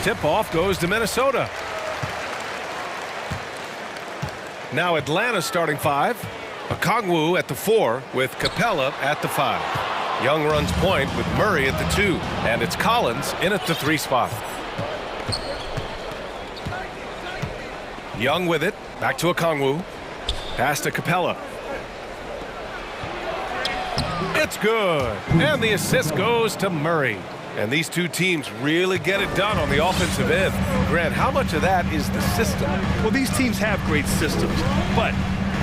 tip-off goes to Minnesota. Now Atlanta starting 5. Okongwu at the 4 with Capella at the 5. Young runs point with Murray at the 2. And it's Collins in at the 3 spot. Young with it. Back to Okongwu. Pass to Capella. It's good. And the assist goes to Murray. And these two teams really get it done on the offensive end. Grant, how much of that is the system? Well, these teams have great systems, but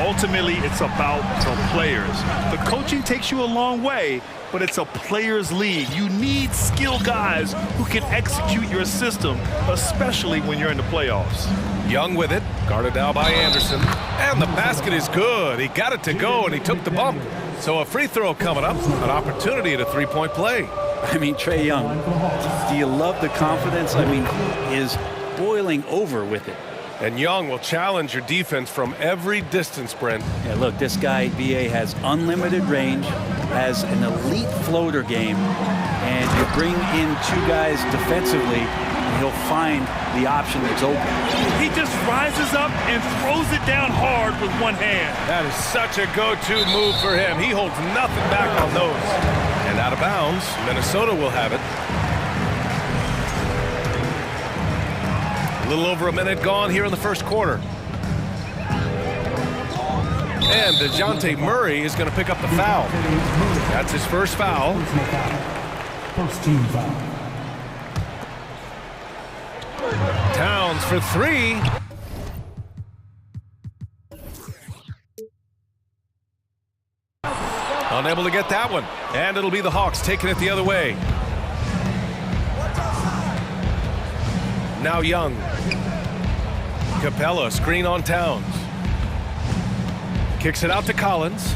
ultimately it's about the players. The coaching takes you a long way, but it's a players' league. You need skilled guys who can execute your system, especially when you're in the playoffs. Young with it, guarded now by Anderson. And the basket is good. He got it to go, and he took the bump. So a free throw coming up, an opportunity at a three-point play. I mean, Trae Young, do you love the confidence? I mean, he is boiling over with it. And Young will challenge your defense from every distance, Brent. Yeah, look, this guy, BA, has unlimited range, has an elite floater game, and you bring in two guys defensively, and he'll find the option that's open. He just rises up and throws it down hard with one hand. That is such a go-to move for him. He holds nothing back on those. And out of bounds, Minnesota will have it. A little over a minute gone here in the first quarter. And DeJounte Murray is going to pick up the foul. That's his first foul. First team foul. Towns for 3. Unable to get that one. And it'll be the Hawks taking it the other way. Now Young. Capella, screen on Towns. Kicks it out to Collins.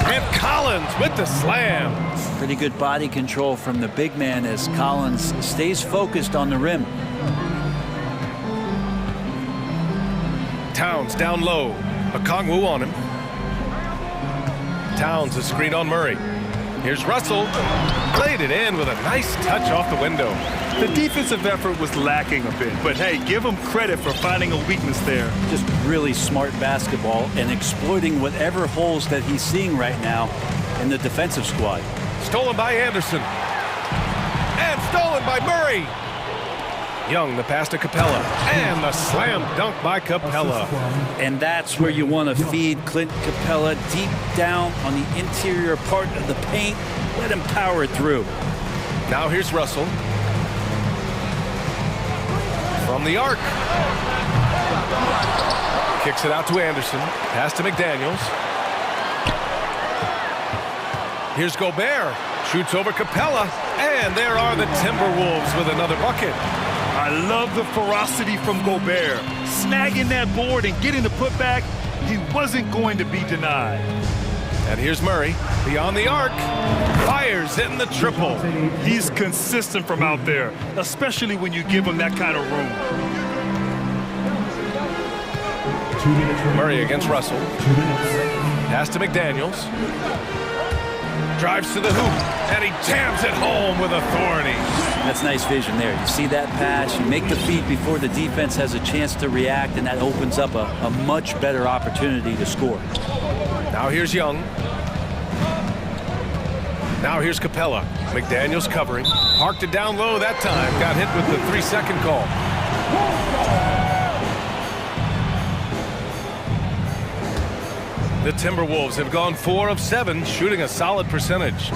And Collins with the slam. Pretty good body control from the big man as Collins stays focused on the rim. Towns down low. Okongwu on him. Towns, a screen on Murray. Here's Russell. Played it in with a nice touch off the window. The defensive effort was lacking a bit, but hey, give him credit for finding a weakness there. Just really smart basketball and exploiting whatever holes that he's seeing right now in the defensive squad. Stolen by Anderson. And stolen by Murray. Young, the pass to Capella. And the slam dunk by Capella. And that's where you want to feed Clint Capella, deep down on the interior part of the paint. Let him power it through. Now here's Russell. From the arc. Kicks it out to Anderson. Pass to McDaniels. Here's Gobert. Shoots over Capella. And there are the Timberwolves with another bucket. I love the ferocity from Gobert. Snagging that board and getting the putback, he wasn't going to be denied. And here's Murray, beyond the arc, fires in the triple. He's consistent from out there, especially when you give him that kind of room. Murray against Russell. Pass to McDaniels. Drives to the hoop, and he jams it home with authority. That's nice vision there. You see that pass, you make the feed before the defense has a chance to react, and that opens up a much better opportunity to score. Now here's Young. Now here's Capella. McDaniels covering. Parked it down low that time. Got hit with the 3-second call. The Timberwolves have gone 4 of 7, shooting a solid percentage.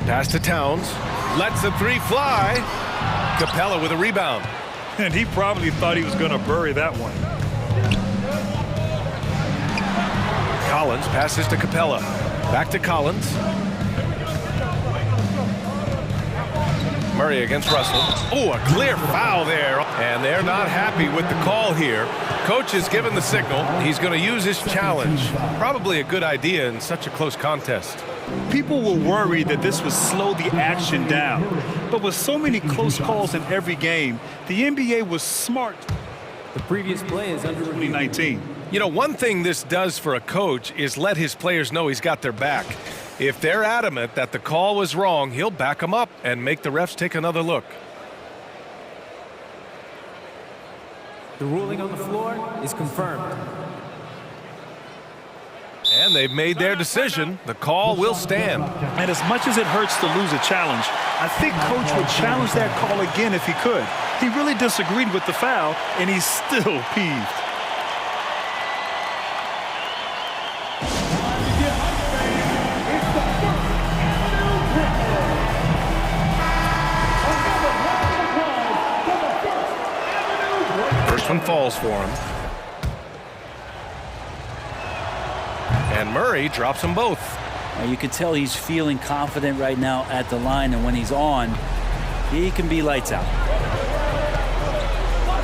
Pass to Towns. Lets the 3 fly. Capella with a rebound. And he probably thought he was going to bury that one. Collins passes to Capella. Back to Collins. Murray against Russell. Oh, a clear foul there. And they're not happy with the call here. Coach has given the signal. He's going to use his challenge. Probably a good idea in such a close contest. People were worried that this would slow the action down. But with so many close calls in every game, the NBA was smart. The previous play is under 2019. You know, one thing this does for a coach is let his players know he's got their back. If they're adamant that the call was wrong, he'll back them up and make the refs take another look. The ruling on the floor is confirmed. And they've made their decision. The call will stand. And as much as it hurts to lose a challenge, I think Coach would challenge that call again if he could. He really disagreed with the foul, and he's still peeved. First one falls for him. And Murray drops them both. You can tell he's feeling confident right now at the line, and when he's on, he can be lights out.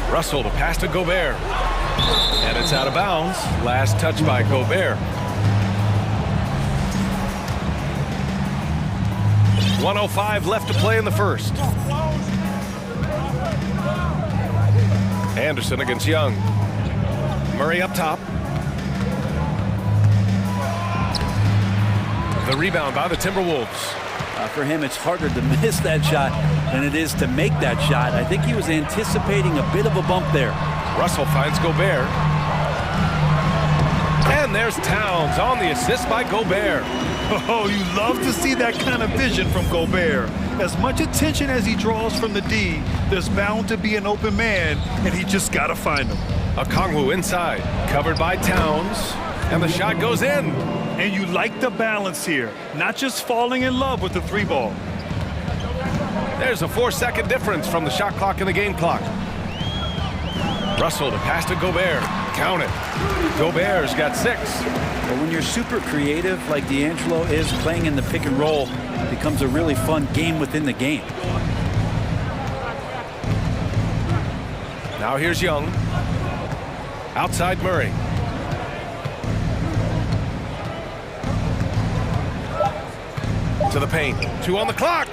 Russell to pass to Gobert. And it's out of bounds. Last touch by Gobert. 1:05 left to play in the first. Anderson against Young. Murray up top. The rebound by the Timberwolves. For him, it's harder to miss that shot than it is to make that shot. I think he was anticipating a bit of a bump there. Russell finds Gobert. And there's Towns on the assist by Gobert. Oh, you love to see that kind of vision from Gobert. As much attention as he draws from the D, there's bound to be an open man, and he just got to find him. Okongwu inside, covered by Towns, and the shot goes in. And you like the balance here, not just falling in love with the three ball. There's a 4-second difference from the shot clock and the game clock. Russell to pass to Gobert. Count it. Gobert's got 6. But when you're super creative like D'Angelo is, playing in the pick and roll becomes a really fun game within the game. Now here's Young. Outside Murray. To the paint. 2 on the clock.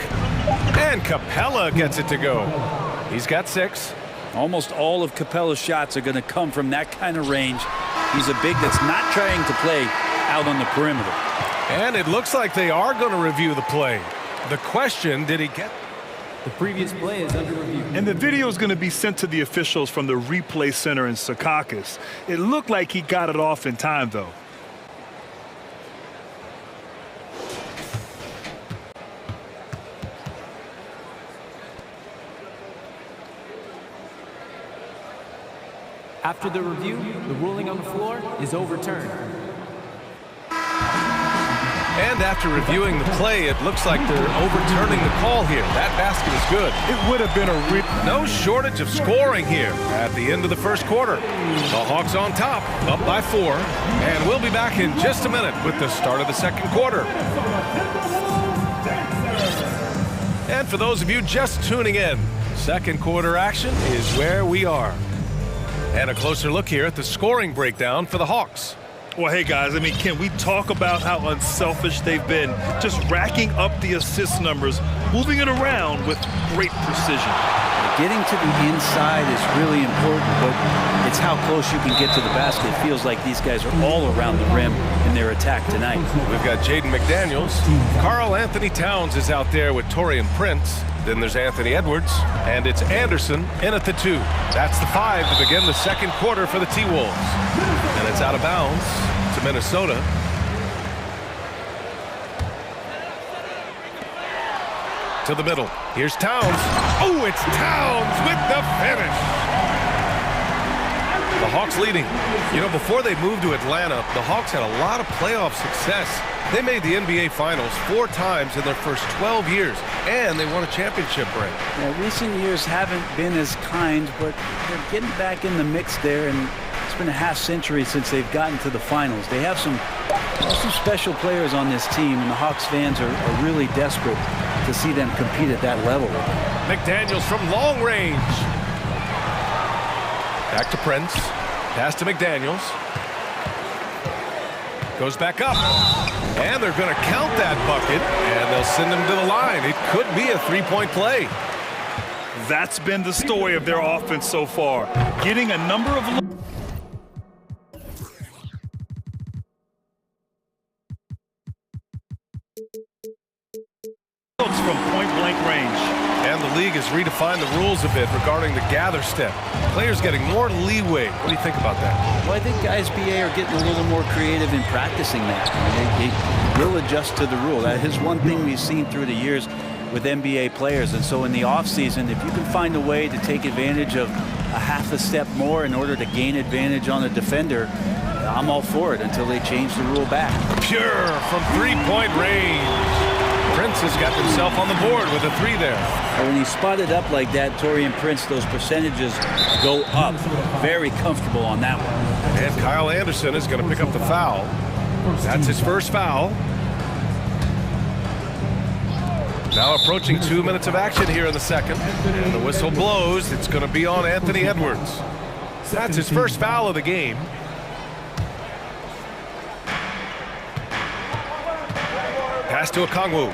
And Capella gets it to go. He's got 6. Almost all of Capella's shots are going to come from that kind of range. He's a big that's not trying to play out on the perimeter. And it looks like they are going to review the play. The question, did he get? The previous play is under review. And the video is going to be sent to the officials from the replay center in Secaucus. It looked like he got it off in time, though. After the review, the ruling on the floor is overturned. And after reviewing the play, it looks like they're overturning the call here. That basket is good. It would have been No shortage of scoring here at the end of the first quarter. The Hawks on top, up by 4. And we'll be back in just a minute with the start of the second quarter. And for those of you just tuning in, second quarter action is where we are. And a closer look here at the scoring breakdown for the Hawks. Well, hey, guys, I mean, can we talk about how unselfish they've been? Just racking up the assist numbers, moving it around with great precision. Getting to the inside is really important, but it's how close you can get to the basket. It feels like these guys are all around the rim in their attack tonight. We've got Jaden McDaniels. Karl Anthony Towns is out there with Taurean Prince. Then there's Anthony Edwards, and it's Anderson in at the 2. That's the 5 to begin the second quarter for the T-Wolves. And it's out of bounds to Minnesota. To the middle. Here's Towns. Oh, it's Towns with the finish. The Hawks leading. You know, before they moved to Atlanta, the Hawks had a lot of playoff success. They made the NBA Finals 4 times in their first 12 years, and they won a championship ring. Yeah, recent years haven't been as kind, but they're getting back in the mix there, and it's been a half century since they've gotten to the finals. They have some special players on this team, and the Hawks fans are really desperate to see them compete at that level. McDaniels from long range. Back to Prince. Pass to McDaniels. Goes back up. And they're going to count that bucket, and they'll send him to the line. It could be a 3-point play. That's been the story of their offense so far. Getting a number of... Looks from point-blank range. And the league has redefined the rules a bit regarding the gather step. Players getting more leeway. What do you think about that? Well, I think guys BA are getting a little more creative in practicing that. They will adjust to the rule. That is one thing we've seen through the years with NBA players. And so in the offseason, if you can find a way to take advantage of a half a step more in order to gain advantage on a defender, I'm all for it until they change the rule back. Pure from three-point range. Prince has got himself on the board with a three there. And when he's spotted up like that, Torian Prince, those percentages go up. Very comfortable on that one. And Kyle Anderson is going to pick up the foul. That's his first foul. Now approaching 2 minutes of action here in the second. And the whistle blows. It's going to be on Anthony Edwards. That's his first foul of the game. Pass to Okongwu.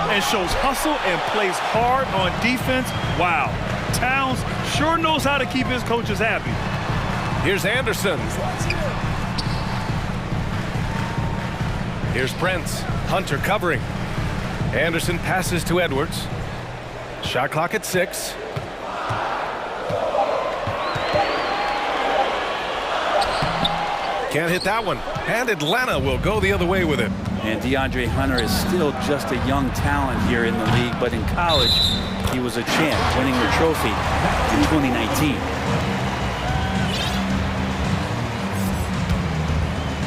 And shows hustle and plays hard on defense. Wow. Towns sure knows how to keep his coaches happy. Here's Anderson. Here's Prince. Hunter covering. Anderson passes to Edwards. Shot clock at 6. Can't hit that one. And Atlanta will go the other way with it. And DeAndre Hunter is still just a young talent here in the league, but in college, he was a champ, winning the trophy in 2019.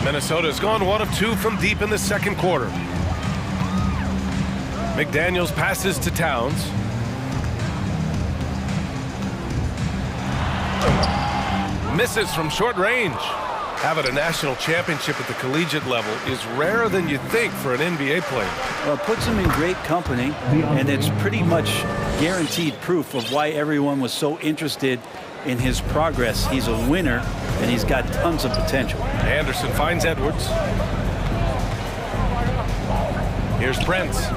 Minnesota's gone 1 of 2 from deep in the second quarter. McDaniels passes to Towns. Misses from short range. Having a national championship at the collegiate level is rarer than you think for an NBA player. Well, it puts him in great company, and it's pretty much guaranteed proof of why everyone was so interested in his progress. He's a winner, and he's got tons of potential. Anderson finds Edwards. Here's Prince.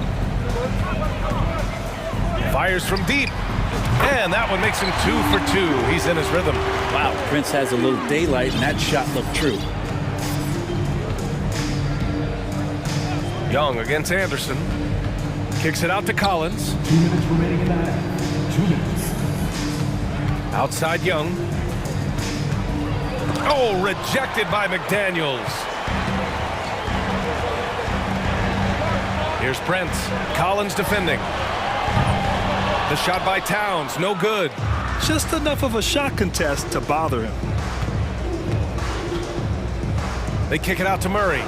Fires from deep. And that one makes him 2 for 2. He's in his rhythm. Wow, Prince has a little daylight, and that shot looked true. Young against Anderson. Kicks it out to Collins. 2 minutes remaining in that half. 2 minutes. Outside Young. Oh, rejected by McDaniels. Here's Prince. Collins defending. The shot by Towns, no good. Just enough of a shot contest to bother him. They kick it out to Murray.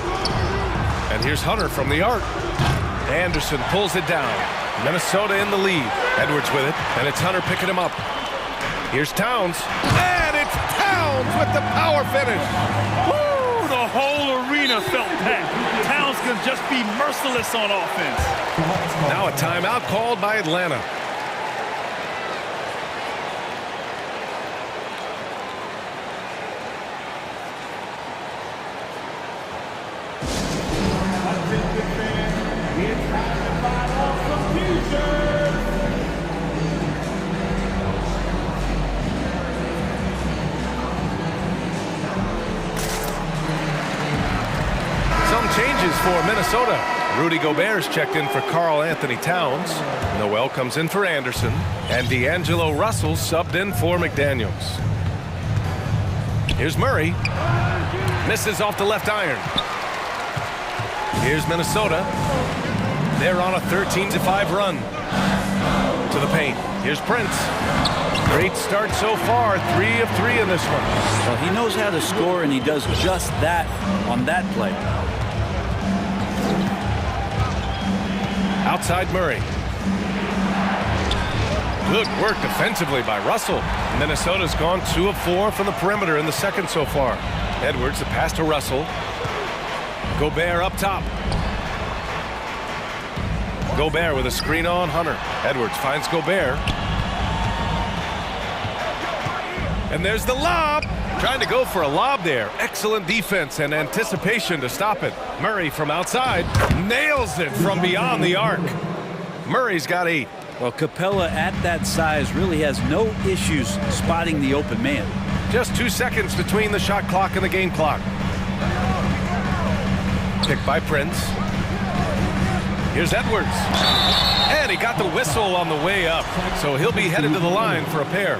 And here's Hunter from the arc. Anderson pulls it down. Minnesota in the lead. Edwards with it, and it's Hunter picking him up. Here's Towns. And it's Towns with the power finish. Woo! The whole arena felt packed. Towns can just be merciless on offense. Now a timeout called by Atlanta. Changes for Minnesota. Rudy Gobert's checked in for Karl Anthony Towns. Noel comes in for Anderson. And D'Angelo Russell subbed in for McDaniels. Here's Murray. Misses off the left iron. Here's Minnesota. They're on a 13-5 run. To the paint. Here's Prince. Great start so far. 3 of 3 in this one. Well, he knows how to score, and he does just that on that play. Outside Murray. Good work defensively by Russell. Minnesota's gone 2 of 4 from the perimeter in the second so far. Edwards, the pass to Russell. Gobert up top. Gobert with a screen on Hunter. Edwards finds Gobert. And there's the lob. Trying to go for a lob there. Excellent defense and anticipation to stop it. Murray from outside nails it from beyond the arc. Murray's got 8. Well, Capella at that size really has no issues spotting the open man. Just 2 seconds between the shot clock and the game clock. Picked by Prince. Here's Edwards. And he got the whistle on the way up. So he'll be headed to the line for a pair.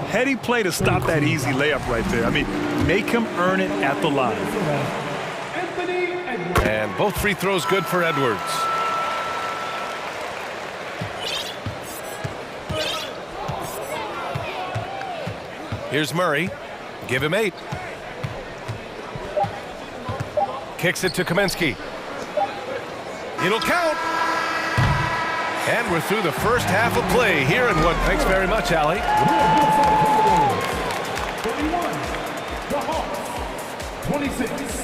Heady play to stop that easy layup right there. I mean, make him earn it at the line. And both free throws good for Edwards. Here's Murray. Give him 8. Kicks it to Kaminsky. It'll count. And we're through the first half of play here in what, thanks very much, Allie. 31, the Hawks, 26.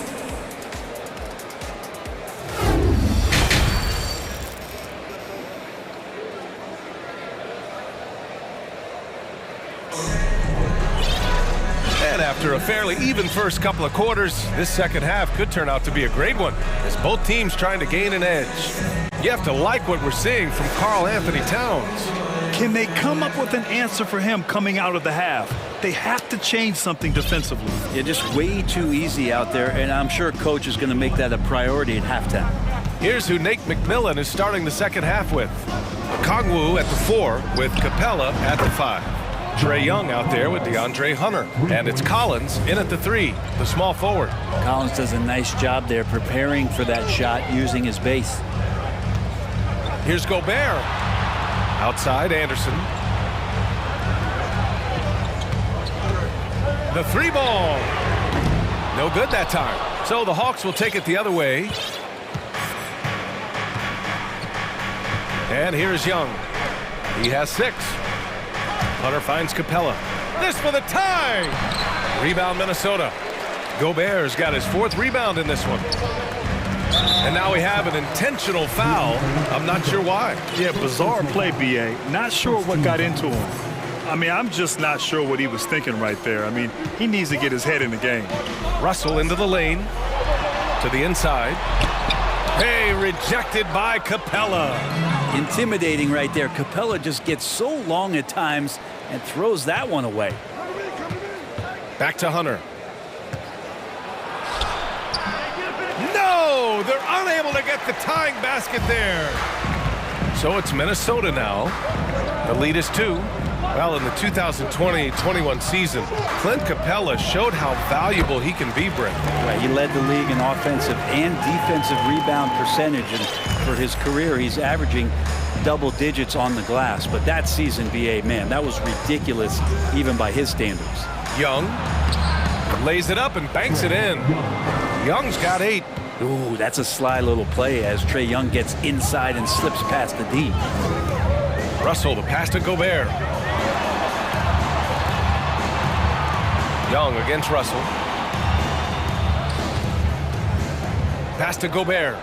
And after a fairly even first couple of quarters, this second half could turn out to be a great one, as both teams trying to gain an edge. You have to like what we're seeing from Karl Anthony Towns. Can they come up with an answer for him coming out of the half? They have to change something defensively. Yeah, just way too easy out there, and I'm sure coach is going to make that a priority at halftime. Here's who Nate McMillan is starting the second half with. Kongwu at the 4 with Capella at the 5. Trae Young out there with DeAndre Hunter. And it's Collins in at the 3, the small forward. Collins does a nice job there preparing for that shot using his base. Here's Gobert. Outside, Anderson. The 3 ball. No good that time. So the Hawks will take it the other way. And here's Young. He has 6. Hunter finds Capella. This for the tie! Rebound, Minnesota. Gobert's got his 4th rebound in this one. And now we have an intentional foul. I'm not sure why. Yeah, bizarre play, B.A. Not sure what got into him. I mean, I'm just not sure what he was thinking right there. I mean, he needs to get his head in the game. Russell into the lane. To the inside. Hey, rejected by Capella. Intimidating right there. Capella just gets so long at times and throws that one away. Back to Hunter. No! They're unable to get the tying basket there. So it's Minnesota now. The lead is 2. Well, in the 2020-21 season, Clint Capella showed how valuable he can be, Brent. Right, he led the league in offensive and defensive rebound percentage, and for his career, he's averaging double digits on the glass. But that season, B.A., man, that was ridiculous, even by his standards. Young lays it up and banks it in. Young's got 8. Ooh, that's a sly little play as Trae Young gets inside and slips past the D. Russell, the pass to Gobert. Young against Russell. Pass to Gobert.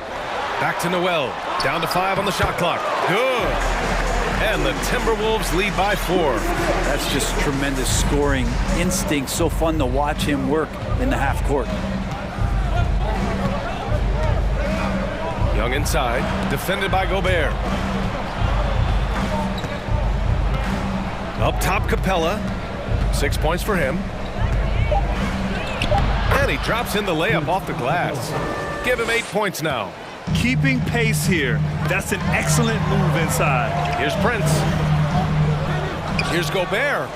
Back to Noel. Down to 5 on the shot clock. Good. And the Timberwolves lead by 4. That's just tremendous scoring instinct. So fun to watch him work in the half court. Young inside. Defended by Gobert. Up top, Capella. 6 points for him. And he drops in the layup off the glass. Give him 8 points now. Keeping pace here. That's an excellent move inside. Here's Prince. Here's Gobert.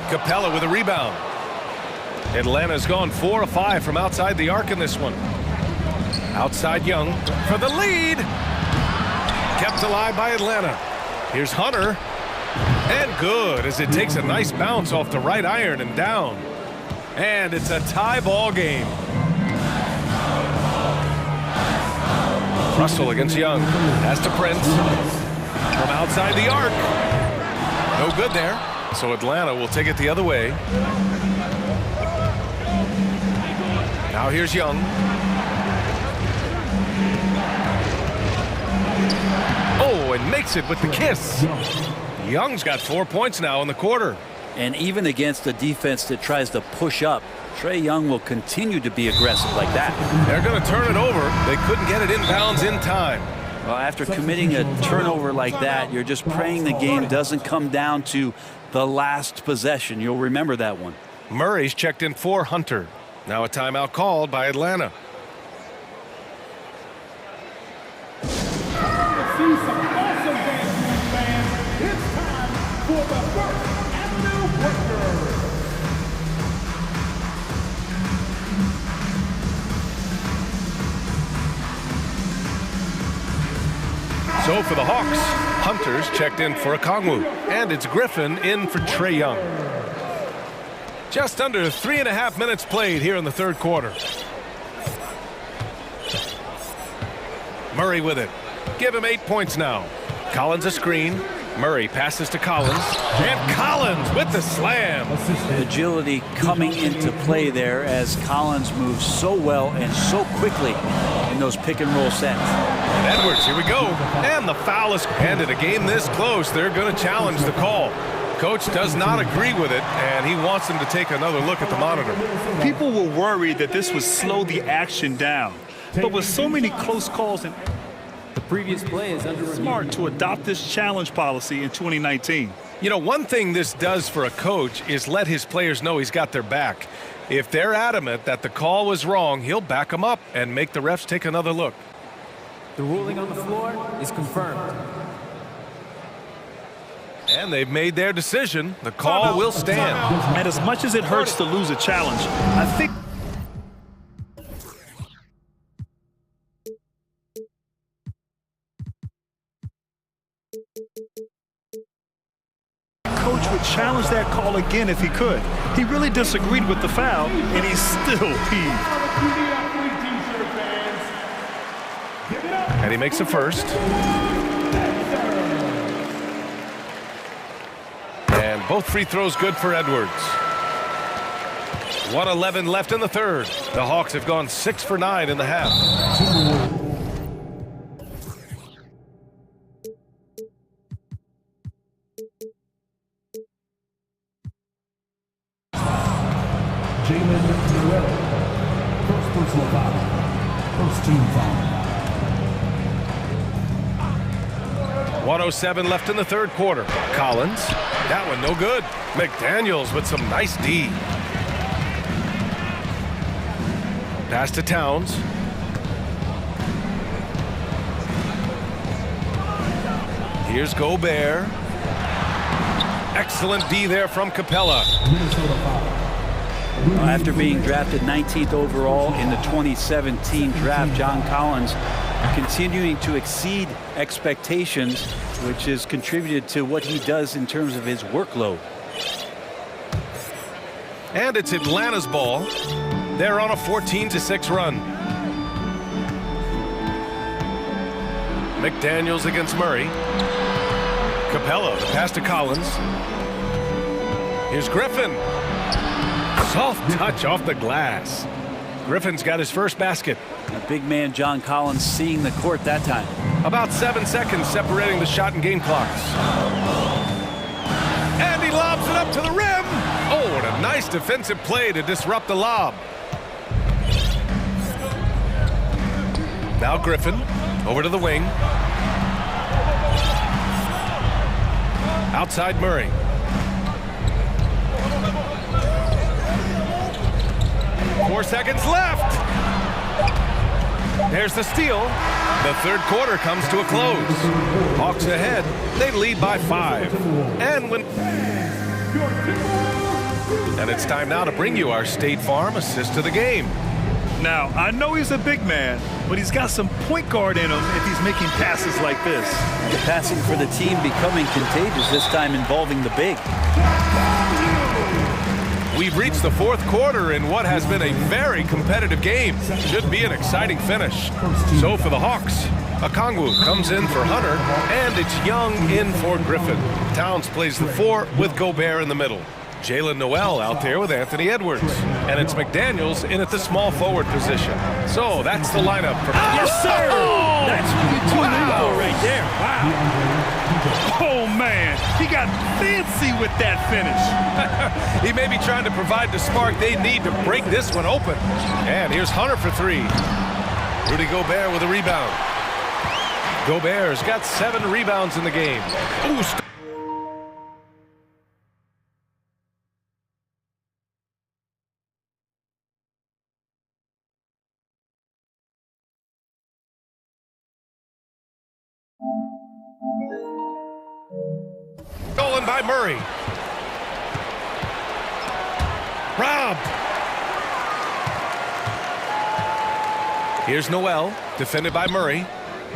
Capella with a rebound. Atlanta's gone 4 of 5 from outside the arc in this one. Outside Young for the lead. Kept alive by Atlanta. Here's Hunter. And good as it takes a nice bounce off the right iron and down. And it's a tie ball game. Russell against Young. Pass to Prince. From outside the arc. No good there. So Atlanta will take it the other way. Now here's Young. Oh, and makes it with the kiss. Young's got 4 points now in the quarter. And even against a defense that tries to push up, Trae Young will continue to be aggressive like that. They're going to turn it over. They couldn't get it inbounds in time. Well, after committing a turnover like that, you're just praying the game doesn't come down to the last possession. You'll remember that one. Murray's checked in for Hunter. Now a timeout called by Atlanta. see some awesome dance, fans. It's time for the First Avenue Breaker. So for the Hawks, Hunter's checked in for Okongwu, and it's Griffin in for Trae Young. Just under 3.5 minutes played here in the third quarter. Murray with it. Give him 8 points now. Collins a screen. Murray passes to Collins. And Collins with the slam. Agility coming into play there as Collins moves so well and so quickly in those pick and roll sets. And Edwards, here we go. And the foul is handed. A game this close, they're going to challenge the call. Coach does not agree with it, and he wants them to take another look at the monitor. People were worried that this would slow the action down. But with so many close calls, and The previous play is under review. smart to adopt this challenge policy in 2019. You know, one thing this does for a coach is let his players know he's got their back. If they're adamant that the call was wrong, he'll back them up and make the refs take another look. The ruling on the floor is confirmed. And they've made their decision. The call will stand. And as much as it hurts to lose a challenge, I think coach would challenge that call again if he could. He really disagreed with the foul, and he's still peeved. And he makes a first. And both free throws good for Edwards. 1:11 left in the third. The Hawks have gone 6 for 9 in the half. Jalen Noel. First personal foul. First team foul. 1:07 left in the third quarter. Collins. That one no good. McDaniels with some nice D. Pass to Towns. Here's Gobert. Excellent D there from Capella. Minnesota foul. After being drafted 19th overall in the 2017 draft, John Collins continuing to exceed expectations, which has contributed to what he does in terms of his workload. And it's Atlanta's ball. They're on a 14-6 run. McDaniels against Murray. Capella, the pass to Collins. Here's Griffin. Soft touch off the glass. Griffin's got his first basket. A big man John Collins seeing the court that time. About 7 seconds separating the shot and game clocks. And he lobs it up to the rim. Oh, what a nice defensive play to disrupt the lob. Now Griffin over to the wing. Outside Murray. Four seconds left. There's the steal. The third quarter comes to a close. Hawks ahead. They lead by 5. And it's time now to bring you our State Farm assist of the game. Now, I know he's a big man, but he's got some point guard in him if he's making passes like this. The passing for the team becoming contagious, this time involving the big. We've reached the fourth quarter in what has been a very competitive game. Should be an exciting finish. So for the Hawks, Okongwu comes in for Hunter, and it's Young in for Griffin. Towns plays the 4 with Gobert in the middle. Jalen Noel out there with Anthony Edwards. And it's McDaniels in at the small forward position. So that's the lineup for... Yes, sir! Oh! That's what you tune in for right there. Wow. Oh, man, he got fancy with that finish. He may be trying to provide the spark they need to break this one open. And here's Hunter for 3. Rudy Gobert with a rebound. Gobert's got 7 rebounds in the game. Ooh, Stolen by Murray. Robbed. Here's Noel, defended by Murray.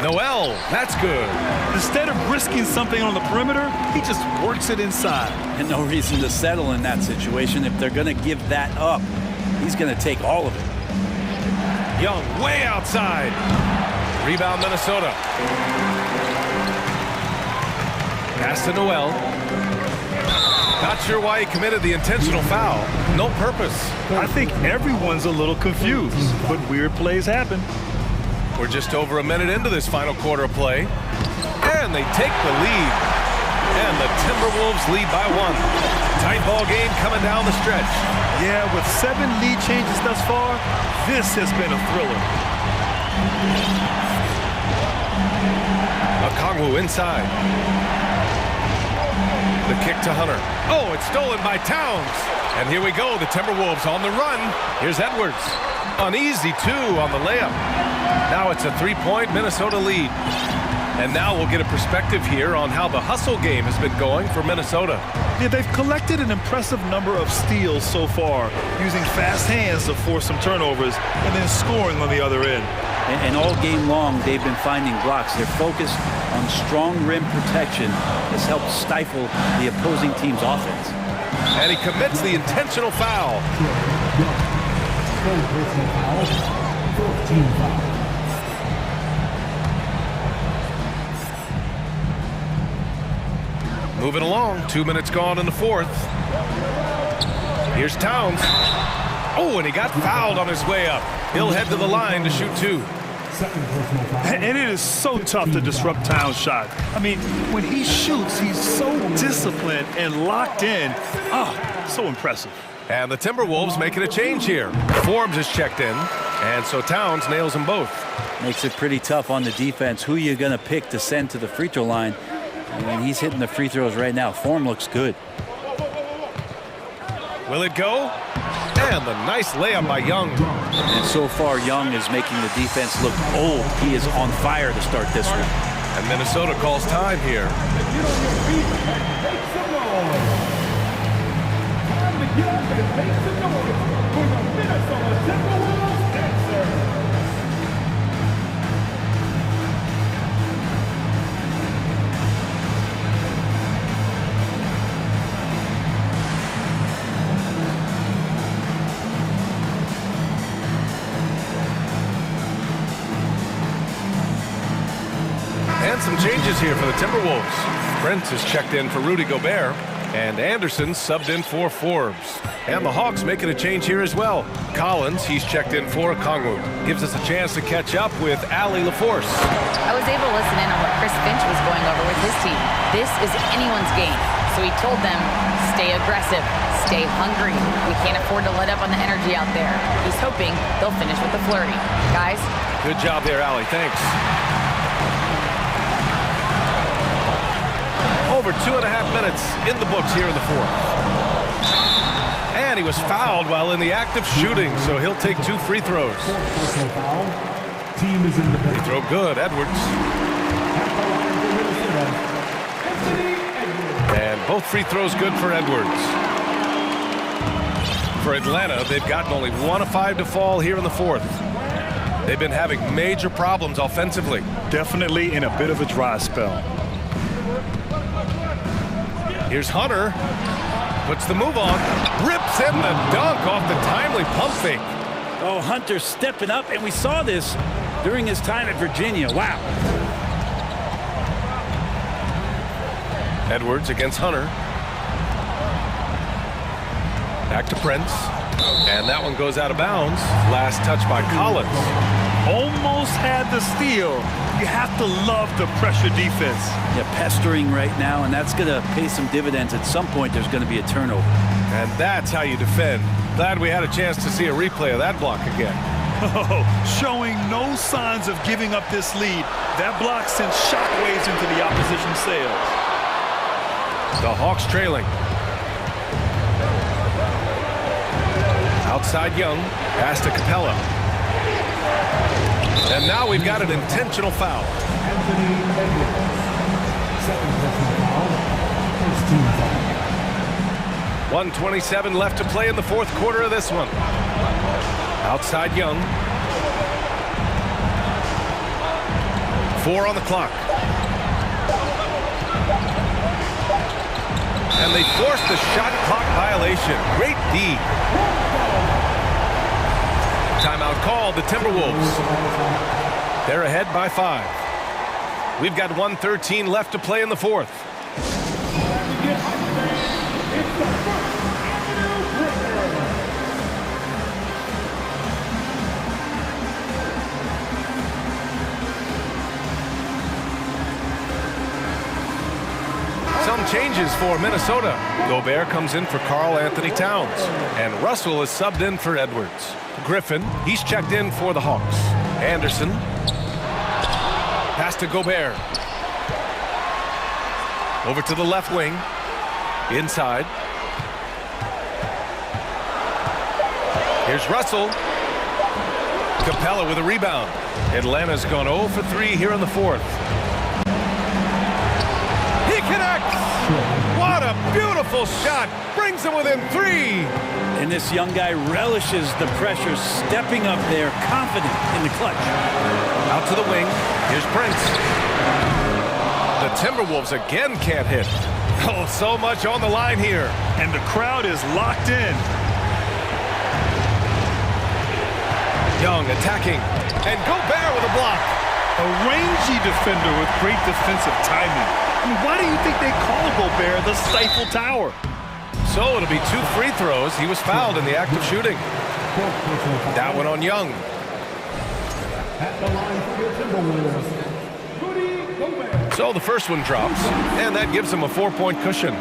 Noel, that's good. Instead of risking something on the perimeter, he just works it inside. And no reason to settle in that situation. If they're going to give that up, he's going to take all of it. Young, way outside. Rebound, Minnesota. Pass to Noel. Not sure why he committed the intentional foul. No purpose. I think everyone's a little confused, but weird plays happen. We're just over a minute into this final quarter of play. And they take the lead. And the Timberwolves lead by 1. Tight ball game coming down the stretch. Yeah, with 7 lead changes thus far, this has been a thriller. Okongwu inside. The kick to Hunter. Oh, it's stolen by Towns. And here we go, the Timberwolves on the run. Here's Edwards. An easy 2 on the layup. Now it's a 3-point Minnesota lead. And now we'll get a perspective here on how the hustle game has been going for Minnesota. Yeah, they've collected an impressive number of steals so far, using fast hands to force some turnovers and then scoring on the other end. And all game long, they've been finding blocks. They're focused on strong rim protection. This helps stifle the opposing team's offense. And he commits the intentional foul. Moving along, 2 minutes gone in the 4th. Here's Towns. Oh, and he got fouled on his way up. He'll head to the line to shoot 2. And it is so tough to disrupt Towns' shot. I mean, when he shoots, he's so disciplined and locked in. So impressive. And the Timberwolves making a change here. Forbes is checked in, and so Towns nails them both. Makes it pretty tough on the defense. Who you're going to pick to send to the free throw line. And he's hitting the free throws right now. Form looks good. Will it go? And the nice layup by Young. And so far, Young is making the defense look old. He is on fire to start this one. And Minnesota calls time here. And some changes here for the Timberwolves. Prince is checked in for Rudy Gobert, and Anderson subbed in for Forbes. And the Hawks making a change here as well. Collins, he's checked in for Okongwu. Gives us a chance to catch up with Allie LaForce. I was able to listen in on what Chris Finch was going over with his team. This is anyone's game. So he told them, stay aggressive, stay hungry. We can't afford to let up on the energy out there. He's hoping they'll finish with a flurry. Guys? Good job there, Allie. Thanks. Over 2.5 minutes in the books here in the 4th. And he was fouled while in the act of shooting, so he'll take 2 free throws. Free throw good, Edwards. And both free throws good for Edwards. For Atlanta, they've gotten only 1 of 5 to fall here in the 4th. They've been having major problems offensively. Definitely in a bit of a dry spell. Here's Hunter. Puts the move on. Rips in the dunk off the timely pump fake. Oh, Hunter stepping up, and we saw this during his time at Virginia. Wow. Edwards against Hunter. Back to Prince. And that one goes out of bounds. Last touch by Collins. Almost had the steal. You have to love the pressure defense. Yeah, pestering right now, and that's going to pay some dividends. At some point, there's going to be a turnover. And that's how you defend. Glad we had a chance to see a replay of that block again. Oh, showing no signs of giving up this lead. That block sent shockwaves into the opposition's sails. The Hawks trailing. Outside Young. Pass to Capella. And now we've got an intentional foul. Anthony Edwards. Second personal foul. First team foul. 1:27 left to play in the fourth quarter of this one. Outside Young. 4 on the clock. And they forced the shot clock violation. Great D. Timeout called, the Timberwolves. They're ahead by 5. We've got 1:13 left to play in the fourth. Some changes for Minnesota. Gobert comes in for Karl Anthony Towns. And Russell is subbed in for Edwards. Griffin, he's checked in for the Hawks. Anderson. Pass to Gobert. Over to the left wing. Inside. Here's Russell. Capella with a rebound. Atlanta's gone 0 for 3 here in the fourth. He connects! What a beautiful shot! Brings him within 3! And this young guy relishes the pressure, stepping up there, confident in the clutch. Out to the wing. Here's Prince. The Timberwolves again can't hit. Oh, so much on the line here. And the crowd is locked in. Young attacking. And Gobert with a block. A rangy defender with great defensive timing. I mean, why do you think they call Gobert the Stifle Tower? So it'll be 2 free throws. He was fouled in the act of shooting. That one on Young. At the line for the Timberwolves, Rudy Gobert. So the first one drops, and that gives him a 4-point cushion.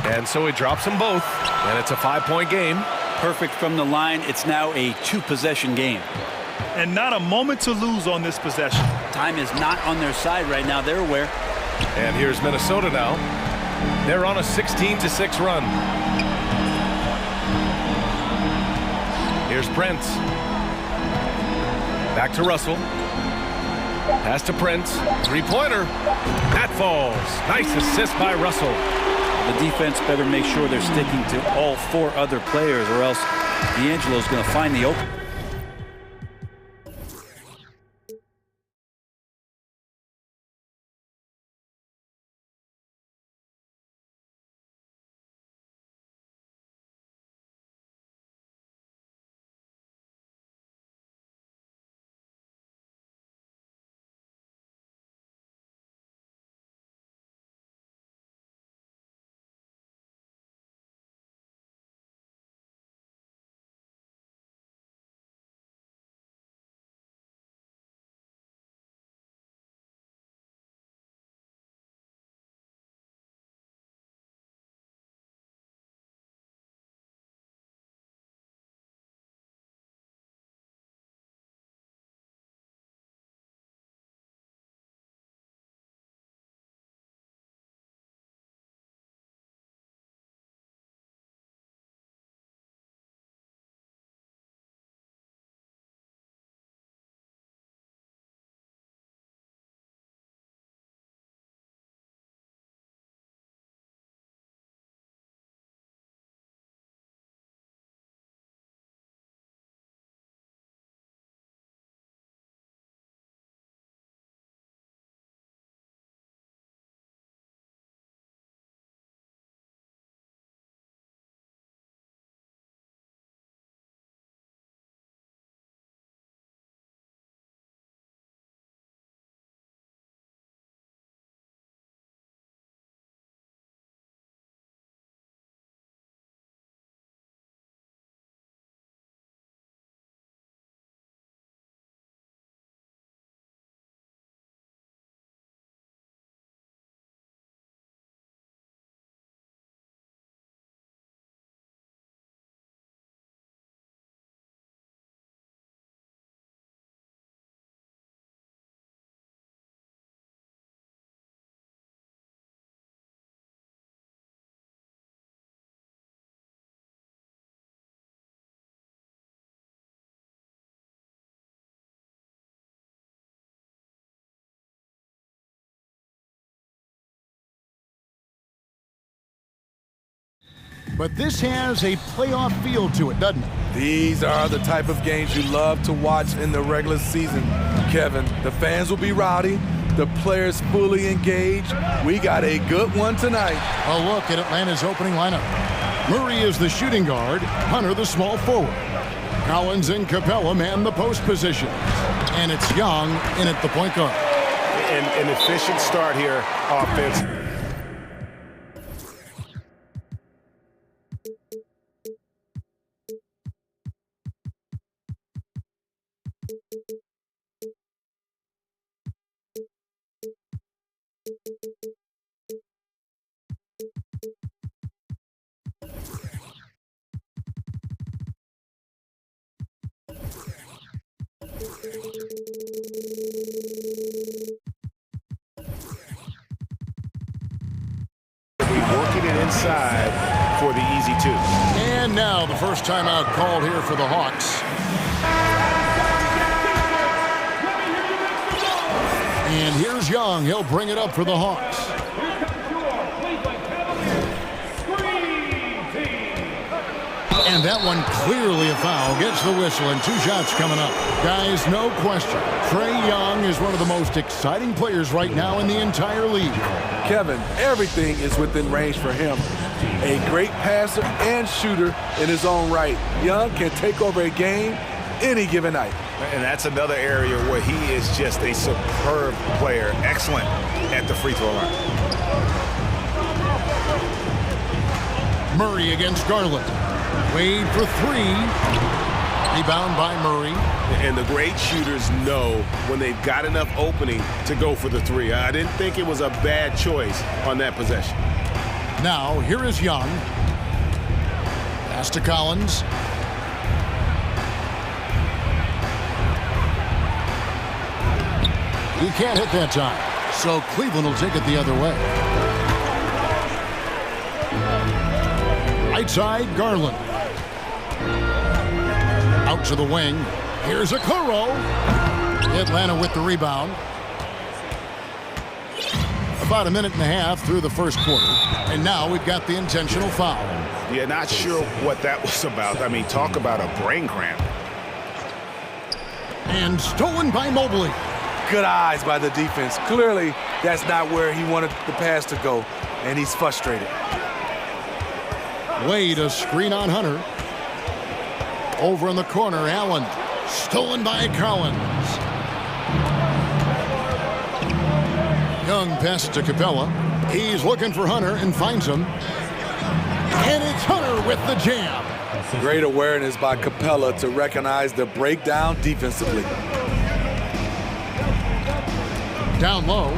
And so he drops them both, and it's a 5-point game. Perfect from the line. It's now a 2-possession game. And not a moment to lose on this possession. Time is not on their side right now. They're aware. And here's Minnesota now. They're on a 16-6 run. Here's Prince. Back to Russell. Pass to Prince. 3-pointer. That falls. Nice assist by Russell. The defense better make sure they're sticking to all 4 other players, or else D'Angelo's going to find the open. but this has a playoff feel to it, doesn't it? These are the type of games you love to watch in the regular season, Kevin. The fans will be rowdy, the players fully engaged. We got a good one tonight. A look at Atlanta's opening lineup. Murray is the shooting guard, Hunter the small forward. Collins and Capella man the post positions. And it's Young in at the point guard. An efficient start here offensively. Working it inside for the easy two. And now the first timeout called here for the Hawks. And here's Young. He'll bring it up for the Hawks. And that one clearly a foul. Gets the whistle and 2 shots coming up. Guys, no question. Trae Young is one of the most exciting players right now in the entire league. Kevin, everything is within range for him. A great passer and shooter in his own right. Young can take over a game any given night. And that's another area where he is just a superb player. Excellent at the free throw line. Murray against Garland. Wade for 3. Rebound by Murray. And the great shooters know when they've got enough opening to go for the 3. I didn't think it was a bad choice on that possession. Now, here is Young. Pass to Collins. He can't hit that time. So Cleveland will take it the other way. Right side, Garland. Out to the wing. Here's Okoro. Atlanta with the rebound. About a minute and a half through the first quarter. And now we've got the intentional foul. Yeah, not sure what that was about. I mean, talk about a brain cramp. And stolen by Mobley. Good eyes by the defense. Clearly, that's not where he wanted the pass to go, and he's frustrated. Wade, a screen on Hunter. Over in the corner, Allen. Stolen by Collins. Young passes to Capella. He's looking for Hunter and finds him. And it's Hunter with the jam. Great awareness by Capella to recognize the breakdown defensively. Down low.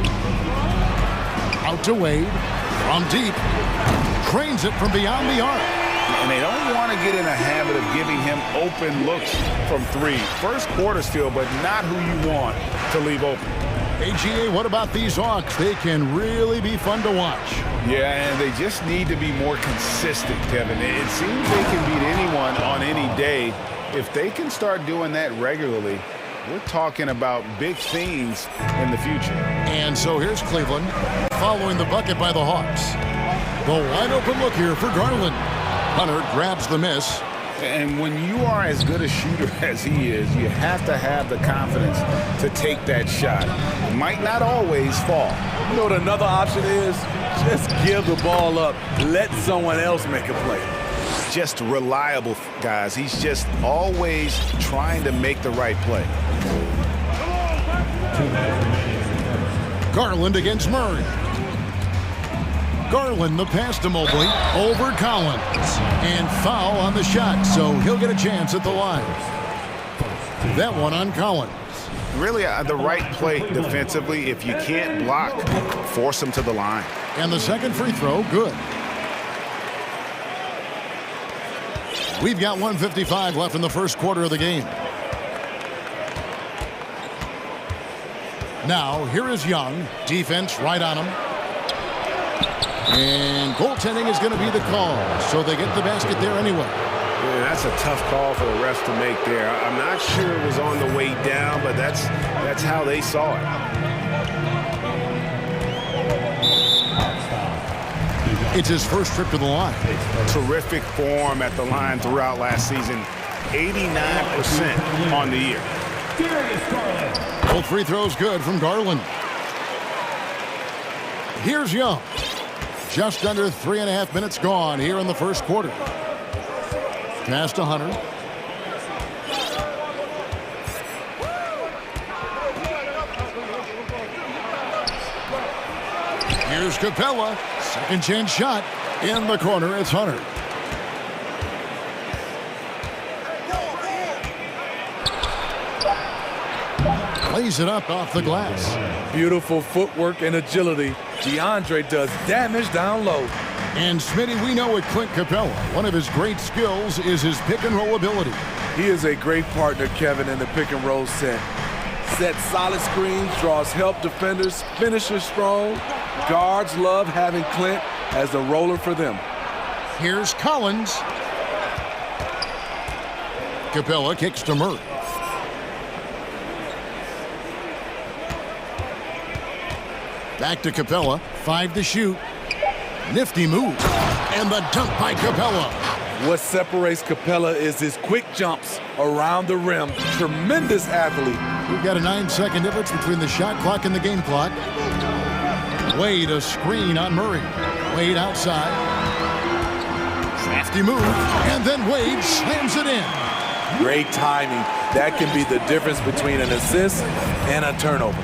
Out to Wade. From deep. Trains it from beyond the arc. And they don't want to get in a habit of giving him open looks from 3. First quarter still, but not who you want to leave open. AGA, what about these Hawks? They can really be fun to watch. Yeah, and they just need to be more consistent, Kevin. It seems they can beat anyone on any day. If they can start doing that regularly, we're talking about big things in the future. And so here's Cleveland following the bucket by the Hawks. The wide open look here for Garland. Hunter grabs the miss. And when you are as good a shooter as he is, you have to have the confidence to take that shot. It might not always fall. You know what another option is? Just give the ball up. Let someone else make a play. Just reliable, guys. He's just always trying to make the right play. Garland against Murray. Garland, the pass to Mobley, over Collins. And foul on the shot, so he'll get a chance at the line. That one on Collins. Really the right play defensively. If you can't block, force him to the line. And the second free throw, good. We've got 1:55 left in the first quarter of the game. Now, here is Young. Defense right on him. And goaltending is going to be the call, so they get the basket there anyway. Yeah, that's a tough call for the refs to make there. I'm not sure it was on the way down, but that's how they saw it. It's his first trip to the line. Terrific form at the line throughout last season. 89% on the year. Both free throws good from Garland. Here's Young. Just under 3.5 minutes gone here in the first quarter. Pass to Hunter. Here's Capella. Second chance shot. In the corner, it's Hunter. Lays it up off the glass. Beautiful footwork and agility. DeAndre does damage down low. And Smitty, we know with Clint Capella, one of his great skills is his pick and roll ability. He is a great partner, Kevin, in the pick and roll set. Sets solid screens, draws help defenders, finishes strong. Guards love having Clint as the roller for them. Here's Collins. Capella kicks to Murray. Back to Capella. 5 to shoot. Nifty move. And the dunk by Capella. What separates Capella is his quick jumps around the rim. Tremendous athlete. We've got a 9-second difference between the shot clock and the game clock. Wade a screen on Murray. Wade outside. Crafty move. And then Wade slams it in. Great timing. That can be the difference between an assist and a turnover.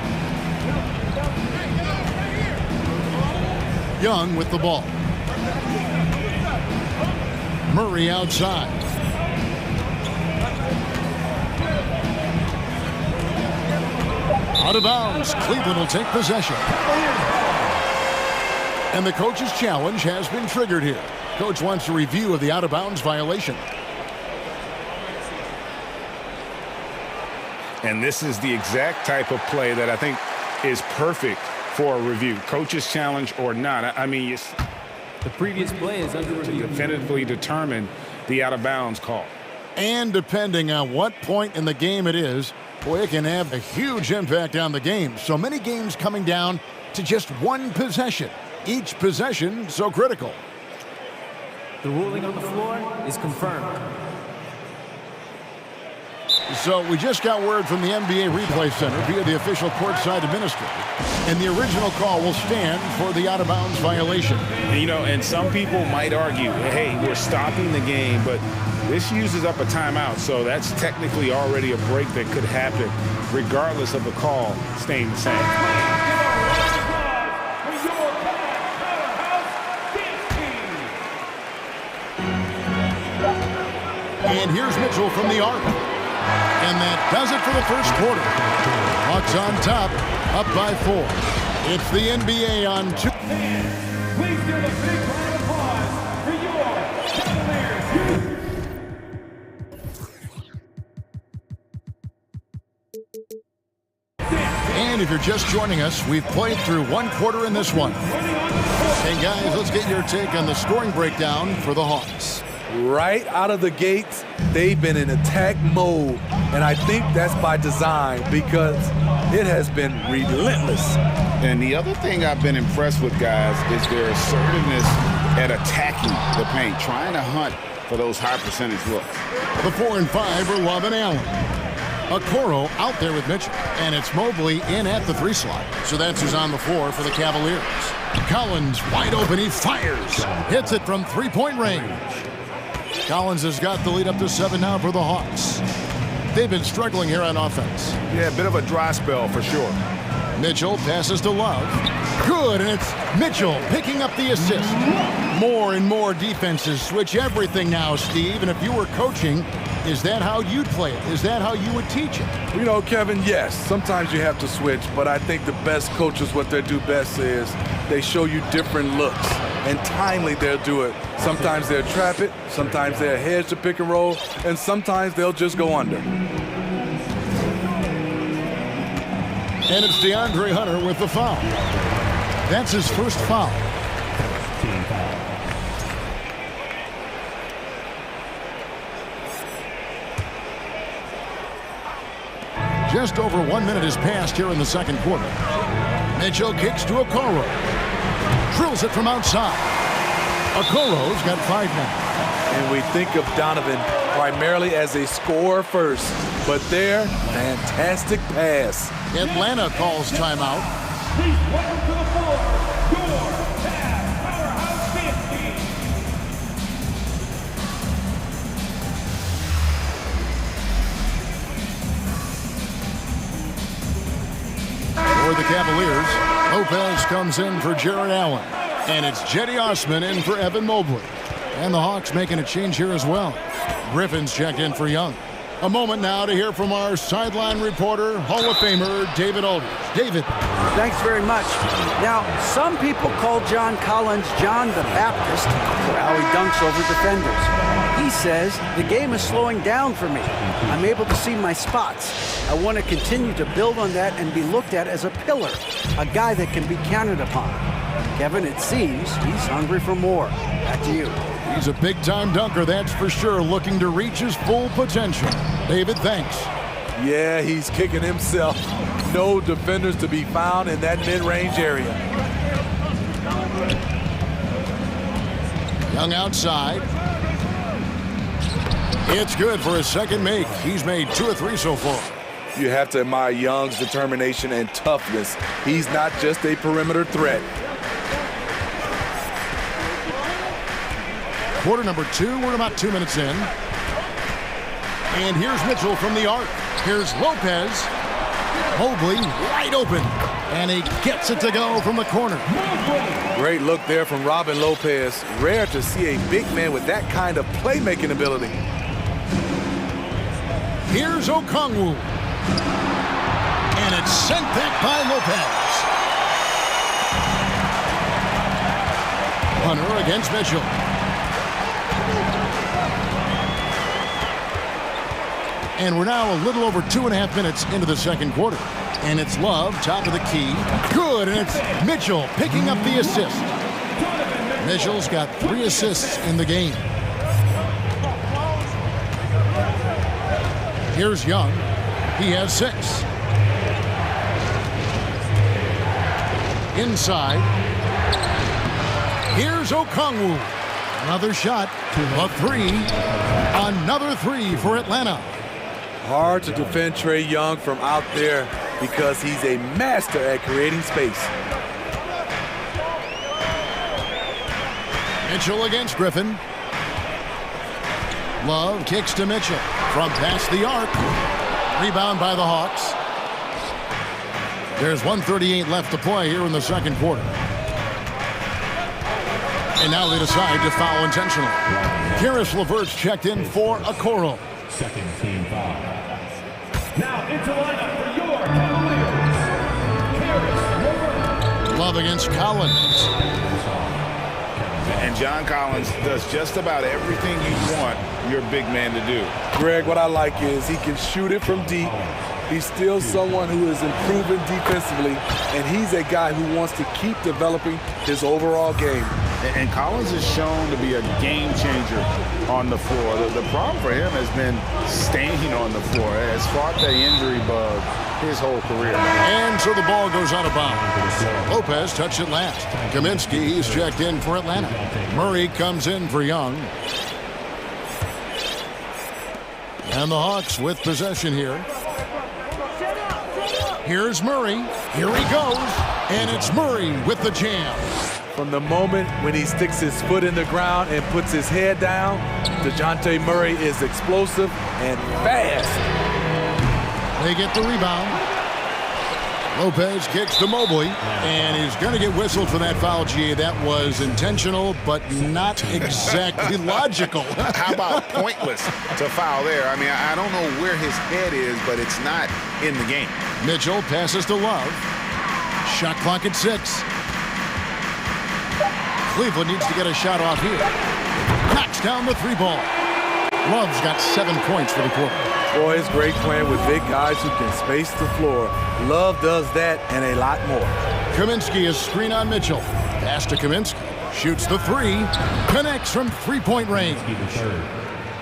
Young with the ball. Murray outside. Out of bounds. Cleveland will take possession. And the coach's challenge has been triggered here. Coach wants a review of the out of bounds violation. And this is the exact type of play that I think is perfect for a review. Coach's challenge or not. I mean, it's The previous play is under review. definitively determine the out of bounds call. And depending on what point in the game it is, boy, it can have a huge impact on the game. So many games coming down to just one possession. Each possession so critical. The ruling on the floor is confirmed. So we just got word from the NBA Replay Center via the official courtside administrator. And the original call will stand for the out-of-bounds violation. You know, and some people might argue, hey, we're stopping the game, but this uses up a timeout, so that's technically already a break that could happen, regardless of the call staying the same. And here's Mitchell from the arc. And that does it for the first quarter. Hawks on top, up by 4. It's the NBA on 2. Please give a big round of applause for your Cavaliers. And if you're just joining us, we've played through one quarter in this one. Hey guys, let's get your take on the scoring breakdown for the Hawks. Right out of the gates, they've been in attack mode. And I think that's by design because it has been relentless. And the other thing I've been impressed with, guys, is their assertiveness at attacking the paint, trying to hunt for those high percentage looks. The 4 and 5 are Love and Allen. Okoro out there with Mitchell. And it's Mobley in at the 3 slot. So that's who's on the floor for the Cavaliers. Collins wide open, he fires. Hits it from 3-point range. Collins has got the lead up to 7 now for the Hawks. They've been struggling here on offense. Yeah, a bit of a dry spell for sure. Mitchell passes to Love. Good, and it's Mitchell picking up the assist. More and more defenses switch everything now, Steve. And if you were coaching, is that how you'd play it? Is that how you would teach it? You know, Kevin, yes, sometimes you have to switch, but I think the best coaches, what they do best is they show you different looks, and timely they'll do it. Sometimes they'll trap it, sometimes they'll hedge the pick and roll, and sometimes they'll just go under. And it's DeAndre Hunter with the foul. That's his first foul. Just over 1 minute has passed here in the second quarter. Mitchell kicks to Okoro. Drills it from outside. Okoro's got 5 now. And we think of Donovan primarily as a scorer first, but there, fantastic pass. Atlanta calls timeout. Please welcome to the floor, your Tag Powerhouse 50. For the Cavaliers, Lopez comes in for Jared Allen. And it's Jetty Osman in for Evan Mobley. And the Hawks making a change here as well. Griffin's checked in for Young. A moment now to hear from our sideline reporter, Hall of Famer David Aldridge. David. Thanks very much. Now, some people call John Collins John the Baptist for how he dunks over defenders. He says, the game is slowing down for me. I'm able to see my spots. I want to continue to build on that and be looked at as a pillar, a guy that can be counted upon. Kevin, it seems he's hungry for more. Back to you. He's a big-time dunker, that's for sure, looking to reach his full potential. David, thanks. Yeah, he's kicking himself. No defenders to be found in that mid-range area. Young outside. It's good for his second make. He's made 2 or 3 so far. You have to admire Young's determination and toughness. He's not just a perimeter threat. Quarter number 2, we're about 2 minutes in. And here's Mitchell from the arc. Here's Lopez. Mobley wide open. And he gets it to go from the corner. Great look there from Robin Lopez. Rare to see a big man with that kind of playmaking ability. Here's Okongwu. And it's sent back by Lopez. Hunter against Mitchell. And we're now a little over 2.5 minutes into the second quarter. And it's Love, top of the key. Good, and it's Mitchell picking up the assist. Mitchell's got 3 assists in the game. Here's Young. He has 6. Inside. Here's Okongwu. Another shot. A 3. Another 3 for Atlanta. Hard to defend Trae Young from out there because he's a master at creating space. Mitchell against Griffin. Love kicks to Mitchell from past the arc. Rebound by the Hawks. There's 1:38 left to play here in the second quarter. And now they decide to foul intentionally. Karis LeVert's checked in for Okoro. Second team foul. Now into lineup for your Cavaliers. Karis LeVert. Love against Collins. And John Collins does just about everything you want your big man to do. Greg, what I like is he can shoot it from deep. He's still someone who is improving defensively, and he's a guy who wants to keep developing his overall game. And Collins is shown to be a game changer on the floor. The problem for him has been staying on the floor. Has fought the injury bug his whole career. And so the ball goes out of bounds. Lopez touched it last. Kaminsky, he's checked in for Atlanta. Murray comes in for Young. And the Hawks with possession here. Here's Murray. Here he goes. And it's Murray with the jam. From the moment when he sticks his foot in the ground and puts his head down, DeJounte Murray is explosive and fast. They get the rebound. Lopez kicks to Mobley, and he's going to get whistled for that foul, G. That was intentional, but not exactly logical. How about pointless to foul there? I mean, I don't know where his head is, but it's not in the game. Mitchell passes to Love. Shot clock at 6. Cleveland needs to get a shot off here. Knocks down the 3-ball. Love's got 7 points for the quarter. Boy, it's great playing with big guys who can space the floor. Love does that and a lot more. Kaminsky is screen on Mitchell. Pass to Kaminsky. Shoots the 3. Connects from 3-point range.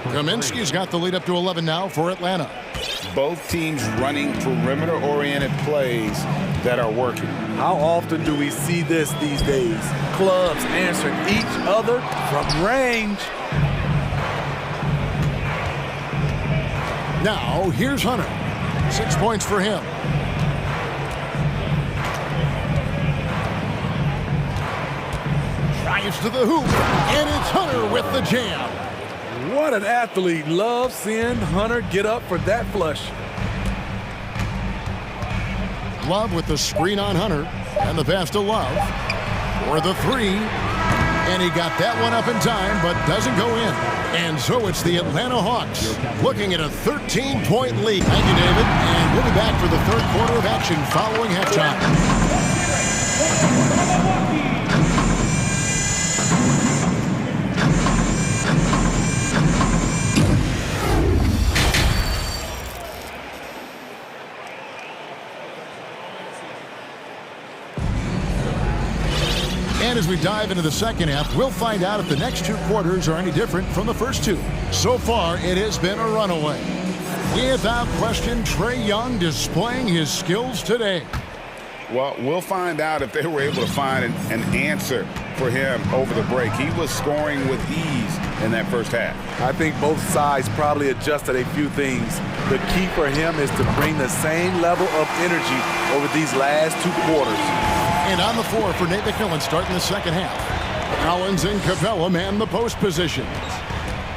Kaminsky's got the lead up to 11 now for Atlanta. Both teams running perimeter-oriented plays that are working. How often do we see this these days? Clubs answering each other from range. Now, here's Hunter. 6 points for him. Drives to the hoop, and it's Hunter with the jam. What an athlete. Love seeing Hunter get up for that flush. Love with the screen on Hunter, and the pass to Love for the three. And he got that one up in time, but doesn't go in. And so it's the Atlanta Hawks looking at a 13-point lead. Thank you, David. And we'll be back for the third quarter of action following halftime. And as we dive into the second half, we'll find out if the next two quarters are any different from the first two. So far, it has been a runaway. Without question, Trae Young displaying his skills today. Well, we'll find out if they were able to find an answer for him over the break. He was scoring with ease in that first half. I think both sides probably adjusted a few things. The key for him is to bring the same level of energy over these last two quarters. And on the floor for Nate McMillan starting the second half. Collins and Capella man the post positions.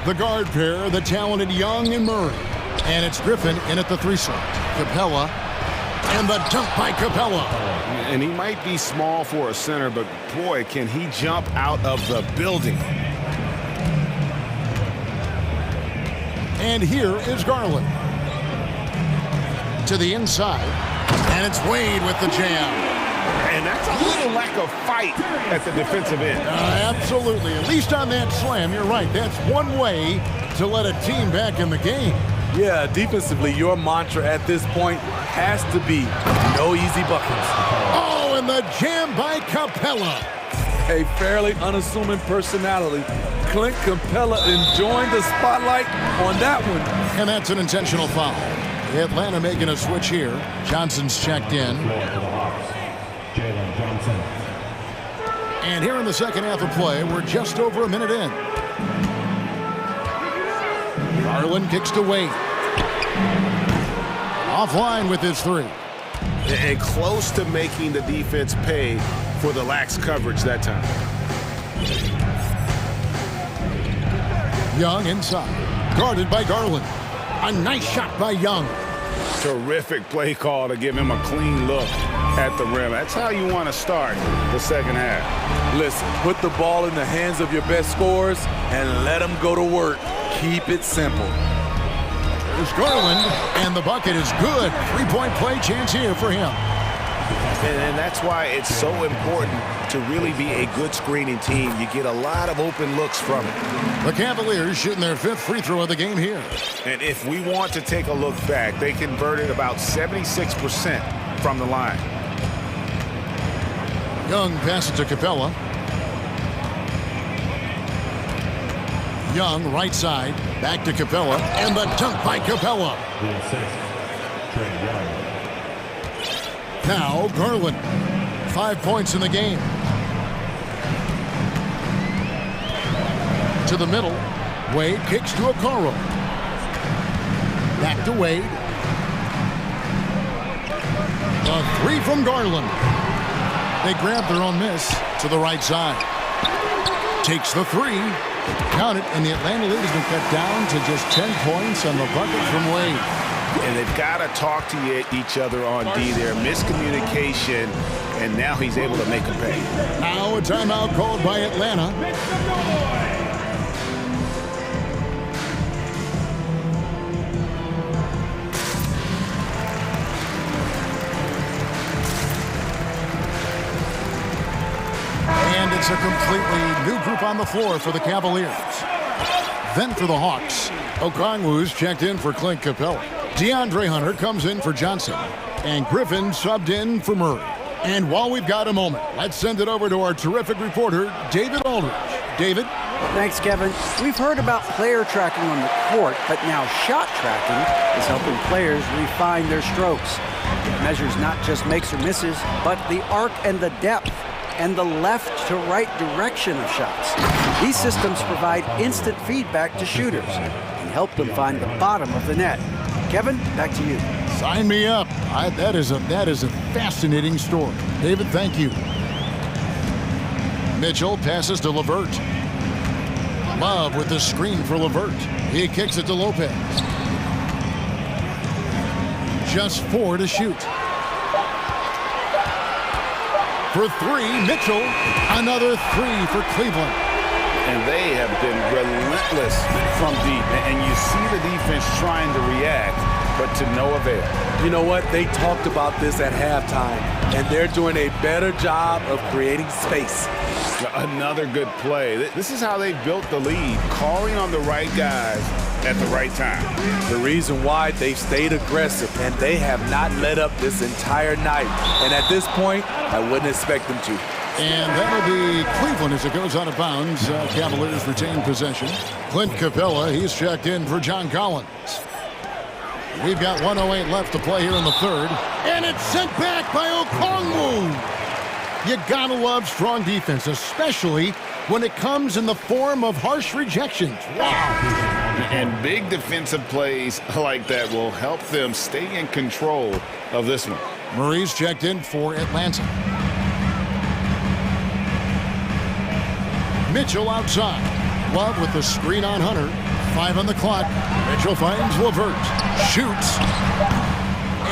The guard pair, the talented Young and Murray. And it's Griffin in at the three slot. Capella and the dunk by Capella. And he might be small for a center, but boy, can he jump out of the building. And here is Garland. To the inside. And it's Wade with the jam. And that's a little lack of fight at the defensive end. Absolutely. At least on that slam, you're right. That's one way to let a team back in the game. Yeah, defensively, your mantra at this point has to be no easy buckets. Oh, and the jam by Capella. A fairly unassuming personality. Clint Capella enjoying the spotlight on that one. And that's an intentional foul. Atlanta making a switch here. Johnson's checked in. And here in the second half of play, we're just over a minute in. Garland kicks to Wade. Offline with his three. And close to making the defense pay for the lax coverage that time. Young inside. Guarded by Garland. A nice shot by Young. Terrific play call to give him a clean look at the rim. That's how you want to start the second half. Listen, put the ball in the hands of your best scorers and let them go to work. Keep it simple. There's Garland, and the bucket is good. Three-point play chance here for him. And that's why it's so important to really be a good screening team. You get a lot of open looks from it. The Cavaliers shooting their fifth free throw of the game here. And if we want to take a look back, they converted about 76% from the line. Young passes to Capella. Young right side, back to Capella, and the dunk by Capella. Now Garland, 5 points in the game. To the middle, Wade kicks to Okoro. Back to Wade. A three from Garland. They grab their own miss to the right side. Takes the three. Count it, and the Atlanta lead has been cut down to just 10 points on the bucket from Wade. And they've got to talk to each other on D there. Miscommunication, and now he's able to make a pay. Now a timeout called by Atlanta. And it's a completely new group on the floor for the Cavaliers. Then for the Hawks, Okongwu's checked in for Clint Capella. DeAndre Hunter comes in for Johnson. And Griffin subbed in for Murray. And while we've got a moment, let's send it over to our terrific reporter, David Aldridge. David? Thanks, Kevin. We've heard about player tracking on the court, but now shot tracking is helping players refine their strokes. It measures not just makes or misses, but the arc and the depth and the left to right direction of shots. These systems provide instant feedback to shooters and help them find the bottom of the net. Kevin, back to you. Sign me up. That is a fascinating story. David, thank you. Mitchell passes to Levert. Love with the screen for Levert. He kicks it to Lopez. Just 4 to shoot. For 3, Mitchell. Another 3 for Cleveland. And they have been relentless from deep. And you see the defense trying to react, but to no avail. You know what? They talked about this at halftime, and they're doing a better job of creating space. Another good play. This is how they built the lead, calling on the right guys at the right time. The reason why they stayed aggressive, and they have not let up this entire night. And at this point, I wouldn't expect them to. And that'll be Cleveland as it goes out of bounds. Cavaliers retain possession. Clint Capella, he's checked in for John Collins. We've got 1:08 left to play here in the third. And it's sent back by Okongwu. You gotta love strong defense, especially when it comes in the form of harsh rejections. Wow. And big defensive plays like that will help them stay in control of this one. Murray's checked in for Atlanta. Mitchell outside. Love with the screen on Hunter. 5 on the clock. Mitchell finds Levert. Shoots.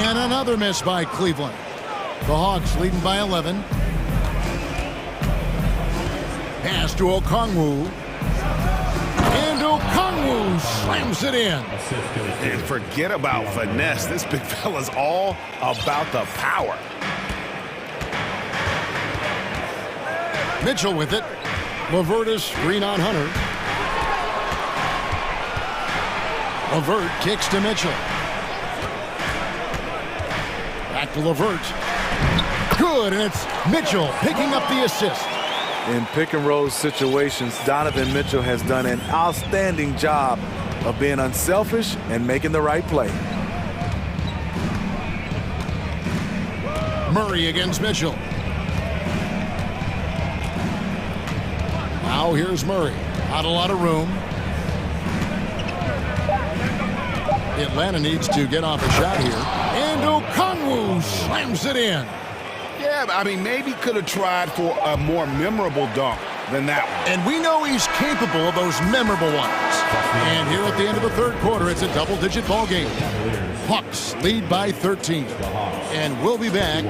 And another miss by Cleveland. The Hawks leading by 11. Pass to Okongwu. And Okongwu slams it in. And forget about finesse. This big fella's all about the power. Mitchell with it. Levert screen on Hunter. Levert kicks to Mitchell. Back to Levert. Good, and it's Mitchell picking up the assist. In pick-and-roll situations, Donovan Mitchell has done an outstanding job of being unselfish and making the right play. Murray against Mitchell. Now here's Murray. Not a lot of room. Atlanta needs to get off a shot here. And Okongwu slams it in. Yeah, I mean, maybe could have tried for a more memorable dunk than that one. And we know he's capable of those memorable ones. And here at the end of the third quarter, it's a double-digit ball game. Hawks lead by 13. And we'll be back.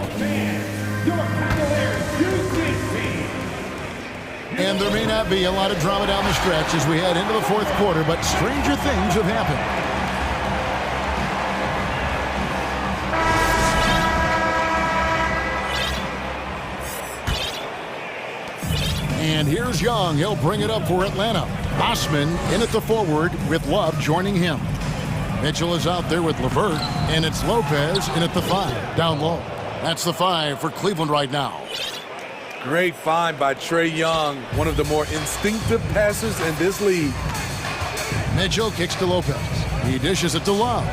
And there may not be a lot of drama down the stretch as we head into the fourth quarter, but stranger things have happened. And here's Young. He'll bring it up for Atlanta. Osman in at the forward with Love joining him. Mitchell is out there with Levert, and it's Lopez in at the 5, down low. That's the 5 for Cleveland right now. Great find by Trae Young, one of the more instinctive passers in this league. Mitchell kicks to Lopez. He dishes it to Love.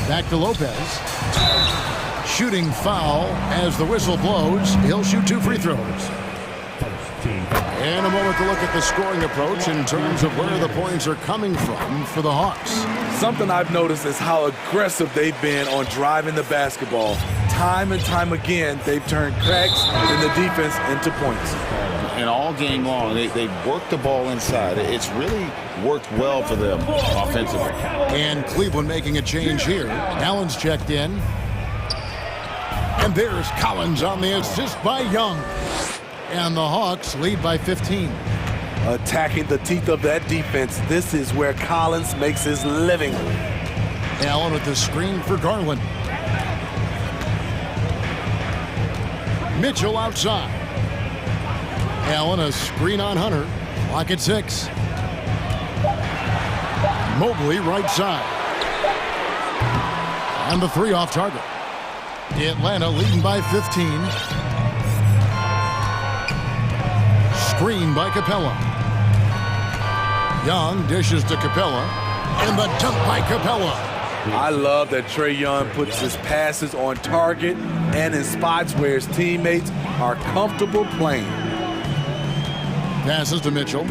Back to Lopez. Shooting foul as the whistle blows. He'll shoot 2 free throws. And a moment to look at the scoring approach in terms of where the points are coming from for the Hawks. Something I've noticed is how aggressive they've been on driving the basketball. Time and time again, they've turned cracks in the defense into points. And all game long, they worked the ball inside. It's really worked well for them offensively. And Cleveland making a change here. Allen's checked in. And there's Collins on the assist by Young. And the Hawks lead by 15. Attacking the teeth of that defense, this is where Collins makes his living. Allen with the screen for Garland. Mitchell outside. Allen a screen on Hunter. Clock at 6. Mobley right side. And the 3 off target. Atlanta leading by 15. screen by Capella. Young dishes to Capella, and the dunk by Capella. I love that Trae Young puts his passes on target and in spots where his teammates are comfortable playing. Passes to Mitchell.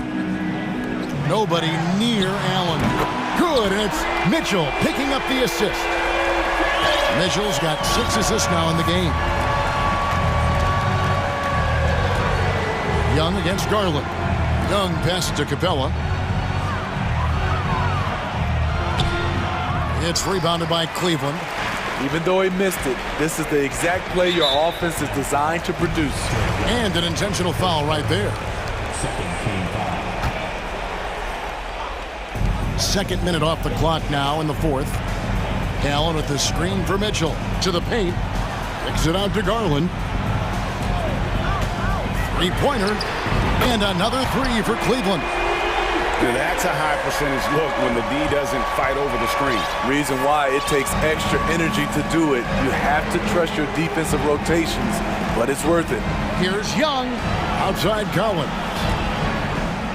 Nobody near Allen. Good, and it's Mitchell picking up the assist. Mitchell's got 6 assists now in the game. Young against Garland. Young passes to Capella. It's rebounded by Cleveland. Even though he missed it, this is the exact play your offense is designed to produce. And an intentional foul right there. Second minute off the clock now in the fourth. Allen with the screen for Mitchell. To the paint. Kicks it out to Garland. Three-pointer. And another three for Cleveland. Now that's a high percentage look when the D doesn't fight over the screen. Reason why it takes extra energy to do it. You have to trust your defensive rotations, but it's worth it. Here's Young. Outside Collins.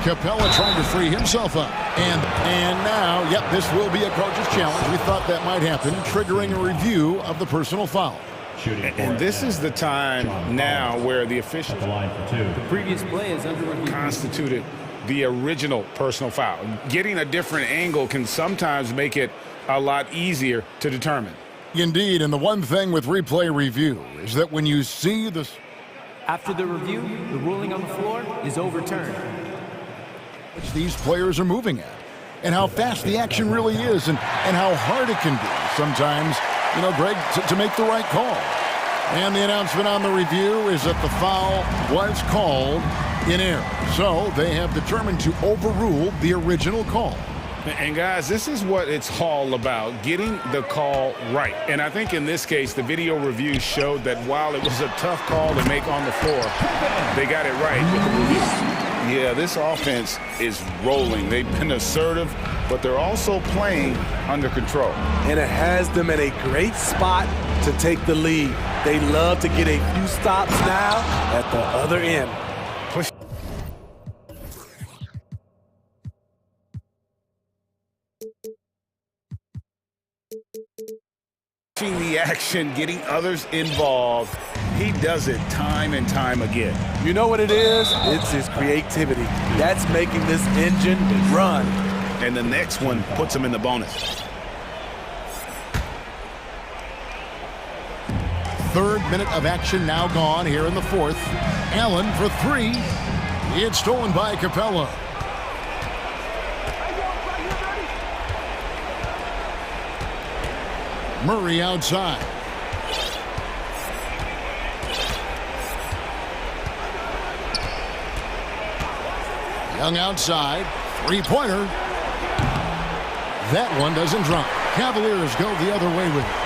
Capella trying to free himself up. And now, yep, this will be a coach's challenge. We thought that might happen, triggering a review of the personal foul. And this is the time now where the official The previous play is under review. constituted the original personal foul. Getting a different angle can sometimes make it a lot easier to determine. Indeed, and the one thing with replay review is that when you see this, After the review, the ruling on the floor is overturned. which these players are moving at, and how fast the action really is, and how hard it can be sometimes, you know, Greg, to make the right call. And the announcement on the review is that the foul was called in error. So they have determined to overrule the original call. And guys, this is what it's all about, getting the call right. And I think in this case, the video review showed that while it was a tough call to make on the floor, they got it right with the review. Yeah, this offense is rolling. They've been assertive, but they're also playing under control. And it has them in a great spot to take the lead. They love to get a few stops now at the other end. The action, getting others involved, he does it time and time again. You know what it is? It's his creativity. That's making this engine run. And the next one puts him in the bonus. Third minute of action now gone here in the fourth. Allen for three. It's stolen by Capella. Murray outside. Young outside. Three-pointer. That one doesn't drop. Cavaliers go the other way with it.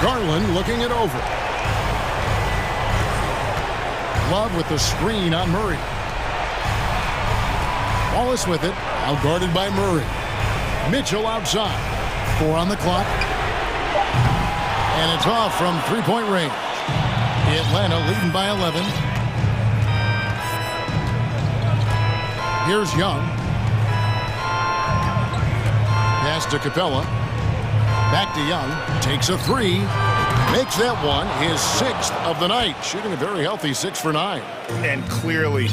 Garland looking it over. Love with the screen on Murray. Wallace with it. Out guarded by Murray. Mitchell outside. 4 on the clock. And it's off from three-point range. Atlanta leading by 11. Here's Young. Pass to Capella. Back to Young. Takes a three. Makes that one his 6th of the night. Shooting a very healthy 6 for 9. And clearly,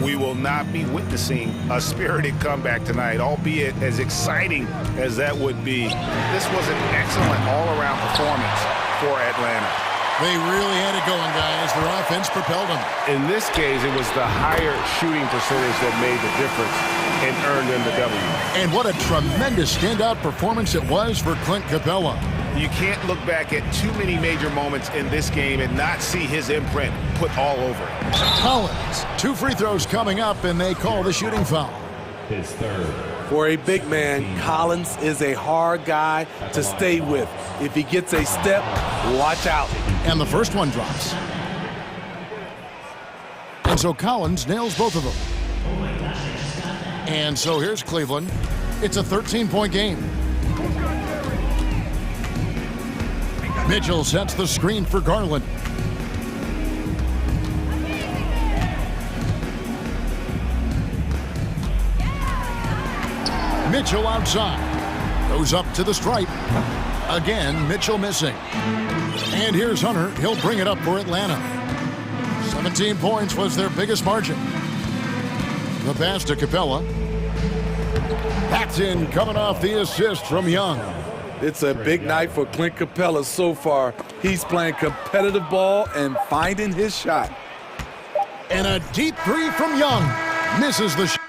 we will not be witnessing a spirited comeback tonight, albeit as exciting as that would be. This was an excellent all-around performance for Atlanta. They really had it going, guys. Their offense propelled them. In this case, it was the higher shooting percentage that made the difference and earned them the W. And what a tremendous standout performance it was for Clint Capella. You can't look back at too many major moments in this game and not see his imprint put all over it. Collins, 2 free throws coming up, and they call the shooting foul. His third. For a big man, Collins is a hard guy to stay with. If he gets a step, watch out. And the first one drops. And so Collins nails both of them. And so here's Cleveland. It's a 13-point game. Mitchell sets the screen for Garland. Mitchell outside. Goes up to the stripe. Again, Mitchell missing. And here's Hunter. He'll bring it up for Atlanta. 17 points was their biggest margin. The pass to Capella. That's in, coming off the assist from Young. It's a big night for Clint Capella so far. He's playing competitive ball and finding his shot. And a deep three from Young. Misses the shot.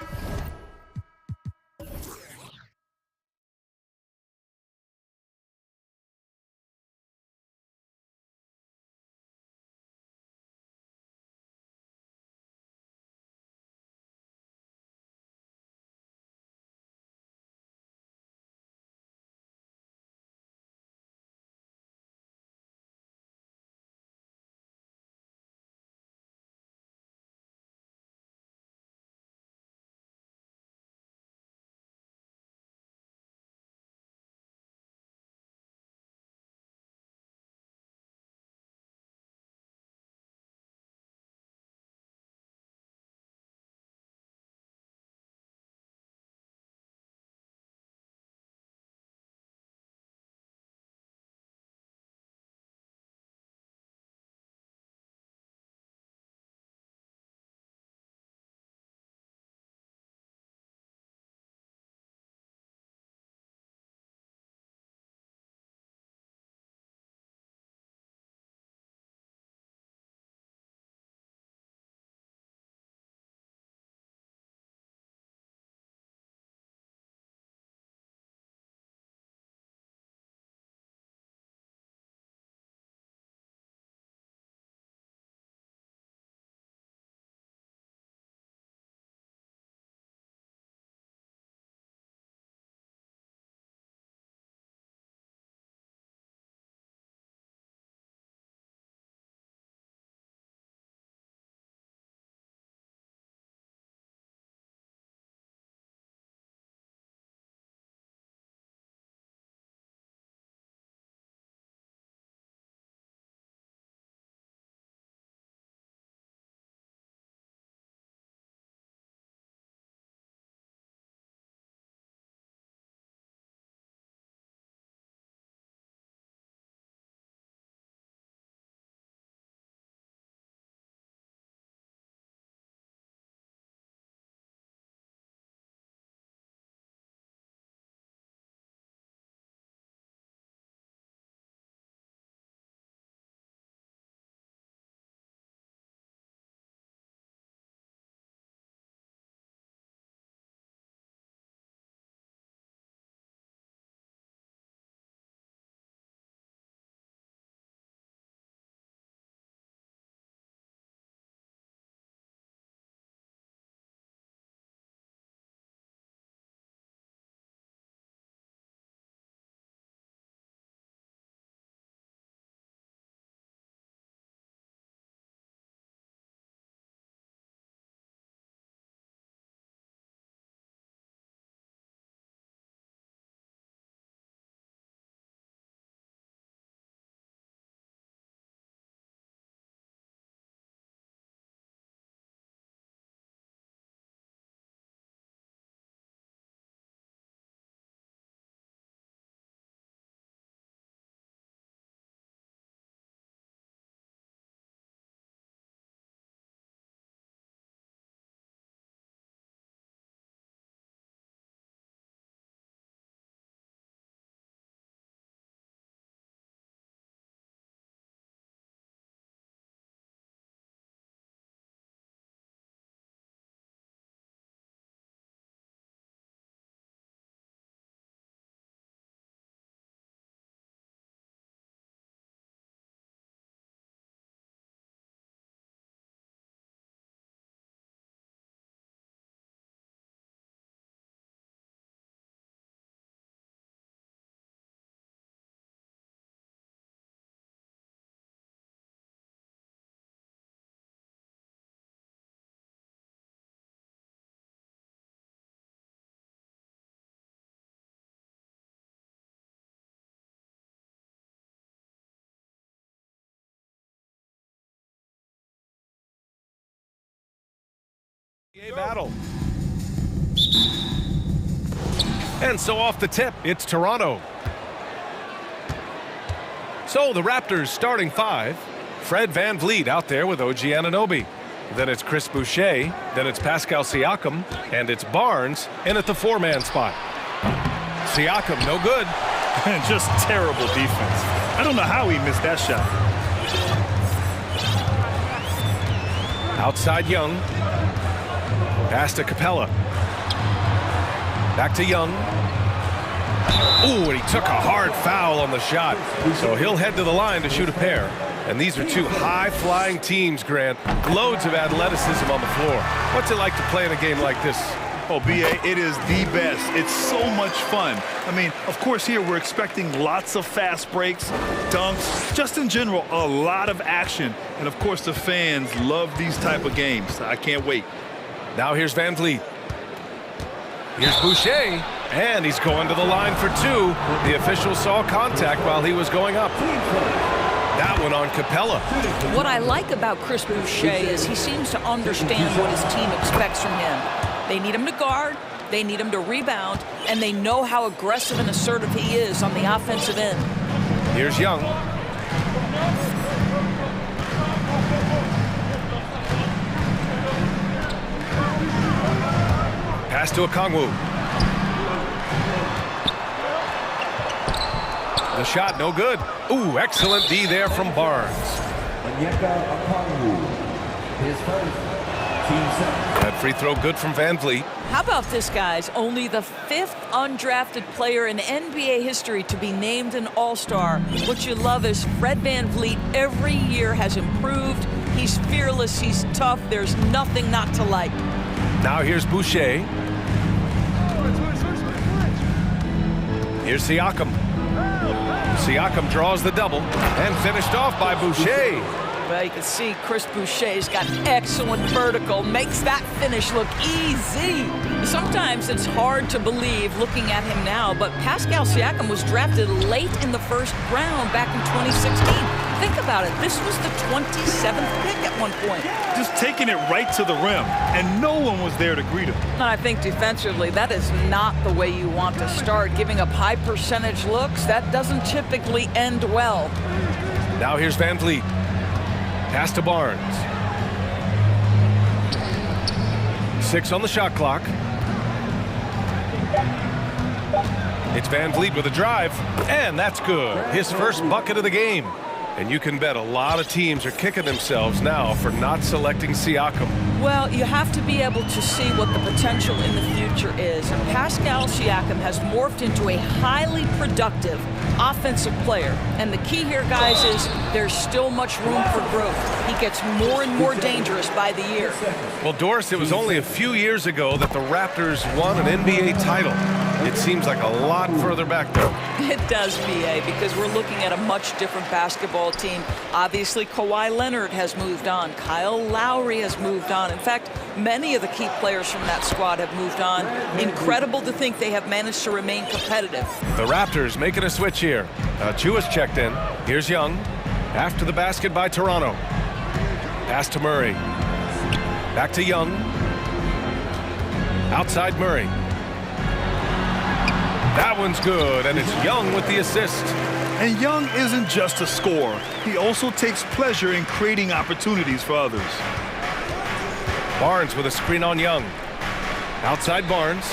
Battle. And so off the tip, it's Toronto. So the Raptors starting five. Fred VanVleet out there with OG Anunoby. Then it's Chris Boucher. Then it's Pascal Siakam. And it's Barnes in at the four-man spot. Siakam, no good. Just terrible defense. I don't know how he missed that shot. Outside Young. Pass to Capella. Back to Young. Ooh, and he took a hard foul on the shot. So he'll head to the line to shoot a pair. And these are two high-flying teams, Grant. Loads of athleticism on the floor. What's it like to play in a game like this? Oh, B.A., it is the best. It's so much fun. I mean, of course, here we're expecting lots of fast breaks, dunks, just in general, a lot of action. And, of course, the fans love these type of games. I can't wait. Now here's VanVleet. Here's Boucher, and he's going to the line for two. The official saw contact while he was going up. That one on Capella. What I like about Chris Boucher is he seems to understand what his team expects from him. They need him to guard, they need him to rebound, and they know how aggressive and assertive he is on the offensive end. Here's Young. Pass to Okongwu. The shot, no good. Ooh, excellent D there from Barnes. That free throw good from VanVleet. How about this, guys? Only the 5th undrafted player in NBA history to be named an All-Star. What you love is Fred VanVleet every year has improved. He's fearless, he's tough, there's nothing not to like. Now here's Boucher. Here's Siakam. Siakam draws the double and finished off by Boucher. Well, you can see Chris Boucher's got excellent vertical, makes that finish look easy. Sometimes it's hard to believe looking at him now, but Pascal Siakam was drafted late in the first round back in 2016. Think about it, this was the 27th pick at one point. Just taking it right to the rim, and no one was there to greet him. And I think defensively, that is not the way you want to start. Giving up high percentage looks, that doesn't typically end well. Now here's VanVleet. Pass to Barnes. 6 on the shot clock. It's VanVleet with a drive, and that's good. His first bucket of the game. And you can bet a lot of teams are kicking themselves now for not selecting Siakam. Well, you have to be able to see what the potential in the future is. And Pascal Siakam has morphed into a highly productive offensive player. And the key here, guys, is there's still much room for growth. He gets more and more dangerous by the year. Well, Doris, it was only a few years ago that the Raptors won an NBA title. It seems like a lot further back, though. It does, B.A., because we're looking at a much different basketball team. Obviously, Kawhi Leonard has moved on. Kyle Lowry has moved on. In fact, many of the key players from that squad have moved on. Incredible to think they have managed to remain competitive. The Raptors making a switch here. Chua's checked in. Here's Young. After the basket by Toronto. Pass to Murray. Back to Young. Outside Murray. That one's good, and it's Young with the assist. And Young isn't just a scorer. He also takes pleasure in creating opportunities for others. Barnes with a screen on Young. Outside Barnes.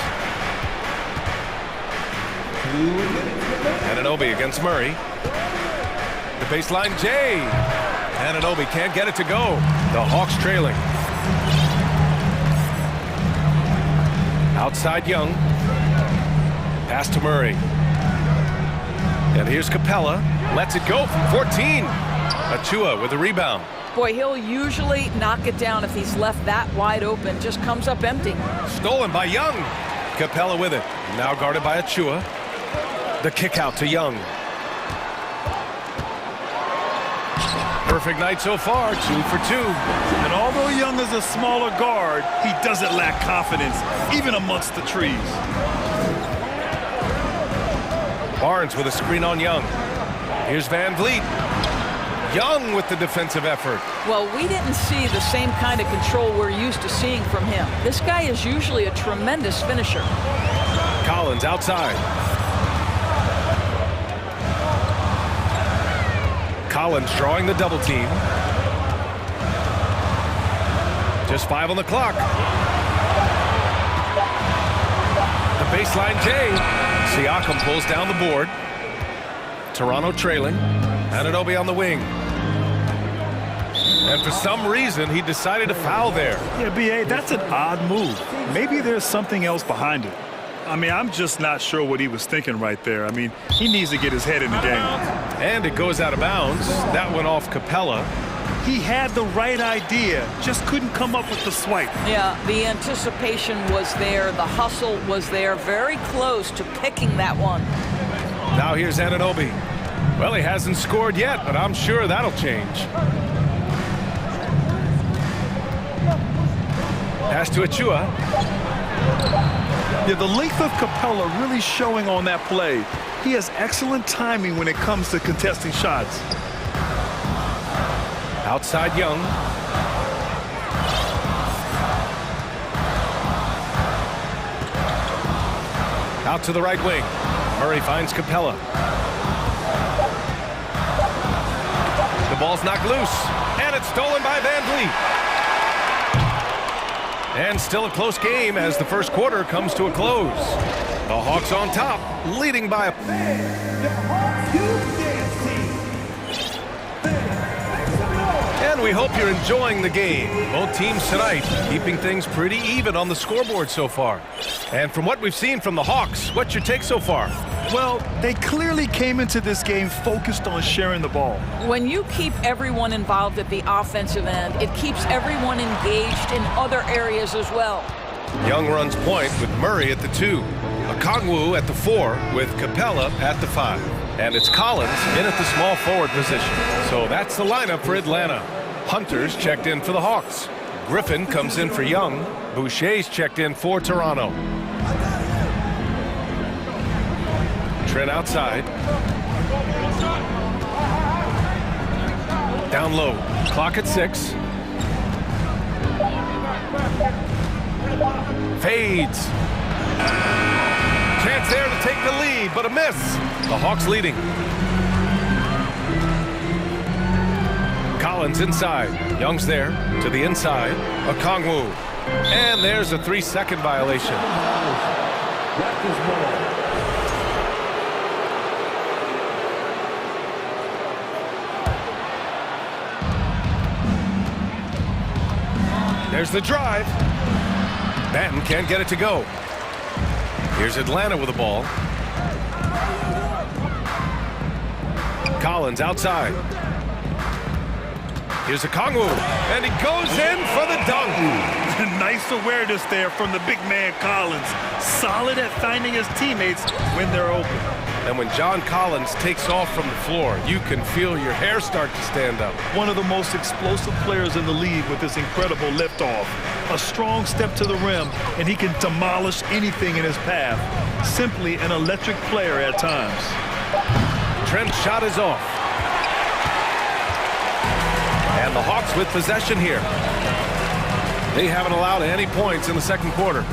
Anunoby against Murray. The baseline, Jay. Anunoby can't get it to go. The Hawks trailing. Outside Young. Pass to Murray. And here's Capella. Lets it go from 14. Achua with the rebound. Boy, he'll usually knock it down if he's left that wide open. Just comes up empty. Stolen by Young. Capella with it. Now guarded by Achua. The kick out to Young. Perfect night so far, 2 for 2. And although Young is a smaller guard, he doesn't lack confidence, even amongst the trees. Barnes with a screen on Young. Here's VanVleet. Young with the defensive effort. Well, we didn't see the same kind of control we're used to seeing from him. This guy is usually a tremendous finisher. Collins outside. Collins drawing the double team. Just 5 on the clock. The baseline J. Siakam pulls down the board. Toronto trailing. Anunoby on the wing. And for some reason, he decided to foul there. Yeah, B.A., that's an odd move. Maybe there's something else behind it. I mean, I'm just not sure what he was thinking right there. I mean, he needs to get his head in the game. And it goes out of bounds. That went off Capella. He had the right idea, just couldn't come up with the swipe. Yeah, the anticipation was there. The hustle was there. Very close to picking that one. Now here's Anunoby. Well, he hasn't scored yet, but I'm sure that'll change. Pass to Achua. Yeah, the length of Capella really showing on that play. He has excellent timing when it comes to contesting shots. Outside Young. Out to the right wing. Murray finds Capella. The ball's knocked loose, and it's stolen by Van Vliet. And still a close game as the first quarter comes to a close. The Hawks on top, leading by a... And we hope you're enjoying the game. Both teams tonight keeping things pretty even on the scoreboard so far. And from what we've seen from the Hawks, what's your take so far? Well, they clearly came into this game focused on sharing the ball. When you keep everyone involved at the offensive end, it keeps everyone engaged in other areas as well. Young runs point with Murray at the 2. Okongwu at the 4 with Capella at the 5. And it's Collins in at the small forward position. So that's the lineup for Atlanta. Hunter's checked in for the Hawks. Griffin comes in for Young. Boucher's checked in for Toronto. Trent outside. Down low. Clock at 6. Fades. Chance there to take the lead, but a miss. The Hawks leading. Collins inside. Young's there to the inside. Okongwu. And there's a 3-second violation. There's the drive. Batten can't get it to go. Here's Atlanta with the ball. Collins outside. Here's Okongwu, and he goes in for the dunk. Nice awareness there from the big man Collins. Solid at finding his teammates when they're open. And when John Collins takes off from the floor, you can feel your hair start to stand up. One of the most explosive players in the league with this incredible liftoff. A strong step to the rim, and he can demolish anything in his path. Simply an electric player at times. Trent's shot is off. And the Hawks with possession here. They haven't allowed any points in the second quarter.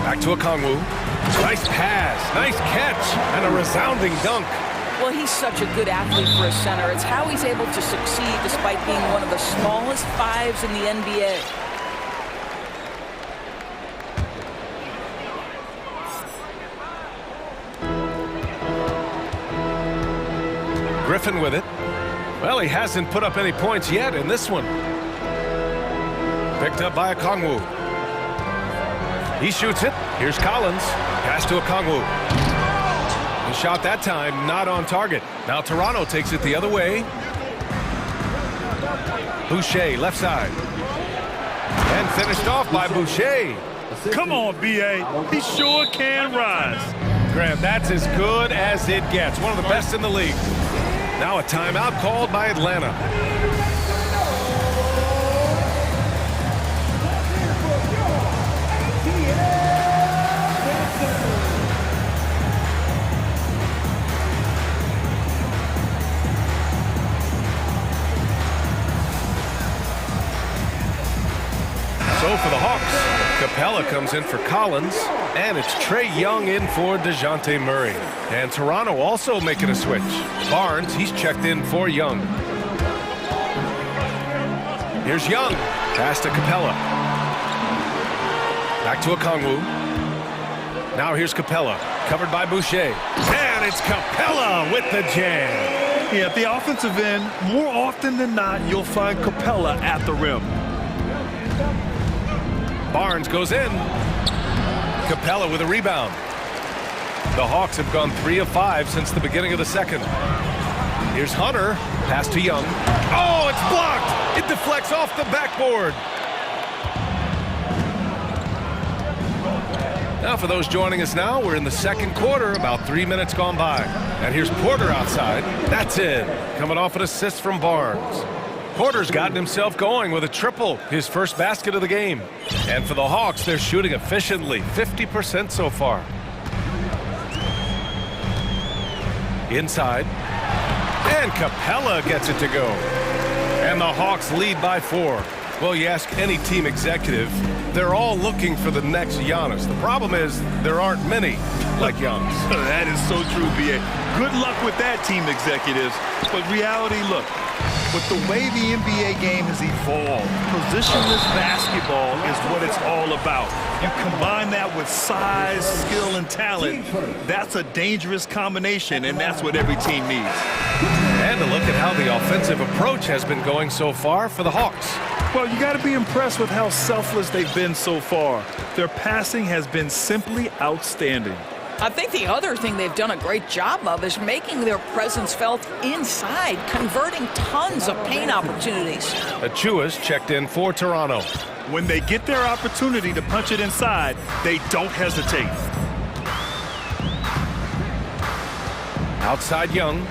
Back to Okongwu. Nice pass, nice catch, and a resounding dunk. Well, he's such a good athlete for a center. It's how he's able to succeed despite being one of the smallest 5s in the NBA. Griffin with it. Well, he hasn't put up any points yet in this one. Picked up by Okongwu. He shoots it. Here's Collins. Pass to Okongwu. The shot that time not on target. Now Toronto takes it the other way. Boucher left side. And finished off by Boucher. Come on, B.A. He sure can rise. Graham, that's as good as it gets. One of the best in the league. Now a timeout called by Atlanta. So for the Hawks, Capella comes in for Collins, and it's Trae Young in for DeJounte Murray. And Toronto also making a switch. Barnes, he's checked in for Young. Here's Young, pass to Capella. Back to Okongwu. Now here's Capella, covered by Boucher. And it's Capella with the jam. Yeah, at the offensive end, more often than not, you'll find Capella at the rim. Barnes goes in. Capella with a rebound. The Hawks have gone 3 of 5 since the beginning of the second. Here's Hunter, pass to Young. Oh, it's blocked! It deflects off the backboard. Now, for those joining us now, we're in the second quarter, about 3 minutes gone by. And here's Porter outside. That's in. Coming off an assist from Barnes. Porter's gotten himself going with a triple, his first basket of the game. And for the Hawks, they're shooting efficiently, 50% so far. Inside. And Capella gets it to go. And the Hawks lead by 4. Well, you ask any team executive, they're all looking for the next Giannis. The problem is there aren't many like Giannis. That is so true, B.A. Good luck with that, team executives. But reality, look, with the way the NBA game has evolved, positionless basketball is what it's all about. You combine that with size, skill, and talent, that's a dangerous combination, and that's what every team needs. And to look at how the offensive approach has been going so far for the Hawks. Well, you got to be impressed with how selfless they've been so far. Their passing has been simply outstanding. I think the other thing they've done a great job of is making their presence felt inside, converting tons of paint opportunities. Achua's checked in for Toronto. When they get their opportunity to punch it inside, they don't hesitate. Outside Young.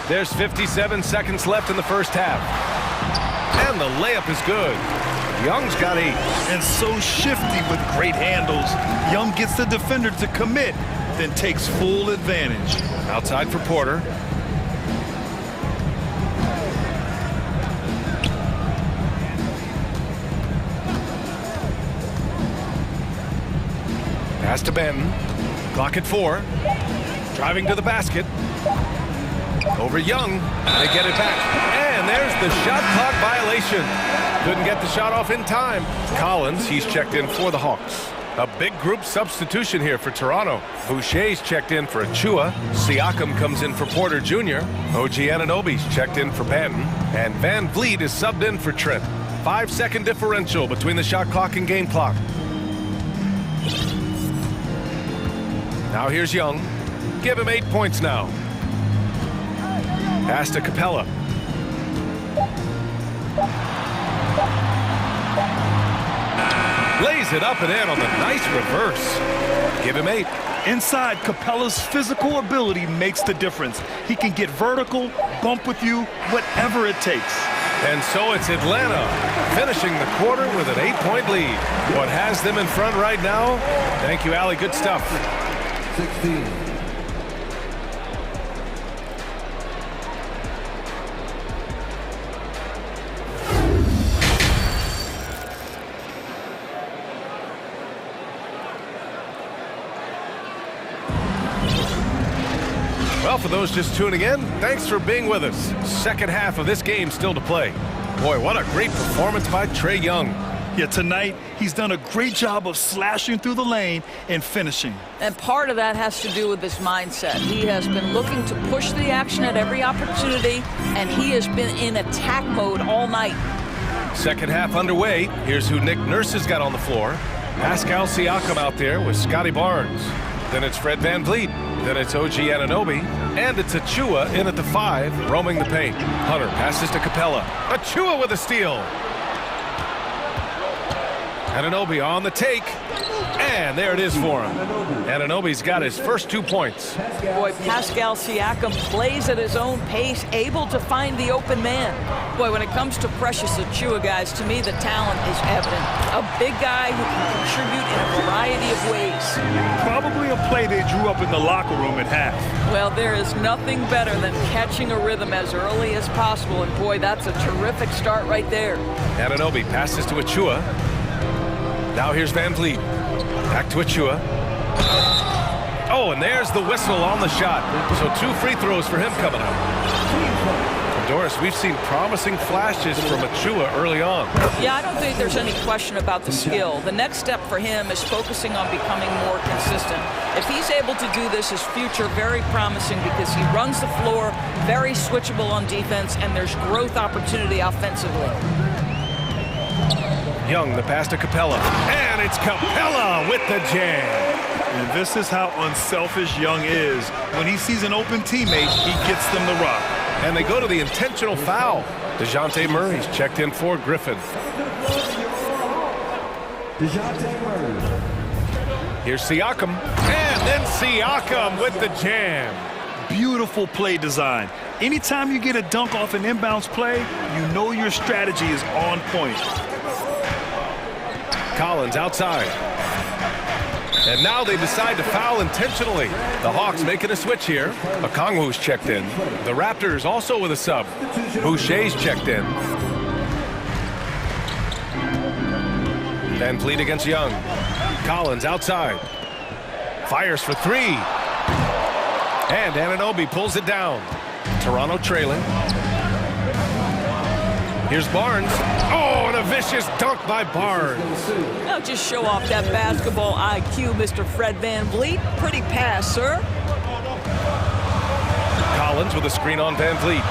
There's 57 seconds left in the first half. And the layup is good. Young's got 8. And so shifty with great handles. Young gets the defender to commit, then takes full advantage. Outside for Porter. Pass to Benton. Clock at 4. Driving to the basket. Over Young. They get it back. And there's the shot clock violation. Couldn't get the shot off in time. Collins, he's checked in for the Hawks. A big group substitution here for Toronto. Boucher's checked in for Achua. Siakam comes in for Porter Jr. OG Anunoby's checked in for Banton. And Van Vliet is subbed in for Trent. 5-second differential between the shot clock and game clock. Now here's Young. Give him 8 points now. Pass to Capella. Lays it up and in on the nice reverse. Give him 8. Inside, Capella's physical ability makes the difference. He can get vertical, bump with you, whatever it takes. And so it's Atlanta finishing the quarter with an 8-point lead. What has them in front right now? Thank you, Allie. Good stuff. 16. Well, for those just tuning in, thanks for being with us. Second half of this game still to play. Boy, what a great performance by Trae Young. Yeah, tonight, he's done a great job of slashing through the lane and finishing. And part of that has to do with his mindset. He has been looking to push the action at every opportunity, and he has been in attack mode all night. Second half underway. Here's who Nick Nurse has got on the floor. Pascal Siakam out there with Scotty Barnes. Then it's Fred Van Vliet. Then it's OG Anunoby. And it's Achua in at the 5, roaming the paint. Hunter passes to Capella. Achua with a steal. Anunoby on the take. And there it is for him. Anunoby's got his first 2 points. Boy, Pascal Siakam plays at his own pace, able to find the open man. Boy, when it comes to Precious Achua, guys, to me the talent is evident. A big guy who can contribute in a variety variety of ways. Probably a play they drew up in the locker room at half. Well, there is nothing better than catching a rhythm as early as possible, and boy, that's a terrific start right there. Anunoby passes to Achua. Now here's Van Vliet. Back to Achua. Oh, and there's the whistle on the shot. So 2 free throws for him coming up. Doris, we've seen promising flashes from Achua early on. Yeah, I don't think there's any question about the skill. The next step for him is focusing on becoming more consistent. If he's able to do this, his future very promising because he runs the floor, very switchable on defense, and there's growth opportunity offensively. Young, the pass to Capella. And it's Capella with the jam. And this is how unselfish Young is. When he sees an open teammate, he gets them the rock. And they go to the intentional foul. DeJounte Murray's checked in for Griffin. Here's Siakam. And then Siakam with the jam. Beautiful play design. Anytime you get a dunk off an inbounds play, you know your strategy is on point. Collins outside. And now they decide to foul intentionally. The Hawks making a switch here. Okongwu's checked in. The Raptors also with a sub. Boucher's checked in. Van Vliet against Young. Collins outside. Fires for 3. And Anunoby pulls it down. Toronto trailing. Here's Barnes. Oh, and a vicious dunk by Barnes. Now just show off that basketball IQ, Mr. Fred Van Vliet. Pretty pass, sir. Collins with a screen on Van Vliet.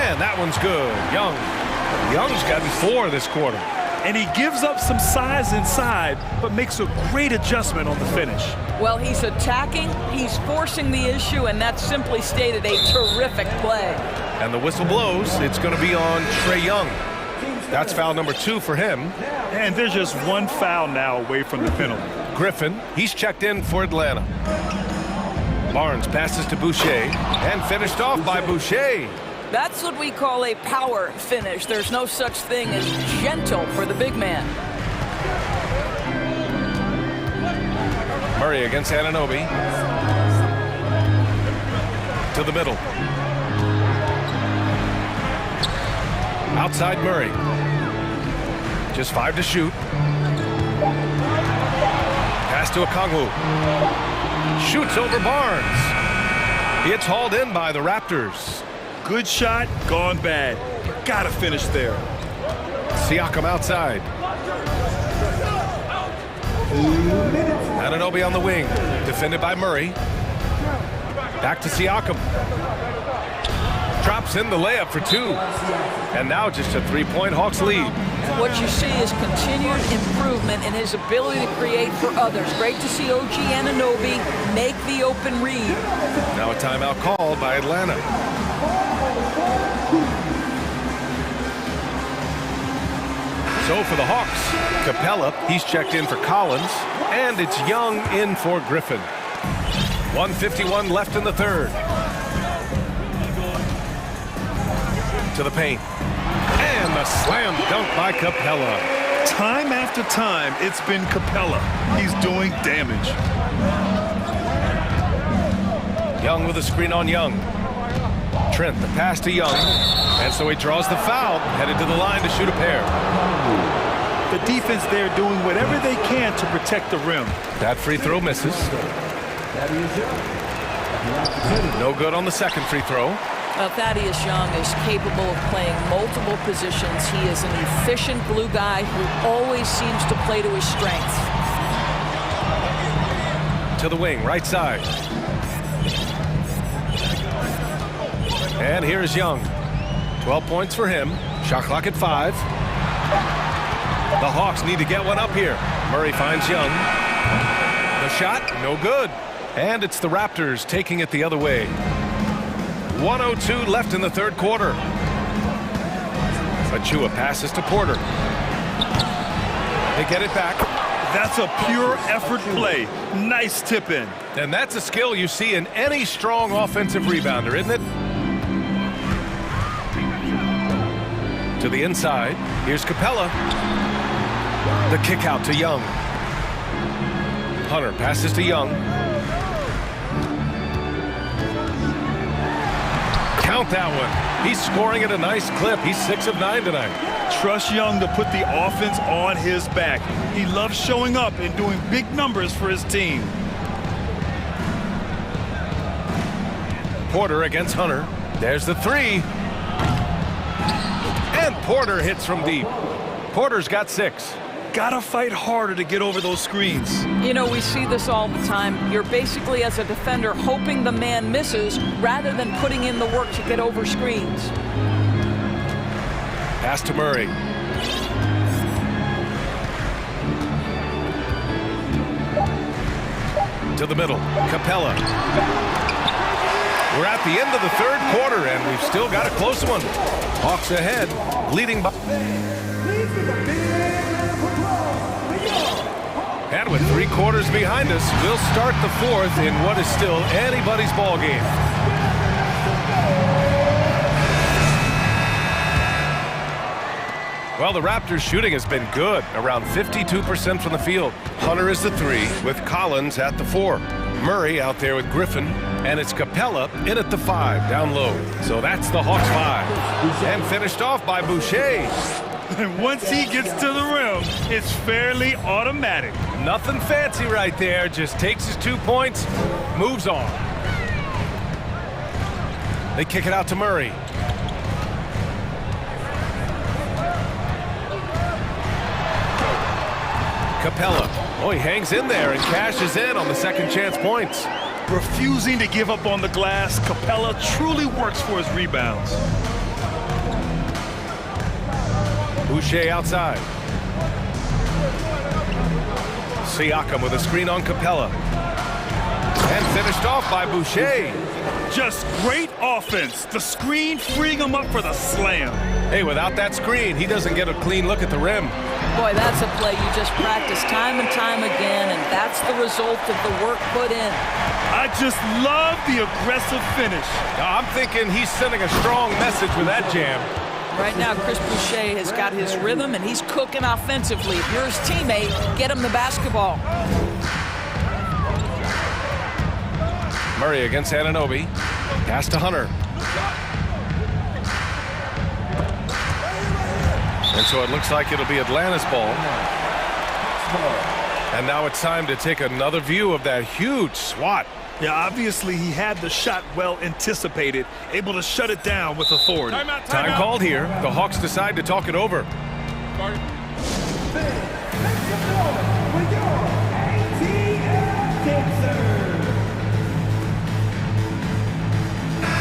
And that one's good. Young's gotten 4 this quarter. And he gives up some size inside, but makes a great adjustment on the finish. Well, he's attacking, he's forcing the issue, and that's simply stated a terrific play. And the whistle blows. It's going to be on Trae Young. That's foul number 2 for him. And there's just 1 foul now away from the penalty. Griffin, he's checked in for Atlanta. Barnes passes to Boucher and finished off by Boucher. That's what we call a power finish. There's no such thing as gentle for the big man. Murray against Anunoby. To the middle. Outside Murray. Just 5 to shoot. Pass to Okongwu. Shoots over Barnes. It's hauled in by the Raptors. Good shot, gone bad. Gotta finish there. Siakam outside. Anunoby on the wing. Defended by Murray. Back to Siakam. Drops in the layup for 2. And now just a 3-point Hawks lead. What you see is continued improvement in his ability to create for others. Great to see OG Anunoby make the open read. Now a timeout called by Atlanta. So for the Hawks, Capella, he's checked in for Collins, and it's Young in for Griffin. 1:51 left in the third. To the paint. And the slam dunk by Capella. Time after time, it's been Capella. He's doing damage. Young with a screen on Young. Trent, the pass to Young. And so he draws the foul, headed to the line to shoot a pair. The defense there doing whatever they can to protect the rim. That free throw misses. No good on the second free throw. Well, Thaddeus Young is capable of playing multiple positions. He is an efficient glue guy who always seems to play to his strengths. To the wing, right side. And here's Young. 12 points for him. Shot clock at 5. The Hawks need to get one up here. Murray finds Young. The shot, no good. And it's the Raptors taking it the other way. 1:02 left in the third quarter. Achua passes to Porter. They get it back. That's a pure effort play. Nice tip in. And that's a skill you see in any strong offensive rebounder, isn't it? To the inside. Here's Capella. The kick out to Young. Hunter passes to Young. Count that one. He's scoring at a nice clip. He's 6 of 9 tonight. Trust Young to put the offense on his back. He loves showing up and doing big numbers for his team. Porter against Hunter. There's the 3. And Porter hits from deep. Porter's got 6. Gotta fight harder to get over those screens. You know, we see this all the time. You're basically, as a defender, hoping the man misses rather than putting in the work to get over screens. Pass to Murray. To the middle. Capella. We're at the end of the third quarter, and we've still got a close one. Hawks ahead, leading by. And with 3 quarters behind us, we'll start the fourth in what is still anybody's ball game. Well, the Raptors' shooting has been good, around 52% from the field. Hunter is the 3, with Collins at the 4. Murray out there with Griffin, and it's Capella in at the 5, down low. So that's the Hawks 5. And finished off by Boucher. And once he gets to the rim, it's fairly automatic. Nothing fancy right there, just takes his 2 points, moves on. They kick it out to Murray. Capella. Oh, he hangs in there and cashes in on the second chance points. Refusing to give up on the glass, Capella truly works for his rebounds. Boucher outside. Siakam with a screen on Capella. And finished off by Boucher. Just great offense. The screen freeing him up for the slam. Hey, without that screen, he doesn't get a clean look at the rim. Boy, that's a play you just practice time and time again, and that's the result of the work put in. I just love the aggressive finish. I'm thinking he's sending a strong message with that jam. Right now, Chris Boucher has got his rhythm, and he's cooking offensively. If you're his teammate, get him the basketball. Murray against Anunoby. Pass to Hunter. And so it looks like it'll be Atlanta's ball. And now it's time to take another view of that huge swat. Yeah, obviously he had the shot well anticipated, able to shut it down with authority. Time called here. The Hawks decide to talk it over.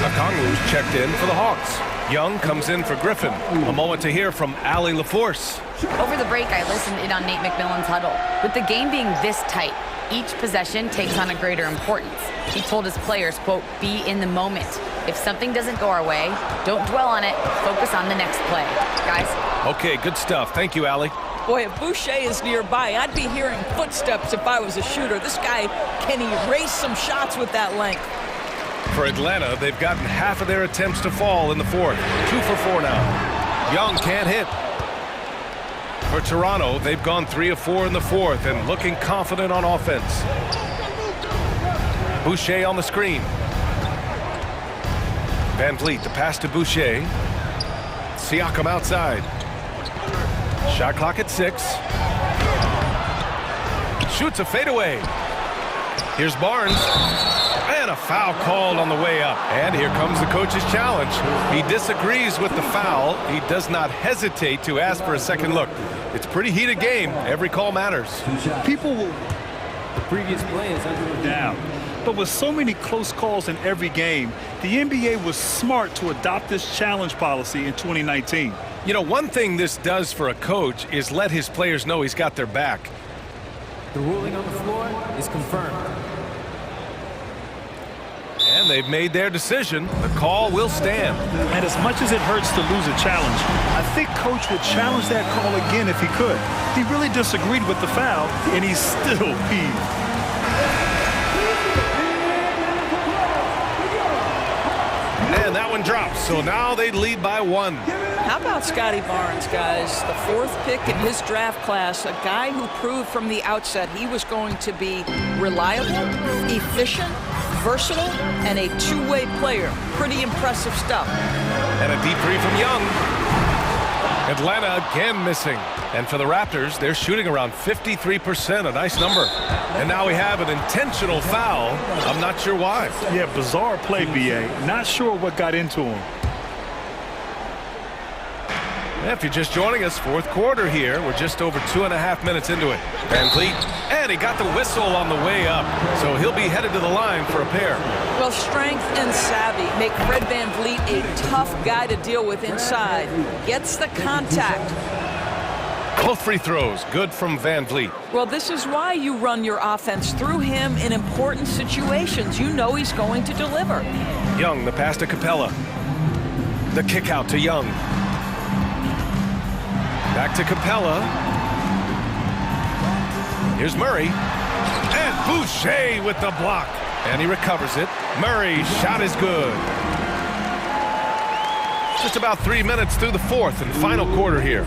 Okongwu's checked in for the Hawks. Young comes in for Griffin. A moment to hear from Allie LaForce. Over the break, I listened in on Nate McMillan's huddle. With the game being this tight, each possession takes on a greater importance. He told his players, quote, be in the moment. If something doesn't go our way, don't dwell on it. Focus on the next play. Guys. Okay, good stuff. Thank you, Allie. Boy, if Boucher is nearby, I'd be hearing footsteps if I was a shooter. This guy can erase some shots with that length. For Atlanta, they've gotten half of their attempts to fall in the fourth. 2 for 4 now. Young can't hit. For Toronto, they've gone 3 of 4 in the fourth and looking confident on offense. Boucher on the screen. Van Vliet, the pass to Boucher. Siakam outside. Shot clock at 6. Shoots a fadeaway. Here's Barnes. And a foul called on the way up. And here comes the coach's challenge. He disagrees with the foul. He does not hesitate to ask for a second look. It's a pretty heated game. Every call matters. People will... The previous play is under down. But with so many close calls in every game, the NBA was smart to adopt this challenge policy in 2019. You know, one thing this does for a coach is let his players know he's got their back. The ruling on the floor is confirmed. And they've made their decision. The call will stand. And as much as it hurts to lose a challenge, I think Coach would challenge that call again if he could. He really disagreed with the foul, and he's still peeved. And And that one drops. So now they lead by 1. How about Scotty Barnes, guys? The 4th pick in his draft class, a guy who proved from the outset he was going to be reliable, efficient, versatile, and a two-way player. Pretty impressive stuff. And a deep three from Young. Atlanta again missing. And for the Raptors, they're shooting around 53%, a nice number. And now we have an intentional foul. I'm not sure why. Yeah, bizarre play, B.A. Not sure what got into him. If you're just joining us, 4th quarter here. We're just over 2.5 minutes into it. Van Vliet, and he got the whistle on the way up. So he'll be headed to the line for a pair. Well, strength and savvy make Fred Van Vliet a tough guy to deal with inside. Gets the contact. Both free throws, good from Van Vliet. Well, this is why you run your offense through him in important situations. You know he's going to deliver. Young, the pass to Capella. The kick out to Young. Back to Capella. Here's Murray. And Boucher with the block. And he recovers it. Murray's shot is good. Just about 3 minutes through the 4th and final quarter here.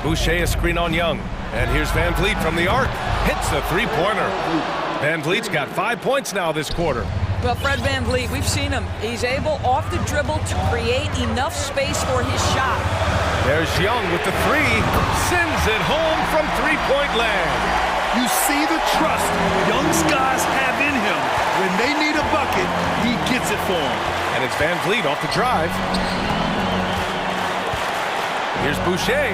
Boucher a screen on Young. And here's Van Vliet from the arc. Hits the three-pointer. Van Vliet's got 5 points now this quarter. Well, Fred Van Vliet, we've seen him. He's able off the dribble to create enough space for his shot. There's Young with the three. Sends it home from three-point land. You see the trust Young's guys have in him. When they need a bucket, he gets it for them. And it's Van Vliet off the drive. Here's Boucher.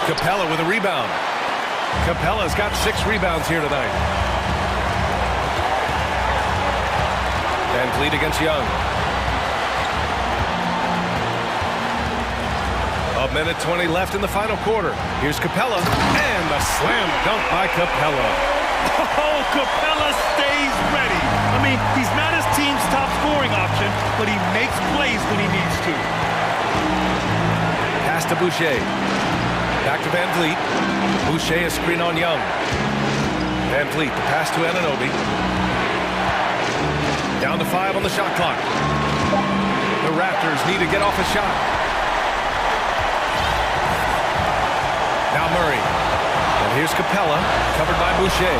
Capella with a rebound. Capella's got 6 rebounds here tonight. Van Vliet against Young. A minute 20 left in the final quarter. Here's Capella. And the slam dunk by Capella. Oh, Capella stays ready. I mean, he's not his team's top scoring option, but he makes plays when he needs to. Pass to Boucher. Back to Van Vliet. Boucher a screen on Young. Van Vliet, the pass to Anunoby. Down to 5 on the shot clock. The Raptors need to get off a shot. Now Murray. And here's Capella, covered by Boucher,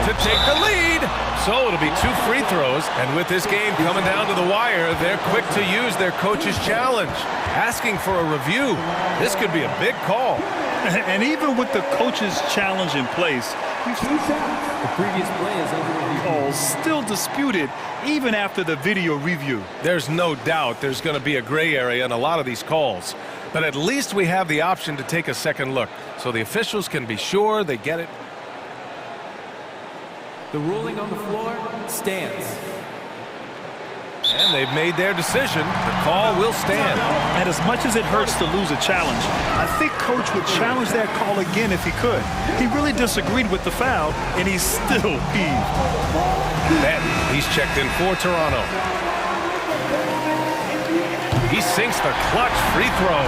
to take the lead. So it'll be 2 free throws. And with this game coming down to the wire, they're quick to use their coach's challenge, asking for a review. This could be a big call. And even with the coach's challenge in place, The previous play is under review. calls still disputed even after the video review. There's no doubt there's going to be a gray area in a lot of these calls. But at least we have the option to take a second look, so the officials can be sure they get it. The ruling on the floor stands. And they've made their decision. The call will stand. And as much as it hurts to lose a challenge, I think Coach would challenge that call again if he could. He really disagreed with the foul, and he's still peeved. Then he's checked in for Toronto. He sinks the clutch free throw.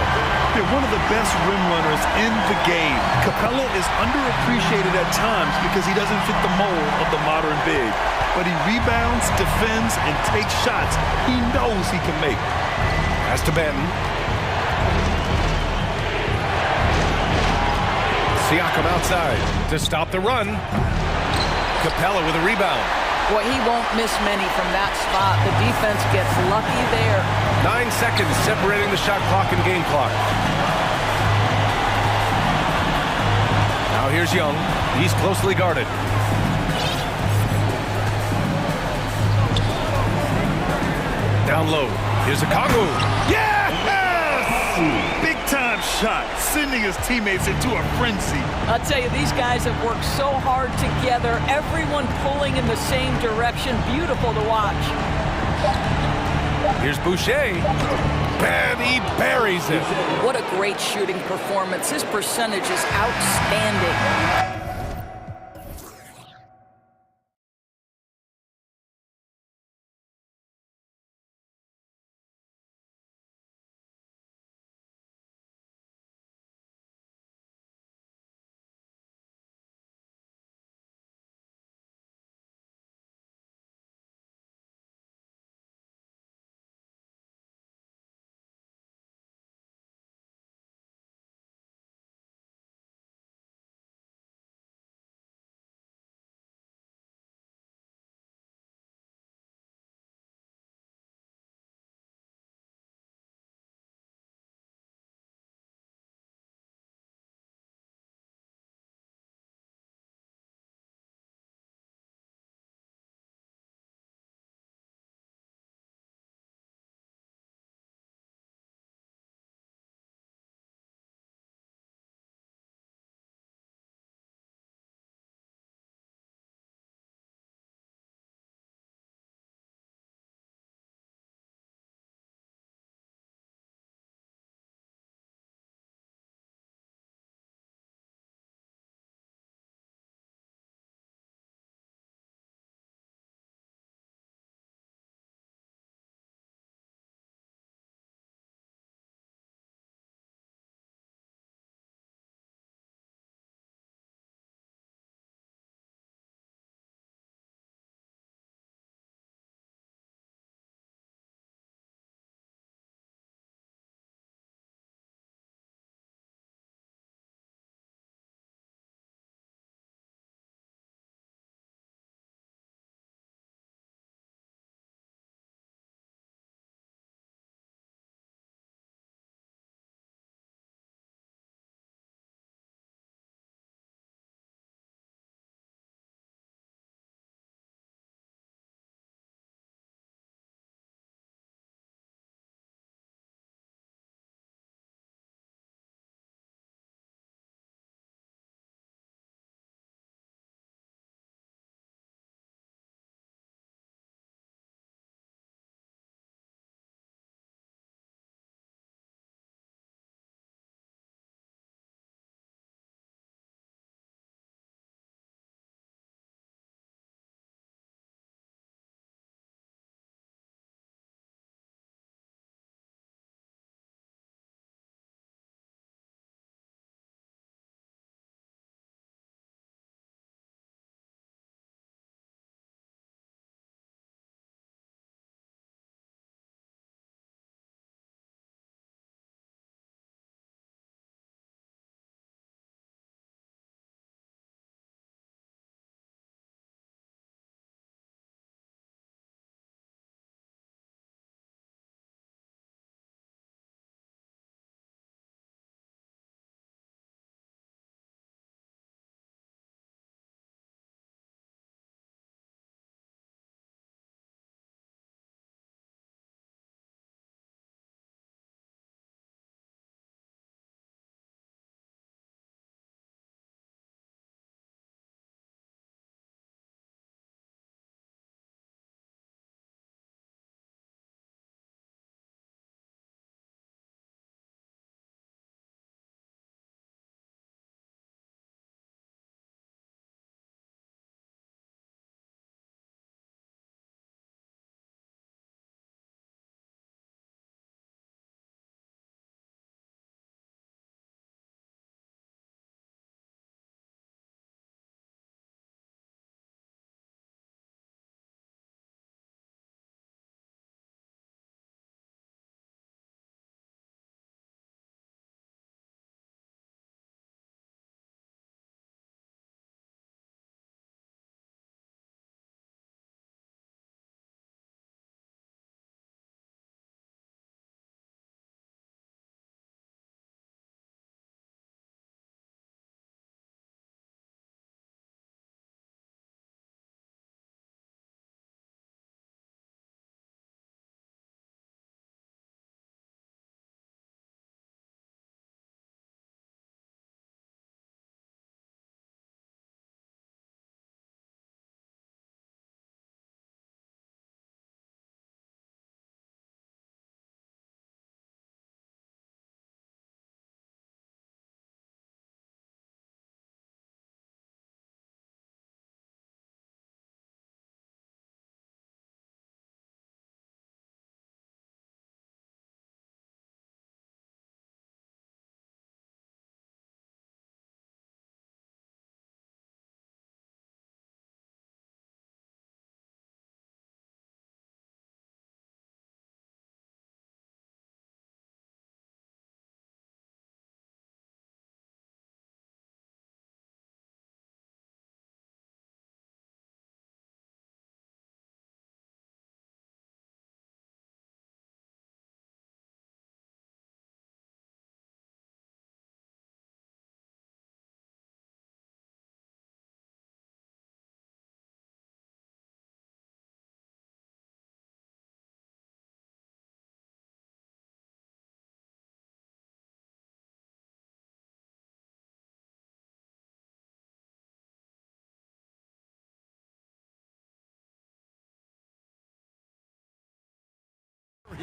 They're one of the best rim runners in the game. Capella is underappreciated at times because he doesn't fit the mold of the modern big. But he rebounds, defends, and takes shots he knows he can make. Pass to Benton. Siakam outside to stop the run. Capella with a rebound. Boy, he won't miss many from that spot. The defense gets lucky there. 9 seconds separating the shot clock and game clock. Now here's Young. He's closely guarded. Down low. Here's a Kongu. Yes! Big-time shot, sending his teammates into a frenzy. I'll tell you, these guys have worked so hard together. Everyone pulling in the same direction. Beautiful to watch. Here's Boucher. And he buries it. What a great shooting performance. His percentage is outstanding.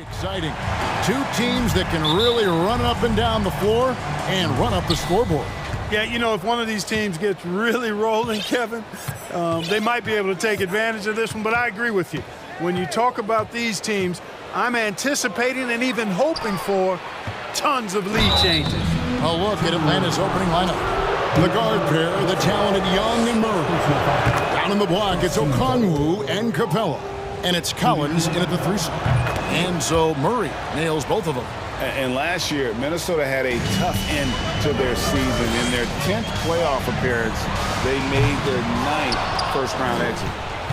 Exciting. Two teams that can really run up and down the floor and run up the scoreboard. Yeah, you know, if one of these teams gets really rolling, Kevin, they might be able to take advantage of this one, but I agree with you. When you talk about these teams, I'm anticipating and even hoping for tons of lead changes. A look at Atlanta's opening lineup. The guard pair, the talented Young and Murray. Down in the block, it's Okongwu and Capella. And it's Collins in at the 3 slot. And so Murray nails both of them. And last year, Minnesota had a tough end to their season. In their 10th playoff appearance, they made their 9th first-round exit.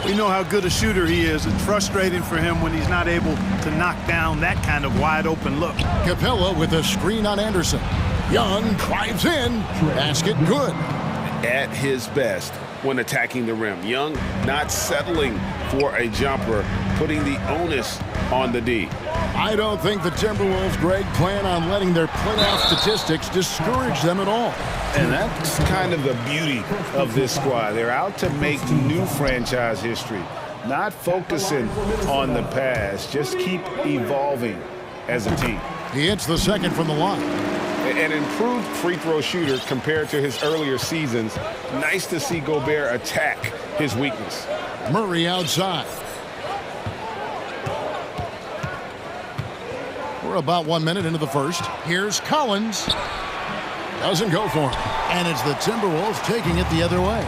We know how good a shooter he is. It's frustrating for him when he's not able to knock down that kind of wide-open look. Capella with a screen on Anderson. Young drives in. Basket good. At his best when attacking the rim. Young not settling for a jumper, putting the onus on the D. I don't think the Timberwolves, Greg, plan on letting their playoff statistics discourage them at all. And that's kind of the beauty of this squad. They're out to make new franchise history, not focusing on the past, just keep evolving as a team. He hits the second from the line. An improved free throw shooter compared to his earlier seasons. Nice to see Gobert attack his weakness. Murray outside. We're about 1 minute into the first. Here's Collins. Doesn't go for him. And it's the Timberwolves taking it the other way.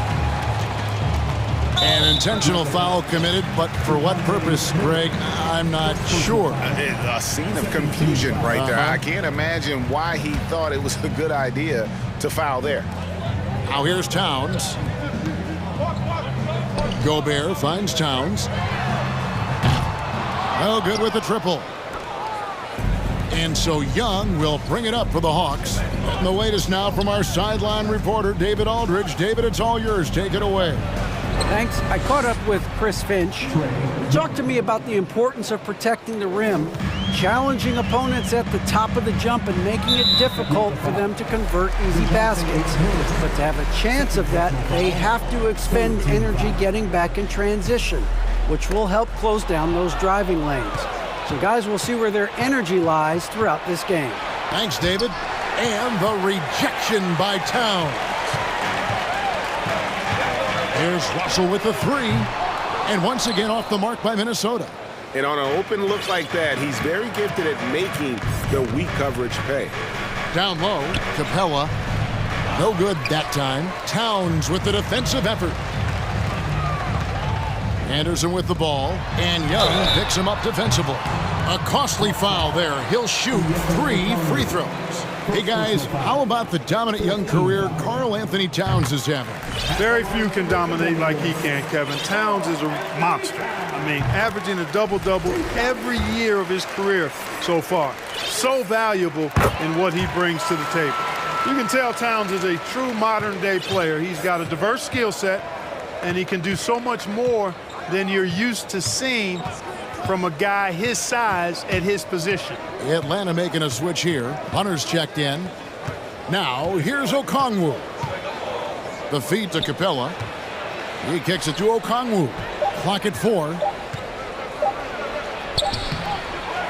An intentional foul committed, but for what purpose, Greg, I'm not sure. A scene of confusion right there. I can't imagine why he thought it was a good idea to foul there. Now here's Towns. Gobert finds Towns. No good with the triple. And so Young will bring it up for the Hawks. And the latest now from our sideline reporter, David Aldridge. David, it's all yours. Take it away. Thanks. I caught up with Chris Finch. He talked to me about the importance of protecting the rim, challenging opponents at the top of the jump and making it difficult for them to convert easy baskets. But to have a chance of that, they have to expend energy getting back in transition, which will help close down those driving lanes. So guys, we'll see where their energy lies throughout this game. Thanks, David. And the rejection by Towns. Here's Russell with the 3. And once again off the mark by Minnesota. And on an open look like that, he's very gifted at making the weak coverage pay. Down low, Capella. No good that time. Towns with the defensive effort. Anderson with the ball, and Young picks him up defensively. A costly foul there. He'll shoot 3 free throws. Hey, guys, how about the dominant young career Karl Anthony Towns is having? Very few can dominate like he can, Kevin. Towns is a monster. I mean, averaging a double-double every year of his career so far. So valuable in what he brings to the table. You can tell Towns is a true modern-day player. He's got a diverse skill set, and he can do so much more than you're used to seeing from a guy his size at his position. Atlanta making a switch here. Hunter's checked in. Now, here's Okongwu. The feed to Capella. He kicks it to Okongwu. Clock at 4.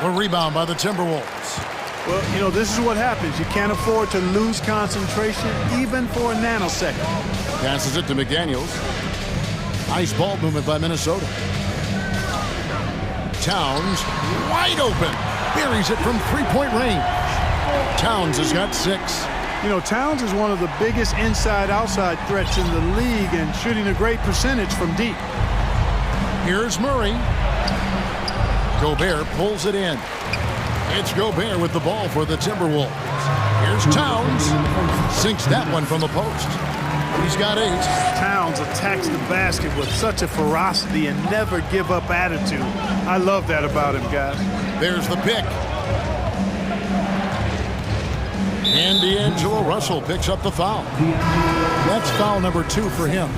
The rebound by the Timberwolves. Well, you know, this is what happens. You can't afford to lose concentration even for a nanosecond. Passes it to McDaniels. Nice ball movement by Minnesota. Towns wide open. Buries it from three-point range. Towns has got 6. You know, Towns is one of the biggest inside-outside threats in the league and shooting a great percentage from deep. Here's Murray. Gobert pulls it in. It's Gobert with the ball for the Timberwolves. Here's Towns. Sinks that one from the post. He's got 8. Towns attacks the basket with such a ferocity and never give up attitude. I love that about him, guys. There's the pick. And D'Angelo Russell picks up the foul. That's foul number 2 for him.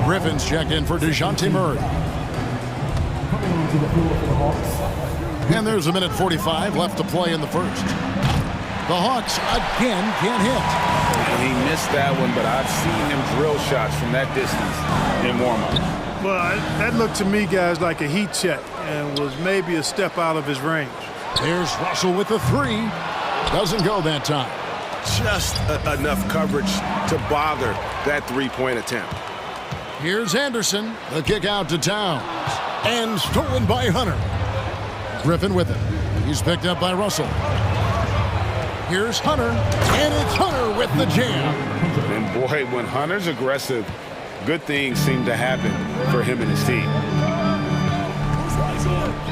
Griffin's checked in for DeJounte Murray. And there's a minute 45 left to play in the first. The Hawks again can't hit. And he missed that one, but I've seen him drill shots from that distance in warm-up. Well, that looked to me, guys, like a heat check and was maybe a step out of his range. Here's Russell with the three. Doesn't go that time. Just enough coverage to bother that three-point attempt. Here's Anderson. The kick out to Towns. And stolen by Hunter. Griffin with it. He's picked up by Russell. Here's Hunter. And it's Hunter with the jam. And boy, when Hunter's aggressive, good things seem to happen for him and his team.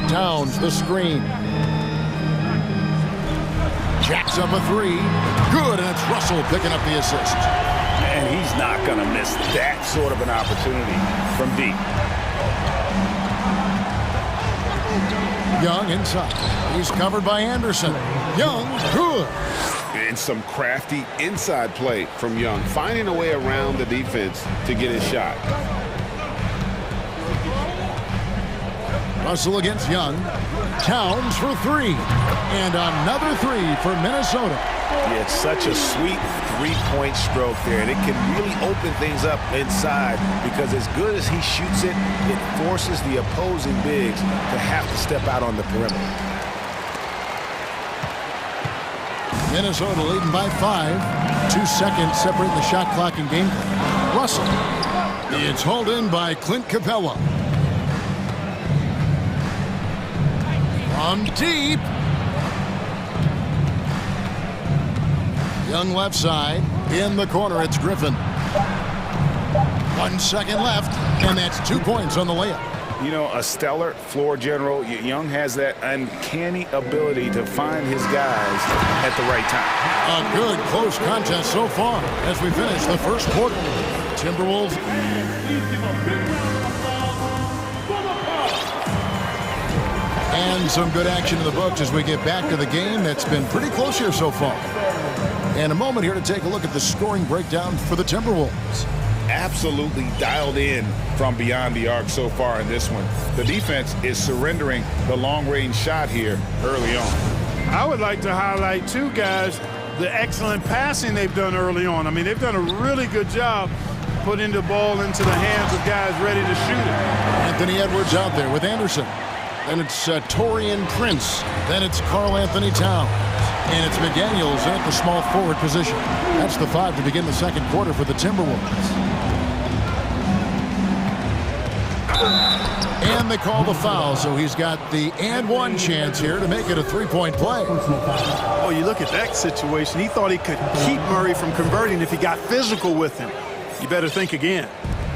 Towns, the screen. Jacks up a three. Good, and it's Russell picking up the assist. And he's not going to miss that sort of an opportunity from deep. Young inside. He's covered by Anderson. Young, good. And some crafty inside play from Young, finding a way around the defense to get his shot. Russell against Young. Towns for three. And another three for Minnesota. Yeah, it's such a sweet three-point stroke there, and it can really open things up inside because as good as he shoots it, it forces the opposing bigs to have to step out on the perimeter. Minnesota leading by 5. 2 seconds separating the shot clock and game clock. Russell. It's hauled in by Clint Capella. From deep. Young left side. In the corner, it's Griffin. 1 second left, and that's 2 points on the layup. You know, a stellar floor general. Young has that uncanny ability to find his guys at the right time. A good close contest so far as we finish the first quarter. Timberwolves. And some good action in the books as we get back to the game that's been pretty close here so far. And a moment here to take a look at the scoring breakdown for the Timberwolves. Absolutely dialed in from beyond the arc so far in this one. The defense is surrendering the long-range shot here early on. I would like to highlight, too, guys, the excellent passing they've done early on. I mean, they've done a really good job putting the ball into the hands of guys ready to shoot it. Anthony Edwards out there with Anderson. Then it's Taurean Prince. Then it's Karl Anthony Towns. And it's McDaniels in at the small forward position. That's the 5 to begin the second quarter for the Timberwolves. And they call the foul, so he's got the and one chance here to make it a three-point play. Oh, you look at that situation. He thought he could keep Murray from converting if he got physical with him. You better think again.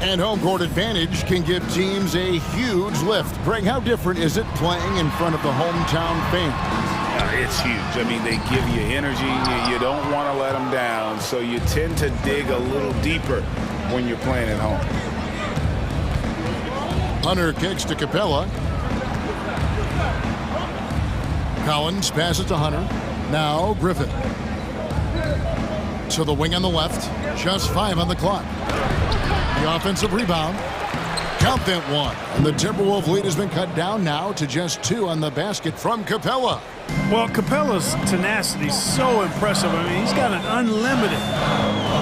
And home court advantage can give teams a huge lift. Greg, how different is it playing in front of the hometown fans? It's huge. I mean, they give you energy. You don't want to let them down, so you tend to dig a little deeper when you're playing at home. Hunter kicks to Capella. Collins passes to Hunter. Now Griffin. To the wing on the left. Just 5 on the clock. The offensive rebound. Count that one. And the Timberwolves lead has been cut down now to just 2 on the basket from Capella. Well, Capella's tenacity is so impressive. I mean, he's got an unlimited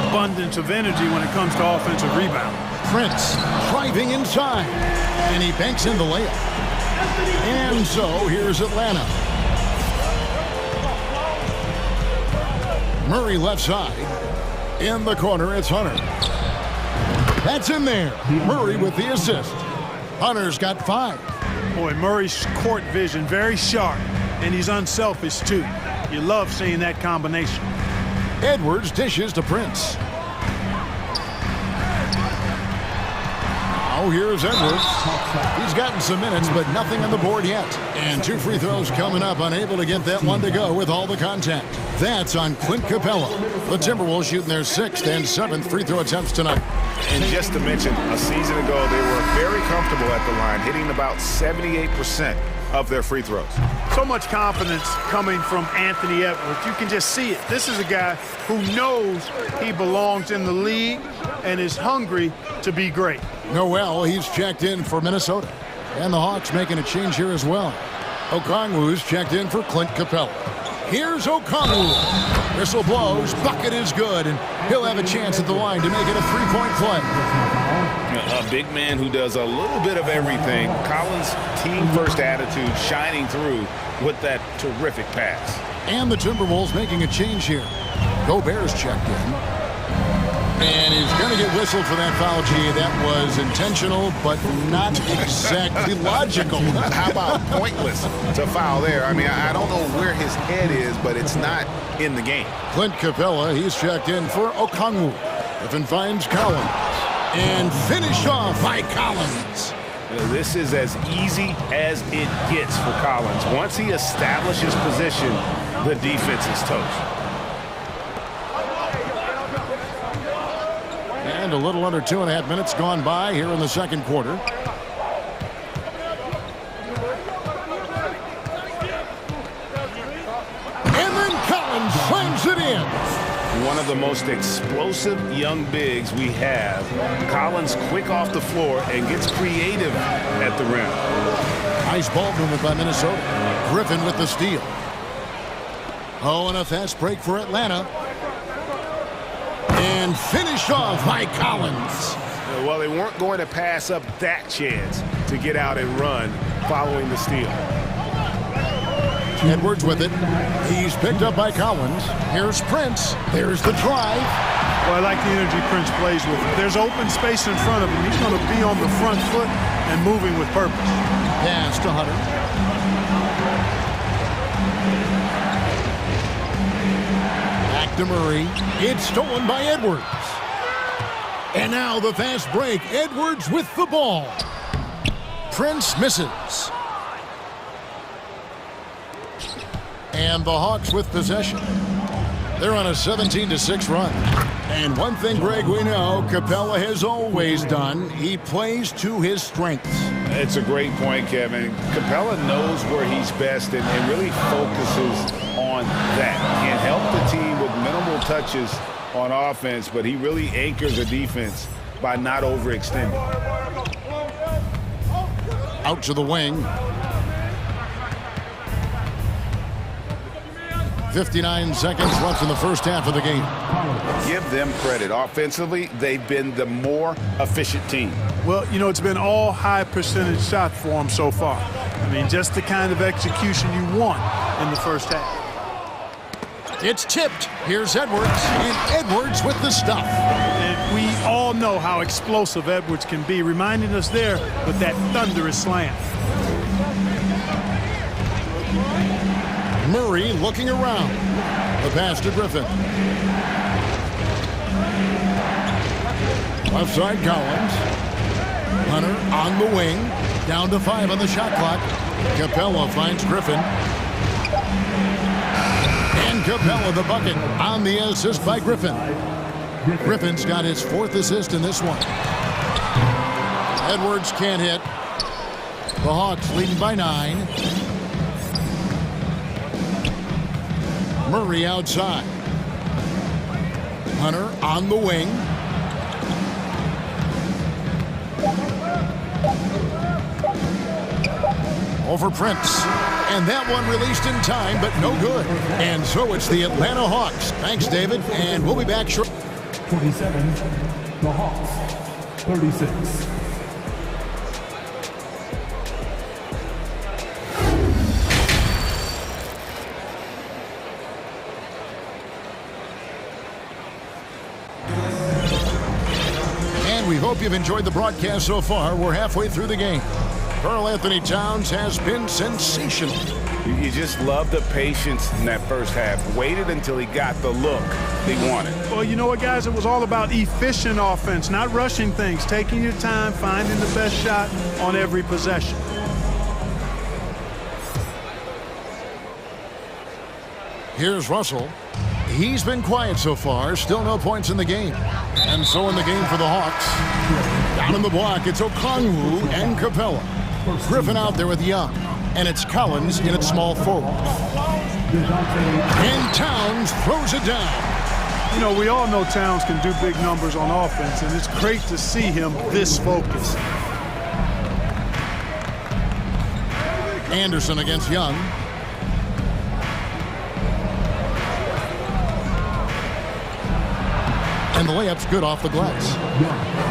abundance of energy when it comes to offensive rebound. Prince driving inside. And he banks in the layup. And so here's Atlanta. Murray left side. In the corner, it's Hunter. That's in there. Murray with the assist. Hunter's got 5. Boy, Murray's court vision very sharp, and he's unselfish too. You love seeing that combination. Edwards dishes to Prince. Now here's Edwards. He's gotten some minutes, but nothing on the board yet. And 2 free throws coming up, unable to get that one to go with all the contact. That's on Clint Capella. The Timberwolves shooting their 6th and 7th free throw attempts tonight. And just to mention, a season ago, they were very comfortable at the line, hitting about 78% of their free throws. So much confidence coming from Anthony Edwards. You can just see it. This is a guy who knows he belongs in the league and is hungry to be great. Noel, he's checked in for Minnesota. And the Hawks making a change here as well. Okongwu's checked in for Clint Capella. Here's Okongwu. Whistle blows, bucket is good, and he'll have a chance at the line to make it a three-point play. A big man who does a little bit of everything. Collins' team-first attitude shining through with that terrific pass. And the Timberwolves making a change here. Gobert's checked in. And he's going to get whistled for that foul, G. That was intentional, but not exactly logical. How about pointless to foul there? I mean, I don't know where his head is, but it's not in the game. Clint Capella, he's checked in for Okongwu. Griffin finds Collins. And finished off by Collins. This is as easy as it gets for Collins. Once he establishes position, the defense is toast. And a little under 2.5 minutes gone by here in the second quarter. And then Collins slams it in. One of the most explosive young bigs we have. Collins quick off the floor and gets creative at the rim. Nice ball movement by Minnesota. Griffin with the steal. Oh, and a fast break for Atlanta. And finished off by Collins. Well, they weren't going to pass up that chance to get out and run following the steal. Edwards with it. He's picked up by Collins. Here's Prince. There's the drive. Well, I like the energy Prince plays with. If there's open space in front of him, he's going to be on the front foot and moving with purpose. Pass to Hunter. Back to Murray. It's stolen by Edwards. And now the fast break. Edwards with the ball. Prince misses. And the Hawks with possession. They're on a 17-6 run. And one thing, Greg, we know Capella has always done, he plays to his strengths. It's a great point, Kevin. Capella knows where he's best and really focuses on that. Can help the team with minimal touches on offense, but he really anchors the defense by not overextending. Out to the wing. 59 seconds left in the first half of the game. Give them credit. Offensively, they've been the more efficient team. Well, you know, it's been all high percentage shot for them so far. I mean, just the kind of execution you want in the first half. It's tipped. Here's Edwards, and Edwards with the stuff. And we all know how explosive Edwards can be, reminding us there with that thunderous slam. Murray looking around. The pass to Griffin. Left side Collins. Hunter on the wing. Down to 5 on the shot clock. Capella finds Griffin. And Capella the bucket on the assist by Griffin. Griffin's got his 4th assist in this one. Edwards can't hit. The Hawks leading by 9. Murray outside. Hunter on the wing. Over Prince. And that one released in time, but no good. And so it's the Atlanta Hawks. Thanks, David. And we'll be back shortly. 27, the Hawks, 36. We hope you've enjoyed the broadcast so far. We're halfway through the game. Karl Anthony Towns has been sensational. You just love the patience in that first half. Waited until he got the look he wanted. Well, you know what, guys? It was all about efficient offense, not rushing things, taking your time, finding the best shot on every possession. Here's Russell. He's been quiet so far. Still no points in the game. And so in the game for the Hawks. Down in the block, it's Okongwu and Capella. Griffin out there with Young. And it's Collins in at small forward. And Towns throws it down. You know, we all know Towns can do big numbers on offense, and it's great to see him this focused. Anderson against Young. And the layup's good off the glass.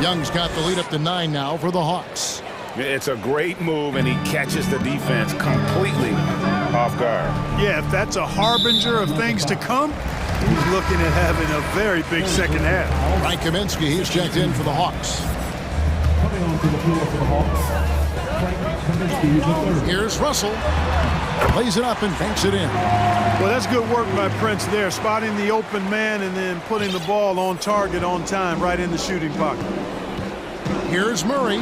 Young's got the lead up to 9 now for the Hawks. It's a great move, and he catches the defense completely off guard. Yeah, if that's a harbinger of things to come, he's looking at having a very big second half. Frank Kaminsky, he's checked in for the Hawks. Coming onto the floor for the Hawks, Frank Kaminsky is the third. Here's Russell. Plays it up and banks it in. Well, that's good work by Prince there, spotting the open man and then putting the ball on target on time right in the shooting pocket. Here's Murray.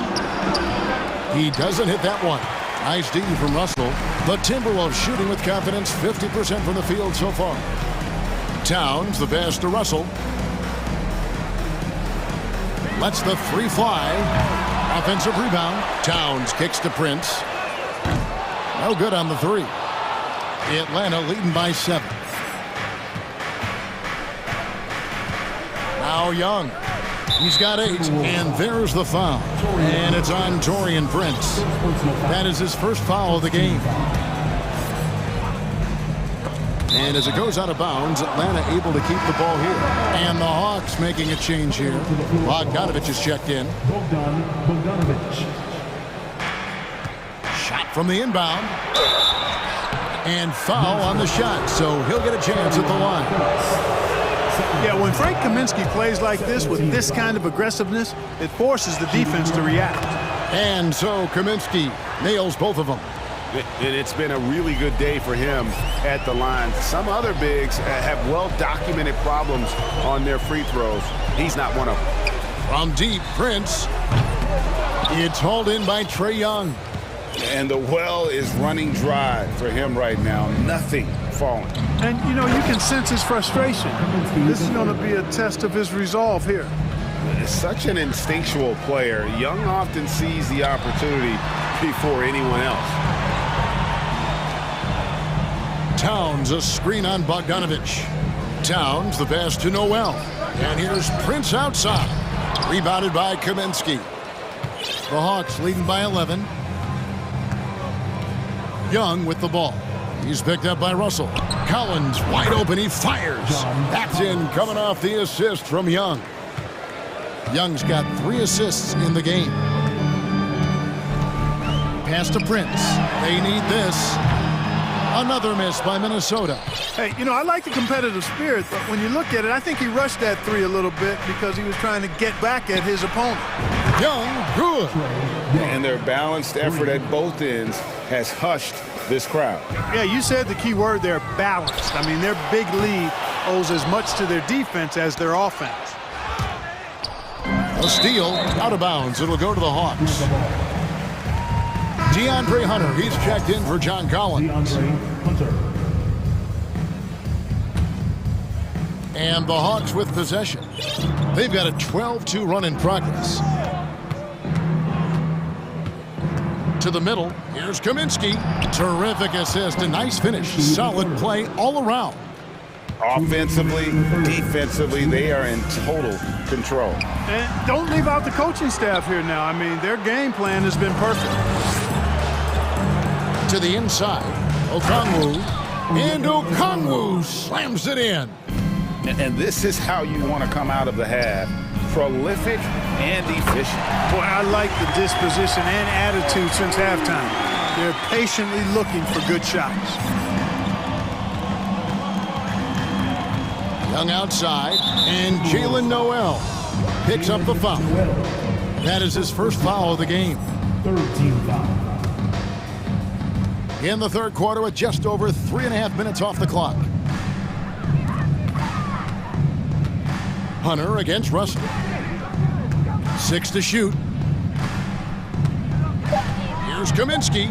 He doesn't hit that one. Nice D from Russell. The Timberwolves shooting with confidence, 50% from the field so far. Towns, the pass to Russell. Lets the three fly. Offensive rebound. Towns kicks to Prince. No good on the three. Atlanta leading by 7. Now Young. He's got 8, and there's the foul. And it's on Taurean Prince. That is his first foul of the game. And as it goes out of bounds, Atlanta able to keep the ball here. And the Hawks making a change here. Bogdanovich is checked in. Bogdanovich. Shot from the inbound. And foul on the shot, so he'll get a chance at the line. Yeah, when Frank Kaminsky plays like this with this kind of aggressiveness, it forces the defense to react. And so Kaminsky nails both of them. And it's been a really good day for him at the line. Some other bigs have well-documented problems on their free throws. He's not one of them. From deep, Prince. It's hauled in by Trae Young. And the well is running dry for him right now. Nothing falling. And, you know, you can sense his frustration. This is going to be a test of his resolve here. Such an instinctual player. Young often sees the opportunity before anyone else. Towns, a screen on Bogdanovich. Towns, the pass to Noel. And here's Prince outside. Rebounded by Kaminsky. The Hawks leading by 11. Young with the ball. He's picked up by Russell. Collins wide open. He fires. That's in, coming off the assist from Young. Young's got 3 assists in the game. Pass to Prince. They need this. Another miss by Minnesota. Hey, you know, I like the competitive spirit, but when you look at it, I think he rushed that 3 a little bit because he was trying to get back at his opponent. Young, good. And their balanced effort at both ends has hushed this crowd. Yeah, you said the key word there, balanced. I mean, their big lead owes as much to their defense as their offense. A steal, out of bounds. It'll go to the Hawks. DeAndre Hunter, he's checked in for John Collins. And the Hawks with possession. They've got a 12-2 run in progress. To the middle, here's Kaminsky. Terrific assist, a nice finish. Solid play all around. Offensively, defensively, they are in total control. And don't leave out the coaching staff here now. I mean, their game plan has been perfect. To the inside, Okongwu. And Okongwu slams it in. And this is how you want to come out of the half. Prolific and efficient. Boy, I like the disposition and attitude since halftime. They're patiently looking for good shots. Young outside, and Jalen Noel picks up the foul. That is his first foul of the game. 13 foul. In the third quarter with just over 3.5 minutes off the clock. Hunter against Russell. 6 to shoot. Here's Kaminsky.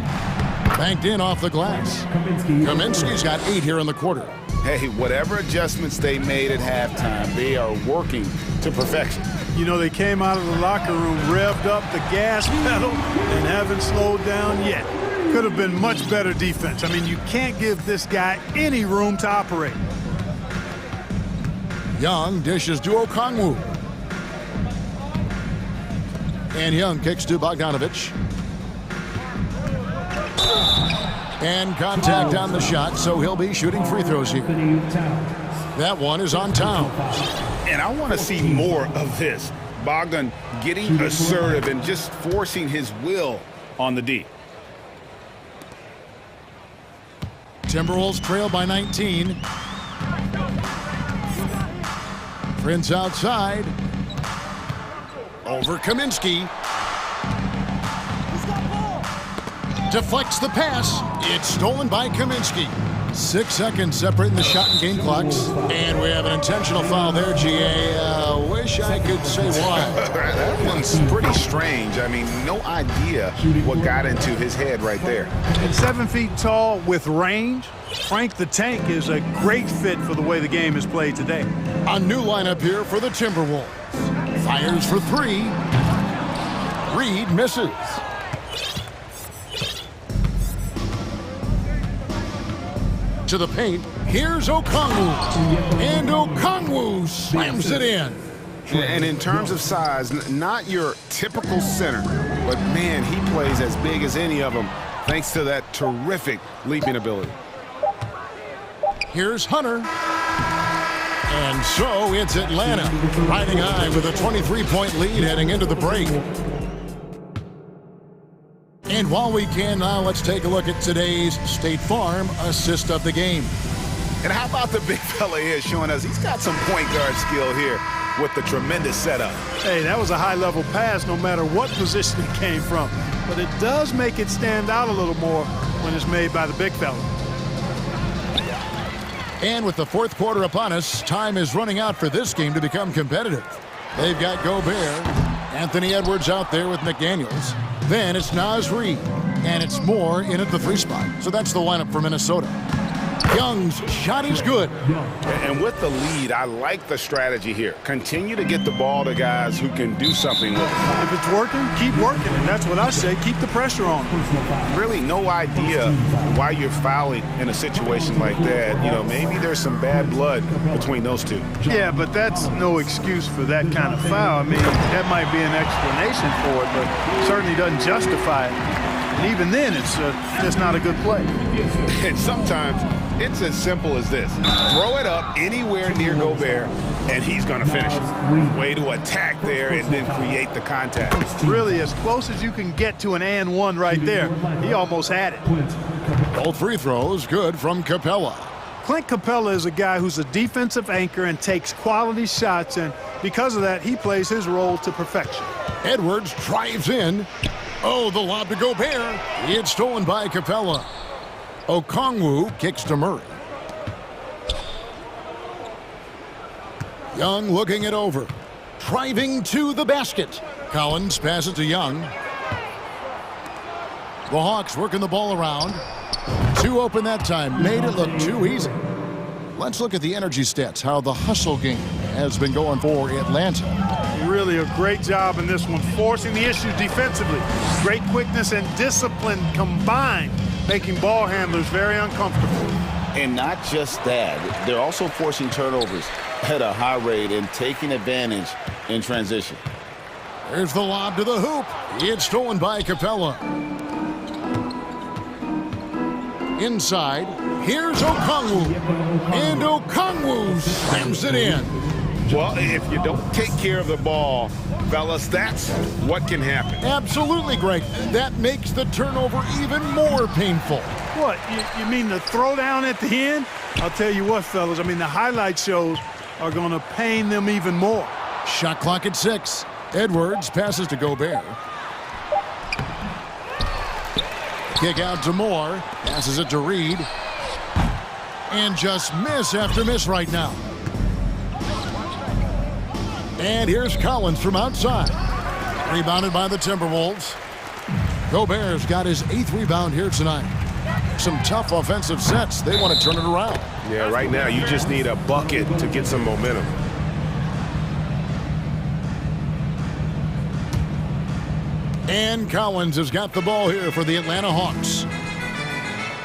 Banked in off the glass. Kaminsky's got 8 here in the quarter. Hey, whatever adjustments they made at halftime, they are working to perfection. You know, they came out of the locker room, revved up the gas pedal, and haven't slowed down yet. Could have been much better defense. I mean, you can't give this guy any room to operate. Young dishes to Okongwu. And Young kicks to Bogdanovich. And contact on the shot, so he'll be shooting free throws here. That one is on Towns. And I want to see more of this. Bogdan getting assertive and just forcing his will on the D. Timberwolves trail by 19. Prince outside. Over Kaminsky. Deflects the pass. It's stolen by Kaminsky. 6 seconds separating the shot and game clocks. And we have an intentional foul there, GA. Wish I could say why. That one's pretty strange. I mean, no idea what got into his head right there. At 7 feet tall with range, Frank the Tank is a great fit for the way the game is played today. A new lineup here for the Timberwolves. Fires for 3. Reed misses. To the paint, here's Okongwu. And Okongwu slams it in. And in terms of size, not your typical center, but man, he plays as big as any of them thanks to that terrific leaping ability. Here's Hunter. And so it's Atlanta, riding high with a 23-point lead heading into the break. And while we can now, let's take a look at today's State Farm assist of the game. And how about the big fella here showing us he's got some point guard skill here with the tremendous setup. Hey, that was a high-level pass no matter what position it came from. But it does make it stand out a little more when it's made by the big fella. And with the fourth quarter upon us, time is running out for this game to become competitive. They've got Gobert, Anthony Edwards out there with McDaniels. Then it's Naz Reid, and it's Moore in at the 3 spot. So that's the lineup for Minnesota. Young's shot is good. And with the lead, I like the strategy here. Continue to get the ball to guys who can do something with it. If it's working, keep working. And that's what I say, keep the pressure on. Really no idea why you're fouling in a situation like that. You know, maybe there's some bad blood between those two. Yeah, but that's no excuse for that kind of foul. I mean, that might be an explanation for it, but certainly doesn't justify it. And even then, it's just not a good play. And sometimes it's as simple as this. Throw it up anywhere near Gobert, and he's going to finish it. Way to attack there and then create the contact. Really, as close as you can get to an and one right there. He almost had it. Both free throws good from Capella. Clint Capella is a guy who's a defensive anchor and takes quality shots, and because of that, he plays his role to perfection. Edwards drives in. Oh, the lob to Gobert. It's stolen by Capella. Okongwu kicks to Murray. Young looking it over. Driving to the basket. Collins passes to Young. The Hawks working the ball around. 2 open that time. Made it look too easy. Let's look at the energy stats, how the hustle game has been going for Atlanta. Really a great job in this one, forcing the issue defensively. Great quickness and discipline combined, making ball handlers very uncomfortable. And not just that, they're also forcing turnovers at a high rate and taking advantage in transition. There's the lob to the hoop. It's stolen by Capella. Inside, here's Okongwu. And Okongwu slams it in. Well, if you don't take care of the ball, fellas, that's what can happen. Absolutely, Greg. That makes the turnover even more painful. What, you mean the throwdown at the end? I'll tell you what, fellas, I mean, the highlight shows are going to pain them even more. Shot clock at 6. Edwards passes to Gobert. Kick out to Moore. Passes it to Reed. And just miss after miss right now. And here's Collins from outside. Rebounded by the Timberwolves. Gobert's got his 8th rebound here tonight. Some tough offensive sets. They want to turn it around. Yeah, right now you just need a bucket to get some momentum. And Collins has got the ball here for the Atlanta Hawks.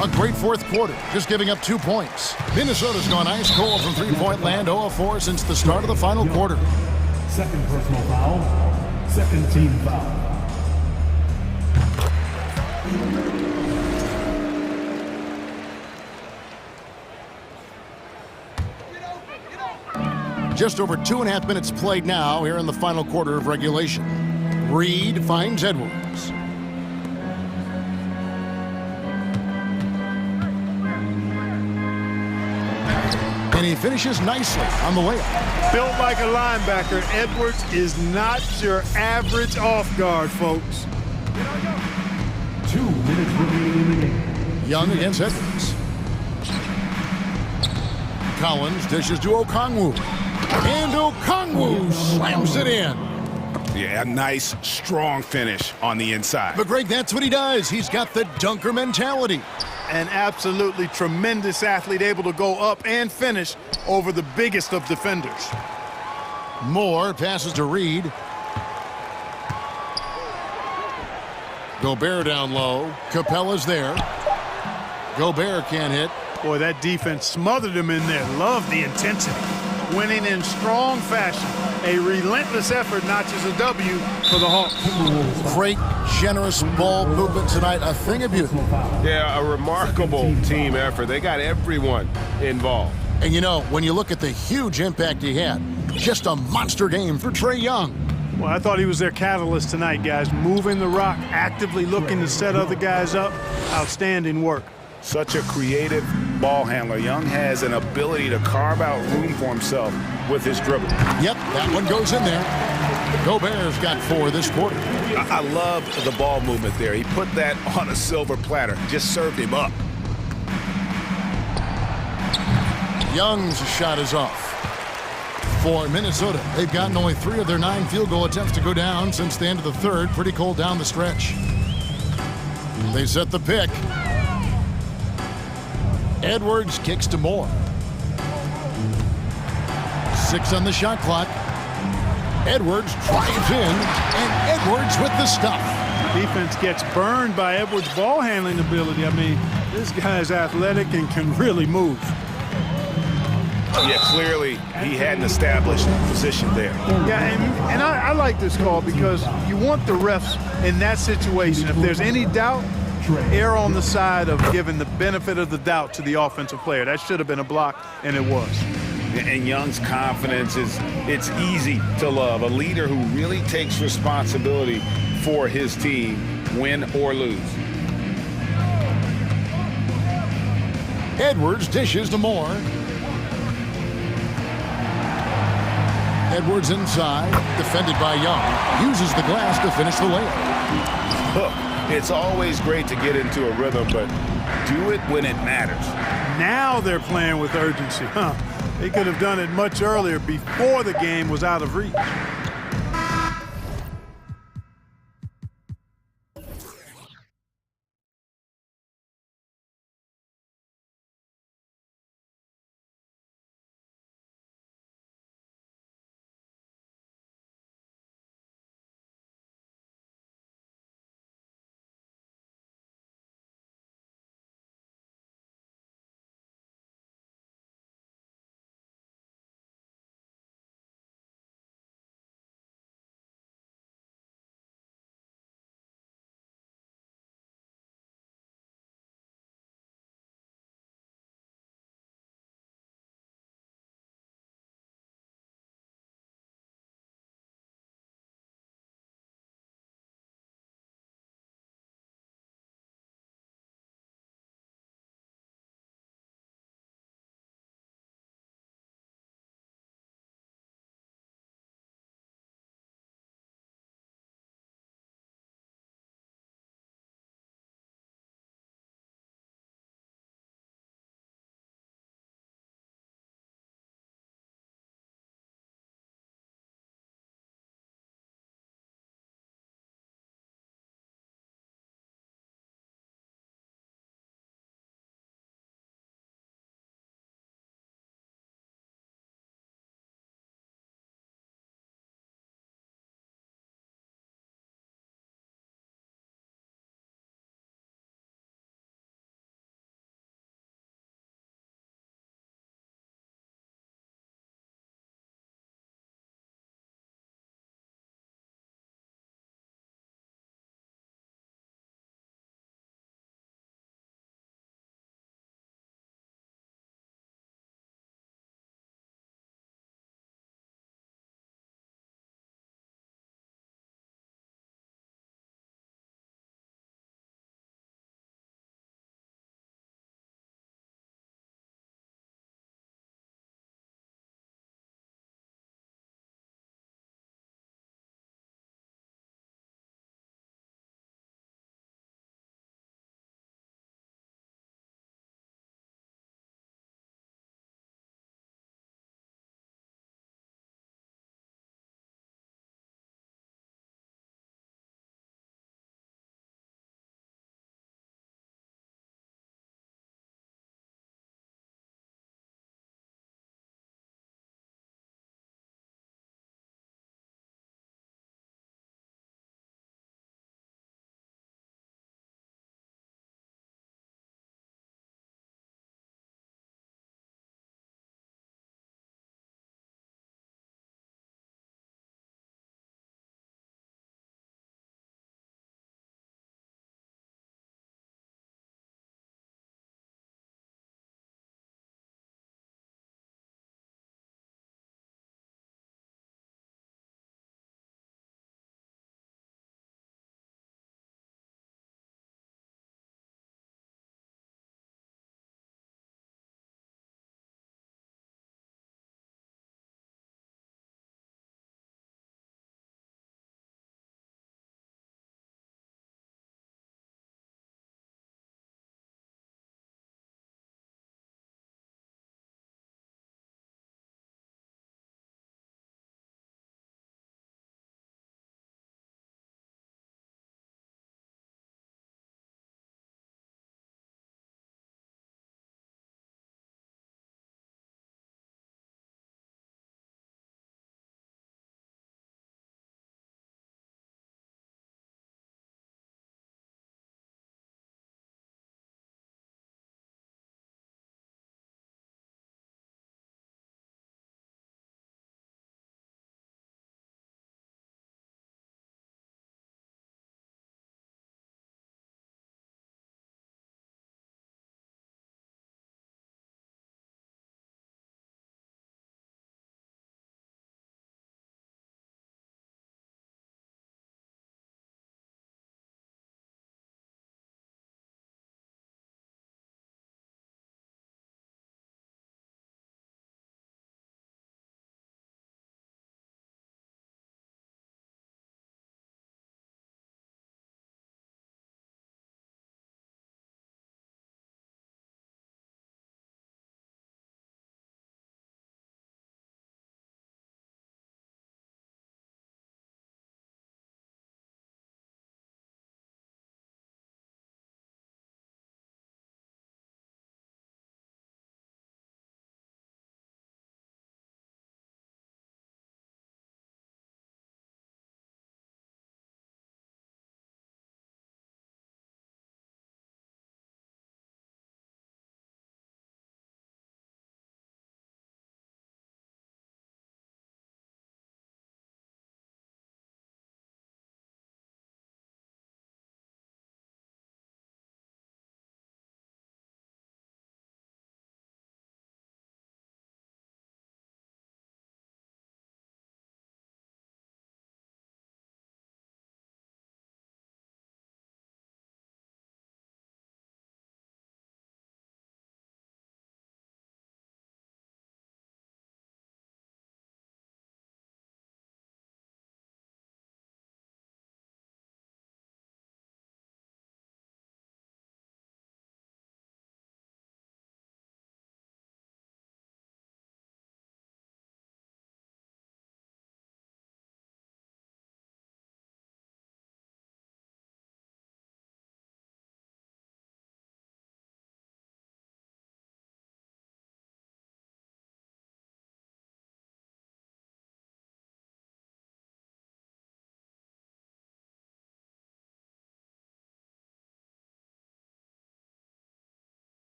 A great fourth quarter, just giving up 2 points. Minnesota's gone ice cold from three-point land, 0 of 4 since the start of the final quarter. Second personal foul, second team foul. Just over 2.5 minutes played now here in the final quarter of regulation. Reed finds Edwards. And he finishes nicely on the layup. Built like a linebacker, Edwards is not your average off guard, folks. 2 minutes remaining in the game. Young against Edwards. Collins dishes to Okongwu. And Okongwu slams it in. Yeah, a nice, strong finish on the inside. But Greg, that's what he does. He's got the dunker mentality. An absolutely tremendous athlete, able to go up and finish over the biggest of defenders. Moore passes to Reed. Gobert down low. Capella's there. Gobert can't hit. Boy, that defense smothered him in there. Love the intensity. Winning in strong fashion. A relentless effort notches a W for the Hawks. Great, generous ball movement tonight. A thing of beauty. Yeah, a remarkable team effort. They got everyone involved. And you know, when you look at the huge impact he had, just a monster game for Trae Young. Well, I thought he was their catalyst tonight, guys. Moving the rock, actively looking to set other guys up. Outstanding work. Such a creative ball handler. Young has an ability to carve out room for himself with his dribble. Yep, that one goes in there. Gobert's got 4 this quarter. I love the ball movement there. He put that on a silver platter. Just served him up. Young's shot is off. For Minnesota, they've gotten only 3 of their 9 field goal attempts to go down since the end of the third. Pretty cold down the stretch. They set the pick. Edwards kicks to Moore. 6 on the shot clock. Edwards drives in, and Edwards with the stuff. Defense gets burned by Edwards' ball handling ability. I mean, this guy's athletic and can really move. Yeah, clearly he had an established position there. Yeah, and I like this call because you want the refs in that situation. If there's any doubt, err on the side of giving the benefit of the doubt to the offensive player. That should have been a block, and it was. And Young's confidence it's easy to love. A leader who really takes responsibility for his team, win or lose. Edwards dishes to Moore. Edwards inside, defended by Young. Uses the glass to finish the layup. Look, it's always great to get into a rhythm, but do it when it matters. Now they're playing with urgency. They could have done it much earlier before the game was out of reach.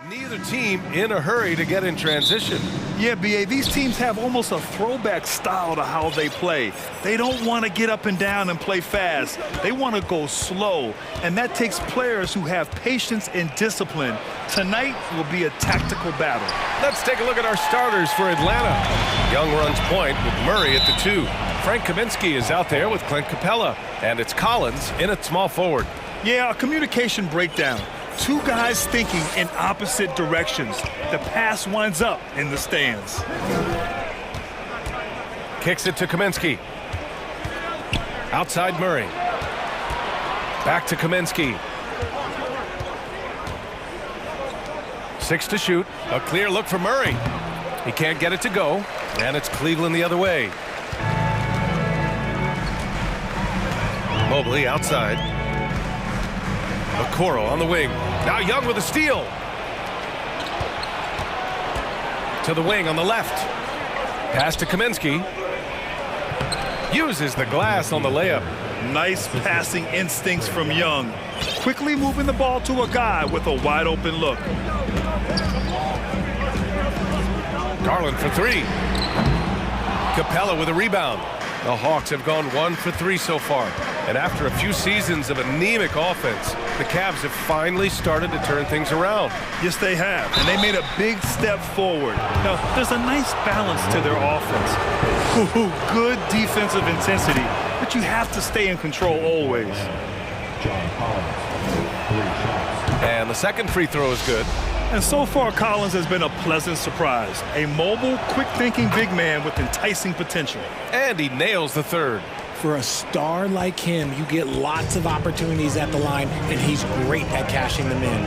Neither team in a hurry to get in transition. Yeah, B.A., these teams have almost a throwback style to how they play. They don't want to get up and down and play fast. They want to go slow, and that takes players who have patience and discipline. Tonight will be a tactical battle. Let's take a look at our starters for Atlanta. Young runs point with Murray at the 2. Frank Kaminsky is out there with Clint Capella, and it's Collins in at small forward. Yeah, a communication breakdown. Two guys thinking in opposite directions. The pass winds up in the stands. Kicks it to Kaminsky. Outside Murray. Back to Kaminsky. 6 to shoot. A clear look for Murray. He can't get it to go, and it's Cleveland the other way. Mobley outside. Okoro on the wing. Now Young with a steal. To the wing on the left. Pass to Kaminsky. Uses the glass on the layup. Nice passing instincts from Young. Quickly moving the ball to a guy with a wide open look. Garland for 3. Capella with a rebound. The Hawks have gone 1 for 3 so far. And after a few seasons of anemic offense, the Cavs have finally started to turn things around. Yes, they have. And they made a big step forward. Now, there's a nice balance to their offense. Good defensive intensity, but you have to stay in control always. And the second free throw is good. And so far, Collins has been a pleasant surprise. A mobile, quick-thinking big man with enticing potential. And he nails the third. For a star like him, you get lots of opportunities at the line, and he's great at cashing them in.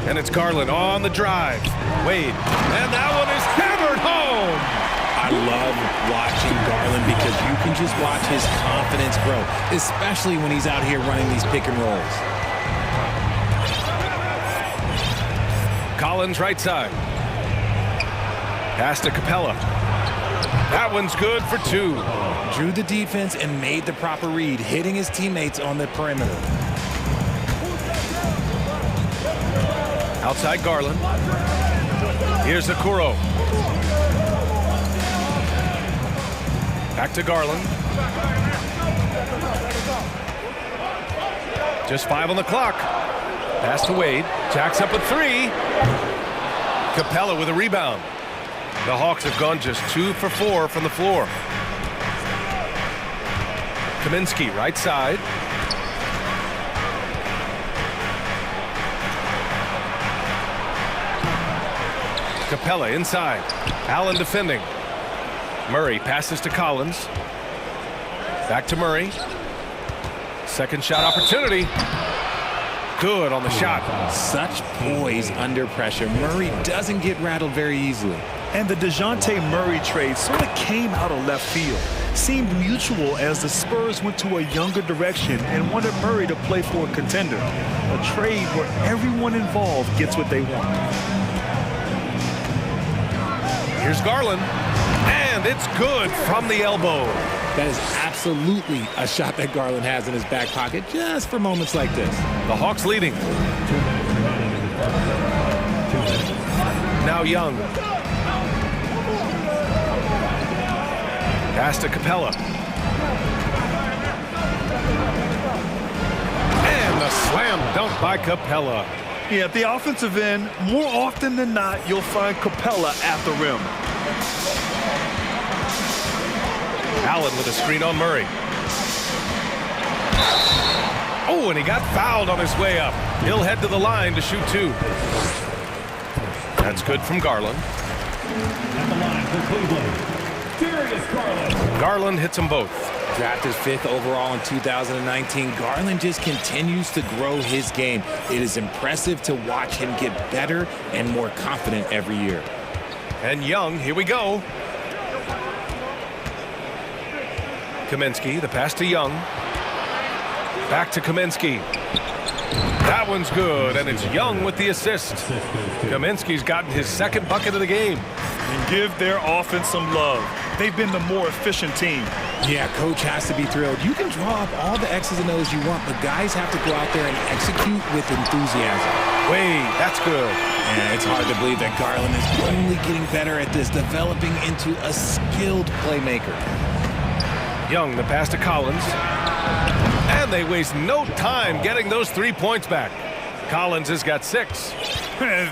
And it's Garland on the drive. Wade. And that one is hammered home. I love watching Garland because you can just watch his confidence grow, especially when he's out here running these pick and rolls. Collins right side. Pass to Capella. That one's good for 2. Drew the defense and made the proper read, hitting his teammates on the perimeter. Outside Garland. Here's Okoro. Back to Garland. Just 5 on the clock. Pass to Wade. Jacks up a 3. Capella with a rebound. The Hawks have gone just 2 for 4 from the floor. Kaminsky right side. Capella inside. Allen defending. Murray passes to Collins. Back to Murray. Second shot opportunity. Good on the shot. Such poise under pressure. Murray doesn't get rattled very easily. And the DeJounte Murray trade sort of came out of left field. Seemed mutual as the Spurs went to a younger direction and wanted Murray to play for a contender. A trade where everyone involved gets what they want. Here's Garland. And it's good from the elbow. That is absolutely a shot that Garland has in his back pocket just for moments like this. The Hawks leading. Now Young. Pass to Capella. And the slam dunk by Capella. Yeah, at the offensive end, more often than not, you'll find Capella at the rim. Allen with a screen on Murray. Oh, and he got fouled on his way up. He'll head to the line to shoot 2. That's good from Garland. At the line for Cleveland, Darius Garland. Garland hits them both. Drafted 5th overall in 2019, Garland just continues to grow his game. It is impressive to watch him get better and more confident every year. And Young, here we go. Kaminsky, the pass to Young. Back to Kaminsky. That one's good, and it's Young with the assist. Kaminsky's gotten his second bucket of the game. And give their offense some love. they've been the more efficient team. Yeah, coach has to be thrilled. You can draw up all the X's and O's you want, but guys have to go out there and execute with enthusiasm. Wait, that's good. And it's hard to believe that Garland is only getting better at this, developing into a skilled playmaker. Young, the pass to Collins. And they waste no time getting those 3 points back. Collins has got 6.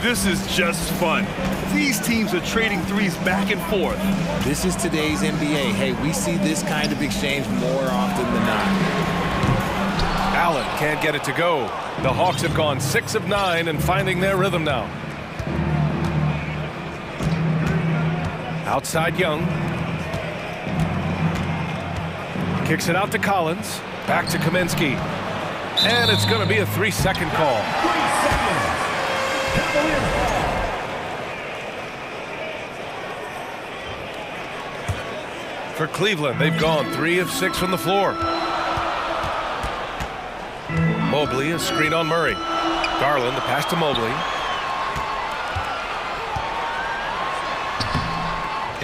This is just fun. These teams are trading threes back and forth. This is today's NBA. Hey, we see this kind of exchange more often than not. Allen can't get it to go. The Hawks have gone 6 of 9 and finding their rhythm now. Outside Young. Kicks it out to Collins. Back to Kaminsky. And it's going to be a 3-second call. 3 seconds. Cavaliers ball. For Cleveland, they've gone 3 of 6 from the floor. Mobley, a screen on Murray. Garland, the pass to Mobley.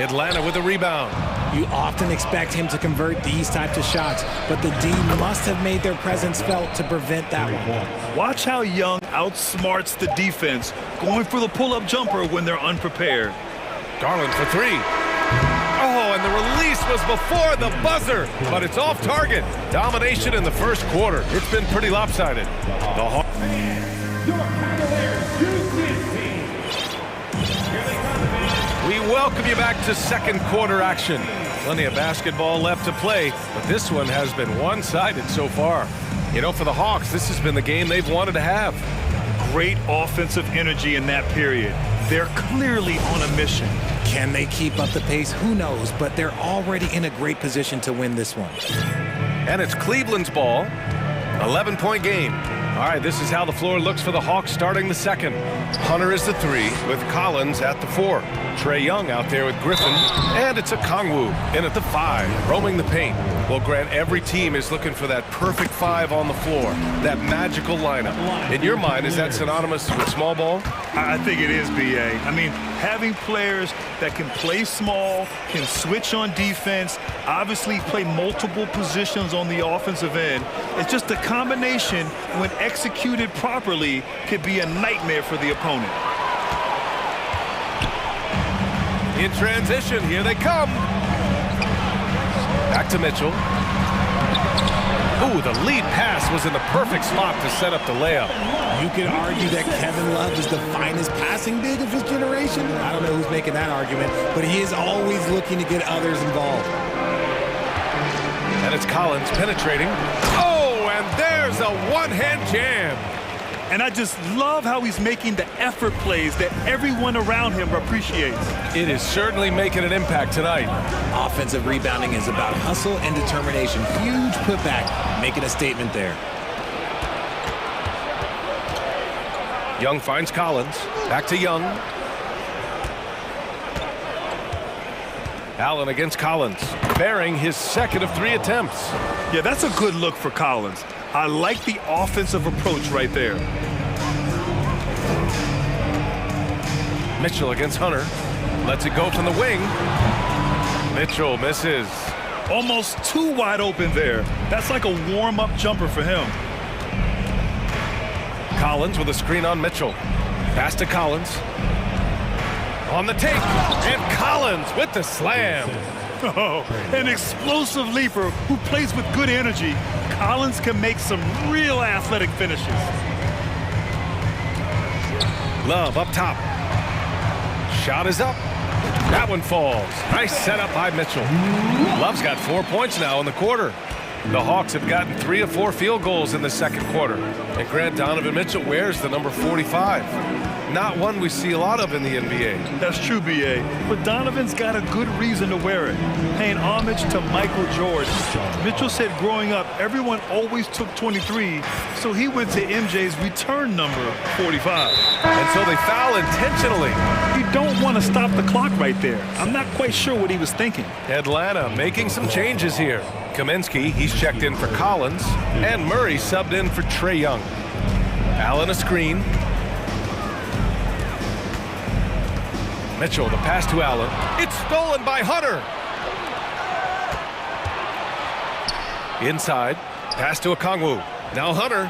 Atlanta with a rebound. You often expect him to convert these types of shots, but the D must have made their presence felt to prevent that one. Watch how Young outsmarts the defense, going for the pull-up jumper when they're unprepared. Garland for 3. Oh, and the release was before the buzzer, but it's off target. Domination in the first quarter. It's been pretty lopsided. The Hawks. Your Cavaliers use this team. Here they come. We welcome you back to second quarter action. Plenty of basketball left to play, but this one has been one-sided so far. You know, for the Hawks, this has been the game they've wanted to have. Great offensive energy in that period. They're clearly on a mission. Can they keep up the pace? Who knows, but they're already in a great position to win this one. And it's Cleveland's ball. 11-point game. All right, this is how the floor looks for the Hawks starting the second. Hunter is the 3 with Collins at the 4. Trae Young out there with Griffin. And it's a Kongwu in at the 5, roaming the paint. Well, Grant, every team is looking for that perfect 5 on the floor, that magical lineup. In your mind, is that synonymous with small ball? I think it is, B.A. I mean, having players that can play small, can switch on defense, obviously play multiple positions on the offensive end. It's just a combination, when executed properly, could be a nightmare for the opponent. In transition, here they come. Back to Mitchell. Ooh, the lead pass was in the perfect spot to set up the layup. You could argue that Kevin Love is the finest passing big of his generation. I don't know who's making that argument, but he is always looking to get others involved. And it's Collins penetrating. Oh, and there's a one-hand jam. And I just love how he's making the effort plays that everyone around him appreciates. It is certainly making an impact tonight. Offensive rebounding is about hustle and determination. Huge putback, making a statement there. Young finds Collins. Back to Young. Allen against Collins, bearing his second of 3 attempts. Yeah, that's a good look for Collins. I like the offensive approach right there. Mitchell against Hunter. Lets it go from the wing. Mitchell misses. Almost too wide open there. That's like a warm-up jumper for him. Collins with a screen on Mitchell. Pass to Collins. On the take. And Collins with the slam. Oh, an explosive leaper who plays with good energy. Collins can make some real athletic finishes. Love up top. Shot is up. That one falls. Nice setup by Mitchell. Love's got 4 points now in the quarter. The Hawks have gotten 3 of 4 field goals in the second quarter. And Grant, Donovan Mitchell wears the number 45. Not one we see a lot of in the NBA. That's true, B.A. But Donovan's got a good reason to wear it, paying homage to Michael Jordan. Mitchell said growing up, everyone always took 23, so he went to MJ's return number, 45. And so they foul intentionally. You don't want to stop the clock right there. I'm not quite sure what he was thinking. Atlanta making some changes here. Kaminsky, he's checked in for Collins, and Murray subbed in for Trae Young. Allen a screen. Mitchell, the pass to Allen. It's stolen by Hunter. Inside. Pass to Okongwu. Now Hunter.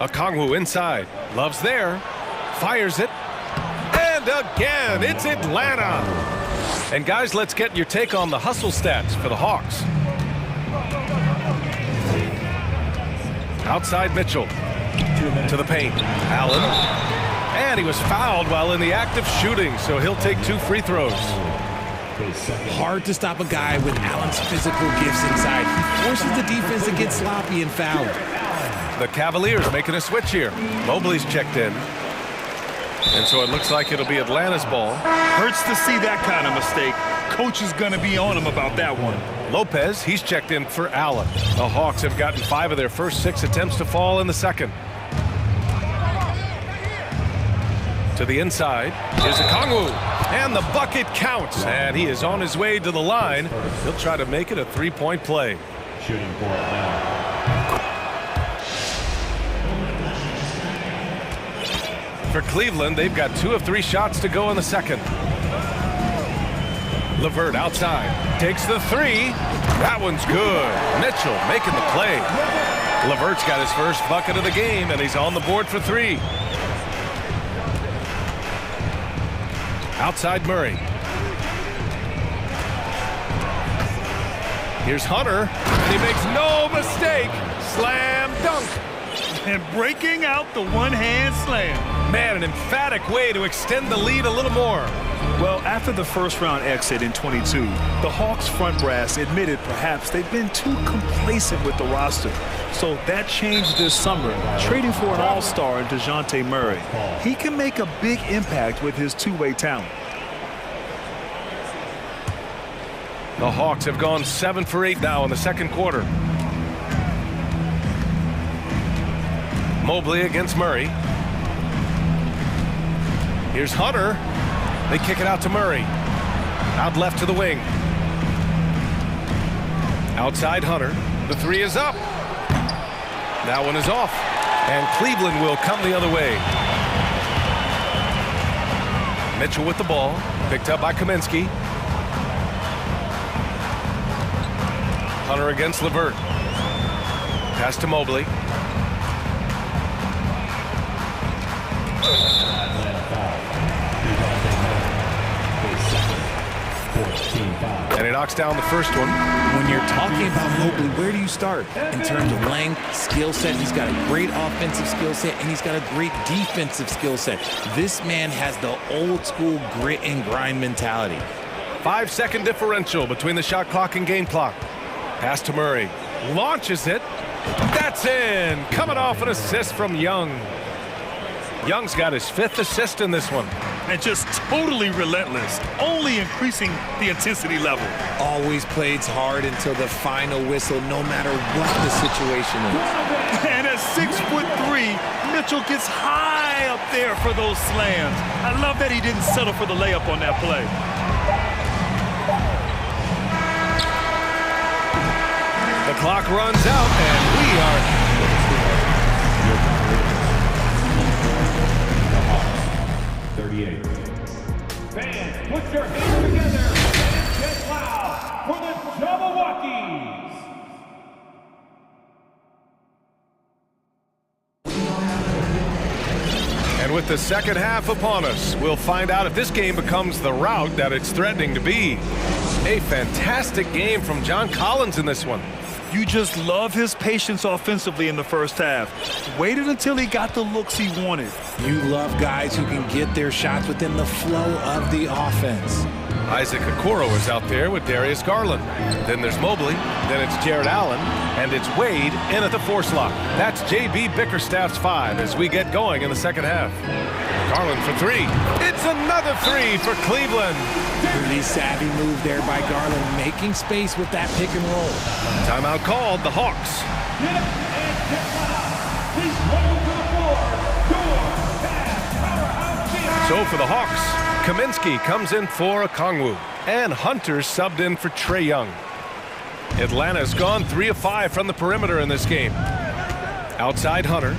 Okongwu inside. Love's there. Fires it. And again, it's Atlanta. And guys, let's get your take on the hustle stats for the Hawks. Outside Mitchell. To the paint. Allen. And he was fouled while in the act of shooting, so he'll take 2 free throws. Hard to stop a guy with Allen's physical gifts inside. He forces the defense to get sloppy and foul. The Cavaliers making a switch here. Mobley's checked in. And so it looks like it'll be Atlanta's ball. Hurts to see that kind of mistake. Coach is going to be on him about that one. Lopez, he's checked in for Allen. The Hawks have gotten 5 of their first 6 attempts to fall in the second. To the inside is Okongwu. And the bucket counts. And he is on his way to the line. He'll try to make it a 3-point play. Shooting for Atlanta. For Cleveland, they've got 2 of 3 shots to go in the second. LeVert outside. Takes the 3. That one's good. Mitchell making the play. LeVert's got his first bucket of the game, and he's on the board for 3. Outside Murray. Here's Hunter, and he makes no mistake. Slam dunk. And breaking out the one-hand slam. Man, an emphatic way to extend the lead a little more. Well, after the first-round exit in 22, the Hawks front brass admitted perhaps they've been too complacent with the roster. So that changed this summer, trading for an all-star in DeJounte Murray. He can make a big impact with his two-way talent. The Hawks have gone 7 for 8 now in the second quarter. Mobley against Murray. Here's Hunter. They kick it out to Murray. Out left to the wing. Outside Hunter. The 3 is up. That one is off. And Cleveland will come the other way. Mitchell with the ball. Picked up by Kaminsky. Hunter against LeVert. Pass to Mobley. And he knocks down the first one. When you're talking about Mobley, where do you start? In terms of length, skill set, he's got a great offensive skill set, and he's got a great defensive skill set. This man has the old school grit and grind mentality. 5-second differential between the shot clock and game clock. Pass to Murray. Launches it. That's in. Coming off an assist from Young. Young's got his 5th assist in this one. And just totally relentless, only increasing the intensity level. Always plays hard until the final whistle, no matter what the situation is. And at 6'3", Mitchell gets high up there for those slams. I love that he didn't settle for the layup on that play. The clock runs out, and we are... Fans, put your hands together and get loud for the Jabberwockies! And with the second half upon us, we'll find out if this game becomes the rout that it's threatening to be. A fantastic game from John Collins in this one. You just love his patience offensively in the first half. Waited until he got the looks he wanted. You love guys who can get their shots within the flow of the offense. Isaac Okoro is out there with Darius Garland. Then there's Mobley. Then it's Jared Allen. And it's Wade in at the 4 slot. That's J.B. Bickerstaff's 5 as we get going in the second half. Garland for 3. It's another 3 for Cleveland. Really savvy move there by Garland, making space with that pick and roll. Timeout called, the Hawks. Get up and get loud. He's running to the floor. Your fast powerhouse. So for the Hawks, Kaminsky comes in for Okongwu. And Hunter subbed in for Trae Young. Atlanta's gone 3 of 5 from the perimeter in this game. Outside Hunter.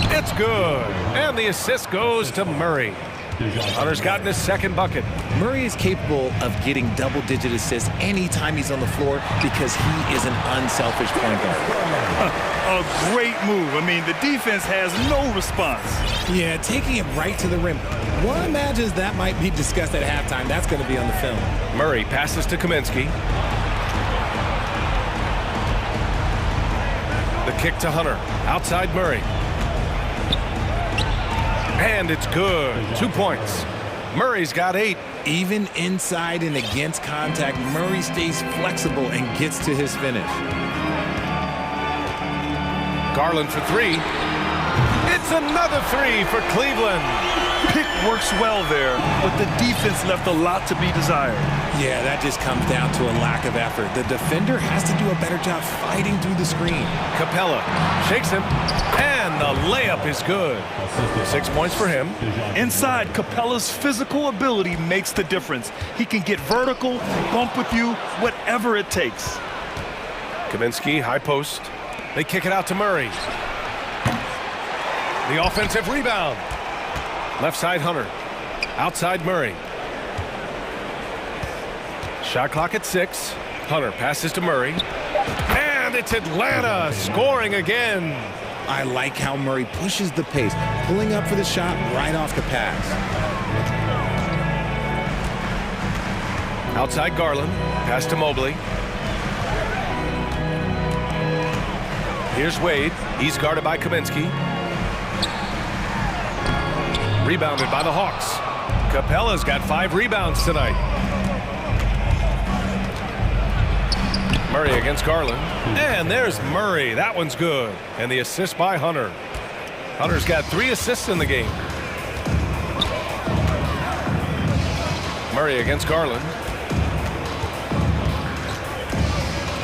It's good. And the assist goes to Murray. Hunter's gotten his second bucket. Murray is capable of getting double-digit assists anytime he's on the floor because he is an unselfish point guard. A great move. I mean, the defense has no response. Yeah, taking it right to the rim. One imagines that might be discussed at halftime. That's going to be on the film. Murray passes to Kaminsky. The kick to Hunter. Outside Murray. And it's good. 2 points. Murray's got 8. Even inside and against contact, Murray stays flexible and gets to his finish. Garland for 3. It's another 3 for Cleveland. Pick works well there, but the defense left a lot to be desired. Yeah, that just comes down to a lack of effort. The defender has to do a better job fighting through the screen. Capella shakes him, and the layup is good. 6 points for him. Inside, Capella's physical ability makes the difference. He can get vertical, bump with you, whatever it takes. Kaminsky, high post. They kick it out to Murray. The offensive rebound. Left side Hunter. Outside Murray. Shot clock at 6. Hunter passes to Murray. And it's Atlanta scoring again. I like how Murray pushes the pace, pulling up for the shot right off the pass. Outside Garland. Pass to Mobley. Here's Wade. He's guarded by Kaminsky. Rebounded by the Hawks. Capella's got 5 rebounds tonight. Murray against Garland. And there's Murray. That one's good. And the assist by Hunter. Hunter's got 3 assists in the game. Murray against Garland.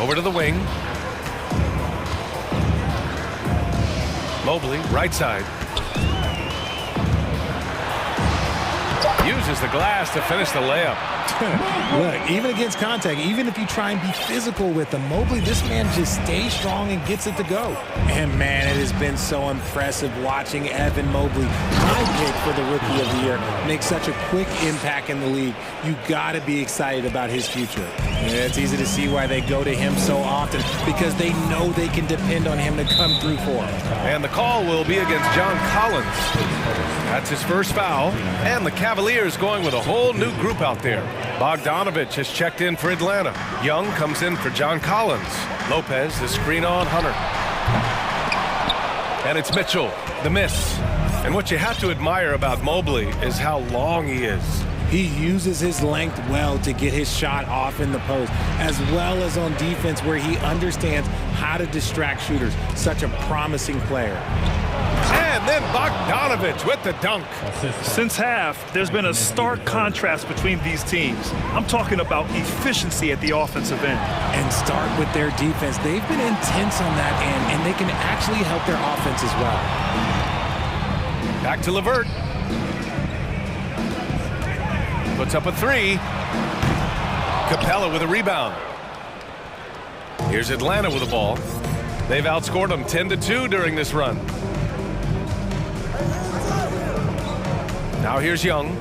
Over to the wing. Mobley, right side. Uses the glass to finish the layup. Look, even against contact, even if you try and be physical with him, Mobley, this man just stays strong and gets it to go. And man, it has been so impressive watching Evan Mobley, my pick for the Rookie of the Year, make such a quick impact in the league. You got to be excited about his future. Yeah, it's easy to see why they go to him so often, because they know they can depend on him to come through for them. And the call will be against John Collins. That's his first foul. And the Cavaliers going with a whole new group out there. Bogdanovich has checked in for Atlanta. Young comes in for John Collins. Lopez, the screen on Hunter. And it's Mitchell, the miss. And what you have to admire about Mobley is how long he is. He uses his length well to get his shot off in the post, as well as on defense where he understands how to distract shooters. Such a promising player. And then Bogdanovich with the dunk. Since half, there's been a stark contrast between these teams. I'm talking about efficiency at the offensive end. And start with their defense. They've been intense on that end, and they can actually help their offense as well. Back to LeVert. Puts up a 3. Capella with a rebound. Here's Atlanta with the ball. They've outscored them 10-2 during this run. Now here's Young.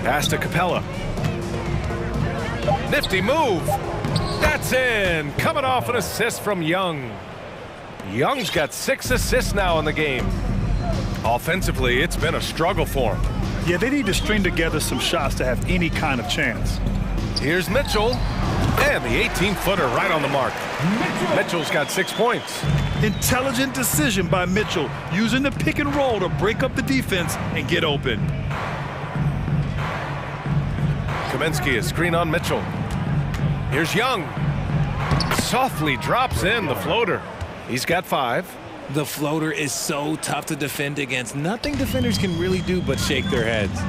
Pass to Capella. Nifty move. That's in. Coming off an assist from Young. Young's got 6 assists now in the game. Offensively, it's been a struggle for him. Yeah, they need to string together some shots to have any kind of chance. Here's Mitchell. And the 18-footer right on the mark. Mitchell's got 6 points. Intelligent decision by Mitchell, using the pick and roll to break up the defense and get open. Kaminsky, a screen on Mitchell. Here's Young. Softly drops in the floater. He's got 5. The floater is so tough to defend against. Nothing defenders can really do but shake their heads.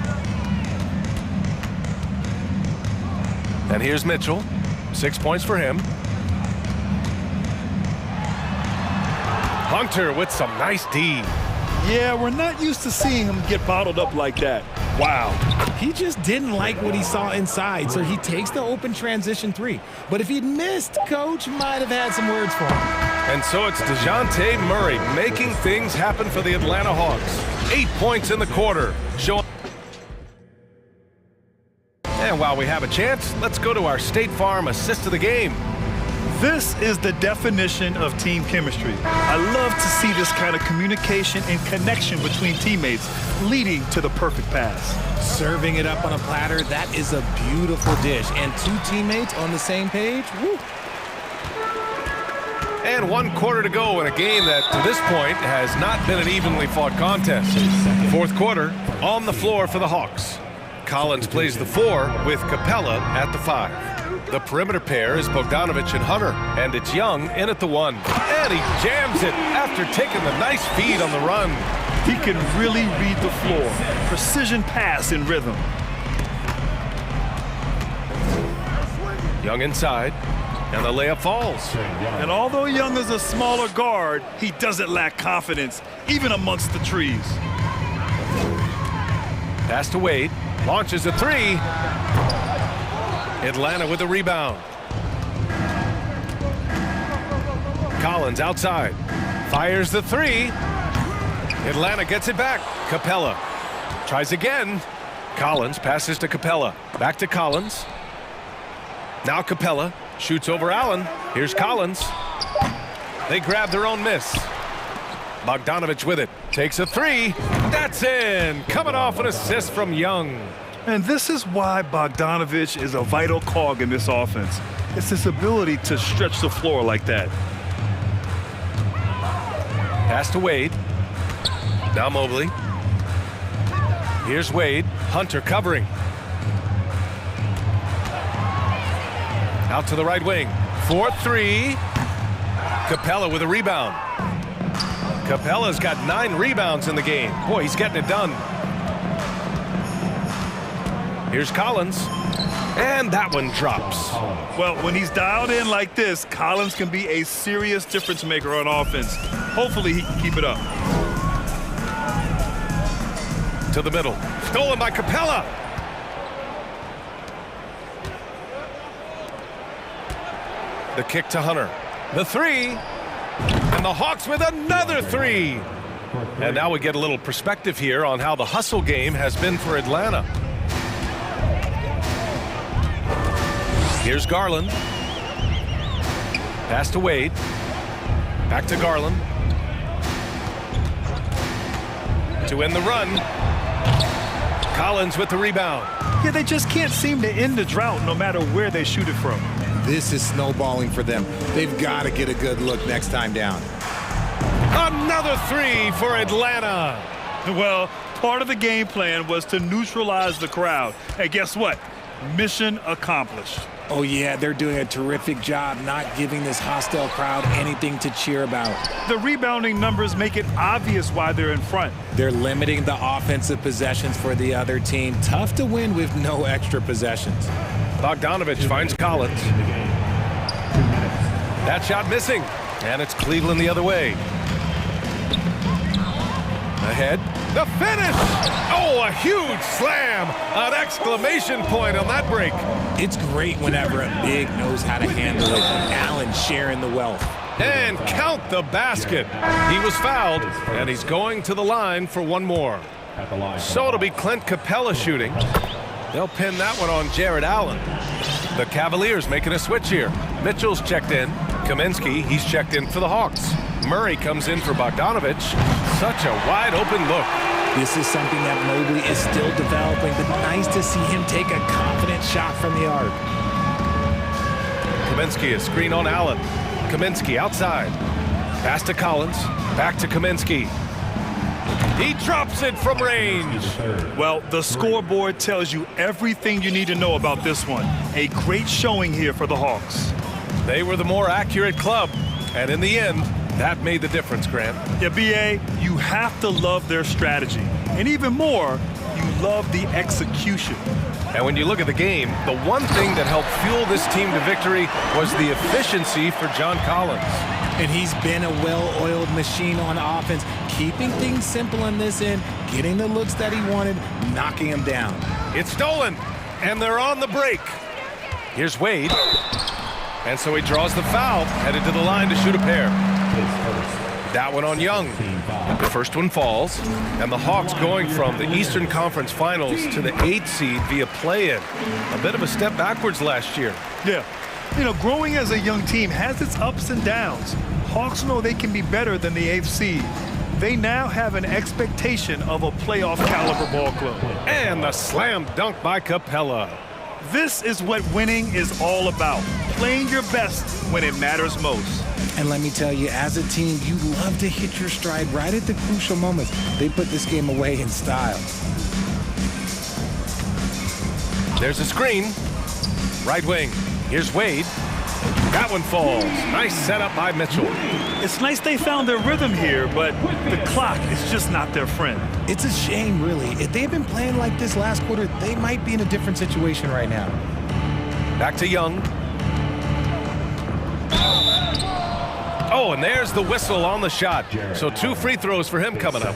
And here's Mitchell. 6 points for him. Hunter with some nice D. Yeah, we're not used to seeing him get bottled up like that. Wow. He just didn't like what he saw inside, so he takes the open transition three. But if he'd missed, Coach might have had some words for him. And so it's DeJounte Murray making things happen for the Atlanta Hawks. 8 points in the quarter. And while we have a chance, let's go to our State Farm assist of the game. This is the definition of team chemistry. I love to see this kind of communication and connection between teammates leading to the perfect pass. Serving it up on a platter, that is a beautiful dish. And two teammates on the same page, woo. And 1 quarter to go in a game that, to this point, has not been an evenly fought contest. Fourth quarter, on the floor for the Hawks. Collins plays the 4 with Capella at the 5. The perimeter pair is Bogdanovich and Hunter, and it's Young in at the 1. And he jams it after taking the nice feed on the run. He can really read the floor. Precision pass in rhythm. Young inside, and the layup falls. And although Young is a smaller guard, he doesn't lack confidence, even amongst the trees. Pass to Wade, launches a 3. Atlanta with a rebound. Collins outside, fires the 3. Atlanta gets it back. Capella tries again. Collins passes to Capella. Back to Collins. Now Capella shoots over Allen. Here's Collins. They grab their own miss. Bogdanovich with it. Takes a 3. That's in. Coming off an assist from Young. And this is why Bogdanovich is a vital cog in this offense. It's his ability to stretch the floor like that. Pass to Wade. Now Mobley. Here's Wade. Hunter covering. Out to the right wing. 4-3. Capella with a rebound. Capella's got 9 rebounds in the game. Boy, he's getting it done. Here's Collins, and that one drops. Well, when he's dialed in like this, Collins can be a serious difference maker on offense. Hopefully he can keep it up. To the middle, stolen by Capella. The kick to Hunter, the 3, and the Hawks with another 3. And now we get a little perspective here on how the hustle game has been for Atlanta. Here's Garland. Pass to Wade. Back to Garland. To end the run. Collins with the rebound. Yeah, they just can't seem to end the drought no matter where they shoot it from. This is snowballing for them. They've got to get a good look next time down. Another 3 for Atlanta. Well, part of the game plan was to neutralize the crowd. And guess what? Mission accomplished. Oh, yeah, they're doing a terrific job not giving this hostile crowd anything to cheer about. The rebounding numbers make it obvious why they're in front. They're limiting the offensive possessions for the other team. Tough to win with no extra possessions. Bogdanovich finds Collins. That shot missing, and it's Cleveland the other way. Ahead, the finish! Oh, a huge slam! An exclamation point on that break. It's great whenever a big knows how to handle it. Allen sharing the wealth. And count the basket. He was fouled, and he's going to the line for one more. So it'll be Clint Capella shooting. They'll pin that one on Jared Allen. The Cavaliers making a switch here. Mitchell's checked in. Kaminsky, he's checked in for the Hawks. Murray comes in for Bogdanovich. Such a wide open look. This is something that Mobley is still developing, but nice to see him take a confident shot from the arc. Kaminsky, a screen on Allen. Kaminsky outside. Pass to Collins. Back to Kaminsky. He drops it from range. Well, the scoreboard tells you everything you need to know about this one. A great showing here for the Hawks. They were the more accurate club, and in the end, that made the difference, Grant. Yeah, B.A., you have to love their strategy. And even more, you love the execution. And when you look at the game, the one thing that helped fuel this team to victory was the efficiency for John Collins. And he's been a well-oiled machine on offense, keeping things simple in this end, getting the looks that he wanted, knocking him down. It's stolen, and they're on the break. Here's Wade. And so he draws the foul, headed to the line to shoot a pair. That one on Young. The first one falls, and the Hawks going from the Eastern Conference Finals to the 8th seed via play-in. A bit of a step backwards last year. Yeah. You know, growing as a young team has its ups and downs. Hawks know they can be better than the 8th seed. They now have an expectation of a playoff caliber ball club. And the slam dunk by Capella. This is what winning is all about. Playing your best when it matters most. And let me tell you, as a team, you love to hit your stride right at the crucial moments. They put this game away in style. There's a screen. Right wing. Here's Wade. That one falls. Nice setup by Mitchell. It's nice they found their rhythm here, but the clock is just not their friend. It's a shame, really. If they had been playing like this last quarter, they might be in a different situation right now. Back to Young. Oh, and there's the whistle on the shot. So 2 free throws for him coming up.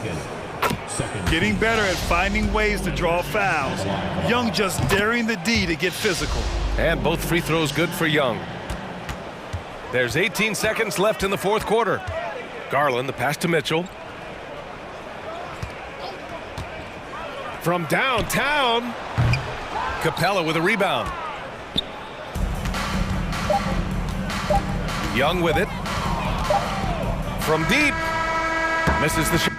Getting better at finding ways to draw fouls. Young just daring the D to get physical. And both free throws good for Young. There's 18 seconds left in the fourth quarter. Garland, the pass to Mitchell. From downtown, Capella with a rebound. Young with it. From deep, misses the shot.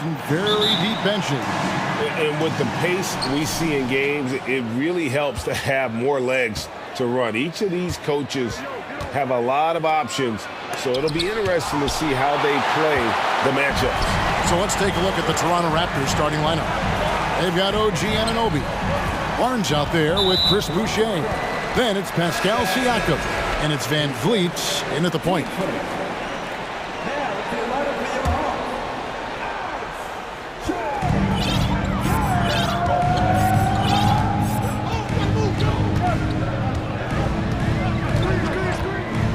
and very deep benches. And with the pace we see in games, it really helps to have more legs to run. Each of these coaches have a lot of options, so it'll be interesting to see how they play the matchups. So let's take a look at the Toronto Raptors starting lineup. They've got OG Anunoby. Barnes out there with Chris Boucher. Then it's Pascal Siakam. And it's Van Vliet in at the point.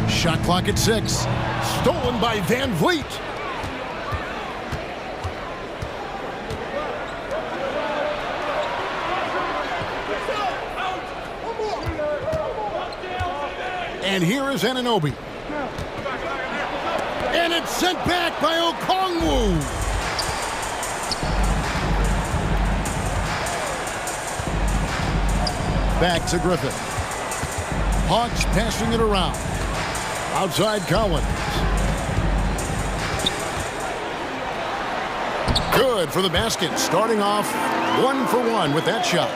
Shot clock at 6. Stolen by Van Vliet. And here is Anunoby. And it's sent back by Okongwu. Back to Griffin. Hawks passing it around. Outside Collins. Good for the basket. Starting off 1 for 1 with that shot.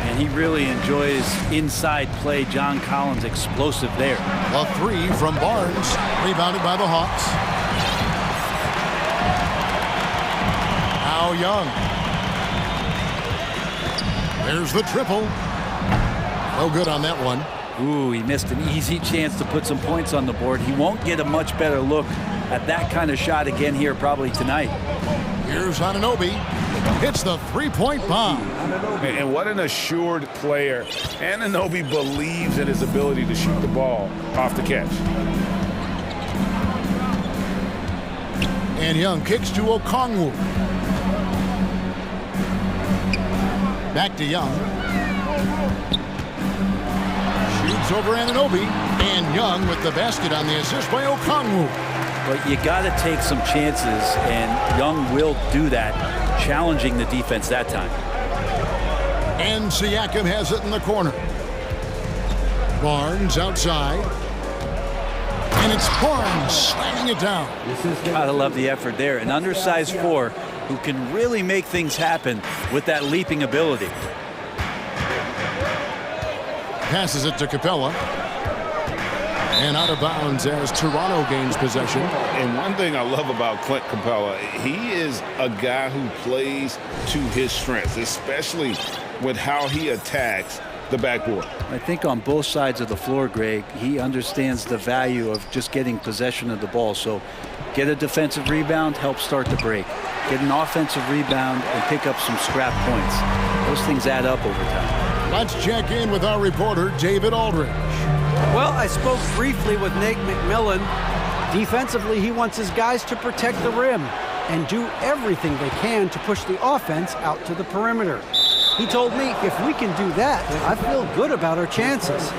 And he really enjoys inside play. John Collins explosive there. A 3 from Barnes. Rebounded by the Hawks. Now Young. There's the triple. No good on that one. Ooh, he missed an easy chance to put some points on the board. He won't get a much better look at that kind of shot again here probably tonight. Here's Anunoby. Hits the three-point bomb. And what an assured player. Anunoby believes in his ability to shoot the ball off the catch. And Young kicks to Okongwu. Back to Young. Shoots over Anunoby. And Young with the basket on the assist by Okongwu. But you got to take some chances, and Young will do that, challenging the defense that time. And Siakam has it in the corner. Barnes outside. And it's Barnes slamming it down. Gotta love the effort there. An undersized 4 who can really make things happen with that leaping ability. Passes it to Capella. And out of bounds as Toronto gains possession. And one thing I love about Clint Capella, he is a guy who plays to his strengths, especially with how he attacks the backboard. I think on both sides of the floor, Greg, he understands the value of just getting possession of the ball. So get a defensive rebound, help start the break. Get an offensive rebound and pick up some scrap points. Those things add up over time. Let's check in with our reporter, David Aldridge. Well, I spoke briefly with Nate McMillan. Defensively, he wants his guys to protect the rim and do everything they can to push the offense out to the perimeter. He told me if we can do that, I feel good about our chances.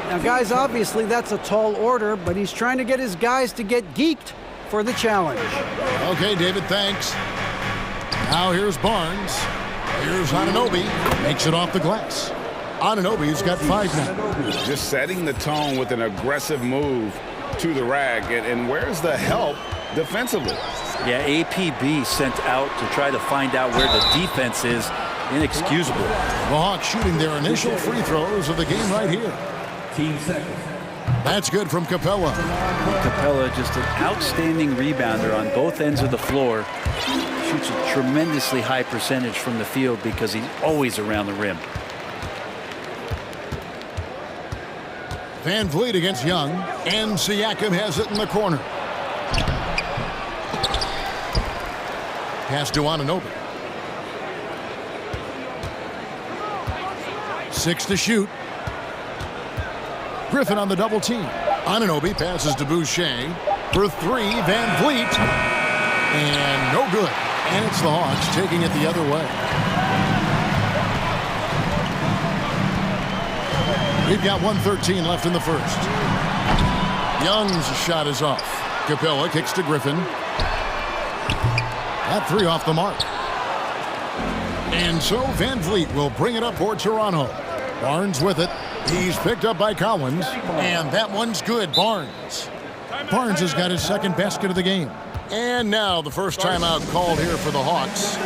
Now, guys, obviously that's a tall order, but he's trying to get his guys to get geeked for the challenge. Okay, David, thanks. Now here's Barnes. Here's Anunoby. Makes it off the glass. Anunoby's got 5 now. Just setting the tone with an aggressive move to the rack. And where's the help defensively? Yeah, APB sent out to try to find out where the defense is. Inexcusable. The Hawks shooting their initial free throws of the game right here. That's good from Capella. Capella, just an outstanding rebounder on both ends of the floor. Shoots a tremendously high percentage from the field because he's always around the rim. Van Vliet against Young, and Siakam has it in the corner. Pass to Anunoby. 6 to shoot. Griffin on the double team. Anunoby passes to Boucher. For 3, Van Vliet. And no good. And it's the Hawks taking it the other way. We've got 1:13 left in the first. Young's shot is off. Capella kicks to Griffin. That 3 off the mark. And so Van Vliet will bring it up for Toronto. Barnes with it. He's picked up by Collins. And that one's good. Barnes has got his second basket of the game. And now the first timeout called here for the Hawks.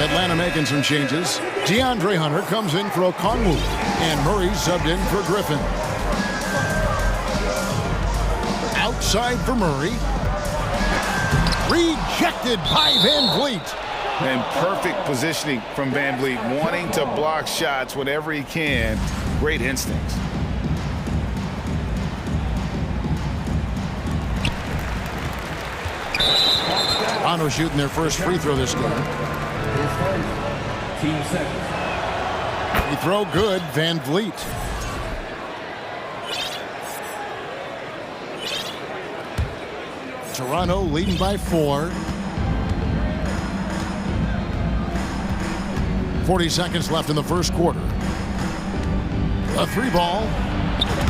Atlanta making some changes. DeAndre Hunter comes in for Okongwu, and Murray subbed in for Griffin. Outside for Murray. Rejected by Van Vliet. And perfect positioning from Van Vliet, wanting to block shots whenever he can. Great instincts. Toronto shooting their first free throw this game. Free throw good, Van Vliet. Toronto leading by 4. 40 seconds left in the first quarter. A 3-ball.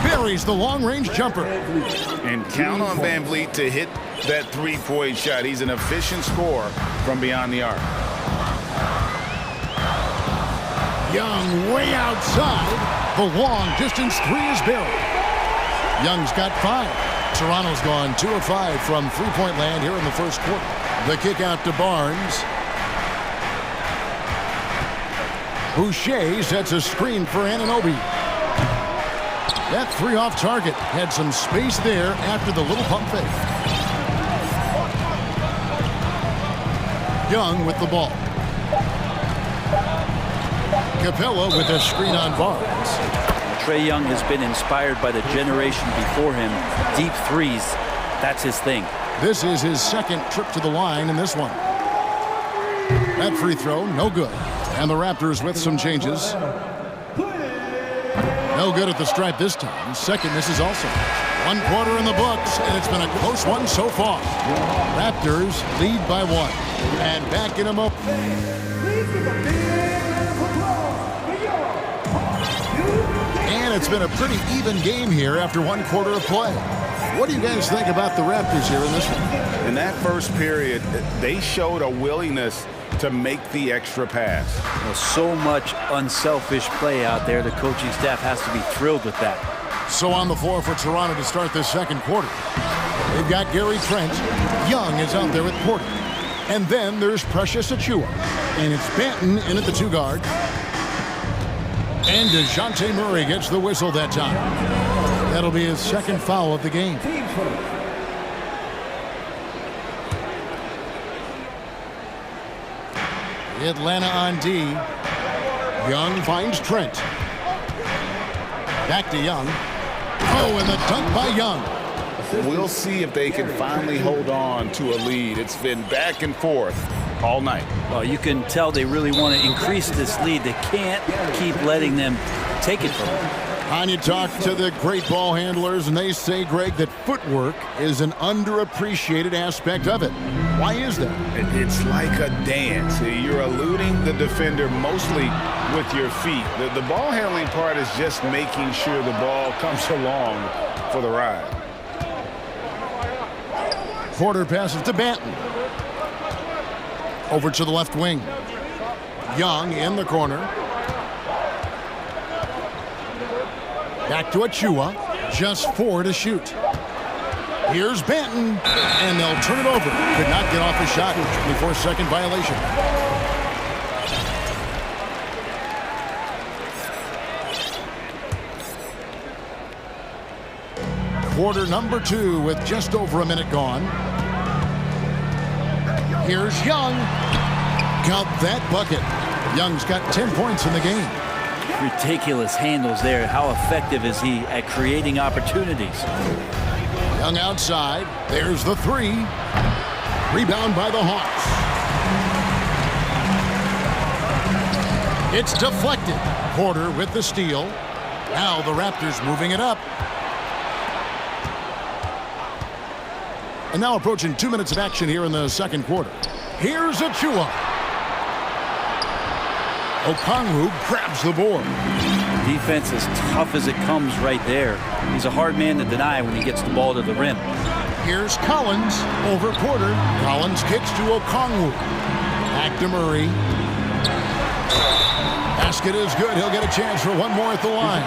Buries the long-range jumper. And count on Van Vliet to hit that three-point shot. He's an efficient scorer from beyond the arc. Young way outside. The long-distance 3 is buried. Young's got 5. Toronto's gone 2 of 5 from three-point land here in the first quarter. The kick out to Barnes. Boucher sets a screen for Anunoby. That 3 off target. Had some space there after the little pump fake. Young with the ball. Capella with a screen on Barnes. Trae Young has been inspired by the generation before him. Deep threes, that's his thing. This is his second trip to the line in this one. That free throw, no good. And the Raptors with some changes. No good at the stripe this time. Second miss is also. 1 quarter in the books, and it's been a close one so far. Raptors lead by 1. And backing them up. And it's been a pretty even game here after 1 quarter of play. What do you guys think about the Raptors here in this one? In that first period, they showed a willingness to make the extra pass. Well, so much unselfish play out there. The coaching staff has to be thrilled with that. So on the floor for Toronto to start this second quarter. They've got Gary Trent. Young is out there at Porter. And then there's Precious Achiuwa. And it's Banton in at the 2 guard. And DeJounte Murray gets the whistle that time. That'll be his second foul of the game. Atlanta on D. Young finds Trent. Back to Young. Oh, and the dunk by Young. We'll see if they can finally hold on to a lead. It's been back and forth all night. Well, you can tell they really want to increase this lead. They can't keep letting them take it from them. And you talk to the great ball handlers, and they say, Greg, that footwork is an underappreciated aspect of it. Why is that? It's like a dance. You're eluding the defender mostly with your feet. The ball handling part is just making sure the ball comes along for the ride. Porter passes to Banton. Over to the left wing. Young in the corner. Back to Achiuwa. Just 4 to shoot. Here's Banton. And they'll turn it over. Could not get off the shot before second violation. Quarter number 2 with just over a minute gone. Here's Young. Count that bucket. Young's got 10 points in the game. Ridiculous handles there. How effective is he at creating opportunities? Young outside. There's the 3. Rebound by the Hawks. It's deflected. Porter with the steal. Now the Raptors moving it up. And now approaching 2 minutes of action here in the second quarter. Here's Achiuwa. Okongwu grabs the board. Defense as tough as it comes right there. He's a hard man to deny when he gets the ball to the rim. Here's Collins over Porter. Collins kicks to Okongwu. Back to Murray. Basket is good. He'll get a chance for one more at the line.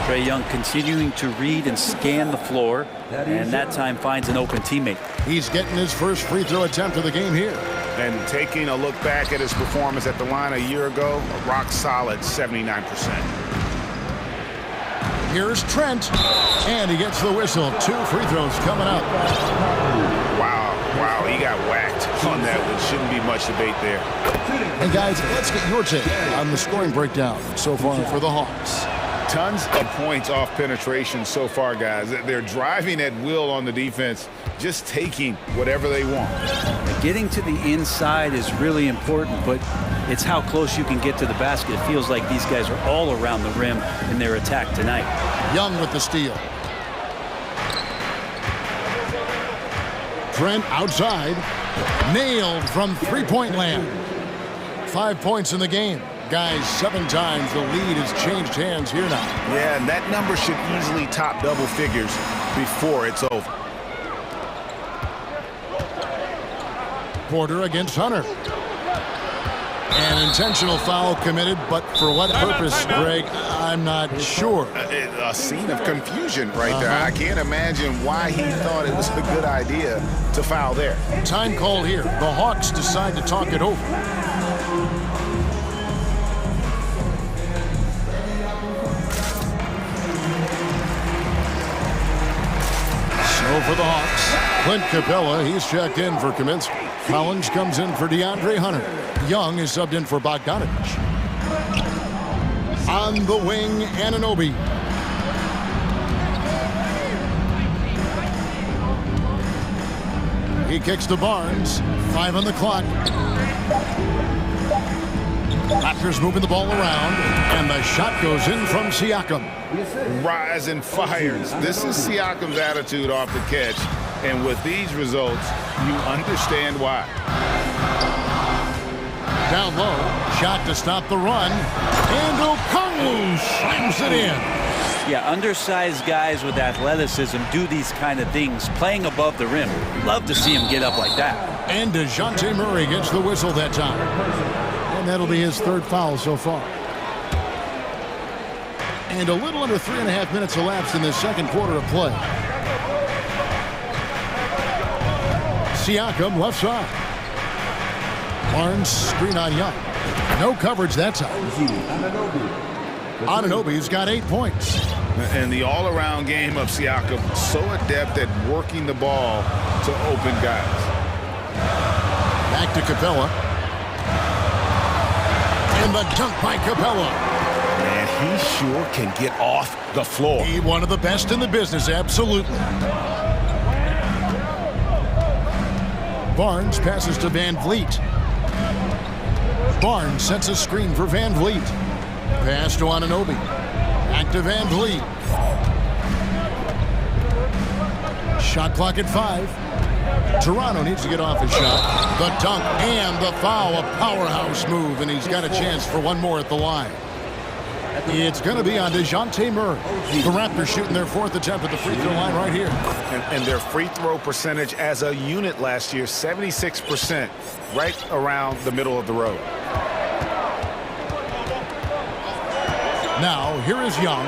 Trae Young continuing to read and scan the floor, and that time finds an open teammate. He's getting his first free throw attempt of the game here. And taking a look back at his performance at the line a year ago, a rock solid 79%. Here's Trent, and he gets the whistle. 2 free throws coming up. Wow, he got whacked on that one. Shouldn't be much debate there. Hey guys, let's get your take on the scoring breakdown so far for the Hawks. Tons of points off penetration so far, guys. They're driving at will on the defense, just taking whatever they want. Getting to the inside is really important, but it's how close you can get to the basket. It feels like these guys are all around the rim in their attack tonight. Young with the steal. Trent outside. Nailed from three-point land. 5 points in the game. Guys, 7 times the lead has changed hands here now. Yeah, and that number should easily top double figures before it's over. Porter against Hunter. An intentional foul committed, but for what purpose, Greg, I'm not sure. A scene of confusion right there. I can't imagine why he thought it was a good idea to foul there. Time call here. The Hawks decide to talk it over. So for the Hawks, Clint Capella, he's checked in for Kaminsky. Collins comes in for DeAndre Hunter. Young is subbed in for Bogdanovich. On the wing, Anunoby. He kicks to Barnes. 5 on the clock. Raptors moving the ball around, and the shot goes in from Siakam. Rise and fires. This is Siakam's attitude off the catch, and with these results, you understand why. Down low, shot to stop the run, and Okongwu slams it in. Yeah, undersized guys with athleticism do these kind of things, playing above the rim. Love to see him get up like that. And DeJounte Murray gets the whistle that time. And that'll be his 3rd foul so far. And a little under 3.5 minutes elapsed in the second quarter of play. Siakam left side. Barnes screen on Young. No coverage that time. Anunoby's got 8 points. And the all-around game of Siakam, so adept at working the ball to open guys. Back to Capella. And the dunk by Capella. Man, he sure can get off the floor. He one of the best in the business, absolutely. Barnes passes to Van Vliet. Barnes sets a screen for Van Vliet. Pass to Anunoby. Back to Van Vliet. Shot clock at 5. Toronto needs to get off his shot. The dunk and the foul, a powerhouse move, and he's got a chance for one more at the line. It's going to be on DeJounte Murray. The Raptors shooting their 4th attempt at the free throw line right here. And their free throw percentage as a unit last year, 76%, right around the middle of the road. Now, here is Young.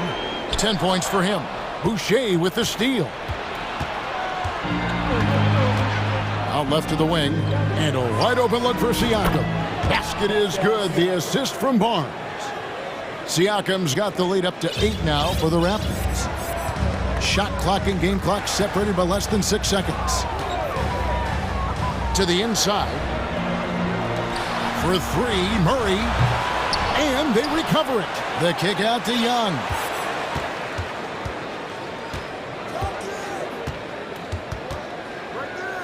10 points for him. Boucher with the steal. Out left to the wing, and a wide open look for Siakam. Basket is good. The assist from Barnes. Siakam's got the lead up to 8 now for the Raptors. Shot clock and game clock separated by less than 6 seconds. To the inside. For 3, Murray. And they recover it. The kick out to Young.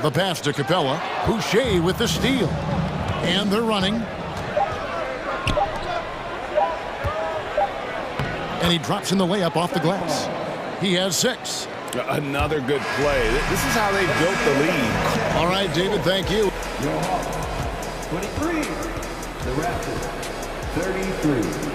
The pass to Capella. Boucher with the steal. And they're running. And he drops in the layup off the glass. He has 6. Another good play. This is how they built the lead. All right, David, thank you. 23. The Raptors, 33.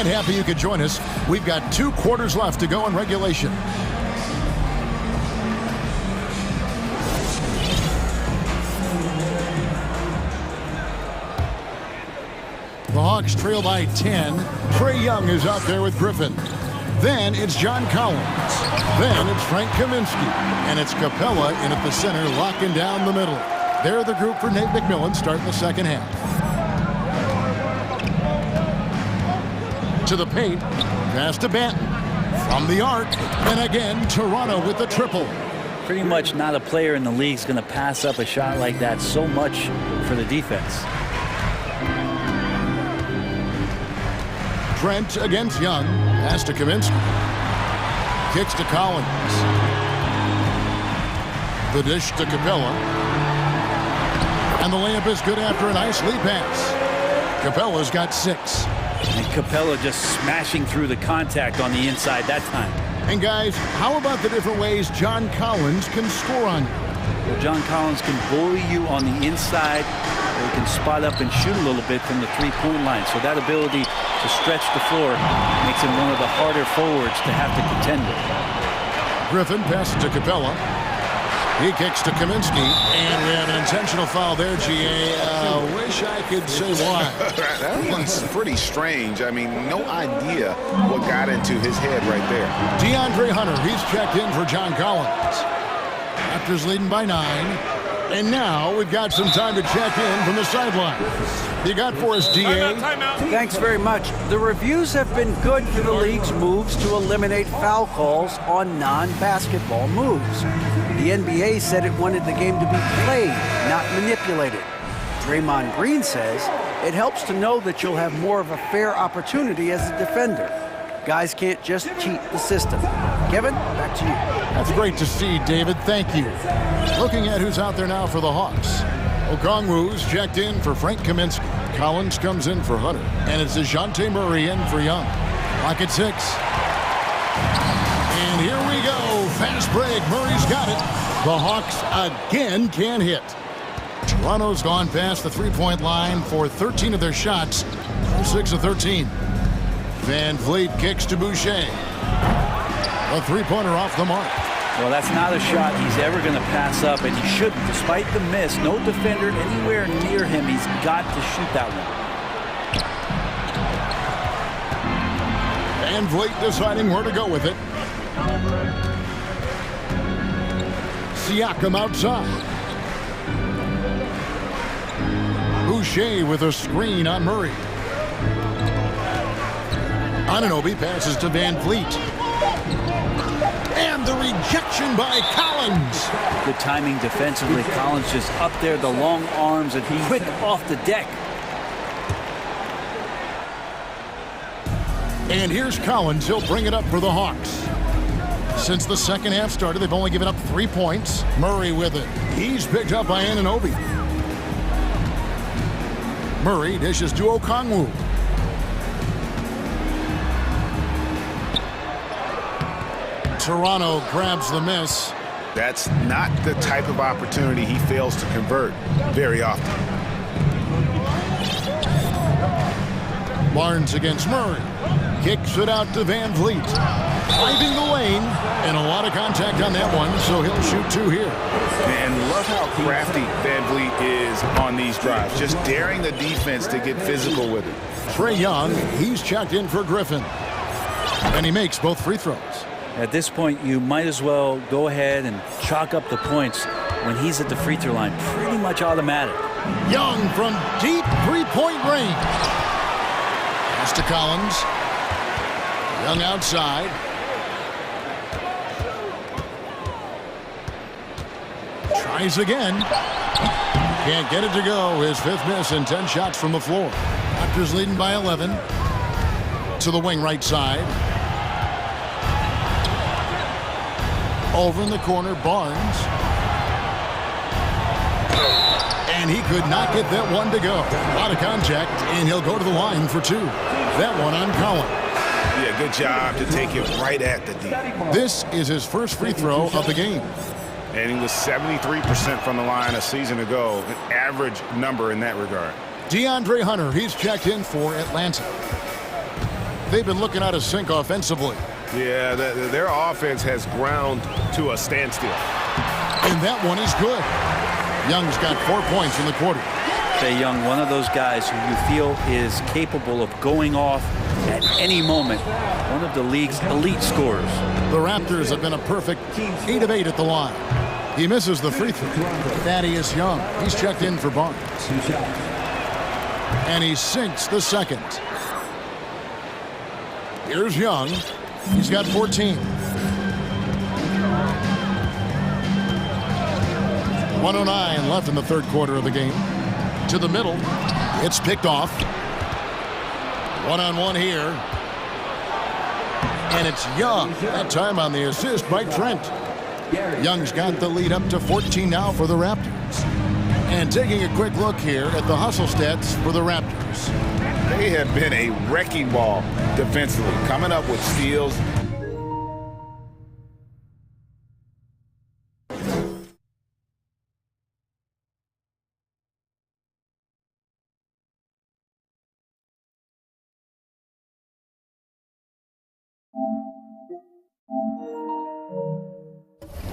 And happy you could join us. We've got 2 quarters left to go in regulation. The Hawks trail by 10. Trae Young is out there with Griffin. Then it's John Collins. Then it's Frank Kaminsky. And it's Capella in at the center, locking down the middle. They're the group for Nate McMillan starting the second half. To the paint. Pass to Banton. From the arc. And again, Toronto with the triple. Pretty much not a player in the league is going to pass up a shot like that so much for the defense. Trent against Young. Pass to Kaminsky. Kicks to Collins. The dish to Capella. And the layup is good after a nice lead pass. Capella's got 6. And Capella just smashing through the contact on the inside that time. And guys, how about the different ways John Collins can score on you? Well, John Collins can bully you on the inside, or he can spot up and shoot a little bit from the three-point line. So that ability to stretch the floor makes him one of the harder forwards to have to contend with. Griffin passes to Capella. He kicks to Kaminsky, and we have an intentional foul there, GA. Wish I could say why. That one's pretty strange. I mean, no idea what got into his head right there. DeAndre Hunter, he's checked in for John Collins. Raptors leading by 9. And now we've got some time to check in from the sideline. You got for us, DA? Thanks very much. The reviews have been good for the league's moves to eliminate foul calls on non-basketball moves. The NBA said it wanted the game to be played, not manipulated. Draymond Green says it helps to know that you'll have more of a fair opportunity as a defender. Guys can't just cheat the system. Kevin, back to you. That's great to see, David. Thank you. Looking at who's out there now for the Hawks. Okongwu's checked in for Frank Kaminsky. Collins comes in for Hunter. And it's DeJounte Murray in for Young. Clock at 6. And here we go. Fast break. Murray's got it. The Hawks again can't hit. Toronto's gone past the three-point line for 13 of their shots. 6 of 13. Van Vliet kicks to Boucher. A three-pointer off the mark. Well, that's not a shot he's ever going to pass up, and he shouldn't. Despite the miss, no defender anywhere near him. He's got to shoot that one. Van Vliet deciding where to go with it. Siakam outside. Boucher with a screen on Murray. Anunoby passes to Van Vliet. And the rejection by Collins. Good timing defensively. Collins just up there, the long arms, and quick off the deck. And here's Collins. He'll bring it up for the Hawks. Since the second half started, they've only given up 3 points. Murray with it. He's picked up by Anunoby. Murray dishes to Okongwu. Toronto grabs the miss. That's not the type of opportunity he fails to convert very often. Barnes against Murray. Kicks it out to Van Vliet. Driving the lane. And a lot of contact on that one, so he'll shoot 2 here. And love how crafty Van Vliet is on these drives. Just daring the defense to get physical with it. Trae Young, he's checked in for Griffin. And he makes both free throws. At this point, you might as well go ahead and chalk up the points when he's at the free throw line. Pretty much automatic. Young from deep three-point range. Pass to Collins. Young outside. Tries again. Can't get it to go. His 5th miss and 10 shots from the floor. Raptors leading by 11. To the wing right side. Over in the corner, Barnes. And he could not get that one to go. A lot of contact, and he'll go to the line for 2. That one on Collins. Yeah, good job to take it right at the D. This is his first free throw of the game. And he was 73% from the line a season ago. An average number in that regard. DeAndre Hunter, he's checked in for Atlanta. they've been looking out of sync offensively. Yeah, their offense has ground to a standstill. And that one is good. Young's got 4 points in the quarter. Trae Young, one of those guys who you feel is capable of going off at any moment. One of the league's elite scorers. The Raptors have been a perfect 8 of 8 at the line. He misses the free throw. Thaddeus Young, he's checked in for Barnes. And he sinks the second. Here's Young. He's got 14. 1:09 left in the third quarter of the game. To the middle. It's picked off. One-on-one here. And it's Young. That time on the assist by Trent. Young's got the lead up to 14 now for the Raptors. And taking a quick look here at the hustle stats for the Raptors. They have been a wrecking ball defensively, coming up with steals.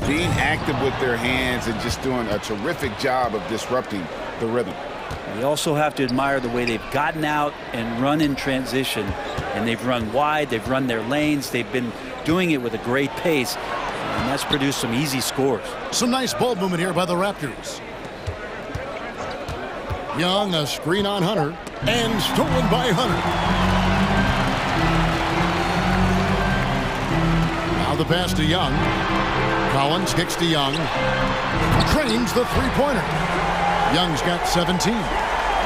Being active with their hands and just doing a terrific job of disrupting the rhythm. You also have to admire the way they've gotten out and run in transition. And they've run wide, they've run their lanes, they've been doing it with a great pace. And that's produced some easy scores. Some nice ball movement here by the Raptors. Young, a screen on Hunter, and stolen by Hunter. Now the pass to Young. Collins kicks to Young. Drains the three-pointer. Young's got 17.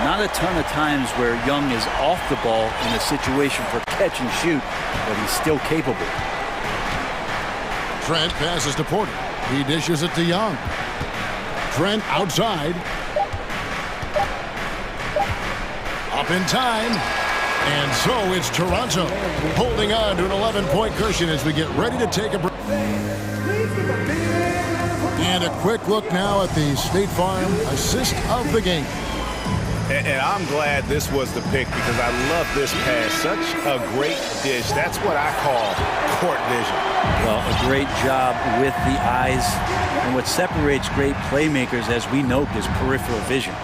Not a ton of times where Young is off the ball in a situation for catch and shoot, but he's still capable. Trent passes to Porter. He dishes it to Young. Trent outside. Up in time. And so it's Toronto holding on to an 11-point cushion as we get ready to take a break. And a quick look now at the State Farm assist of the game. And I'm glad this was the pick because I love this pass. Such a great dish. That's what I call court vision. Well, a great job with the eyes. And what separates great playmakers, as we note, is peripheral vision.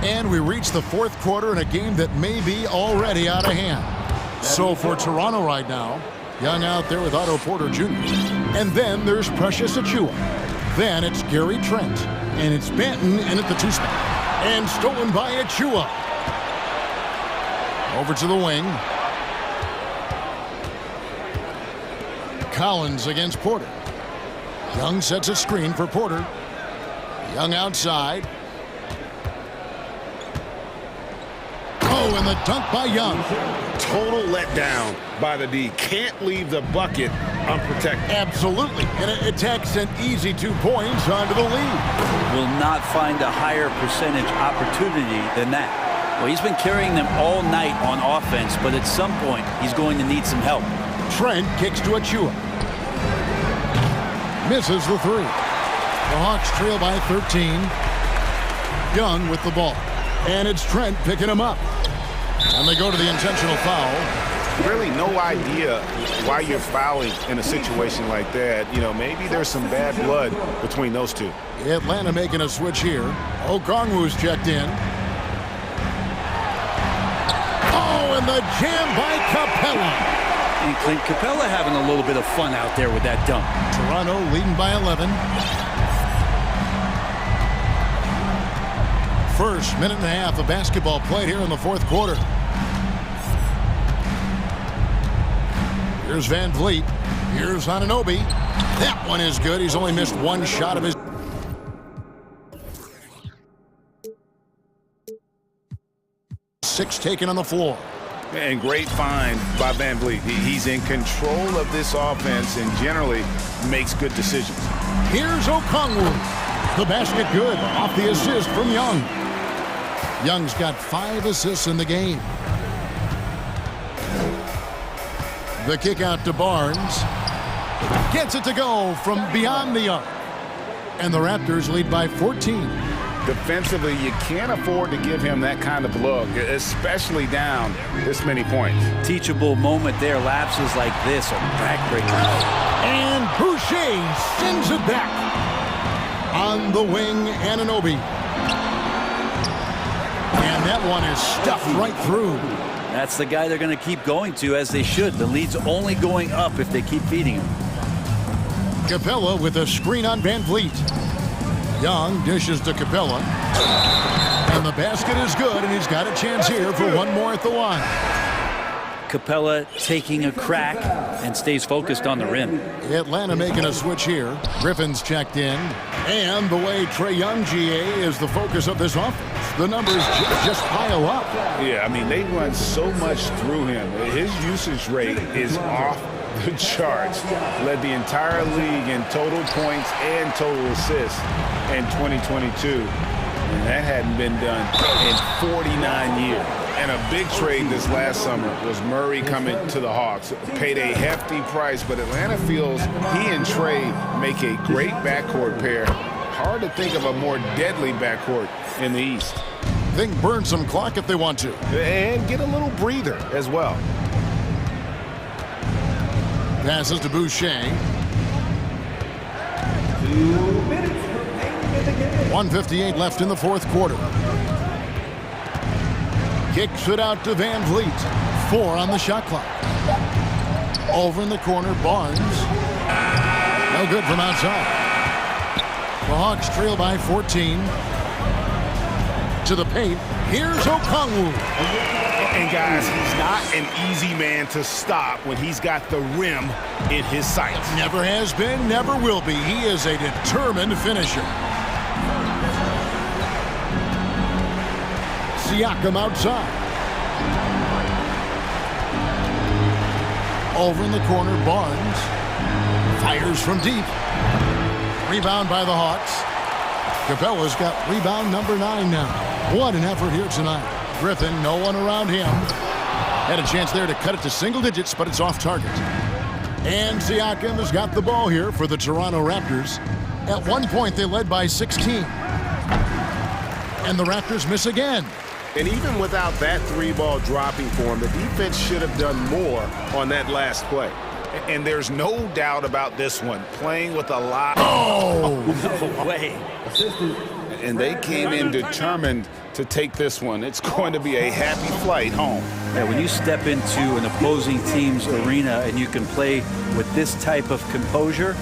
And we reach the fourth quarter in a game that may be already out of hand. So for Toronto right now, Young out there with Otto Porter Jr. And then there's Precious Achiuwa. Then it's Gary Trent. And it's Banton in at the two spot. And stolen by Achiuwa. Over to the wing. Collins against Porter. Young sets a screen for Porter. Young outside. Oh, and the dunk by Young. Total letdown by the D. Can't leave the bucket unprotected. Absolutely. And it takes an easy 2 points onto the lead. Will not find a higher percentage opportunity than that. Well, he's been carrying them all night on offense, but at some point, he's going to need some help. Trent kicks to Achiuwa. Misses the three. The Hawks trail by 13. Young with the ball. And it's Trent picking him up. And they go to the intentional foul. Really no idea why you're fouling in a situation like that. You know, maybe there's some bad blood between those two. Atlanta making a switch here. Okongwu's checked in. Oh, and the jam by Capella. And Clint Capella having a little bit of fun out there with that dunk. Toronto leading by 11. First minute and a half of basketball played here in the fourth quarter. Here's Van Vliet. Here's Anunoby. That one is good. He's only missed one shot of his. Six taken on the floor. And great find by Van Vliet. He's in control of this offense and generally makes good decisions. Here's Okongwu. The basket good off the assist from Young. Young's got 5 assists in the game. The kick out to Barnes. Gets it to go from beyond the arc. And the Raptors lead by 14. Defensively, you can't afford to give him that kind of look, especially down this many points. Teachable moment there. Lapses like this are backbreakers. And Boucher sends it back. On the wing, Anunoby. And that one is stuffed right through. That's the guy they're going to keep going to, as they should. The lead's only going up if they keep feeding him. Capella with a screen on Van Vliet. Young dishes to Capella. And the basket is good, and he's got a chance here for one more at the line. Capella taking a crack and stays focused on the rim. Atlanta making a switch here. Griffin's checked in. And the way Trae Young, GA, is the focus of this offense. The numbers just pile up. Yeah, I mean, they run so much through him. His usage rate is off the charts. Led the entire league in total points and total assists in 2022. And that hadn't been done in 49 years. And a big trade this last summer was Murray coming to the Hawks. Paid a hefty price, but Atlanta feels he and Trae make a great backcourt pair. Hard to think of a more deadly backcourt in the East. Think burn some clock if they want to. And get a little breather as well. Passes to Boucher. 1:58 left in the fourth quarter. Kicks it out to Van Vliet. 4 on the shot clock. Over in the corner, Barnes. No good from outside. The Hawks trail by 14. To the paint. Here's Okongwu. And guys, he's not an easy man to stop when he's got the rim in his sights. Never has been, never will be. He is a determined finisher. Siakam outside. Over in the corner, Barnes. Fires from deep. Rebound by the Hawks. Capella's got rebound number 9 now. What an effort here tonight. Griffin, no one around him. Had a chance there to cut it to single digits, but it's off target. And Siakam has got the ball here for the Toronto Raptors. At one point, they led by 16. And the Raptors miss again. And even without that 3-ball dropping for him, the defense should have done more on that last play. And there's no doubt about this one. Playing with a lot. Oh! No way. And they came in determined to take this one. It's going to be a happy flight home. Yeah, when you step into an opposing team's arena and you can play with this type of composure,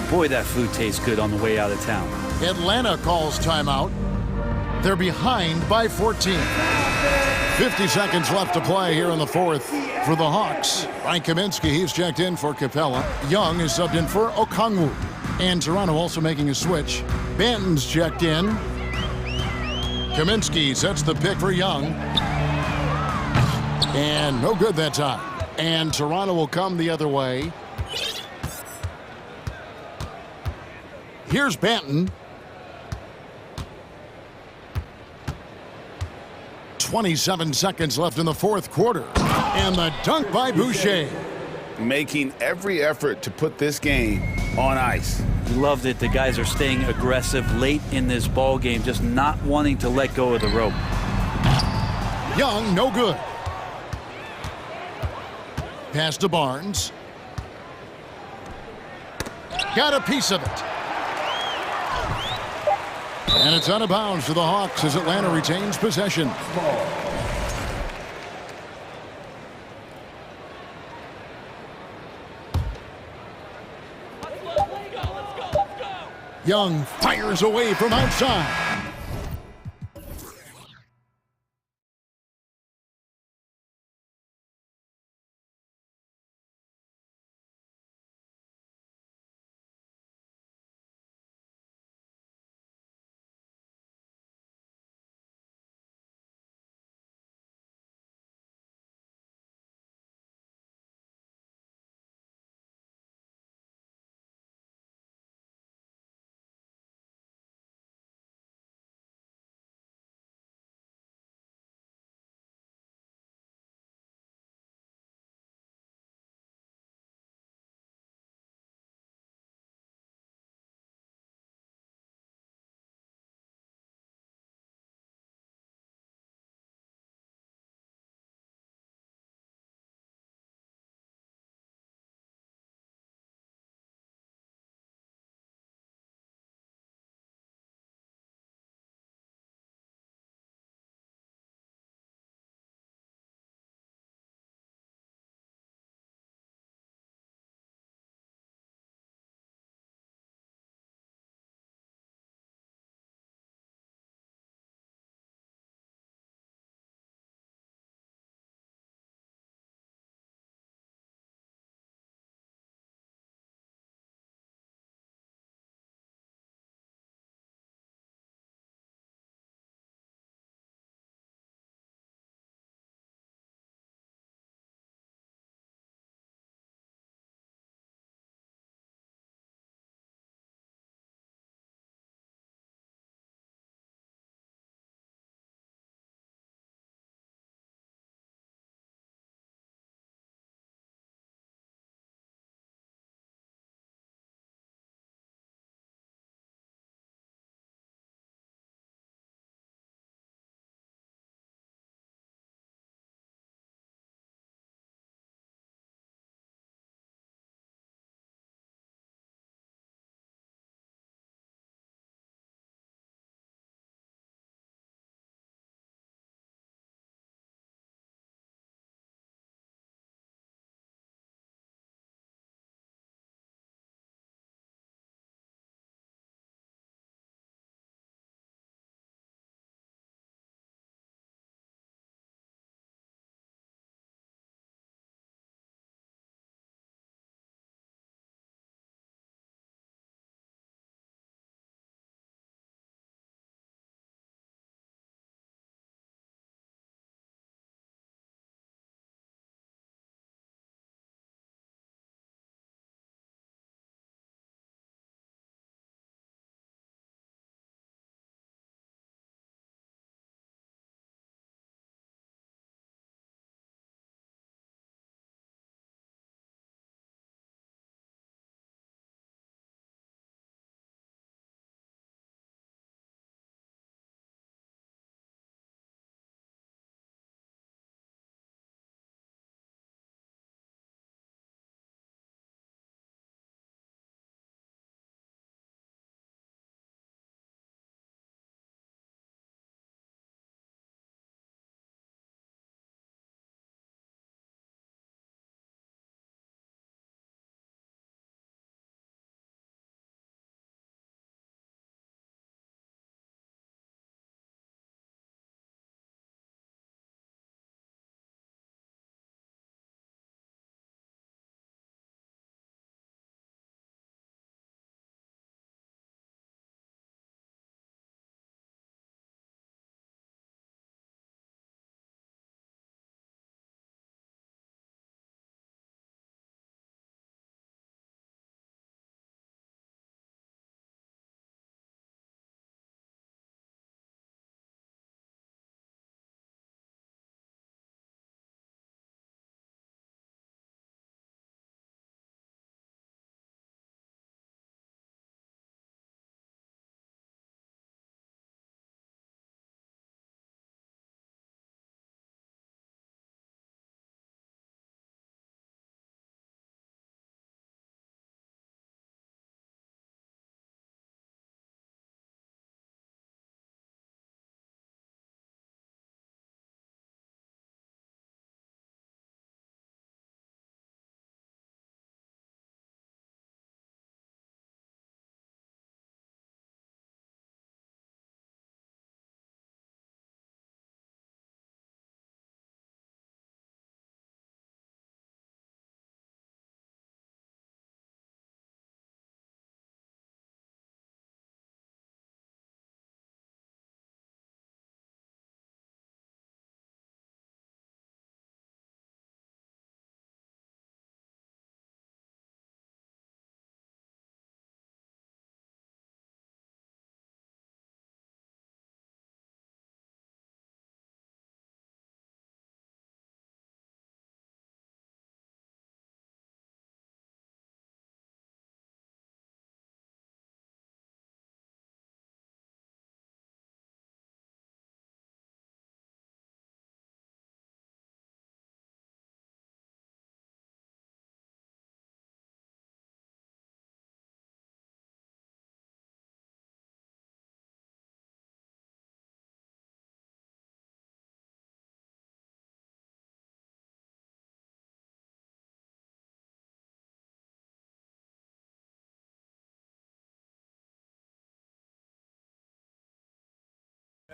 boy, that food tastes good on the way out of town. Atlanta calls timeout. They're behind by 14. 50 seconds left to play here in the fourth for the Hawks. Frank Kaminsky, he's checked in for Capella. Young is subbed in for Okongwu. And Toronto also making a switch. Banton's checked in. Kaminsky sets the pick for Young. And no good that time. And Toronto will come the other way. Here's Banton. 27 seconds left in the fourth quarter. And the dunk by Boucher. Making every effort to put this game on ice. Loved it. The guys are staying aggressive late in this ball game, just not wanting to let go of the rope. Young, no good. Pass to Barnes. Got a piece of it. And it's out of bounds to the Hawks as Atlanta retains possession. Young fires away from outside.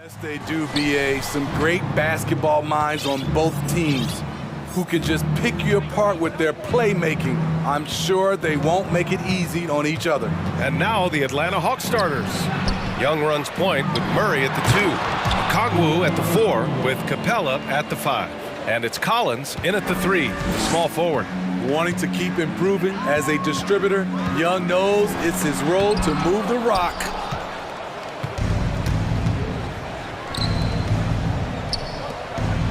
Yes, they do, BA. Some great basketball minds on both teams who can just pick you apart with their playmaking. I'm sure they won't make it easy on each other. And now the Atlanta Hawks starters. Young runs point with Murray at the 2. Okongwu at the 4 with Capella at the 5. And it's Collins in at the 3, the small forward. Wanting to keep improving as a distributor, Young knows it's his role to move the rock.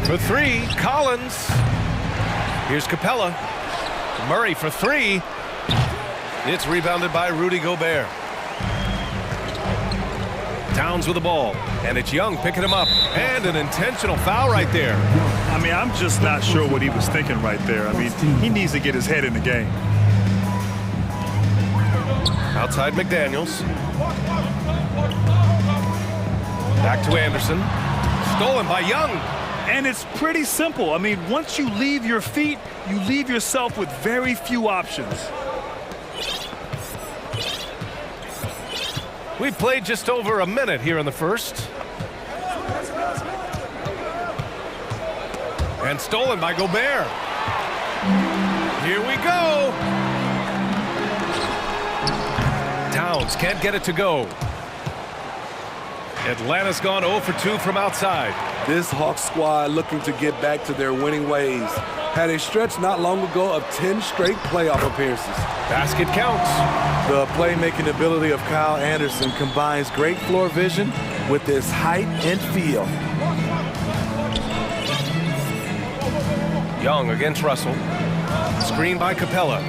For 3, Collins. Here's Capella. Murray for 3. It's rebounded by Rudy Gobert. Towns with the ball, and it's Young picking him up, and an intentional foul right there. I mean, I'm just not sure what he was thinking right there. I mean, he needs to get his head in the game. Outside McDaniels. Back to Anderson. Stolen by Young. And it's pretty simple. I mean, once you leave your feet, you leave yourself with very few options. We played just over a minute here in the first. And stolen by Gobert. Here we go. Towns can't get it to go. Atlanta's gone 0 for 2 from outside. This Hawks squad looking to get back to their winning ways. Had a stretch not long ago of 10 straight playoff appearances. Basket counts. The playmaking ability of Kyle Anderson combines great floor vision with his height and feel. Young against Russell. Screen by Capella.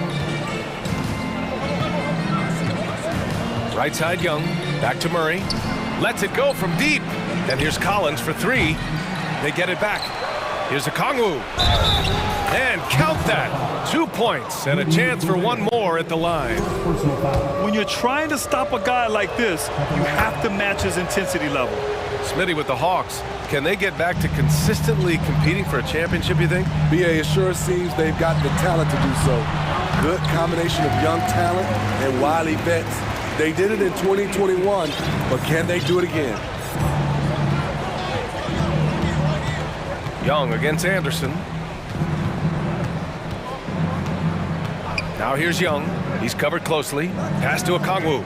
Right side Young. Back to Murray. Lets it go from deep. And here's Collins for 3. They get it back. Here's Okongwu. And count that. 2 points and a chance for one more at the line. When you're trying to stop a guy like this, you have to match his intensity level. Smitty with the Hawks. Can they get back to consistently competing for a championship, you think? BA, it sure seems they've got the talent to do so. Good combination of young talent and wily vets. They did it in 2021, but can they do it again? Young against Anderson. Now here's Young. He's covered closely. Pass to Okongwu.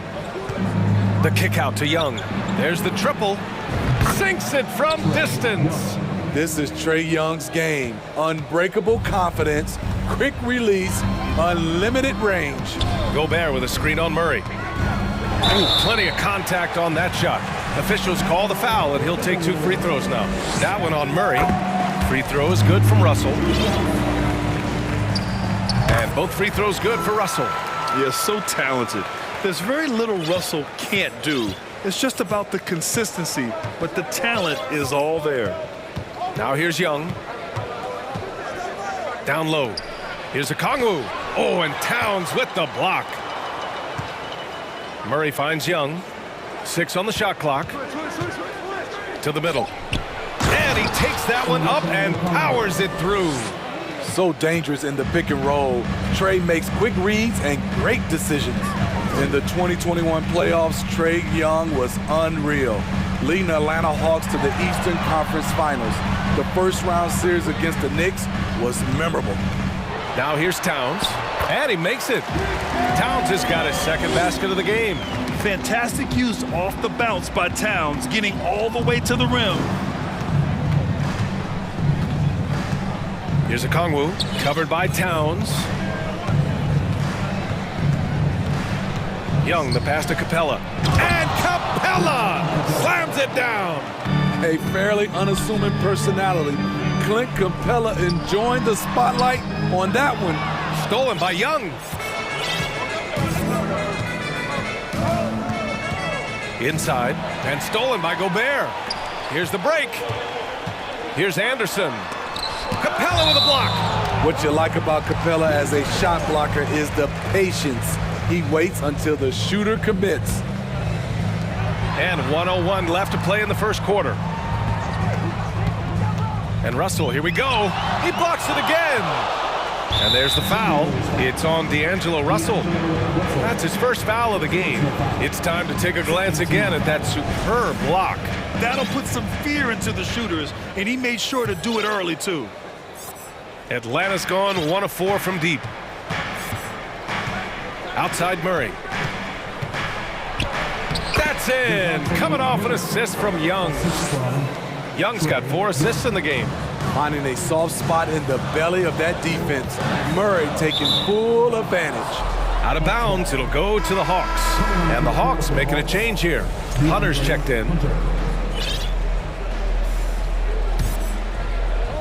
The kick out to Young. There's the triple. Sinks it from distance. This is Trae Young's game. Unbreakable confidence, quick release, unlimited range. Gobert with a screen on Murray. Ooh, plenty of contact on that shot. Officials call the foul, and he'll take 2 free throws now. That one on Murray. Free throw is good from Russell. And both free throws good for Russell. Yeah, so talented. There's very little Russell can't do. It's just about the consistency, but the talent is all there. Now here's Young. Down low. Here's Okongwu. Oh, and Towns with the block. Murray finds Young. 6 on the shot clock. To the middle. And he takes that one up and powers it through. So dangerous in the pick and roll. Trae makes quick reads and great decisions. In the 2021 playoffs, Trae Young was unreal, leading the Atlanta Hawks to the Eastern Conference Finals. The first round series against the Knicks was memorable. Now here's Towns, and he makes it. Towns has got his second basket of the game. Fantastic use off the bounce by Towns, getting all the way to the rim. Here's Okongwu, covered by Towns. Young, the pass to Capella. And Capella slams it down. A fairly unassuming personality. Clint Capella enjoying the spotlight on that one. Stolen by Young. Inside, and stolen by Gobert. Here's the break. Here's Anderson. Capella with a block. What you like about Capella as a shot blocker is the patience. He waits until the shooter commits. And 1:01 left to play in the first quarter. And Russell, here we go. He blocks it again. And there's the foul. It's on D'Angelo Russell. That's his first foul of the game. It's time to take a glance again at that superb block. That'll put some fear into the shooters, and he made sure to do it early, too. Atlanta's gone 1 of 4 from deep. Outside Murray. That's in. Coming off an assist from Young. Young's got 4 assists in the game. Finding a soft spot in the belly of that defense. Murray taking full advantage. Out of bounds, it'll go to the Hawks. And the Hawks making a change here. Hunter's checked in.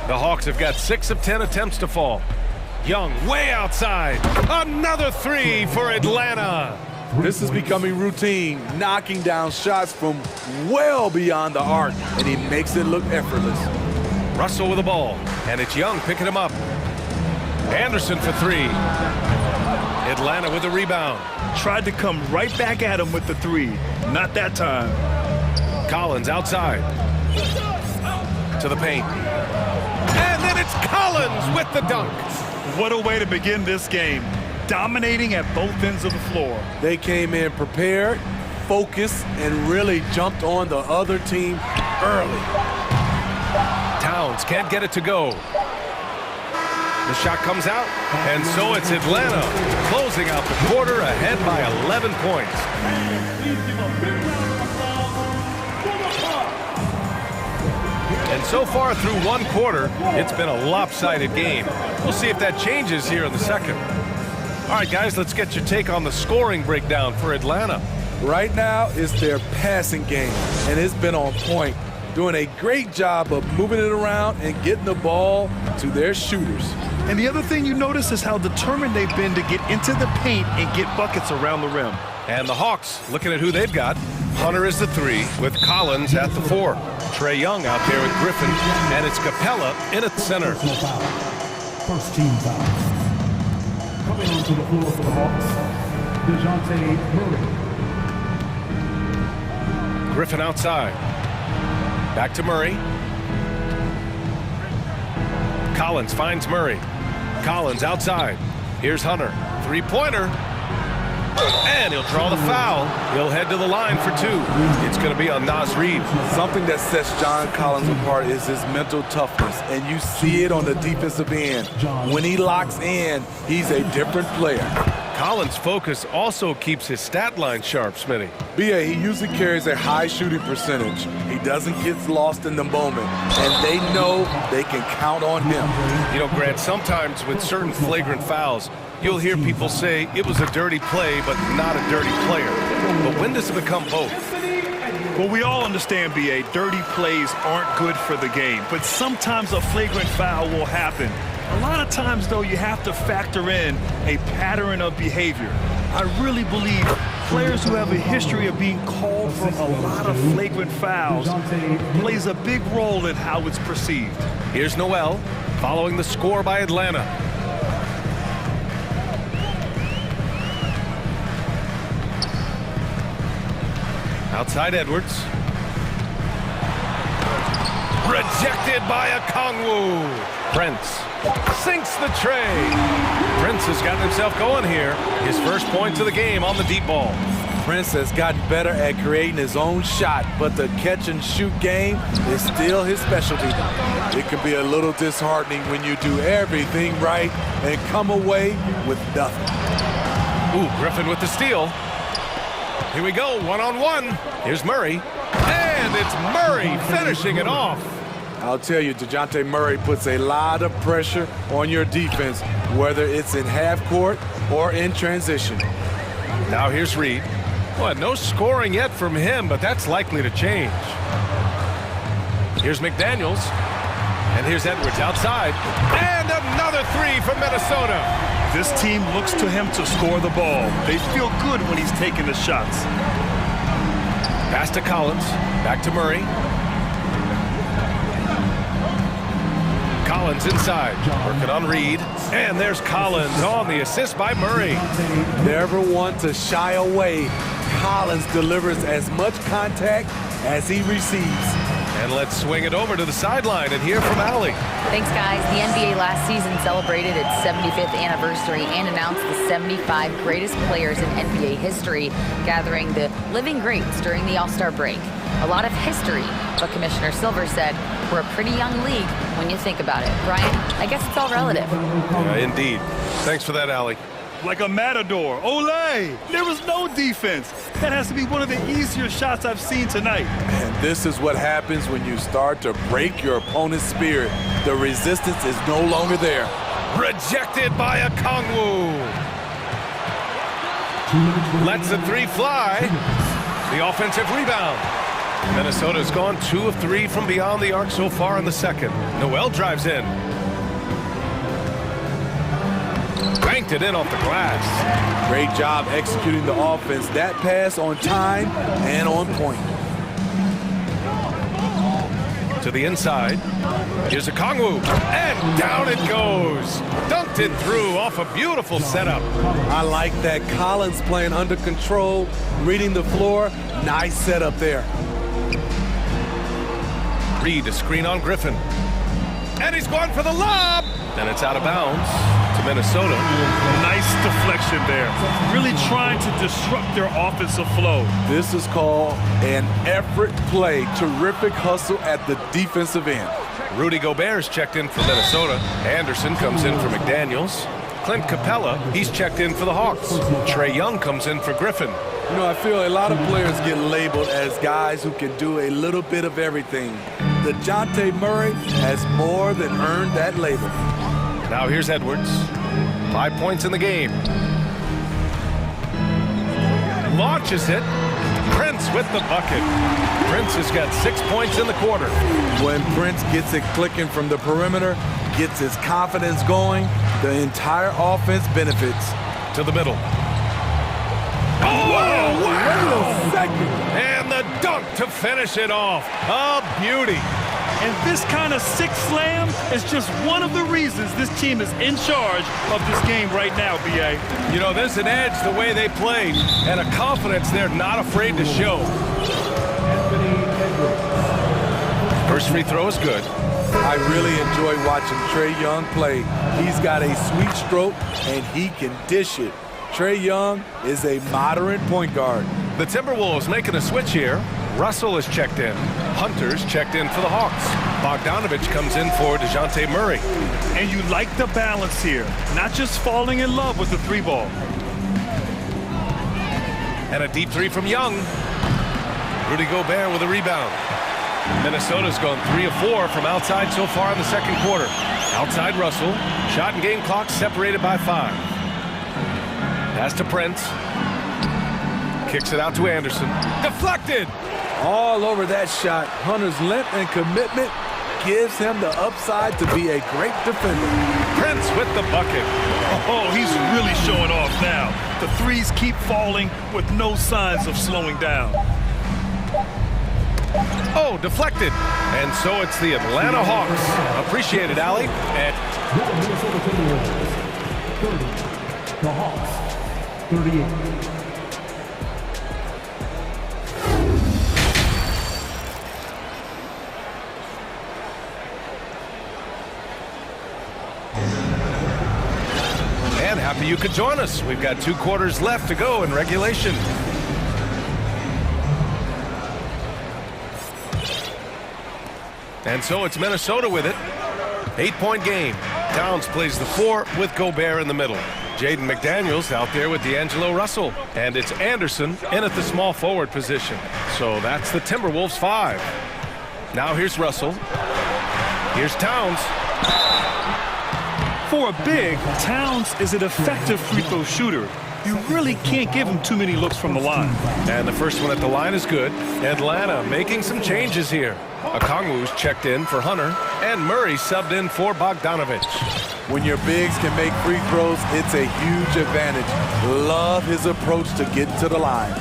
The Hawks have got 6 of 10 attempts to fall. Young way outside. Another 3 for Atlanta. This is becoming routine, knocking down shots from well beyond the arc, and he makes it look effortless. Russell with the ball, and it's Young picking him up. Anderson for 3. Atlanta with the rebound. Tried to come right back at him with the 3. Not that time. Collins outside. To the paint. And then it's Collins with the dunk. What a way to begin this game. Dominating at both ends of the floor. They came in prepared, focused, and really jumped on the other team early. Towns can't get it to go. The shot comes out, and so it's Atlanta closing out the quarter ahead by 11 points. And so far through one quarter, it's been a lopsided game. We'll see if that changes here in the second. All right, guys, let's get your take on the scoring breakdown for Atlanta. Right now, it's their passing game, and it's been on point, doing a great job of moving it around and getting the ball to their shooters. And the other thing you notice is how determined they've been to get into the paint and get buckets around the rim. And the Hawks, looking at who they've got. Hunter is the 3, with Collins at the 4. Trae Young out there with Griffin, and it's Capella in at center. First team foul. Coming onto the floor for the Hawks, DeJounte Murray. Griffin outside. Back to Murray. Collins finds Murray. Collins outside. Here's Hunter. 3-pointer. And he'll draw the foul. He'll head to the line for 2. It's going to be on Naz Reid. Something that sets John Collins apart is his mental toughness, and you see it on the defensive end. When he locks in, he's a different player. Collins' focus also keeps his stat line sharp, Smitty. B.A., he usually carries a high shooting percentage. He doesn't get lost in the moment, and they know they can count on him. You know, Grant, sometimes with certain flagrant fouls, you'll hear people say it was a dirty play, but not a dirty player. But when does it become both? Well, we all understand, B.A., dirty plays aren't good for the game, but sometimes a flagrant foul will happen. A lot of times, though, you have to factor in a pattern of behavior. I really believe players who have a history of being called for a lot of flagrant fouls plays a big role in how it's perceived. Here's Noel following the score by Atlanta. Outside Edwards. Rejected by Okongwu. Prince sinks the tray. Prince has gotten himself going here. His first points of the game on the deep ball. Prince has gotten better at creating his own shot, but the catch and shoot game is still his specialty. It can be a little disheartening when you do everything right and come away with nothing. Ooh, Griffin with the steal. Here we go, one-on-one. Here's Murray. And it's Murray finishing it off. I'll tell you, DeJounte Murray puts a lot of pressure on your defense, whether it's in half court or in transition. Now here's Reid. Well, no scoring yet from him, but that's likely to change. Here's McDaniels. And here's Edwards outside. And another 3 from Minnesota. This team looks to him to score the ball. They feel good when he's taking the shots. Pass to Collins. Back to Murray. Collins inside, working on Reid. And there's Collins on the assist by Murray. Never one to shy away. Collins delivers as much contact as he receives. And And let's swing it over to the sideline and hear from Allie. Thanks, guys. The NBA last season celebrated its 75th anniversary and announced the 75 greatest players in NBA history, gathering the living greats during the All-Star break. A lot of history, but Commissioner Silver said we're a pretty young league when you think about it. Brian, I guess it's all relative. Yeah, indeed. Thanks for that, Allie. Like a matador. Olay! There was no defense. That has to be one of the easier shots I've seen tonight. And this is what happens when you start to break your opponent's spirit. The resistance is no longer there. Rejected by a Kongwu. Lets the three fly. The offensive rebound. Minnesota's gone 2 of 3 from beyond the arc so far in the second. Noel drives in. Banked it in off the glass. Great job executing the offense. That pass on time and on point. To the inside. Here's a Kongwu. And down it goes. Dunked it through off a beautiful setup. I like that. Collins playing under control, reading the floor. Nice setup there. Reed, a screen on Griffin. And he's going for the lob. And it's out of bounds to Minnesota. Nice deflection there. Really trying to disrupt their offensive flow. This is called an effort play. Terrific hustle at the defensive end. Rudy Gobert's checked in for Minnesota. Anderson comes in for McDaniels. Clint Capella, he's checked in for the Hawks. Trae Young comes in for Griffin. You know, I feel a lot of players get labeled as guys who can do a little bit of everything. DeJounte Murray has more than earned that label. Now here's Edwards. 5 points in the game. Launches it. Prince with the bucket. Prince has got 6 points in the quarter. When Prince gets it clicking from the perimeter, gets his confidence going, the entire offense benefits. To the middle. Oh, wow! And the dunk to finish it off. A beauty. And this kind of sick slam is just one of the reasons this team is in charge of this game right now, B.A. You know, there's an edge the way they played and a confidence they're not afraid to show. First free throw is good. I really enjoy watching Trae Young play. He's got a sweet stroke, and he can dish it. Trae Young is a modern point guard. The Timberwolves making a switch here. Russell is checked in. Hunter's checked in for the Hawks. Bogdanovich comes in for DeJounte Murray. And you like the balance here, not just falling in love with the three ball. And a deep three from Young. Rudy Gobert with a rebound. Minnesota's gone 3 of 4 from outside so far in the second quarter. Outside Russell. Shot and game clock separated by 5. Pass to Prince. Kicks it out to Anderson. Deflected! All over that shot. Hunter's length and commitment gives him the upside to be a great defender. Prince with the bucket. Oh, he's really showing off now. The threes keep falling with no signs of slowing down. Oh, deflected. And so it's the Atlanta Hawks. Appreciate it, Allie. And the Hawks, 38. And happy you could join us. We've got 2 quarters left to go in regulation. And so it's Minnesota with it. 8-point game. Towns plays the 4 with Gobert in the middle. Jaden McDaniels out there with D'Angelo Russell. And it's Anderson in at the small forward position. So that's the Timberwolves 5. Now here's Russell. Here's Towns. For a big, Towns is an effective free throw shooter. You really can't give him too many looks from the line. And the first one at the line is good. Atlanta making some changes here. Okongwu's checked in for Hunter, and Murray subbed in for Bogdanovich. When your bigs can make free throws, it's a huge advantage. Love his approach to getting to the line.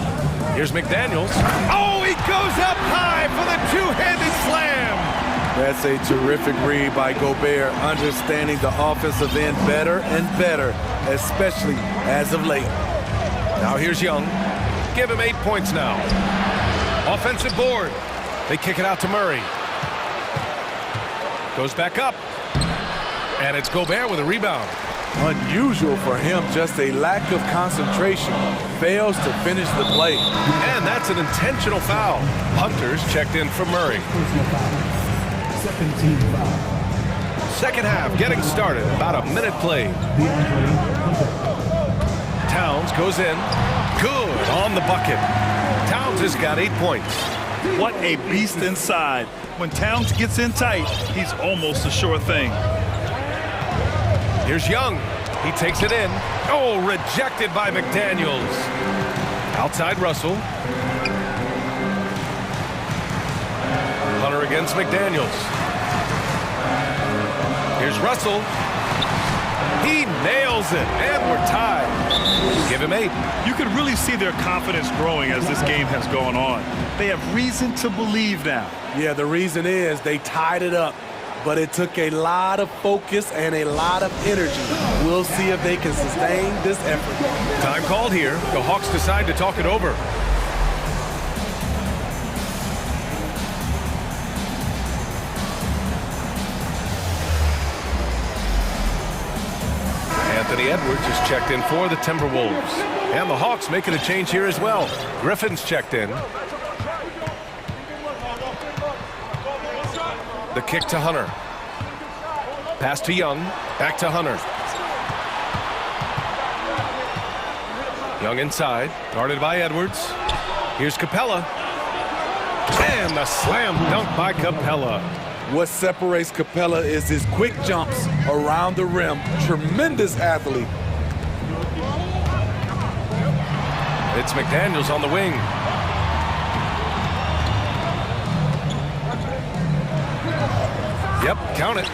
Here's McDaniels. Oh, he goes up high for the two-handed slam. That's a terrific read by Gobert, understanding the offensive end better and better, especially as of late. Now here's Young. Give him 8 points now. Offensive board. They kick it out to Murray. Goes back up. And it's Gobert with a rebound. Unusual for him, just a lack of concentration. Fails to finish the play. And that's an intentional foul. Hunter's checked in for Murray. Second half getting started. About a minute played. Towns goes in. Good on the bucket. Towns has got 8 points. What a beast inside. When Towns gets in tight, he's almost a sure thing. Here's Young. He takes it in. Oh, rejected by McDaniels. Outside Russell. Hunter against McDaniels. Here's Russell. He nails it, and we're tied. Give him 8. You can really see their confidence growing as this game has gone on. They have reason to believe now. Yeah, the reason is they tied it up, but it took a lot of focus and a lot of energy. We'll see if they can sustain this effort. Time called here. The Hawks decide to talk it over. Anthony Edwards is checked in for the Timberwolves. And the Hawks making a change here as well. Griffin's checked in. The kick to Hunter. Pass to Young. Back to Hunter. Young inside. Guarded by Edwards. Here's Capella. And the slam dunk by Capella. What separates Capella is his quick jumps around the rim. Tremendous athlete. It's McDaniels on the wing. Yep, count it.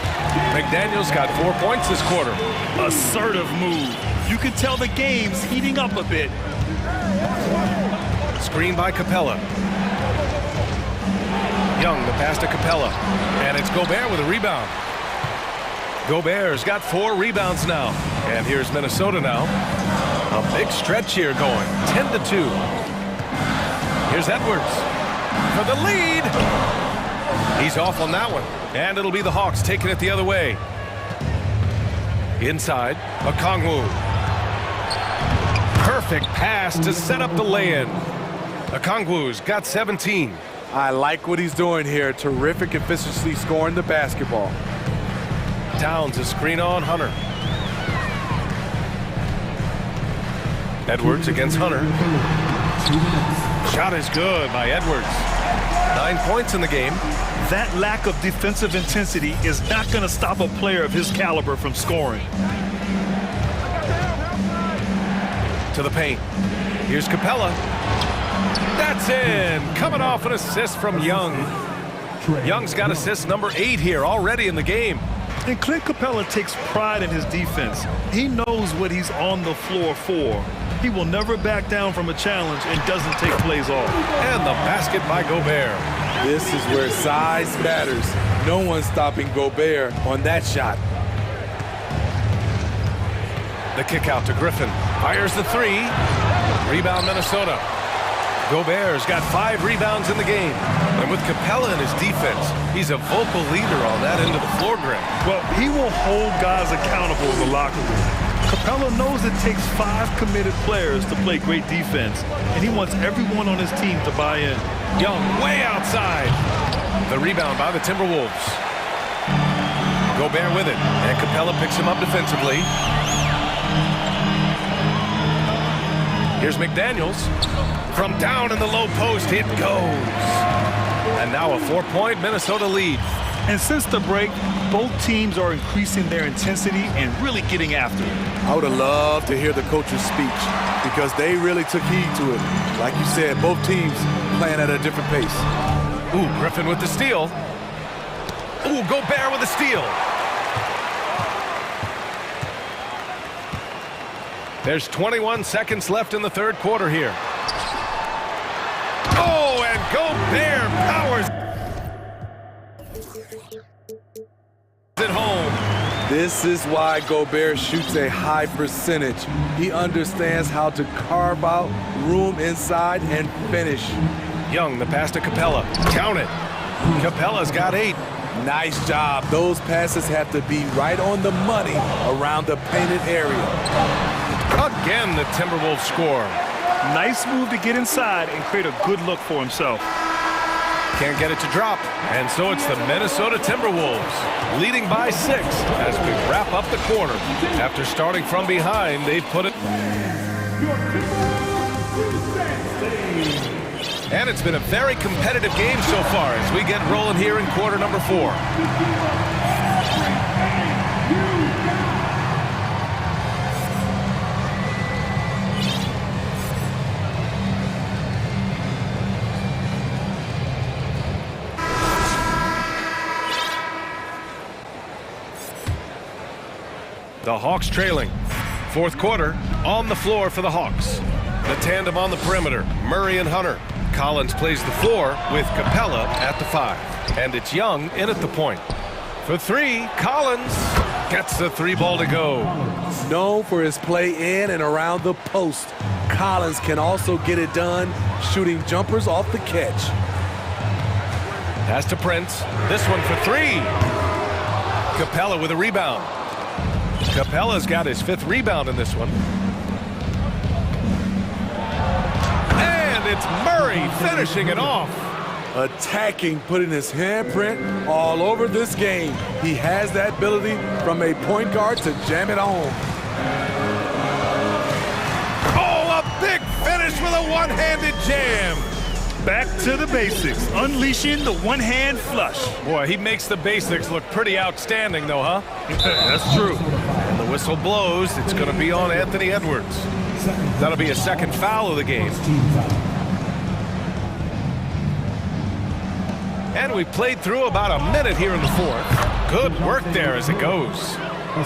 McDaniels got 4 points this quarter. Assertive move. You can tell the game's heating up a bit. Screen by Capella. Young, the pass to Capella. And it's Gobert with a rebound. Gobert's got 4 rebounds now. And here's Minnesota now. A big stretch here going. 10-2. Here's Edwards for the lead. He's off on that one. And it'll be the Hawks taking it the other way. Inside, Okongwu. Perfect pass to set up the lay-in. Okongwu's got 17. I like what he's doing here. Terrific efficiency scoring the basketball. Towns is screen on Hunter. Edwards against Hunter. Shot is good by Edwards. 9 points in the game. That lack of defensive intensity is not going to stop a player of his caliber from scoring. To the paint. Here's Capella. That's in. Coming off an assist from Young. Young's got assist number 8 here already in the game. And Clint Capella takes pride in his defense. He knows what he's on the floor for. He will never back down from a challenge and doesn't take plays off. And the basket by Gobert. This is where size matters. No one's stopping Gobert on that shot. The kick out to Griffin. Fires the 3. Rebound Minnesota. Gobert's got 5 rebounds in the game. And with Capella in his defense, he's a vocal leader on that end of the floor, Greg. Well, he will hold guys accountable in the locker room. Capella knows it takes 5 committed players to play great defense, and he wants everyone on his team to buy in. Young way outside. The rebound by the Timberwolves. Gobert with it, and Capella picks him up defensively. Here's McDaniels. From down in the low post, it goes. And now a 4-point Minnesota lead. And since the break, both teams are increasing their intensity and really getting after it. I would have loved to hear the coach's speech because they really took heed to it. Like you said, both teams playing at a different pace. Ooh, Griffin with the steal. Ooh, Gobert with the steal. There's 21 seconds left in the third quarter here. Oh, and Gobert powers it home. This is why Gobert shoots a high percentage. He understands how to carve out room inside and finish. Young, the pass to Capella. Count it. Capella's got 8. Nice job. Those passes have to be right on the money around the painted area. Again, the Timberwolves score. Nice move to get inside and create a good look for himself. Can't get it to drop. And so it's the Minnesota Timberwolves leading by 6 as we wrap up the quarter. After starting from behind, they put it. And it's been a very competitive game so far as we get rolling here in quarter number 4. The Hawks trailing. Fourth quarter, on the floor for the Hawks. The tandem on the perimeter, Murray and Hunter. Collins plays the floor with Capella at the 5. And it's Young in at the point. For 3, Collins gets the 3 ball to go. Known for his play in and around the post, Collins can also get it done shooting jumpers off the catch. Pass to Prince. This one for 3. Capella with a rebound. Capella's got his 5th rebound in this one. And it's Murray finishing it off. Attacking, putting his handprint all over this game. He has that ability from a point guard to jam it home. Oh, a big finish with a one-handed jam. Back to the basics, unleashing the one-hand flush. Boy, he makes the basics look pretty outstanding, though, huh? That's true. And the whistle blows. It's going to be on Anthony Edwards. That'll be a second foul of the game. And we've played through about a minute here in the 4th. Good work there as it goes.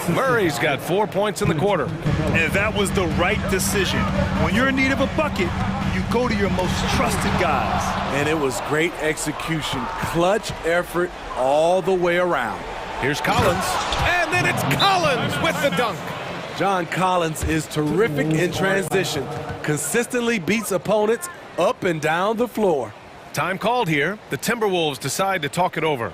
Murray's got 4 points in the quarter. And that was the right decision. When you're in need of a bucket, you go to your most trusted guys. And it was great execution. Clutch effort all the way around. Here's Collins. And then it's Collins with the dunk. John Collins is terrific in transition. Consistently beats opponents up and down the floor. Time called here. The Timberwolves decide to talk it over.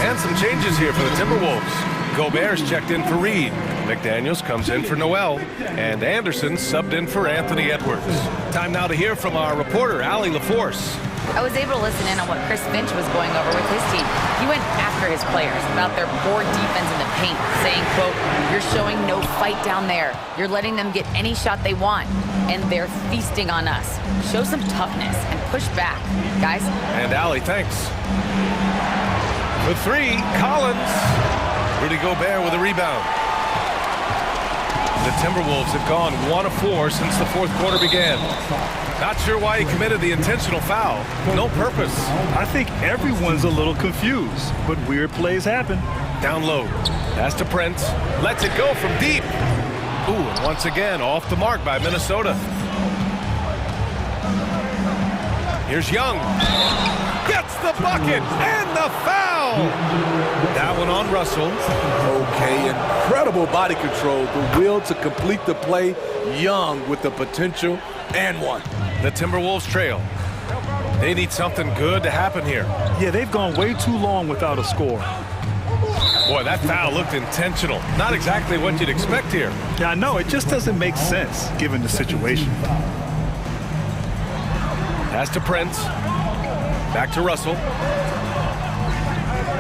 And some changes here for the Timberwolves. Gobert's checked in for Reed. McDaniels comes in for Noel. And Anderson subbed in for Anthony Edwards. Time now to hear from our reporter, Allie LaForce. I was able to listen in on what Chris Finch was going over with his team. He went after his players about their poor defense in the paint, saying, quote, "You're showing no fight down there. You're letting them get any shot they want, and they're feasting on us. Show some toughness and push back, guys." And Allie, thanks. For 3, Collins. Rudy Gobert with a rebound. The Timberwolves have gone 1 of 4 since the 4th quarter began. Not sure why he committed the intentional foul. No purpose. I think everyone's a little confused, but weird plays happen. Down low. Pass to Prince. Lets it go from deep. Ooh, and once again, off the mark by Minnesota. Here's Young. Gets the bucket and the foul. That one on Russell. Okay, incredible body control. The will to complete the play. Young with the potential and one. The Timberwolves trail. They need something good to happen here. Yeah, they've gone way too long without a score. Boy, that foul looked intentional. Not exactly what you'd expect here. Yeah, I know. It just doesn't make sense given the situation. Pass to Prince. Back to Russell.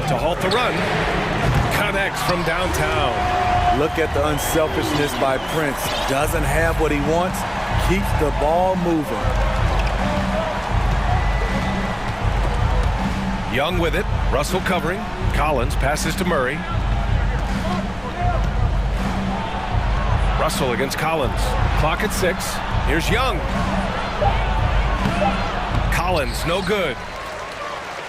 To halt the run. Connects from downtown. Look at the unselfishness by Prince. Doesn't have what he wants. Keeps the ball moving. Young with it. Russell covering. Collins passes to Murray. Russell against Collins. Clock at 6. Here's Young. Collins, no good.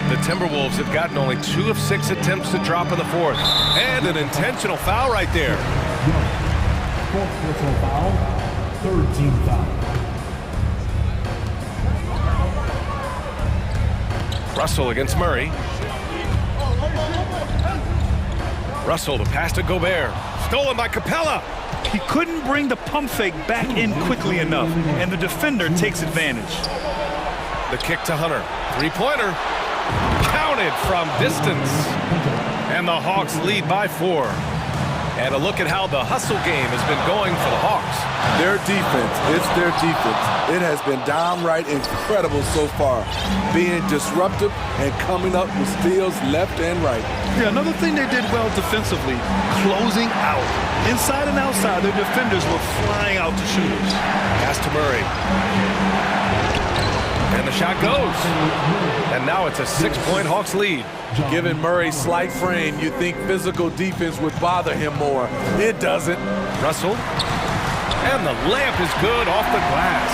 The Timberwolves have gotten only 2 of 6 attempts to drop in the 4th. And an intentional foul right there. Fourth personal foul, third team foul. Russell against Murray. Russell, the pass to Gobert. Stolen by Capella. He couldn't bring the pump fake back in quickly enough, and the defender takes advantage. The kick to Hunter. Three-pointer. Counted from distance. And the Hawks lead by 4. And a look at how the hustle game has been going for the Hawks. Their defense, it's their defense. It has been downright incredible so far, being disruptive and coming up with steals left and right. Yeah, another thing they did well defensively, closing out. Inside and outside, their defenders were flying out to shooters. Pass to Murray. And the shot goes. And now it's a 6-point Hawks lead. Given Murray's slight frame, you'd think physical defense would bother him more. It doesn't. Russell. And the layup is good off the glass.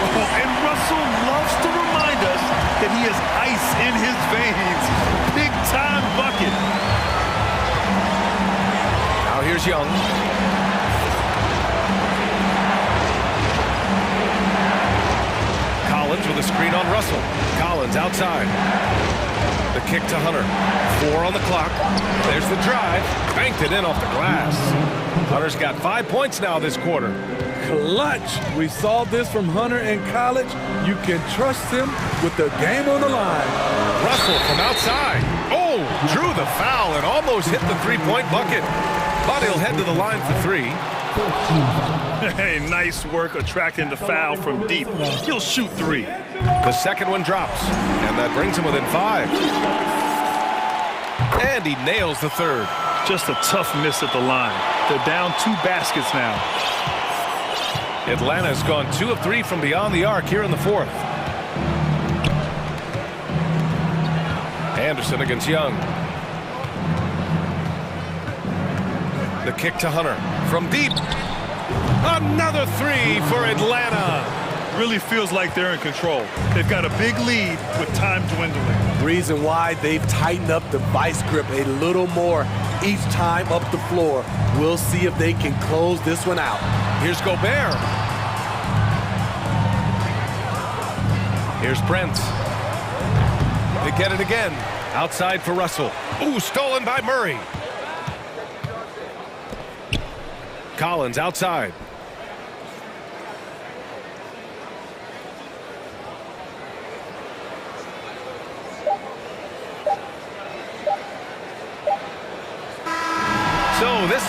Oh, and Russell loves to remind us that he has ice in his veins. Big time bucket. Now here's Young. Collins with a screen on Russell. Collins outside. The kick to Hunter. 4 on the clock. There's the drive. Banked it in off the glass. Hunter's got 5 points now this quarter. Clutch. We saw this from Hunter in college. You can trust him with the game on the line. Russell from outside. Oh, drew the foul and almost hit the 3-point bucket. But he'll head to the line for 3. Hey, nice work attracting the foul from deep. He'll shoot 3. The second one drops, and that brings him within 5. And he nails the third. Just a tough miss at the line. They're down 2 baskets now. Atlanta's gone 2 of 3 from beyond the arc here in the 4th. Anderson against Young. The kick to Hunter from deep. Another 3 for Atlanta. Really feels like they're in control. They've got a big lead with time dwindling. Reason why they've tightened up the vice grip a little more each time up the floor. We'll see if they can close this one out. Here's Gobert. Here's Brent. They get it again. Outside for Russell. Ooh, stolen by Murray. Collins outside. So this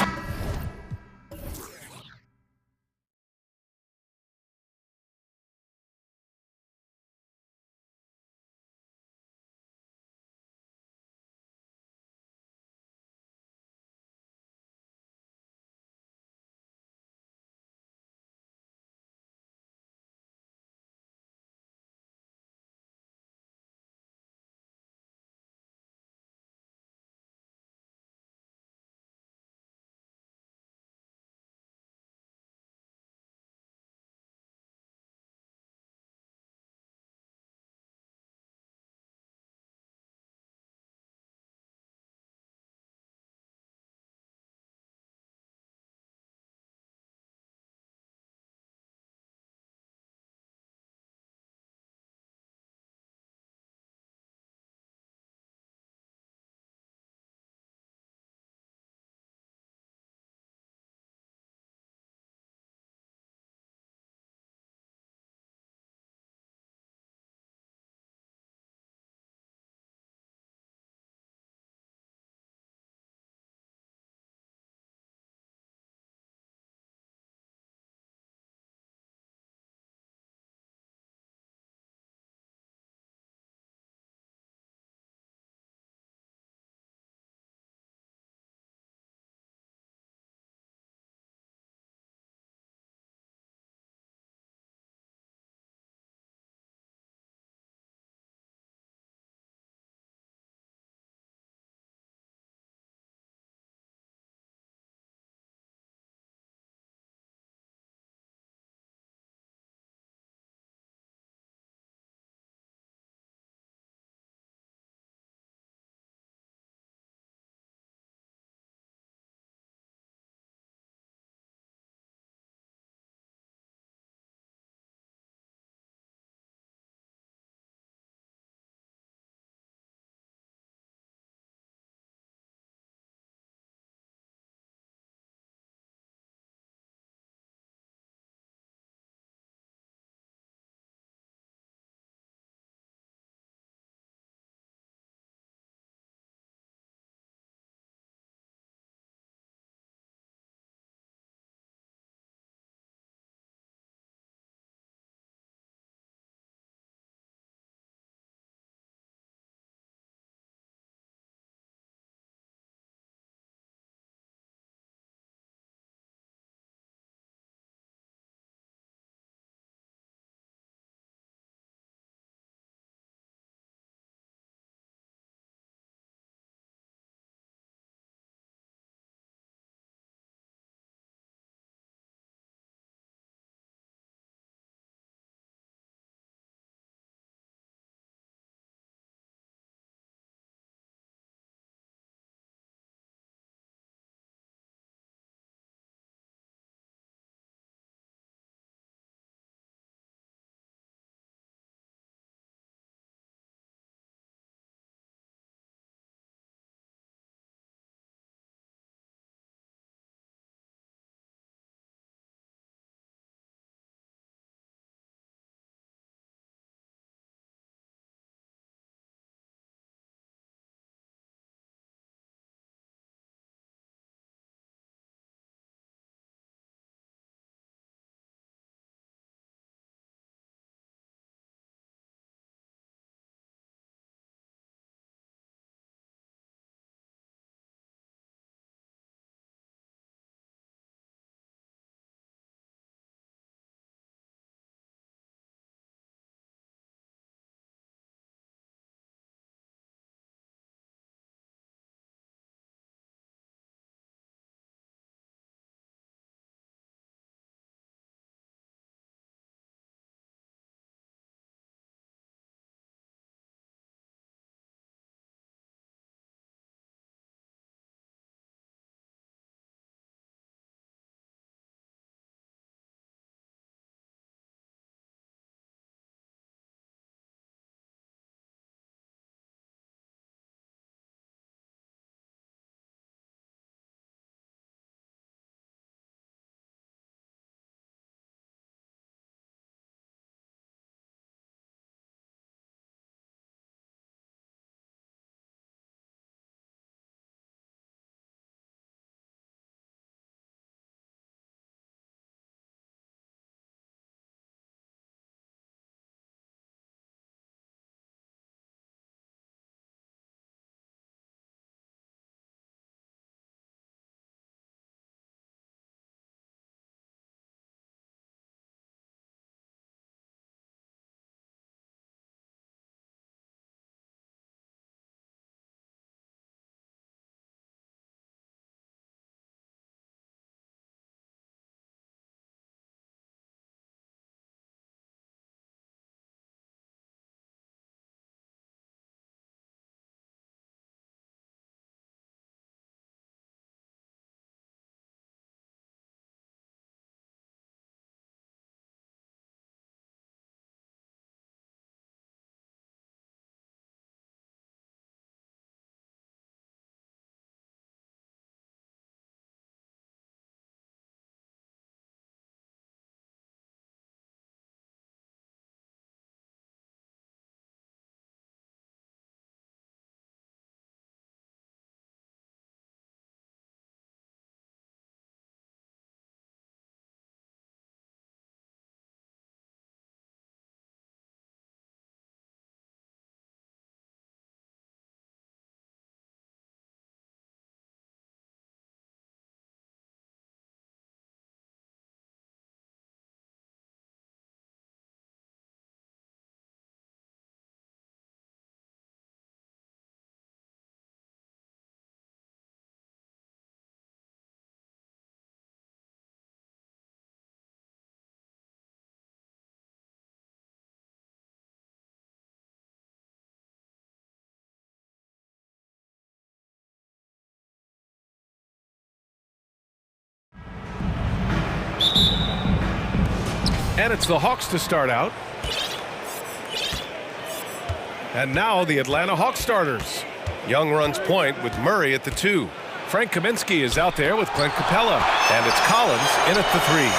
And it's the Hawks to start out. And now the Atlanta Hawks starters. Young runs point with Murray at the 2. Frank Kaminsky is out there with Clint Capella. And it's Collins in at the 3.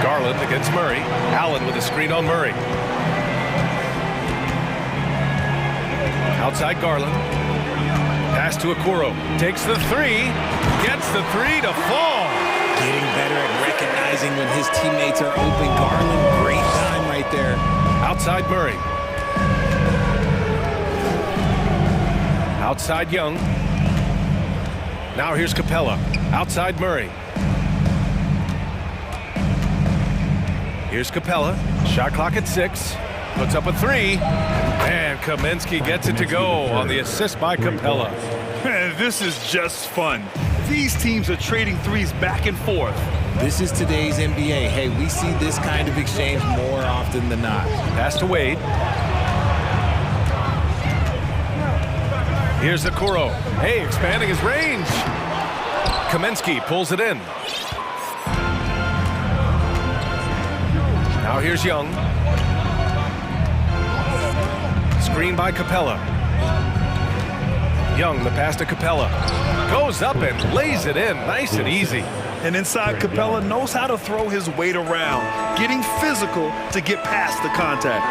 Garland against Murray. Allen with a screen on Murray. Outside Garland. Pass to Okoro. Takes the 3. Gets the 3 to fall. Getting better at recognizing when his teammates are open. Garland, great time right there. Outside Murray. Outside Young. Now here's Capella. Outside Murray. Here's Capella. Shot clock at 6. Puts up a 3. And Kaminsky gets it to go on the assist by Capella. Man, this is just fun. These teams are trading threes back and forth. This is today's NBA. Hey, we see this kind of exchange more often than not. Pass to Wade. Here's Okoro. Hey, expanding his range. Kaminsky pulls it in. Now here's Young. Screen by Capella. Young, the pass to Capella. Goes up and lays it in, nice and easy. And inside, Capella knows how to throw his weight around, getting physical to get past the contact.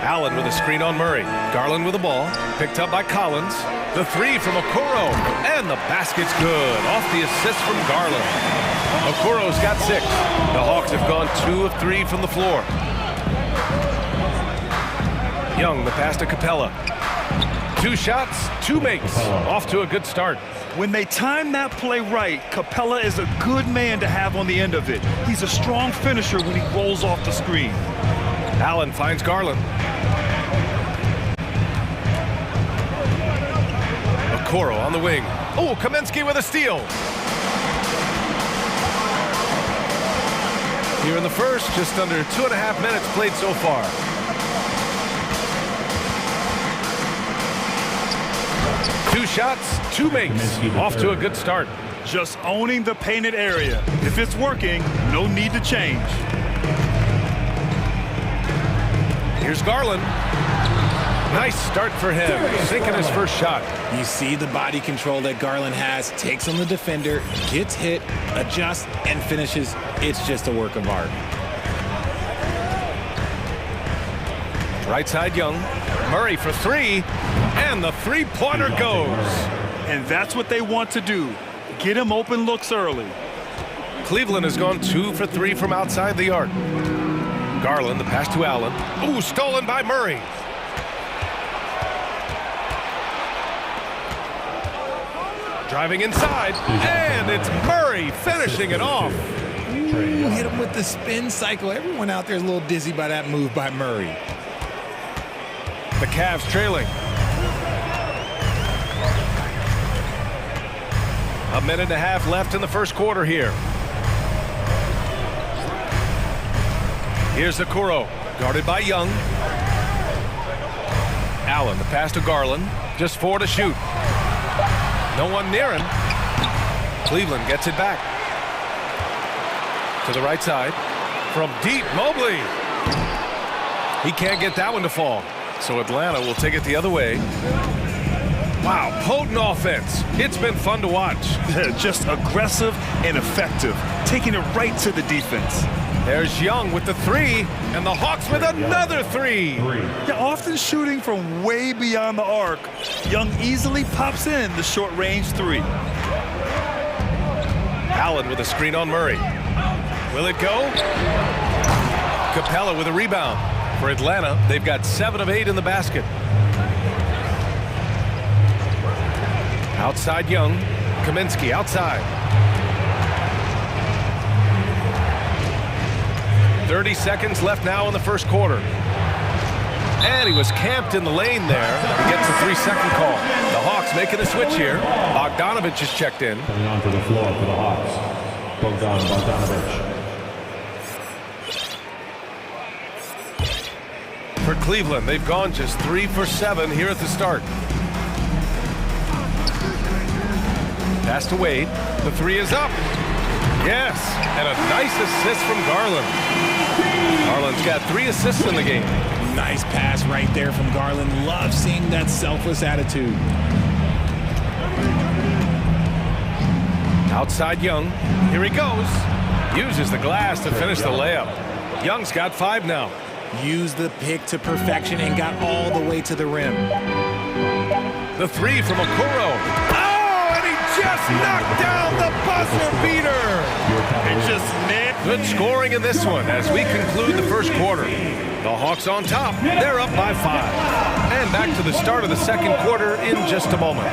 Allen with a screen on Murray. Garland with the ball, picked up by Collins. The 3 from Okoro, and the basket's good. Off the assist from Garland. Okoro's got 6. The Hawks have gone 2 of 3 from the floor. Young, the pass to Capella. 2 shots, 2 makes. Off to a good start. When they time that play right, Capella is a good man to have on the end of it. He's a strong finisher when he rolls off the screen. Allen finds Garland. Okoro on the wing. Oh, Kaminsky with a steal. Here in the first, just under 2.5 minutes played so far. Two shots, 2 makes. Off to a good start. Just owning the painted area. If it's working, no need to change. Here's Garland. Nice start for him, sinking his first shot. You see the body control that Garland has, takes on the defender, gets hit, adjusts, and finishes. It's just a work of art. Right side Young. Murray for 3, and the 3-pointer goes. And that's what they want to do. Get him open looks early. Cleveland has gone 2 for 3 from outside the arc. Garland, the pass to Allen. Ooh, stolen by Murray. Driving inside, and it's Murray finishing it off. Ooh, hit him with the spin cycle. Everyone out there is a little dizzy by that move by Murray. The Cavs trailing. A minute and a half left in the first quarter here. Here's Okoro, guarded by Young. Allen, the pass to Garland. Just 4 to shoot. No one near him. Cleveland gets it back. To the right side. From deep, Mobley. He can't get that one to fall. So Atlanta will take it the other way. Wow, potent offense. It's been fun to watch. Just aggressive and effective, taking it right to the defense. There's Young with the 3, and the Hawks with another 3. Yeah, often shooting from way beyond the arc, Young easily pops in the short-range 3. Allen with a screen on Murray. Will it go? Capella with a rebound. For Atlanta, they've got 7 of 8 in the basket. Outside Young. Kaminsky outside. 30 seconds left now in the first quarter. And he was camped in the lane there. He gets a 3-second call. The Hawks making a switch here. Bogdanovich is checked in. Coming onto the floor for the Hawks, Bogdanovich. For Cleveland, they've gone just 3 for 7 here at the start. Pass to Wade. The three is up. Yes, and a nice assist from Garland. Garland's got 3 assists in the game. Nice pass right there from Garland. Love seeing that selfless attitude. Outside Young. Here he goes. Uses the glass to finish the layup. Young's got 5 now. Used the pick to perfection and got all the way to the rim. The three from Okoro. Oh, and he just knocked down the buzzer beater. It just net. Good scoring in this one as we conclude the first quarter. The Hawks on top. They're up by 5. And back to the start of the second quarter in just a moment.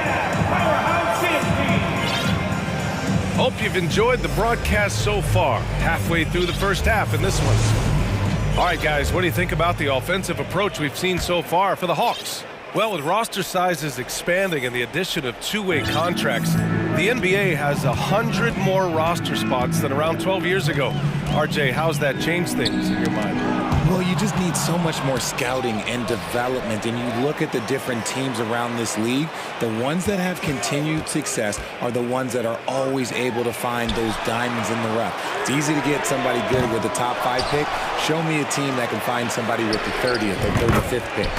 Hope you've enjoyed the broadcast so far. Halfway through the first half in this one. All right, guys, what do you think about the offensive approach we've seen so far for the Hawks? Well, with roster sizes expanding and the addition of 2-way contracts, the NBA has 100 more roster spots than around 12 years ago. RJ, how's that changed things in your mind? Well, you just need so much more scouting and development, and you look at the different teams around this league, the ones that have continued success are the ones that are always able to find those diamonds in the rough. It's easy to get somebody good with the top 5 pick. Show me a team that can find somebody with the 30th or 35th pick.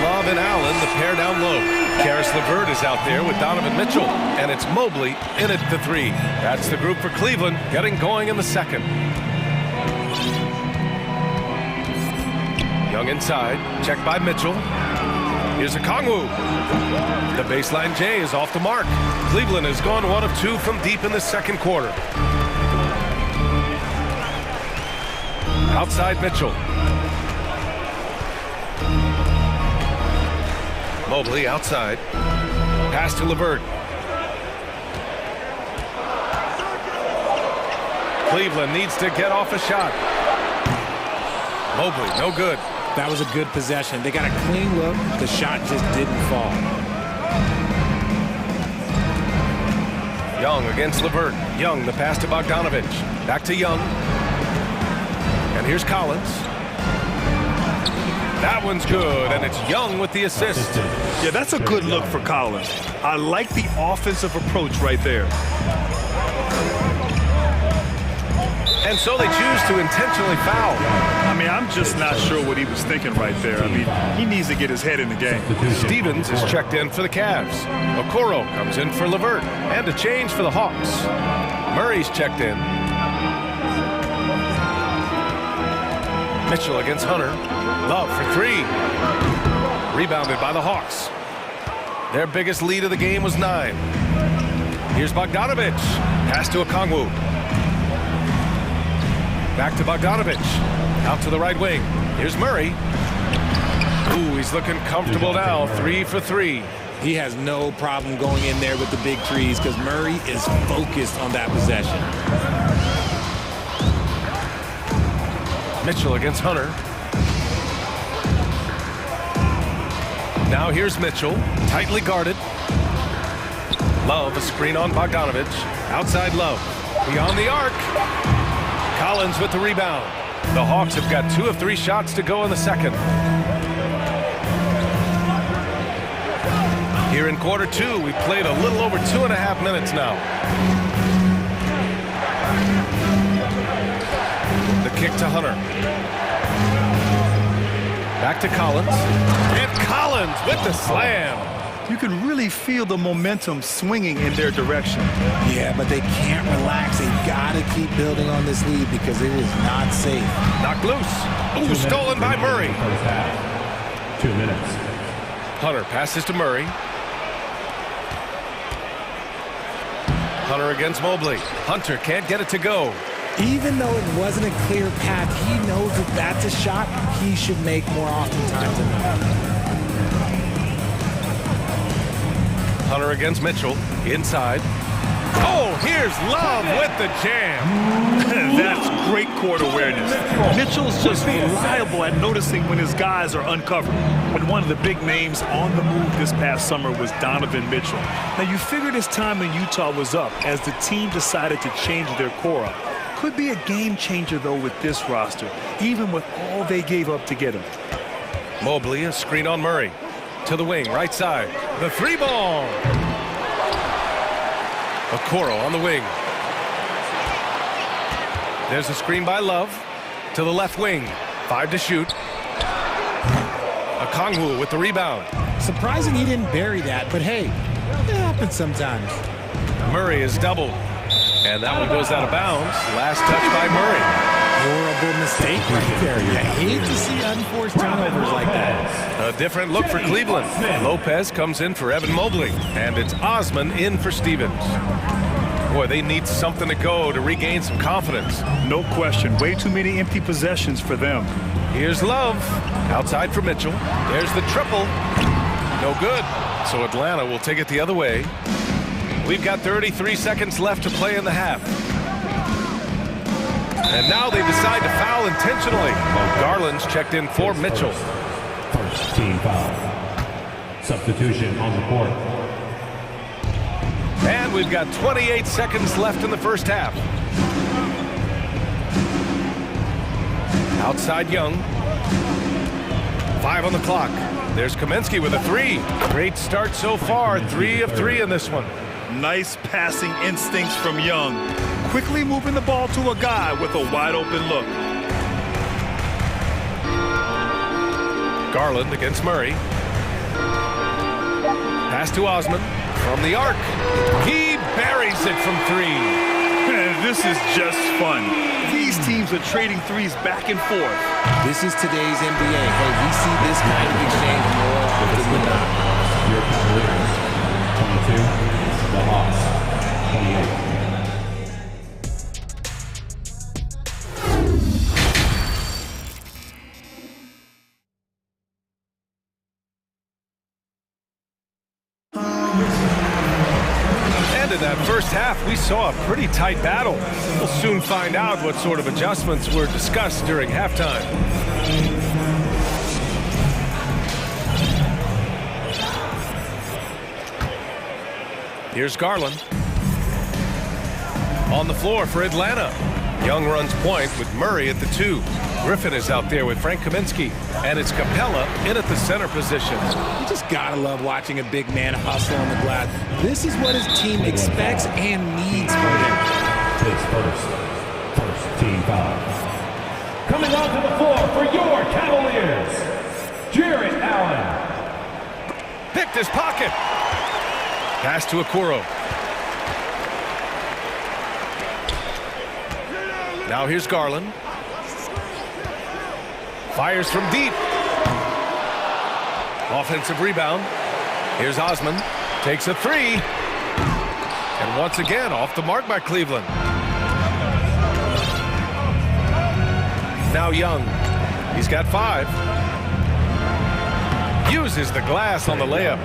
Love and Allen, the pair down low. Karis LeVert is out there with Donovan Mitchell, and it's Mobley in at the 3. That's the group for Cleveland, getting going in the second. Young inside, checked by Mitchell. Here's a Kongwu. The baseline J is off the mark. Cleveland has gone 1 of 2 from deep in the second quarter. Outside Mitchell. Mobley outside. Pass to LeVert. Cleveland needs to get off a shot. Mobley, no good. That was a good possession. They got a clean look. The shot just didn't fall. Young against LeVert. Young, the pass to Bogdanovich. Back to Young. And here's Collins. That one's good, and it's Young with the assist. Yeah, that's a good look for Collins. I like the offensive approach right there. And so they choose to intentionally foul. I mean, I'm just not sure what he was thinking right there. I mean, he needs to get his head in the game. Stevens is checked in for the Cavs. Okoro comes in for LeVert. And a change for the Hawks. Murray's checked in. Mitchell against Hunter. Love for 3. Rebounded by the Hawks. Their biggest lead of the game was 9. Here's Bogdanovich. Pass to Okongwu. Back to Bogdanovich. Out to the right wing. Here's Murray. Ooh, he's looking comfortable now. 3 for 3. He has no problem going in there with the big threes because Murray is focused on that possession. Mitchell against Hunter. Now here's Mitchell. Tightly guarded. Love, a screen on Bogdanovich. Outside Love. Beyond the arc. Collins with the rebound. The Hawks have got 2 of 3 shots to go in the second. Here in quarter 2, we played a little over 2.5 minutes now. The kick to Hunter. Back to Collins. And Collins with the slam. You can really feel the momentum swinging in their direction. Yeah, but they can't relax. They've got to keep building on this lead because it is not safe. Knocked loose. Ooh, stolen by Murray. 2 minutes. Hunter passes to Murray. Hunter against Mobley. Hunter can't get it to go. Even though it wasn't a clear path, he knows that that's a shot he should make more oftentimes than not. Hunter against Mitchell. Inside. Oh, here's Love with the jam. That's great court awareness. Mitchell's just reliable at noticing when his guys are uncovered. But one of the big names on the move this past summer was Donovan Mitchell. Now, you figured his time in Utah was up as the team decided to change their core up. Could be a game changer, though, with this roster, even with all they gave up to get him. Mobley, a screen on Murray. To the wing, right side. The 3 ball. Okoro on the wing. There's a screen by Love to the left wing. 5 to shoot. Okongwu with the rebound. Surprising he didn't bury that, but hey, it happens sometimes. Murray is doubled. And that one goes out of bounds. Last touch by Murray. Horrible mistake right there. You hate to see unforced turnovers like that. A different look for Cleveland. Lopez comes in for Evan Mobley. And it's Osman in for Stevens. Boy, they need something to go to regain some confidence. No question. Way too many empty possessions for them. Here's Love. Outside for Mitchell. There's the triple. No good. So Atlanta will take it the other way. We've got 33 seconds left to play in the half. And now they decide to foul intentionally. Garland's checked in for Mitchell. First team foul. Substitution on the court. And we've got 28 seconds left in the first half. Outside Young. 5 on the clock. There's Kaminsky with a 3. Great start so far. 3 of 3 in this one. Nice passing instincts from Young. Quickly moving the ball to a guy with a wide open look. Garland against Murray. Pass to Osman from the arc. He buries it from 3. This is just fun. These teams are trading threes back and forth. This is today's NBA. Hey, we see this kind of exchange more often than not. Your Cavaliers, 22. The Hawks, 28. And in that first half, we saw a pretty tight battle. We'll soon find out what sort of adjustments were discussed during halftime. Here's Garland. On the floor for Atlanta. Young runs point with Murray at the 2. Griffin is out there with Frank Kaminsky. And it's Capella in at the center position. You just gotta love watching a big man hustle on the glass. This is what his team expects and needs from him. His first team foul. Coming onto the floor for your Cavaliers, Jarrett Allen. Picked his pocket. Pass to Okoro. Now here's Garland. Fires from deep. Offensive rebound. Here's Osman. Takes a 3. And once again, off the mark by Cleveland. Now Young. He's got 5. Uses the glass on the layup.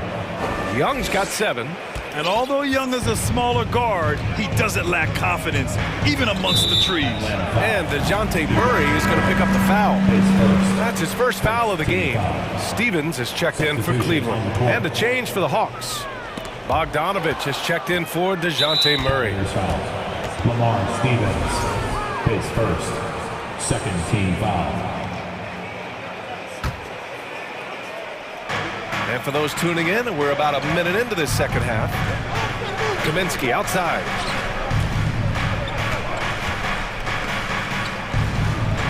Young's got 7. And although Young is a smaller guard, he doesn't lack confidence, even amongst the trees. And DeJounte Murray is going to pick up the foul. That's his first foul of the game. Stevens is checked in for Cleveland. And a change for the Hawks. Bogdanovich has checked in for DeJounte Murray. Lamar Stevens, his first, second team foul. And for those tuning in, we're about a minute into this second half. Kaminsky outside.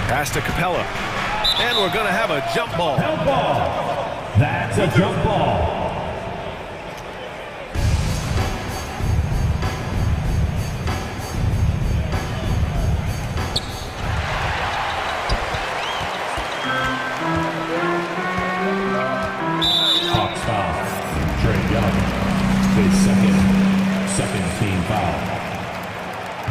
Pass to Capella. And we're going to have a jump ball. Jump ball. That's a jump ball. Second team foul.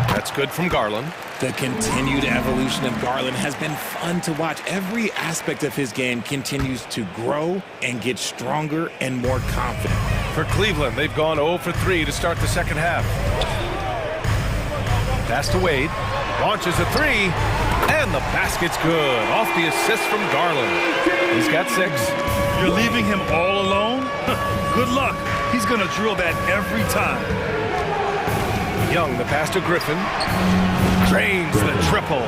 That's good from Garland. The continued evolution of Garland has been fun to watch. Every aspect of his game continues to grow and get stronger and more confident. For Cleveland, they've gone 0 for 3 to start the second half. Pass to Wade. Launches a 3. And the basket's good. Off the assist from Garland. He's got 6. You're leaving him all alone? Good luck. He's going to drill that every time. Young, the pass to Griffin. Drains the triple.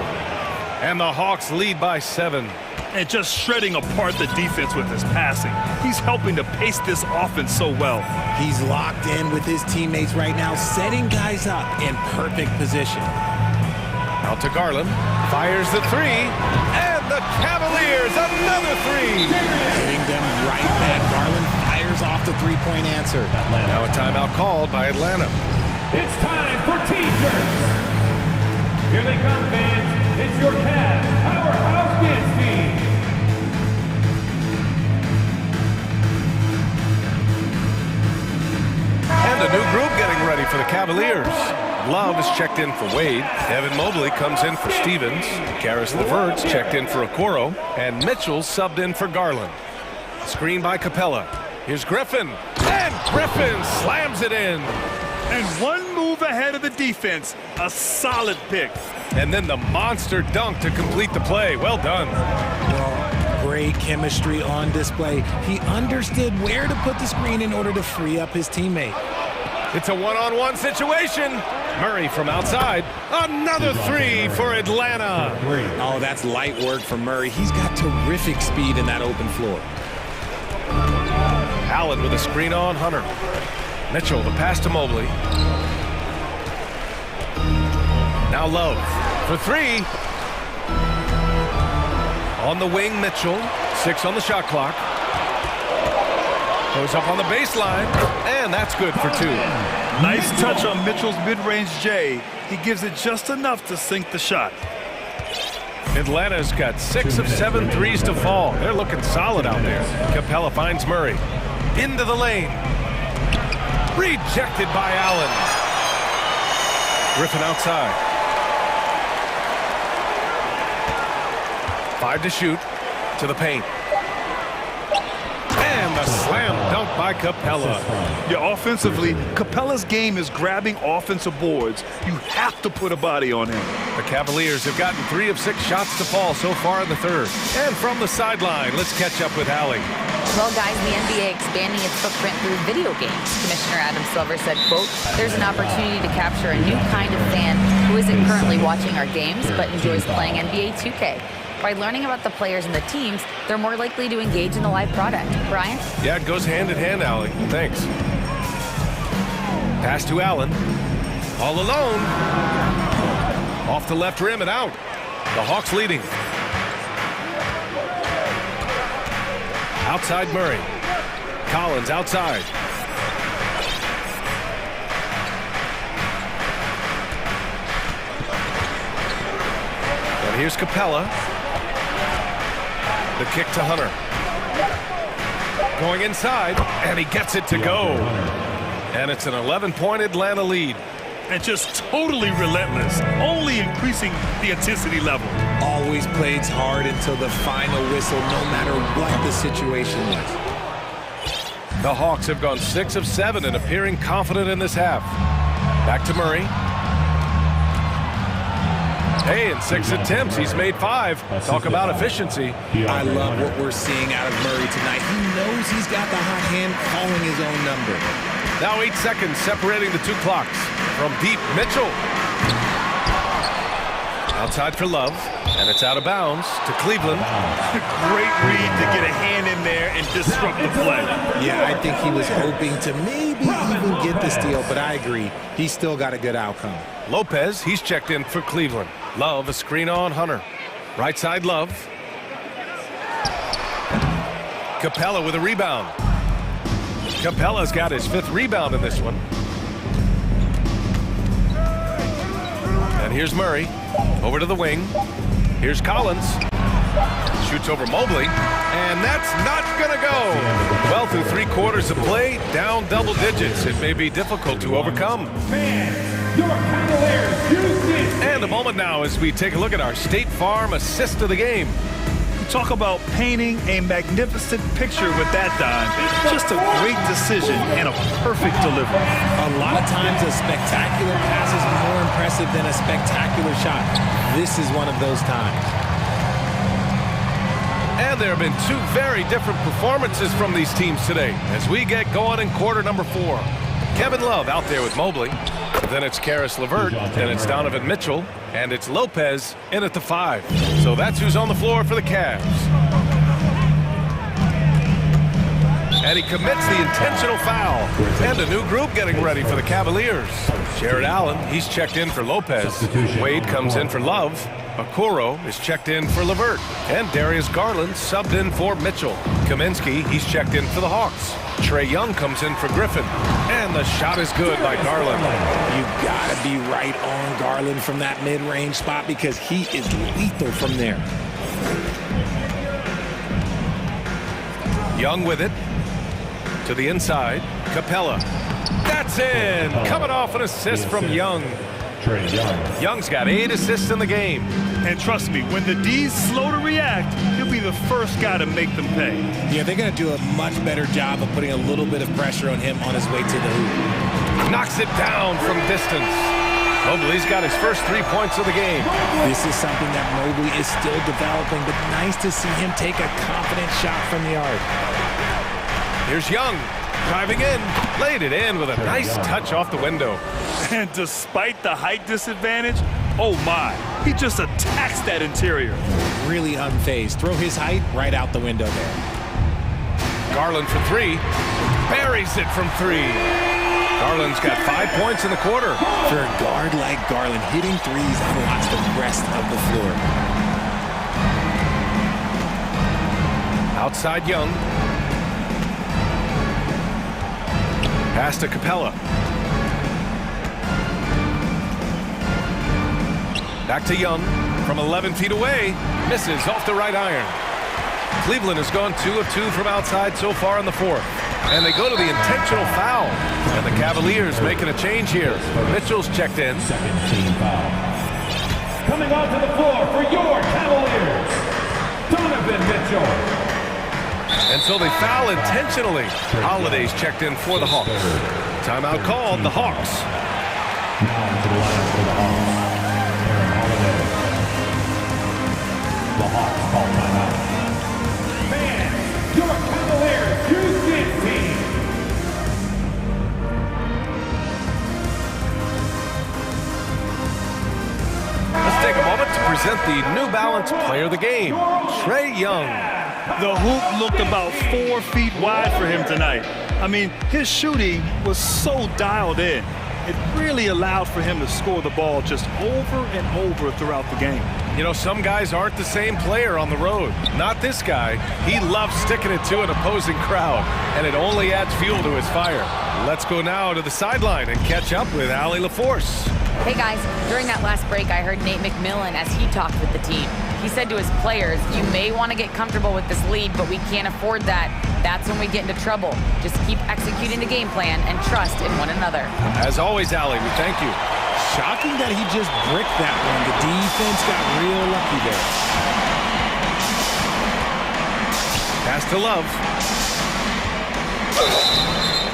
And the Hawks lead by 7. And just shredding apart the defense with his passing. He's helping to pace this offense so well. He's locked in with his teammates right now, setting guys up in perfect position. Out to Garland, fires the 3, and the Cavaliers, another 3. Hitting them right back. Garland fires off the three-point answer. Now a timeout called by Atlanta. It's time for T-shirts. Here they come, fans. It's your Cavs Powerhouse Dance Team. And a new group getting ready for the Cavaliers. Love is checked in for Wade. Evan Mobley comes in for Stevens. Karis LeVert's checked in for Okoro. And Mitchell subbed in for Garland. Screen by Capella. Here's Griffin. And Griffin slams it in. And one move ahead of the defense. A solid pick. And then the monster dunk to complete the play. Well done. Well, great chemistry on display. He understood where to put the screen in order to free up his teammate. It's a one-on-one situation. Murray from outside. Another 3 for Atlanta. Oh, that's light work for Murray. He's got terrific speed in that open floor. Allen with a screen on Hunter. Mitchell, the pass to Mobley. Now Love for 3. On the wing, Mitchell. 6 on the shot clock. Goes up on the baseline, and that's good for 2. Nice touch on Mitchell's mid-range J. He gives it just enough to sink the shot. Atlanta's got 6 of 7 threes to fall. They're looking solid out there. Capella finds Murray. Into the lane. Rejected by Allen. Griffin outside. 5 to shoot. To the paint. And the slam dunk by Capella. Yeah, offensively, Capella's game is grabbing offensive boards. You have to put a body on him. The Cavaliers have gotten 3 of 6 shots to fall so far in the third. And from the sideline, let's catch up with Allie. Well, guys, the NBA expanding its footprint through video games. Commissioner Adam Silver said, quote, "There's an opportunity to capture a new kind of fan who isn't currently watching our games but enjoys playing NBA 2K. By learning about the players and the teams, they're more likely to engage in the live product." Brian? Yeah, it goes hand in hand, Allie. Thanks. Pass to Allen. All alone. Off the left rim and out. The Hawks leading. Outside Murray. Collins outside. And here's Capella. The kick to Hunter. Going inside, and he gets it to go. And it's an 11-point Atlanta lead. And just totally relentless, only increasing the intensity level. Always plays hard until the final whistle, no matter what the situation is. The Hawks have gone 6 of 7 and appearing confident in this half. Back to Murray. Hey, in 6 attempts, he's made 5. Talk about efficiency. I love what we're seeing out of Murray tonight. He knows he's got the hot hand calling his own number. Now 8 seconds separating the 2 clocks. From deep, Mitchell. Outside for Love, and it's out of bounds to Cleveland. Great read to get a hand in there and disrupt the play. Yeah, I think he was hoping to maybe even get the steal, but I agree. He's still got a good outcome. Lopez, he's checked in for Cleveland. Love, a screen on Hunter. Right side, Love. Capella with a rebound. Capella's got his 5th rebound in this one. And here's Murray. Over to the wing. Here's Collins. Shoots over Mobley. And that's not going to go. Well, through 3 quarters of play, down double digits. It may be difficult to overcome. And a moment now as we take a look at our State Farm assist of the game. Talk about painting a magnificent picture with that dime. Just a great decision and a perfect delivery. A lot of times a spectacular pass is more impressive than a spectacular shot. This is one of those times. And there have been 2 very different performances from these teams today as we get going in quarter number 4. Kevin Love out there with Mobley. Then it's Karis LeVert. Then it's Donovan Mitchell. And it's Lopez in at the 5. So that's who's on the floor for the Cavs. And he commits the intentional foul. And a new group getting ready for the Cavaliers. Jared Allen, he's checked in for Lopez. Wade comes in for Love. Okoro is checked in for LeVert. And Darius Garland subbed in for Mitchell. Kaminsky, he's checked in for the Hawks. Trae Young comes in for Griffin. And the shot is good by Garland. You gotta be right on Garland from that mid-range spot because he is lethal from there. Young with it. To the inside, Capella. That's in! Coming off an assist from Young. Young's got 8 assists in the game. And trust me, when the D's slow to react, he'll be the first guy to make them pay. Yeah, they're going to do a much better job of putting a little bit of pressure on him on his way to the hoop. Knocks it down from distance. Mobley's got his first 3 points of the game. This is something that Mobley is still developing, but nice to see him take a confident shot from the arc. Here's Young, driving in, laid it in with a nice touch off the window. And despite the height disadvantage, oh my, he just attacks that interior. Really unfazed. Throw his height right out the window there. Garland for 3, buries it from 3. Garland's got 5 points in the quarter. For a guard like Garland, hitting threes unlocks the rest of the floor. Outside Young. Pass to Capella. Back to Young from 11 feet away. Misses off the right iron. Cleveland has gone 2 of 2 from outside so far in the 4th. And they go to the intentional foul. And the Cavaliers making a change here. Mitchell's checked in. Second team foul. Coming onto the floor for your Cavaliers, Donovan Mitchell. And so they foul intentionally. Holiday's checked in for the Hawks. Timeout called, the Hawks. Now to the line for the Hawks. Holiday. The Hawks call timeout. Fans, your Cavaliers Houston team. Let's take a moment to present the New Balance Player of the Game, Trae Young. The hoop looked about 4 feet wide for him tonight. I mean, his shooting was so dialed in. It really allowed for him to score the ball just over and over throughout the game. You know, some guys aren't the same player on the road. Not this guy. He loves sticking it to an opposing crowd, and it only adds fuel to his fire. Let's go now to the sideline and catch up with Allie LaForce. Hey guys, during that last break, I heard Nate McMillan as he talked with the team. He said to his players, you may want to get comfortable with this lead, but we can't afford that. That's when we get into trouble. Just keep executing the game plan and trust in one another. As always, Allie, we thank you. Shocking that he just bricked that one. The defense got real lucky there. Pass to Love.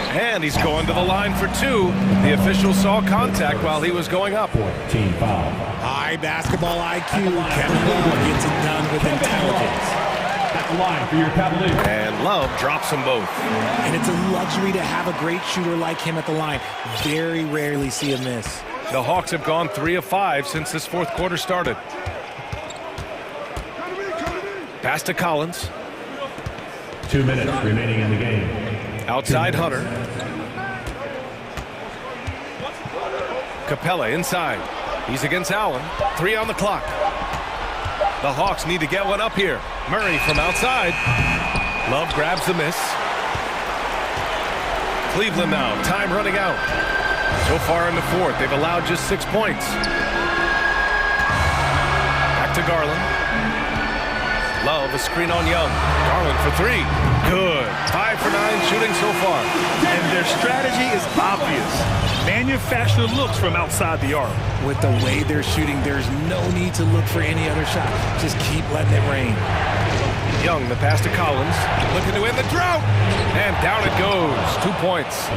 And he's going to the line for 2. The official saw contact while he was going up. Team foul. High basketball IQ. Kevin Love gets it done with intelligence. At the line for your Cavaliers. And Love drops them both. And it's a luxury to have a great shooter like him at the line. Very rarely see him miss. The Hawks have gone 3 of 5 since this 4th quarter started. Pass to Collins. 2 minutes remaining in the game. Outside Hunter. Capella inside. He's against Allen. 3 on the clock. The Hawks need to get one up here. Murray from outside. Love grabs the miss. Cleveland now. Time running out. So far in the 4th, they've allowed just 6 points. Back to Garland. Love, a screen on Young. Garland for 3. Good. 5 for 9 shooting so far. And their strategy is obvious. Manufacture looks from outside the arc. With the way they're shooting, there's no need to look for any other shot. Just keep letting it rain. Young, the pass to Collins. Looking to win the drought. And down it goes. 2 points.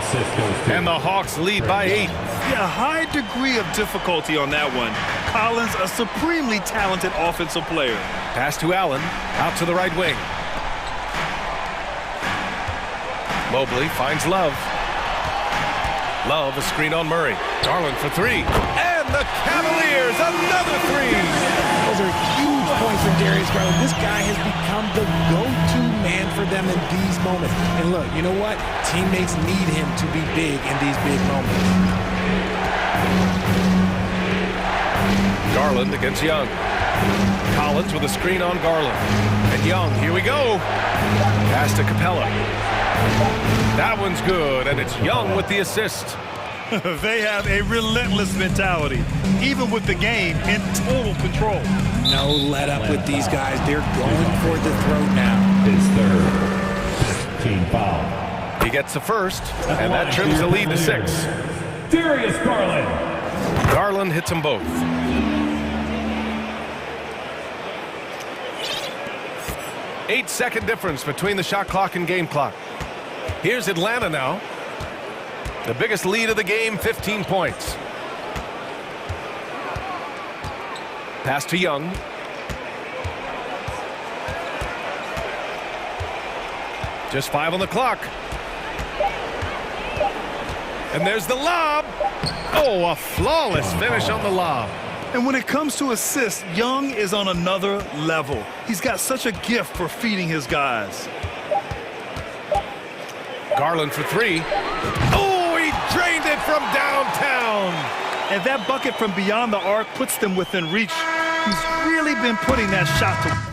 And the Hawks lead by 8. Yeah, high degree of difficulty on that one. Collins, a supremely talented offensive player. Pass to Allen. Out to the right wing. Mobley finds Love. Love a screen on Murray. Garland for three. And the Cavaliers, another three. Those are huge points from Darius Garland. This guy has become the go-to man for them in these moments. And look, you know what? Teammates need him to be big in these big moments. Garland against Young. Collins with a screen on Garland. And Young, here we go. Pass to Capella. That one's good, and it's Young with the assist. They have a relentless mentality, even with the game in total control. No let up with these guys. They're going for the throat now. His third team foul. He gets the first, and that trims the lead to 6. Darius Garland. Garland hits them both. Eight-second difference between the shot clock and game clock. Here's Atlanta now. The biggest lead of the game, 15 points. Pass to Young. Just 5 on the clock. And there's the lob. Oh, a flawless finish on the lob. And when it comes to assists, Young is on another level. He's got such a gift for feeding his guys. Garland for three. Oh, he drained it from downtown. And that bucket from beyond the arc puts them within reach. He's really been putting that shot to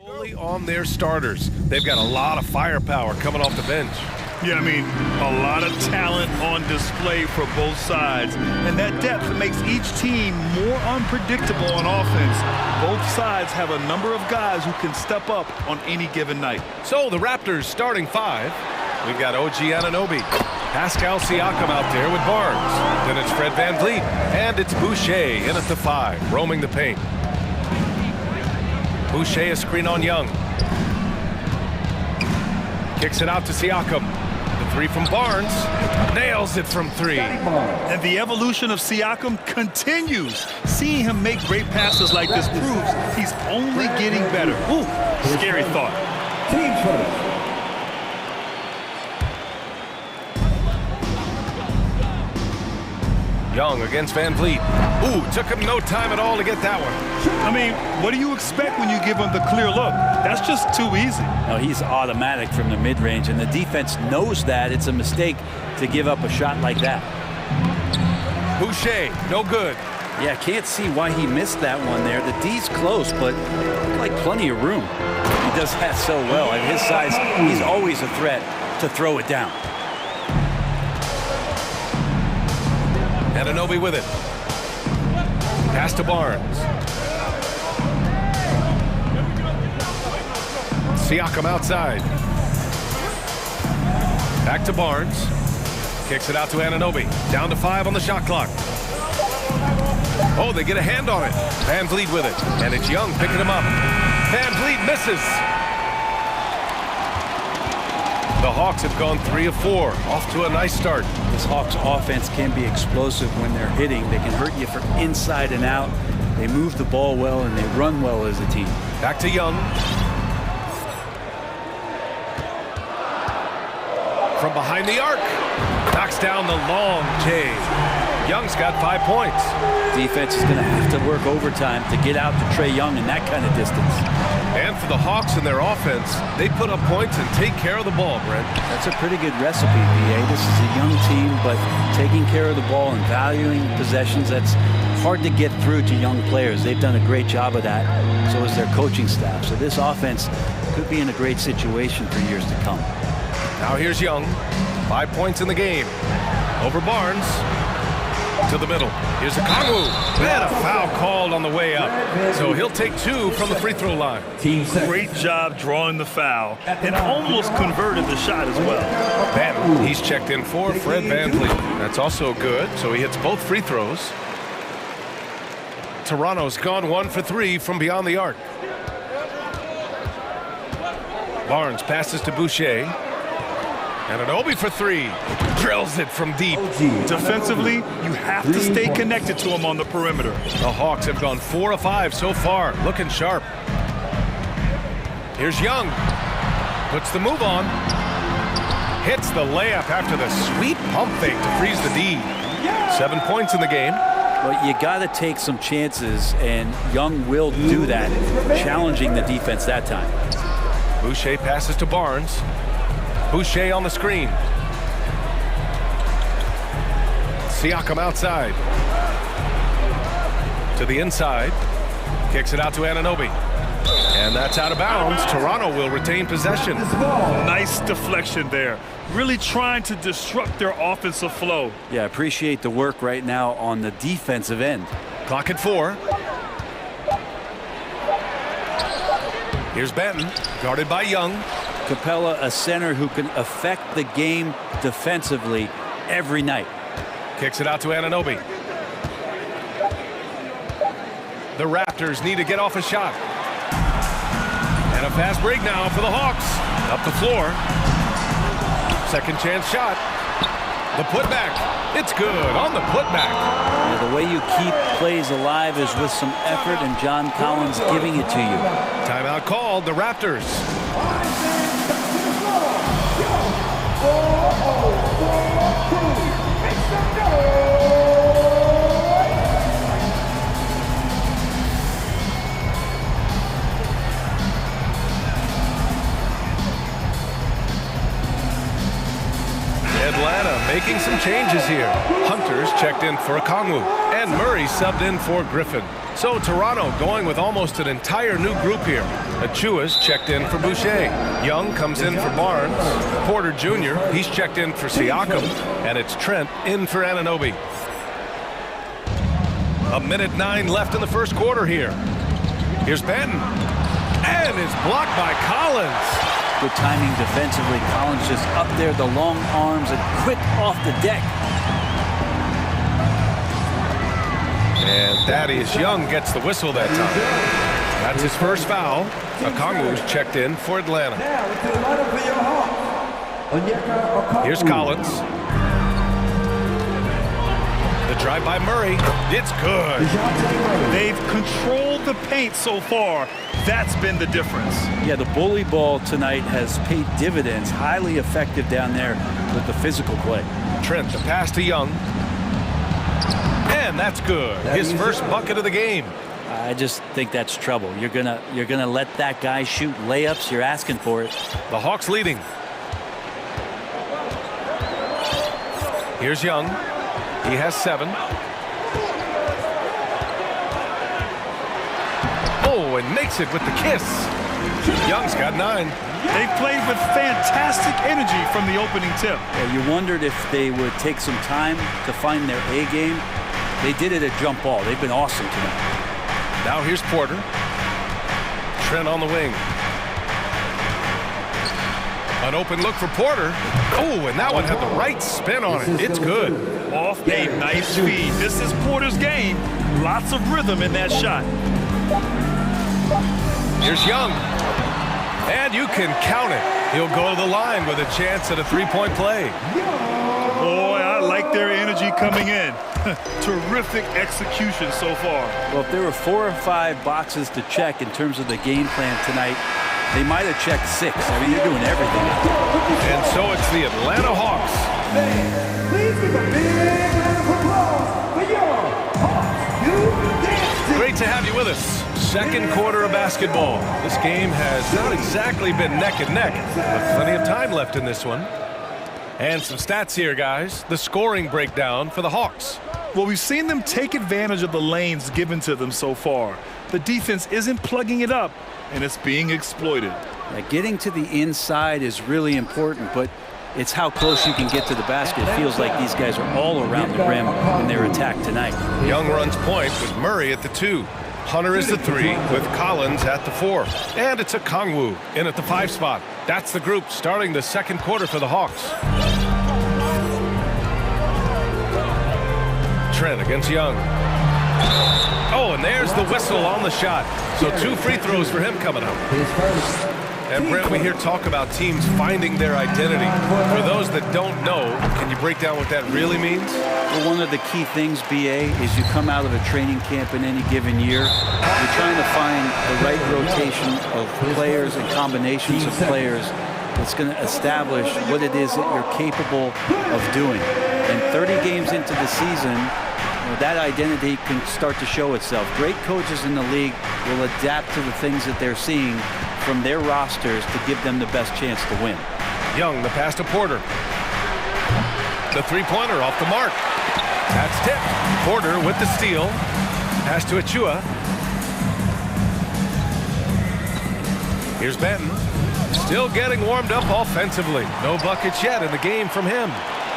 Fully on their starters. They've got a lot of firepower coming off the bench. Yeah, I mean, a lot of talent on display for both sides. And that depth makes each team more unpredictable on offense. Both sides have a number of guys who can step up on any given night. So the Raptors starting five. We've got OG Anunoby, Pascal Siakam out there with Barnes. Then it's Fred VanVleet, and it's Boucher in at the 5, roaming the paint. Boucher a screen on Young. Kicks it out to Siakam. The 3 from Barnes. Nails it from 3. And the evolution of Siakam continues. Seeing him make great passes like this proves he's only getting better. Ooh, scary thought. Team first. Young against VanVleet. Ooh, took him no time at all to get that one. I mean, what do you expect when you give him the clear look? That's just too easy. No, he's automatic from the mid-range, and the defense knows that. It's a mistake to give up a shot like that. Boucher, no good. Yeah, can't see why he missed that one there. The D's close, but like plenty of room. He does that so well. At his size, he's always a threat to throw it down. Anunoby with it. Pass to Barnes. Siakam outside. Back to Barnes. Kicks it out to Anunoby. Down to 5 on the shot clock. Oh, they get a hand on it. VanVleet with it. And it's Young picking him up. VanVleet misses. The Hawks have gone 3 of 4. Off to a nice start. This Hawks offense can be explosive when they're hitting. They can hurt you from inside and out. They move the ball well and they run well as a team. Back to Young. From behind the arc. Knocks down the long J. Young's got 5 points. Defense is going to have to work overtime to get out to Trae Young in that kind of distance. And for the Hawks and their offense, they put up points and take care of the ball, Brent. That's a pretty good recipe, BA. This is a young team, but taking care of the ball and valuing possessions, that's hard to get through to young players. They've done a great job of that, so is their coaching staff. So this offense could be in a great situation for years to come. Now here's Young. 5 points in the game. Over Barnes. To the middle. Here's Okongwu. And a foul called on the way up. So he'll take 2 from the free throw line. Great job drawing the foul and almost converted the shot as well. Batten, he's checked in for Fred VanVleet. That's also good. So he hits both free throws. Toronto's gone 1 for 3 from beyond the arc. Barnes passes to Boucher. And Anunoby for 3. Drills it from deep. Defensively, you have to stay connected to him on the perimeter. The Hawks have gone 4 of 5 so far. Looking sharp. Here's Young. Puts the move on. Hits the layup after the sweet pump fake to freeze the D. 7 points in the game. But you got to take some chances, and Young will do that, challenging the defense that time. Boucher passes to Barnes. Boucher on the screen. Siakam outside. To the inside. Kicks it out to Anunoby. And that's out of bounds. Toronto will retain possession. Nice deflection there. Really trying to disrupt their offensive flow. Yeah, appreciate the work right now on the defensive end. Clock at 4. Here's Benton, guarded by Young. Capella, a center who can affect the game defensively every night. Kicks it out to Anunoby. The Raptors need to get off a shot. And a fast break now for the Hawks. Up the floor. Second chance shot. The putback. It's good on the putback. Yeah, the way you keep plays alive is with some effort, and John Collins giving it to you. Timeout called. The Raptors. Atlanta making some changes here. Hunter's checked in for Okongwu, and Murray subbed in for Griffin. So Toronto going with almost an entire new group here. Achua's checked in for Boucher. Young comes in for Barnes. Porter Jr., he's checked in for Siakam. And it's Trent in for Anunoby. 1:09 left in the first quarter here. Here's Benton. And it's blocked by Collins. Good timing defensively. Collins just up there, the long arms, and quick off the deck. And Thaddeus Young gets the whistle that time. That's his first foul. Okongwu's checked in for Atlanta. Here's Collins. The drive by Murray. It's good. They've controlled the paint so far. That's been the difference. Yeah, the bully ball tonight has paid dividends. Highly effective down there with the physical play. Trent, the pass to Young. And that's good. His first bucket of the game. I just think that's trouble. You're gonna let that guy shoot layups. You're asking for it. The Hawks leading. Here's Young. He has 7. Oh, and makes it with the kiss. Young's got 9. They played with fantastic energy from the opening tip. Yeah, you wondered if they would take some time to find their A game. They did it at jump ball. They've been awesome tonight. Now here's Porter. Trent on the wing. An open look for Porter. Oh, and that one had the right spin on it. It's good. Off a nice feed. This is Porter's game. Lots of rhythm in that shot. Here's Young. And you can count it. He'll go to the line with a chance at a three-point play. Boy, I like their energy coming in. Terrific execution so far. Well, if there were 4 or 5 boxes to check in terms of the game plan tonight, they might have checked 6. I mean, they're doing everything. And so it's the Atlanta Hawks. Please give a big round of applause for your Hawks. Great to have you with us. Second quarter of basketball. This game has not exactly been neck and neck, but plenty of time left in this one. And some stats here, guys. The scoring breakdown for the Hawks. Well, we've seen them take advantage of the lanes given to them so far. The defense isn't plugging it up, and it's being exploited. Getting to the inside is really important, but it's how close you can get to the basket. It feels like these guys are all around the rim in their attack tonight. Young runs point with Murray at the 2. Hunter is the 3 with Collins at the 4. And it's Okongwu in at the 5 spot. That's the group starting the second quarter for the Hawks. Trent against Young. Oh, and there's the whistle on the shot. So 2 free throws for him coming up. And Brent, we hear talk about teams finding their identity. For those that don't know, can you break down what that really means? Well, one of the key things, BA, is you come out of a training camp in any given year. You're trying to find the right rotation of players and combinations of players that's going to establish what it is that you're capable of doing. And 30 games into the season, that identity can start to show itself. Great coaches in the league will adapt to the things that they're seeing from their rosters to give them the best chance to win. Young, the pass to Porter. The three-pointer off the mark. That's tipped. Porter with the steal. Pass to Achua. Here's Benton. Still getting warmed up offensively. No buckets yet in the game from him.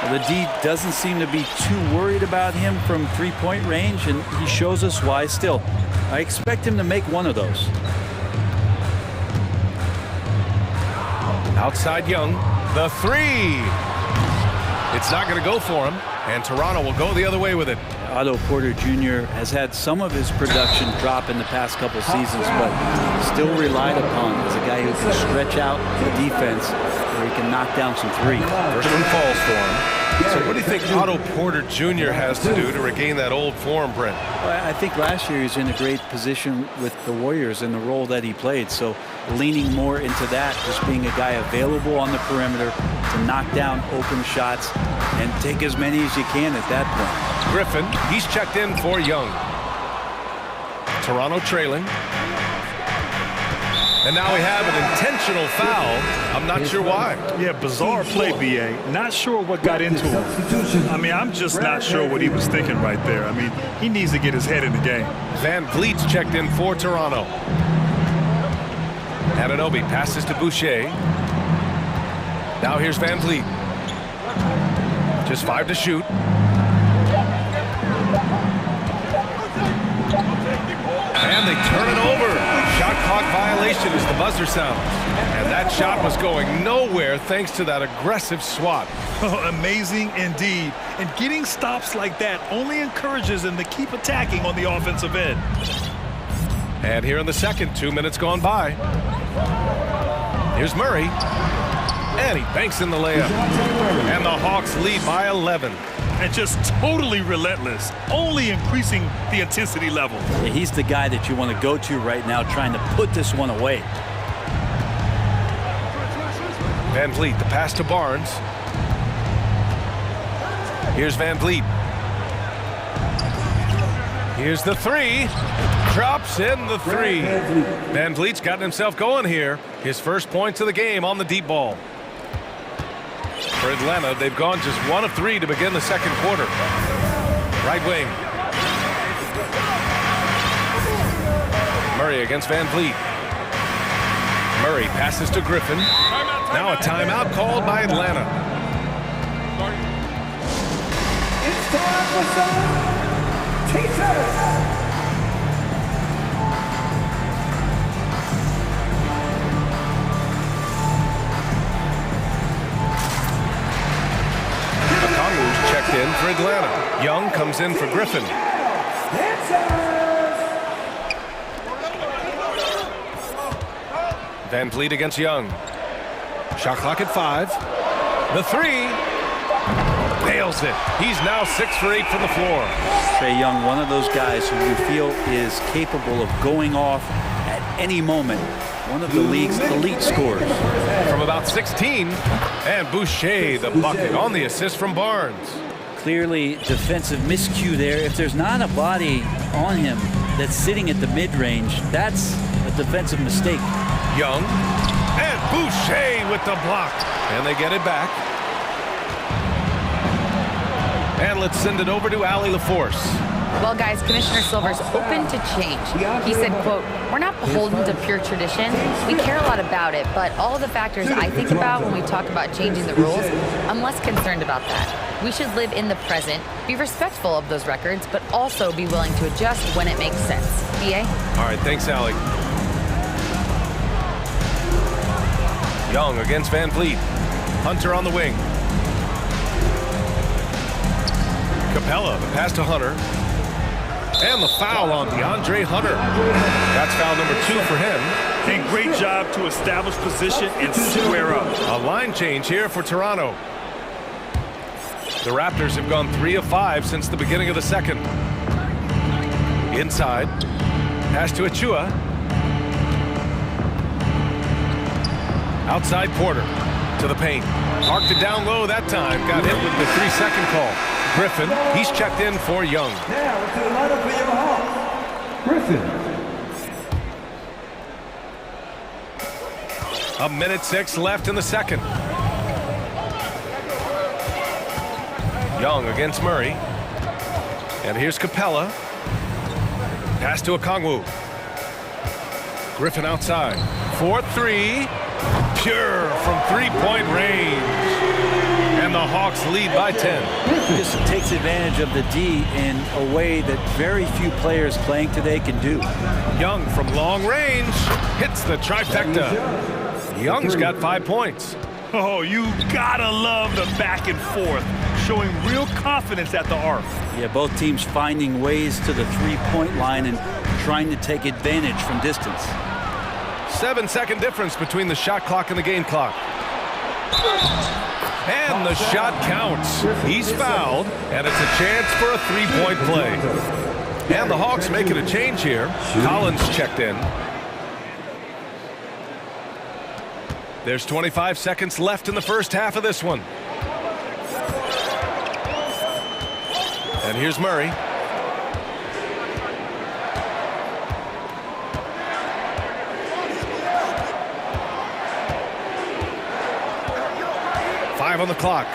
Well, the D doesn't seem to be too worried about him from three-point range, and he shows us why. Still, I expect him to make one of those. Outside Young, the 3. It's not going to go for him, and Toronto will go the other way with it. Otto Porter Jr. has had some of his production drop in the past couple seasons, but still relied upon as a guy who can stretch out the defense where he can knock down some threes. First one falls for him. So what do you think Otto Porter Jr. has to do to regain that old form, Brent? Well, I think last year he was in a great position with the Warriors in the role that he played. So leaning more into that, just being a guy available on the perimeter to knock down open shots and take as many as you can at that point. Griffin, he's checked in for Young. Toronto trailing. And now we have an intentional foul. I'm not sure why. Yeah, bizarre play, B.A. Not sure what got into him. I mean, I'm just not sure what he was thinking right there. I mean, he needs to get his head in the game. Van Vliet's checked in for Toronto. Anunoby passes to Boucher. Now here's Van Vliet. Just 5 to shoot. And they turn it over. Shot clock violation as the buzzer sounds. And that shot was going nowhere thanks to that aggressive swat. Oh, amazing indeed. And getting stops like that only encourages them to keep attacking on the offensive end. And here in the second, 2 minutes gone by. Here's Murray. And he banks in the layup. And the Hawks lead by 11. And just totally relentless, only increasing the intensity level. Yeah, he's the guy that you want to go to right now, trying to put this one away. Van Vliet, the pass to Barnes. Here's Van Vliet. Here's the three. Drops in the three. Van Vliet's gotten himself going here. His first points of the game on the deep ball. For Atlanta, they've gone just 1 of 3 to begin the second quarter. Right wing. Murray against Van Vliet. Murray passes to Griffin. Now a timeout called by Atlanta. It's time for some teachers. Checked in for Atlanta. Young comes in for Griffin. Van Vliet against Young. Shot clock at 5. The three. Nails it. He's now 6 for 8 from the floor. Trae Young, one of those guys who you feel is capable of going off at any moment. One of the league's elite scorers. From about 16. And Boucher, the bucket on the assist from Barnes. Clearly defensive miscue there. If there's not a body on him that's sitting at the mid-range, that's a defensive mistake. Young and Boucher with the block. And they get it back. And let's send it over to Allie LaForce. Well, guys, Commissioner Silver's open to change. He said, quote, "We're not beholden to pure tradition. We care a lot about it, but all of the factors I think about when we talk about changing the rules, I'm less concerned about that. We should live in the present, be respectful of those records, but also be willing to adjust when it makes sense." EA? All right, thanks, Allie. Young against Van Vliet. Hunter on the wing. Capella, the pass to Hunter. And the foul on DeAndre Hunter. That's foul number 2 for him. And great job to establish position and square up. A line change here for Toronto. The Raptors have gone 3 of 5 since the beginning of the second. Inside. Pass to Achua. Outside Porter. To the paint. Parked it down low that time. Got hit with the 3-second call. Griffin, he's checked in for Young. Now to the lineup for your Hawks. Griffin. 1:06 left in the second. Young against Murray. And here's Capella. Pass to Okongwu. Griffin outside. 4-3. Pure from three-point range. And the Hawks lead by 10. This takes advantage of the D in a way that very few players playing today can do. Young from long range hits the trifecta. Young's got 5 points. Oh, you gotta love the back and forth, showing real confidence at the arc. Yeah, both teams finding ways to the three-point line and trying to take advantage from distance. 7-second difference between the shot clock and the game clock. And the shot counts. He's fouled, and it's a chance for a three-point play. And the Hawks making a change here. Collins checked in. There's 25 seconds left in the first half of this one. And here's Murray. 5 on the clock.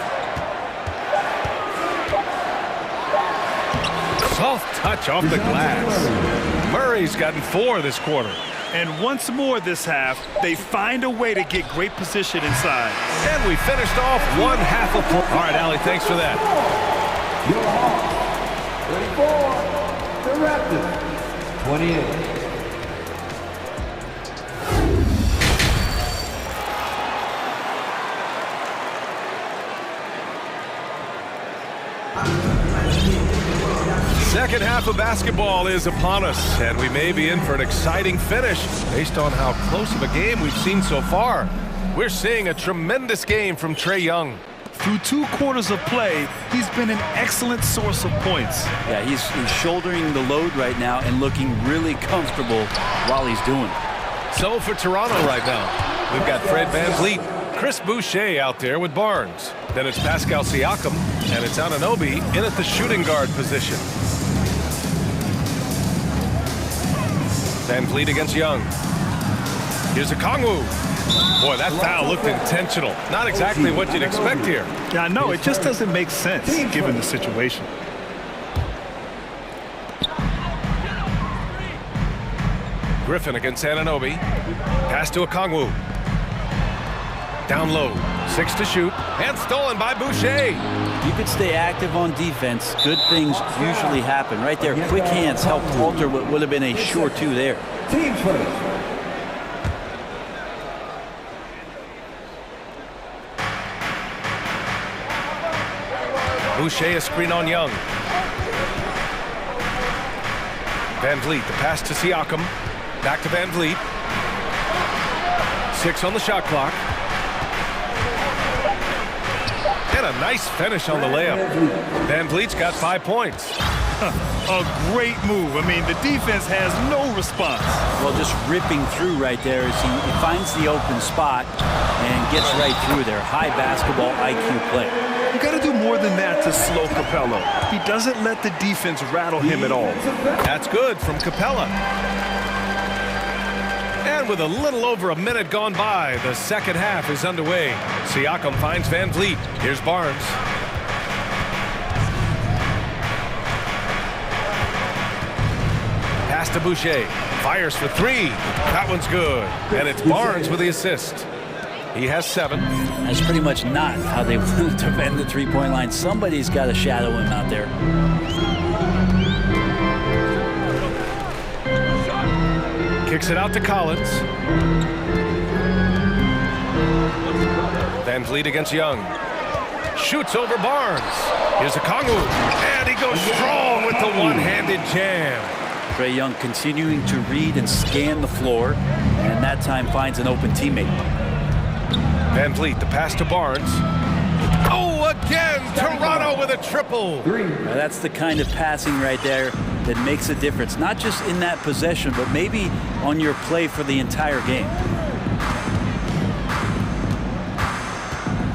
Soft touch off the glass. Murray's gotten 4 this quarter. And once more this half, they find a way to get great position inside. And we finished off one half of play. All right, Allie, thanks for that. 34, the Raptors, 28. Second half of basketball is upon us, and we may be in for an exciting finish based on how close of a game we've seen so far. We're seeing a tremendous game from Trae Young. Through 2 quarters of play, he's been an excellent source of points. Yeah, he's shouldering the load right now and looking really comfortable while he's doing it. So for Toronto right now, we've got Fred VanVleet, Chris Boucher out there with Barnes. Then it's Pascal Siakam, and it's Anunoby in at the shooting guard position. VanVleet against Young. Here's a Kongwu. Boy, that foul looked intentional. Not exactly what you'd expect here. Yeah, I know. It just doesn't make sense given the situation. Griffin against Anunoby. Pass to a Kongwu. Down low. 6 to shoot. And stolen by Boucher. You could stay active on defense. Good things usually happen. Right there, quick hands helped alter what would have been a sure 2 there. Team first. Boucher a screen on Young. VanVleet, the pass to Siakam. Back to VanVleet. 6 on the shot clock. And a nice finish on the layup. VanVleet's got 5 points. A great move. I mean, the defense has no response. Well, just ripping through right there as he finds the open spot and gets right through there. High basketball IQ play. You got to do more than that to slow Capella. He doesn't let the defense rattle him at all. That's good from Capella. And with a little over a minute gone by, the second half is underway. Siakam finds VanVleet. Here's Barnes. Pass to Boucher. Fires for 3. That one's good. And it's Barnes with the assist. He has 7. That's pretty much not how they want to defend the three-point line. Somebody's got to shadow him out there. Kicks it out to Collins. VanVleet against Young. Shoots over Barnes. Here's a Kongwu. And he goes strong with the one-handed jam. Trae Young continuing to read and scan the floor, and that time finds an open teammate. VanVleet, the pass to Barnes. Oh, again, Toronto with a triple. Now that's the kind of passing right there that makes a difference, not just in that possession, but maybe on your play for the entire game.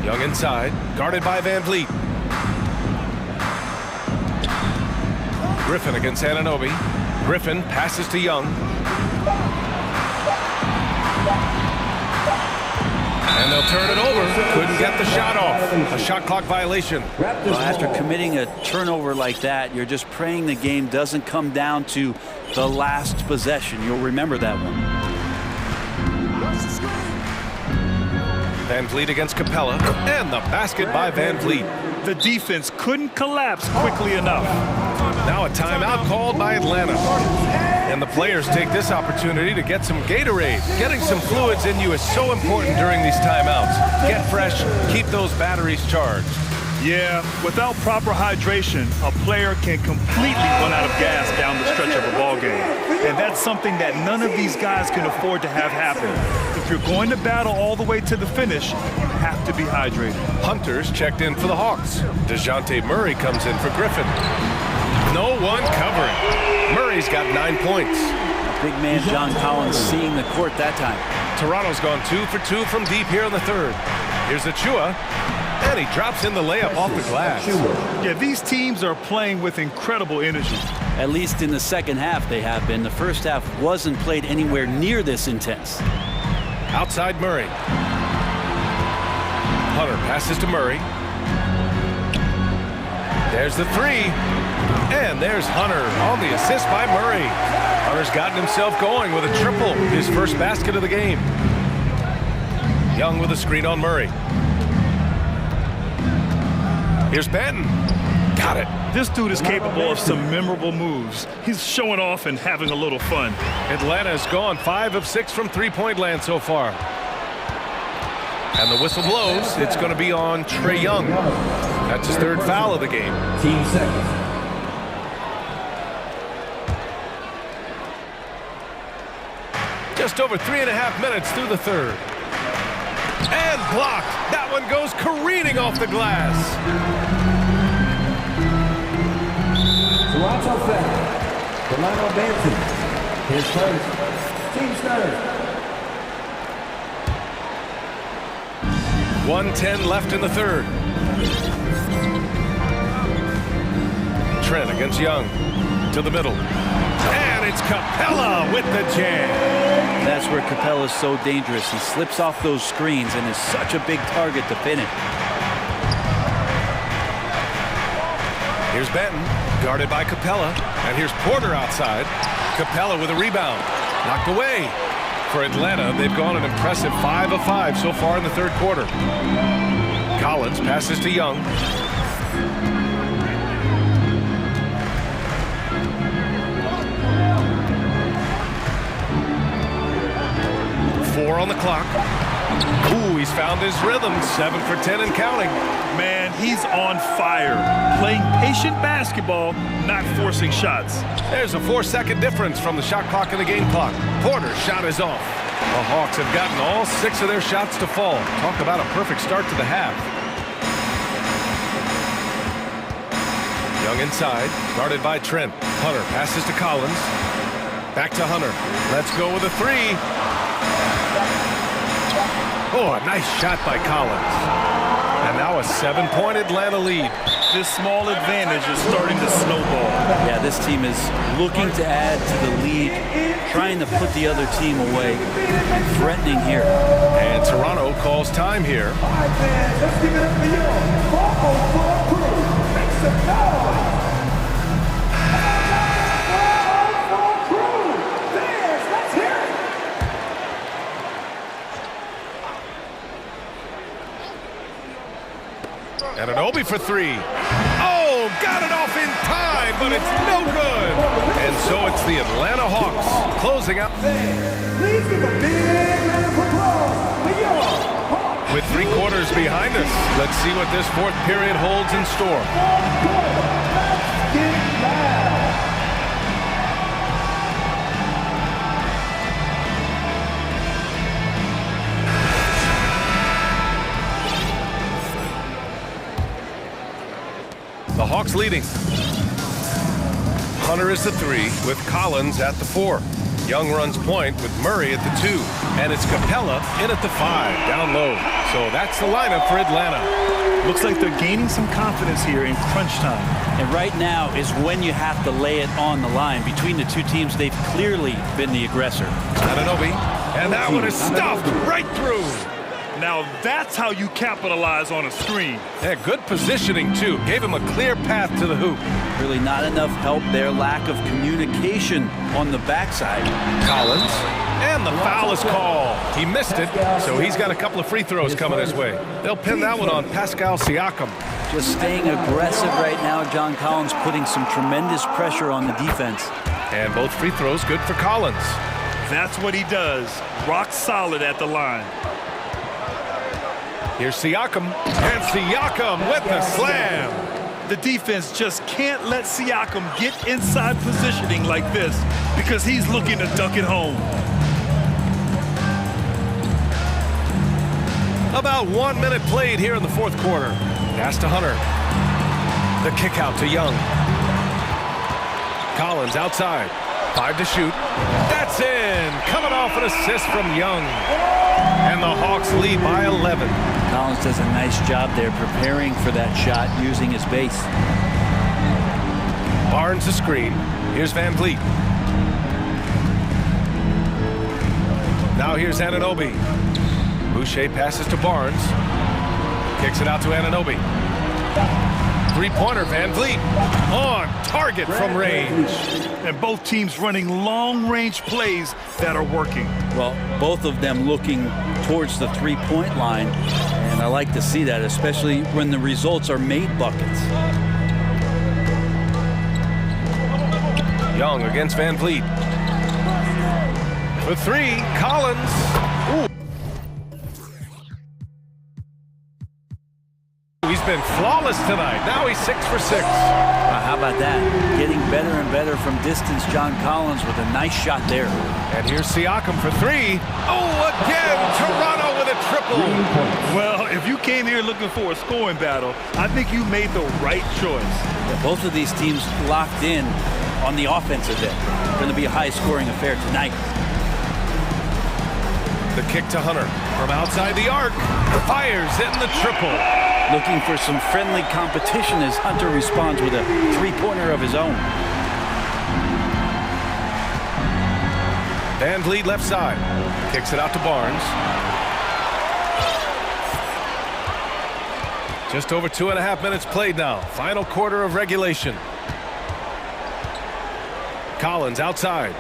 Young inside, guarded by VanVleet. Griffin against Anunoby. Griffin passes to Young. And they'll turn it over. Couldn't get the shot off. A shot clock violation. Well, after committing a turnover like that, you're just praying the game doesn't come down to the last possession. You'll remember that one. VanVleet against Capella. And the basket by VanVleet. The defense couldn't collapse quickly enough. Now a timeout called by Atlanta. And the players take this opportunity to get some Gatorade. Getting some fluids in you is so important during these timeouts. Get fresh, keep those batteries charged. Yeah, without proper hydration, a player can completely run out of gas down the stretch of a ball game. And that's something that none of these guys can afford to have happen. If you're going to battle all the way to the finish, you have to be hydrated. Hunter's checked in for the Hawks. DeJounte Murray comes in for Griffin. No one covering. Murray's got 9 points. Big man John Collins seeing the court that time. Toronto's gone 2 for 2 from deep here in the third. Here's Achua. And he drops in the layup off the glass. Yeah, these teams are playing with incredible energy. At least in the second half they have been. The first half wasn't played anywhere near this intense. Outside Murray. Hunter passes to Murray. There's the three. And there's Hunter on the assist by Murray. Hunter's gotten himself going with a triple, his first basket of the game. Young with a screen on Murray. Here's Benton. Got it. This dude is capable of some memorable moves. He's showing off and having a little fun. Atlanta's gone 5 of 6 from three-point land so far. And the whistle blows. It's going to be on Trae Young. That's his third foul of the game. Team seconds. Just over 3.5 minutes through the third. And blocked. That one goes careening off the glass. Toronto foul. Delano Benson. His first. Team's third. 1:10 left in the third. Trent against Young. To the middle. And it's Capella with the jam. That's where Capella's so dangerous. He slips off those screens and is such a big target to pin it. Here's Benton, guarded by Capella. And here's Porter outside. Capella with a rebound. Knocked away. For Atlanta, they've gone an impressive 5 of 5 so far in the third quarter. Collins passes to Young. On the clock. Ooh, he's found his rhythm. 7 for 10 and counting. Man, he's on fire. Playing patient basketball, not forcing shots. There's a 4-second difference from the shot clock and the game clock. Porter's shot is off. The Hawks have gotten all 6 of their shots to fall. Talk about a perfect start to the half. Young inside, guarded by Trent. Hunter passes to Collins. Back to Hunter. Let's go with a three. Oh, a nice shot by Collins. And now a 7-point Atlanta lead. This small advantage is starting to snowball. Yeah, this team is looking to add to the lead, trying to put the other team away, and threatening here. And Toronto calls time here. All right, fans, let's give it up for you. 404 crew. Make some noise. 404 crew. Fans, let's hear it. And an Obi for three. Oh, got it off in time, but it's no good. And so it's the Atlanta Hawks closing out. Please give a big round of applause for your Hawks. With 3 quarters behind us, let's see what this fourth period holds in store. Fourth quarter. Let's get loud. The Hawks leading. Hunter is the 3 with Collins at the 4. Young runs point with Murray at the 2. And it's Capella in at the 5, down low. So that's the lineup for Atlanta. Looks like they're gaining some confidence here in crunch time. And right now is when you have to lay it on the line. Between the two teams, they've clearly been the aggressor. Ananobi, and that one is stuffed right through. Now that's how you capitalize on a screen. Yeah, good positioning, too. Gave him a clear path to the hoop. Really not enough help there. Lack of communication on the backside. Collins, and the foul is called. He missed it, so he's got a couple of free throws coming his way. They'll pin that one on Pascal Siakam. Just staying aggressive right now. John Collins putting some tremendous pressure on the defense. And both free throws good for Collins. That's what he does. Rock solid at the line. Here's Siakam, and Siakam with the slam. The defense just can't let Siakam get inside positioning like this because he's looking to dunk it home. About 1 minute played here in the fourth quarter. Pass to Hunter. The kick out to Young. Collins outside. 5 to shoot. That's in. Coming off an assist from Young. And the Hawks lead by 11. Collins does a nice job there preparing for that shot using his base. Barnes the screen. Here's Van Vliet. Now here's Anunoby. Boucher passes to Barnes. Kicks it out to Anunoby. Three-pointer, Van Vliet. On target from range. And both teams running long-range plays that are working. Well, both of them looking towards the three-point line. And I like to see that, especially when the results are made buckets. Young against Van Vliet. For three, Collins. Ooh. He's been flawless tonight. Now he's 6 for 6. How about that? Getting better and better from distance, John Collins, with a nice shot there. And here's Siakam for three. Oh, again, Toronto with a triple. Well, if you came here looking for a scoring battle, I think you made the right choice. Yeah, both of these teams locked in on the offensive end. Going to be a high-scoring affair tonight. The kick to Hunter from outside the arc. Fires in the triple. Looking for some friendly competition as Hunter responds with a three-pointer of his own. Van Vliet left side. Kicks it out to Barnes. Just over 2.5 minutes played now. Final quarter of regulation. Collins outside.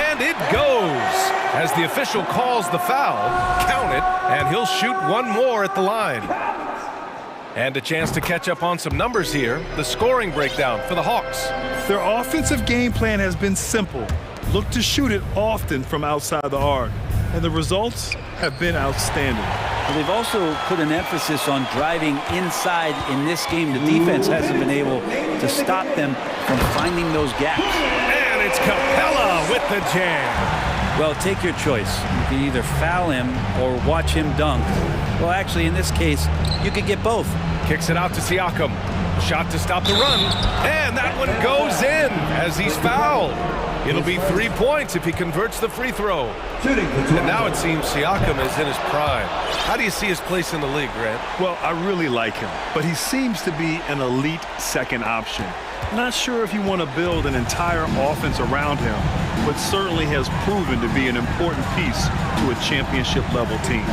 And it goes. As the official calls the foul, count it, and he'll shoot one more at the line. And a chance to catch up on some numbers here. The scoring breakdown for the Hawks. Their offensive game plan has been simple. Look to shoot it often from outside the arc. And the results have been outstanding. Well, they've also put an emphasis on driving inside in this game. The defense hasn't been able to stop them from finding those gaps. And it's Capella with the jam. Well, take your choice. You can either foul him or watch him dunk. Well, actually, in this case, you could get both. Kicks it out to Siakam. Shot to stop the run. And that one goes in as he's fouled. It'll be 3 points if he converts the free throw. And now it seems Siakam is in his prime. How do you see his place in the league, Grant? Well, I really like him, but he seems to be an elite second option. Not sure if you want to build an entire offense around him, but certainly has proven to be an important piece to a championship-level team.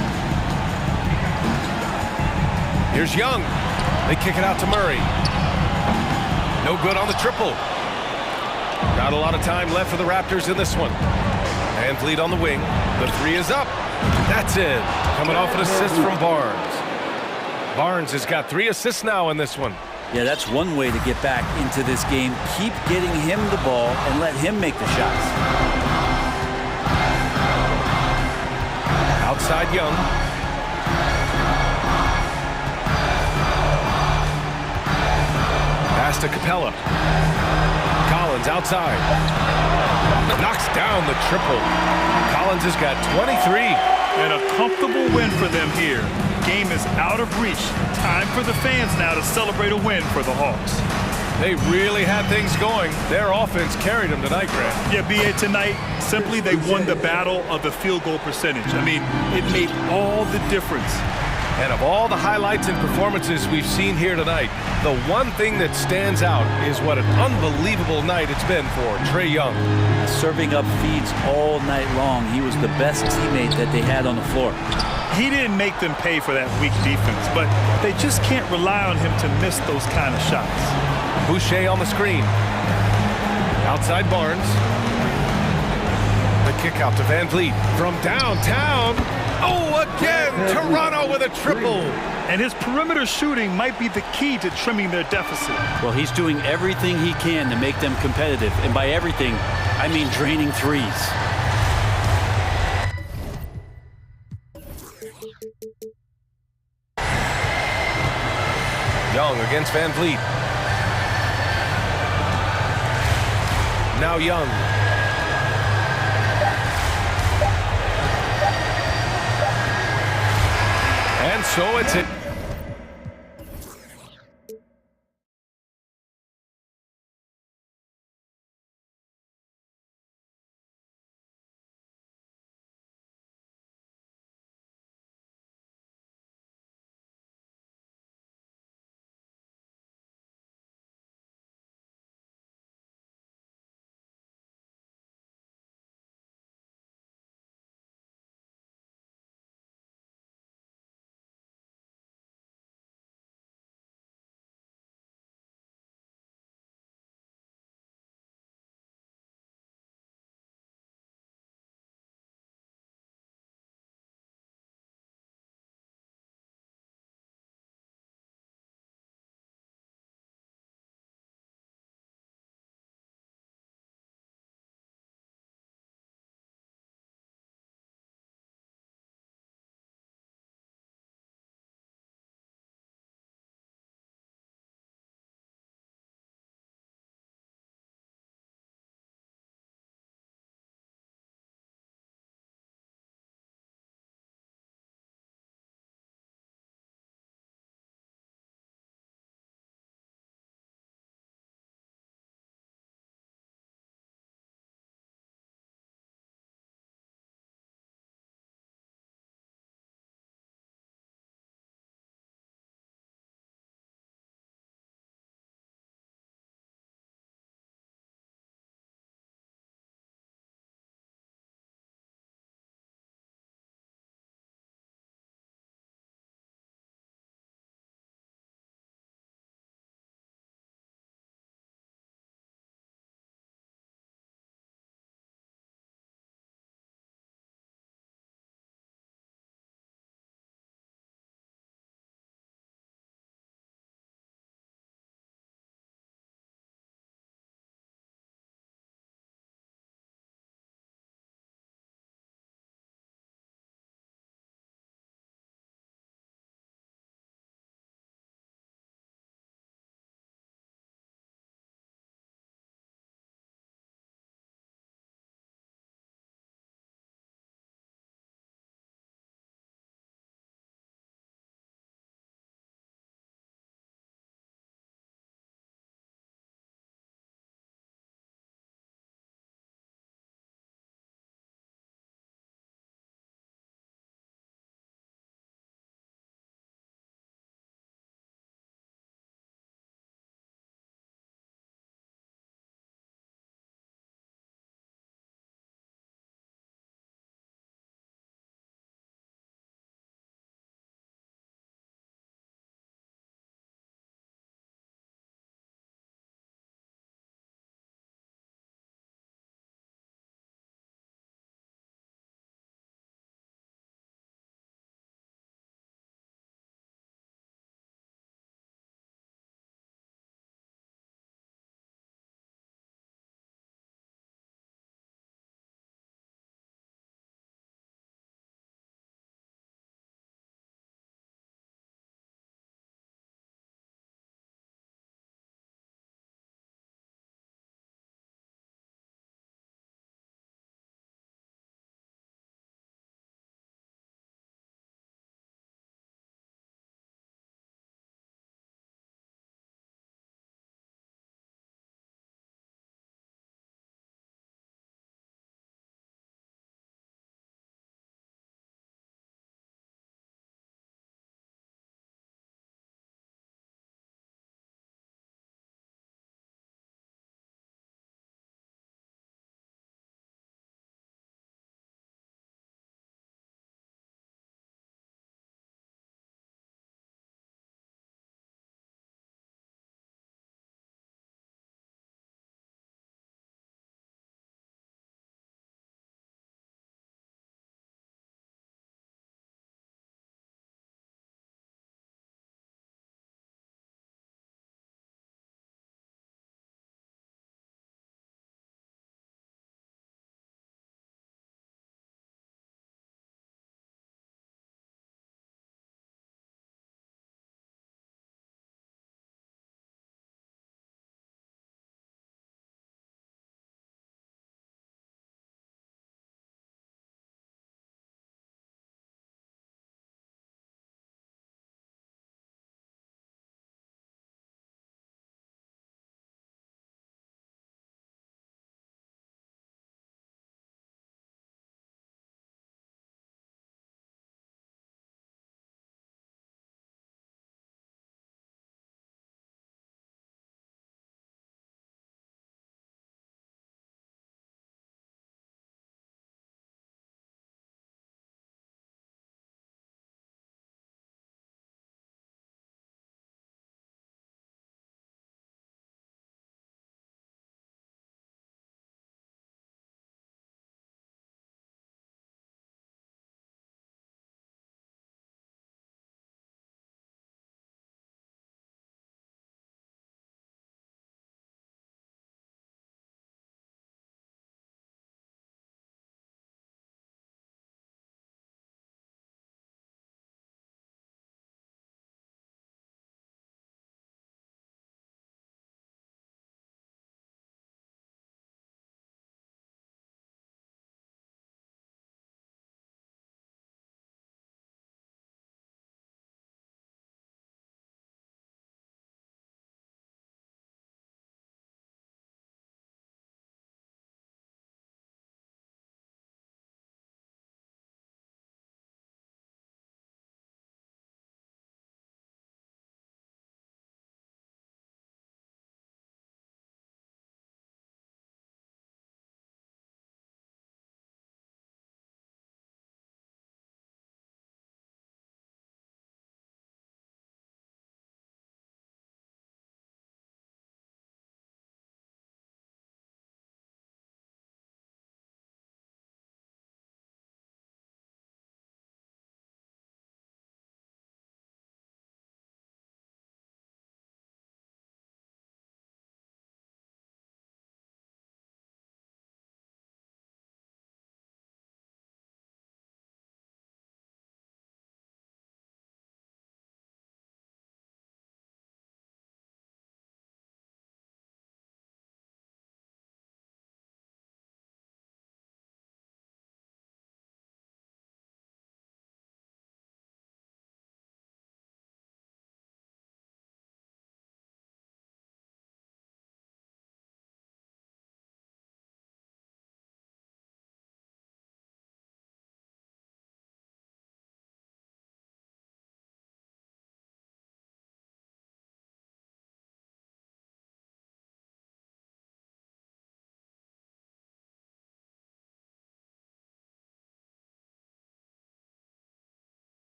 Here's Young. They kick it out to Murray. No good on the triple. Not a lot of time left for the Raptors in this one. Van Vliet on the wing. The three is up. That's it. Coming off an assist from Barnes. Barnes has got 3 assists now in this one. Yeah, that's one way to get back into this game. Keep getting him the ball and let him make the shots. Outside Young. Pass to Capella. Collins outside. Knocks down the triple. Collins has got 23. And a comfortable win for them here. Game is out of reach. Time for the fans now to celebrate a win for the Hawks. They really had things going. Their offense carried them tonight, Grant. Yeah, B.A., tonight, simply they won the battle of the field goal percentage. I mean, it made all the difference. And of all the highlights and performances we've seen here tonight, the one thing that stands out is what an unbelievable night it's been for Trae Young. Serving up feeds all night long. He was the best teammate that they had on the floor. He didn't make them pay for that weak defense, but they just can't rely on him to miss those kind of shots. Boucher on the screen. Outside Barnes. The kick out to Van Vliet from downtown. Oh, again, Toronto with a triple. And his perimeter shooting might be the key to trimming their deficit. Well, he's doing everything he can to make them competitive. And by everything, I mean draining threes. Young against Van Vliet. Now Young. And so it's it.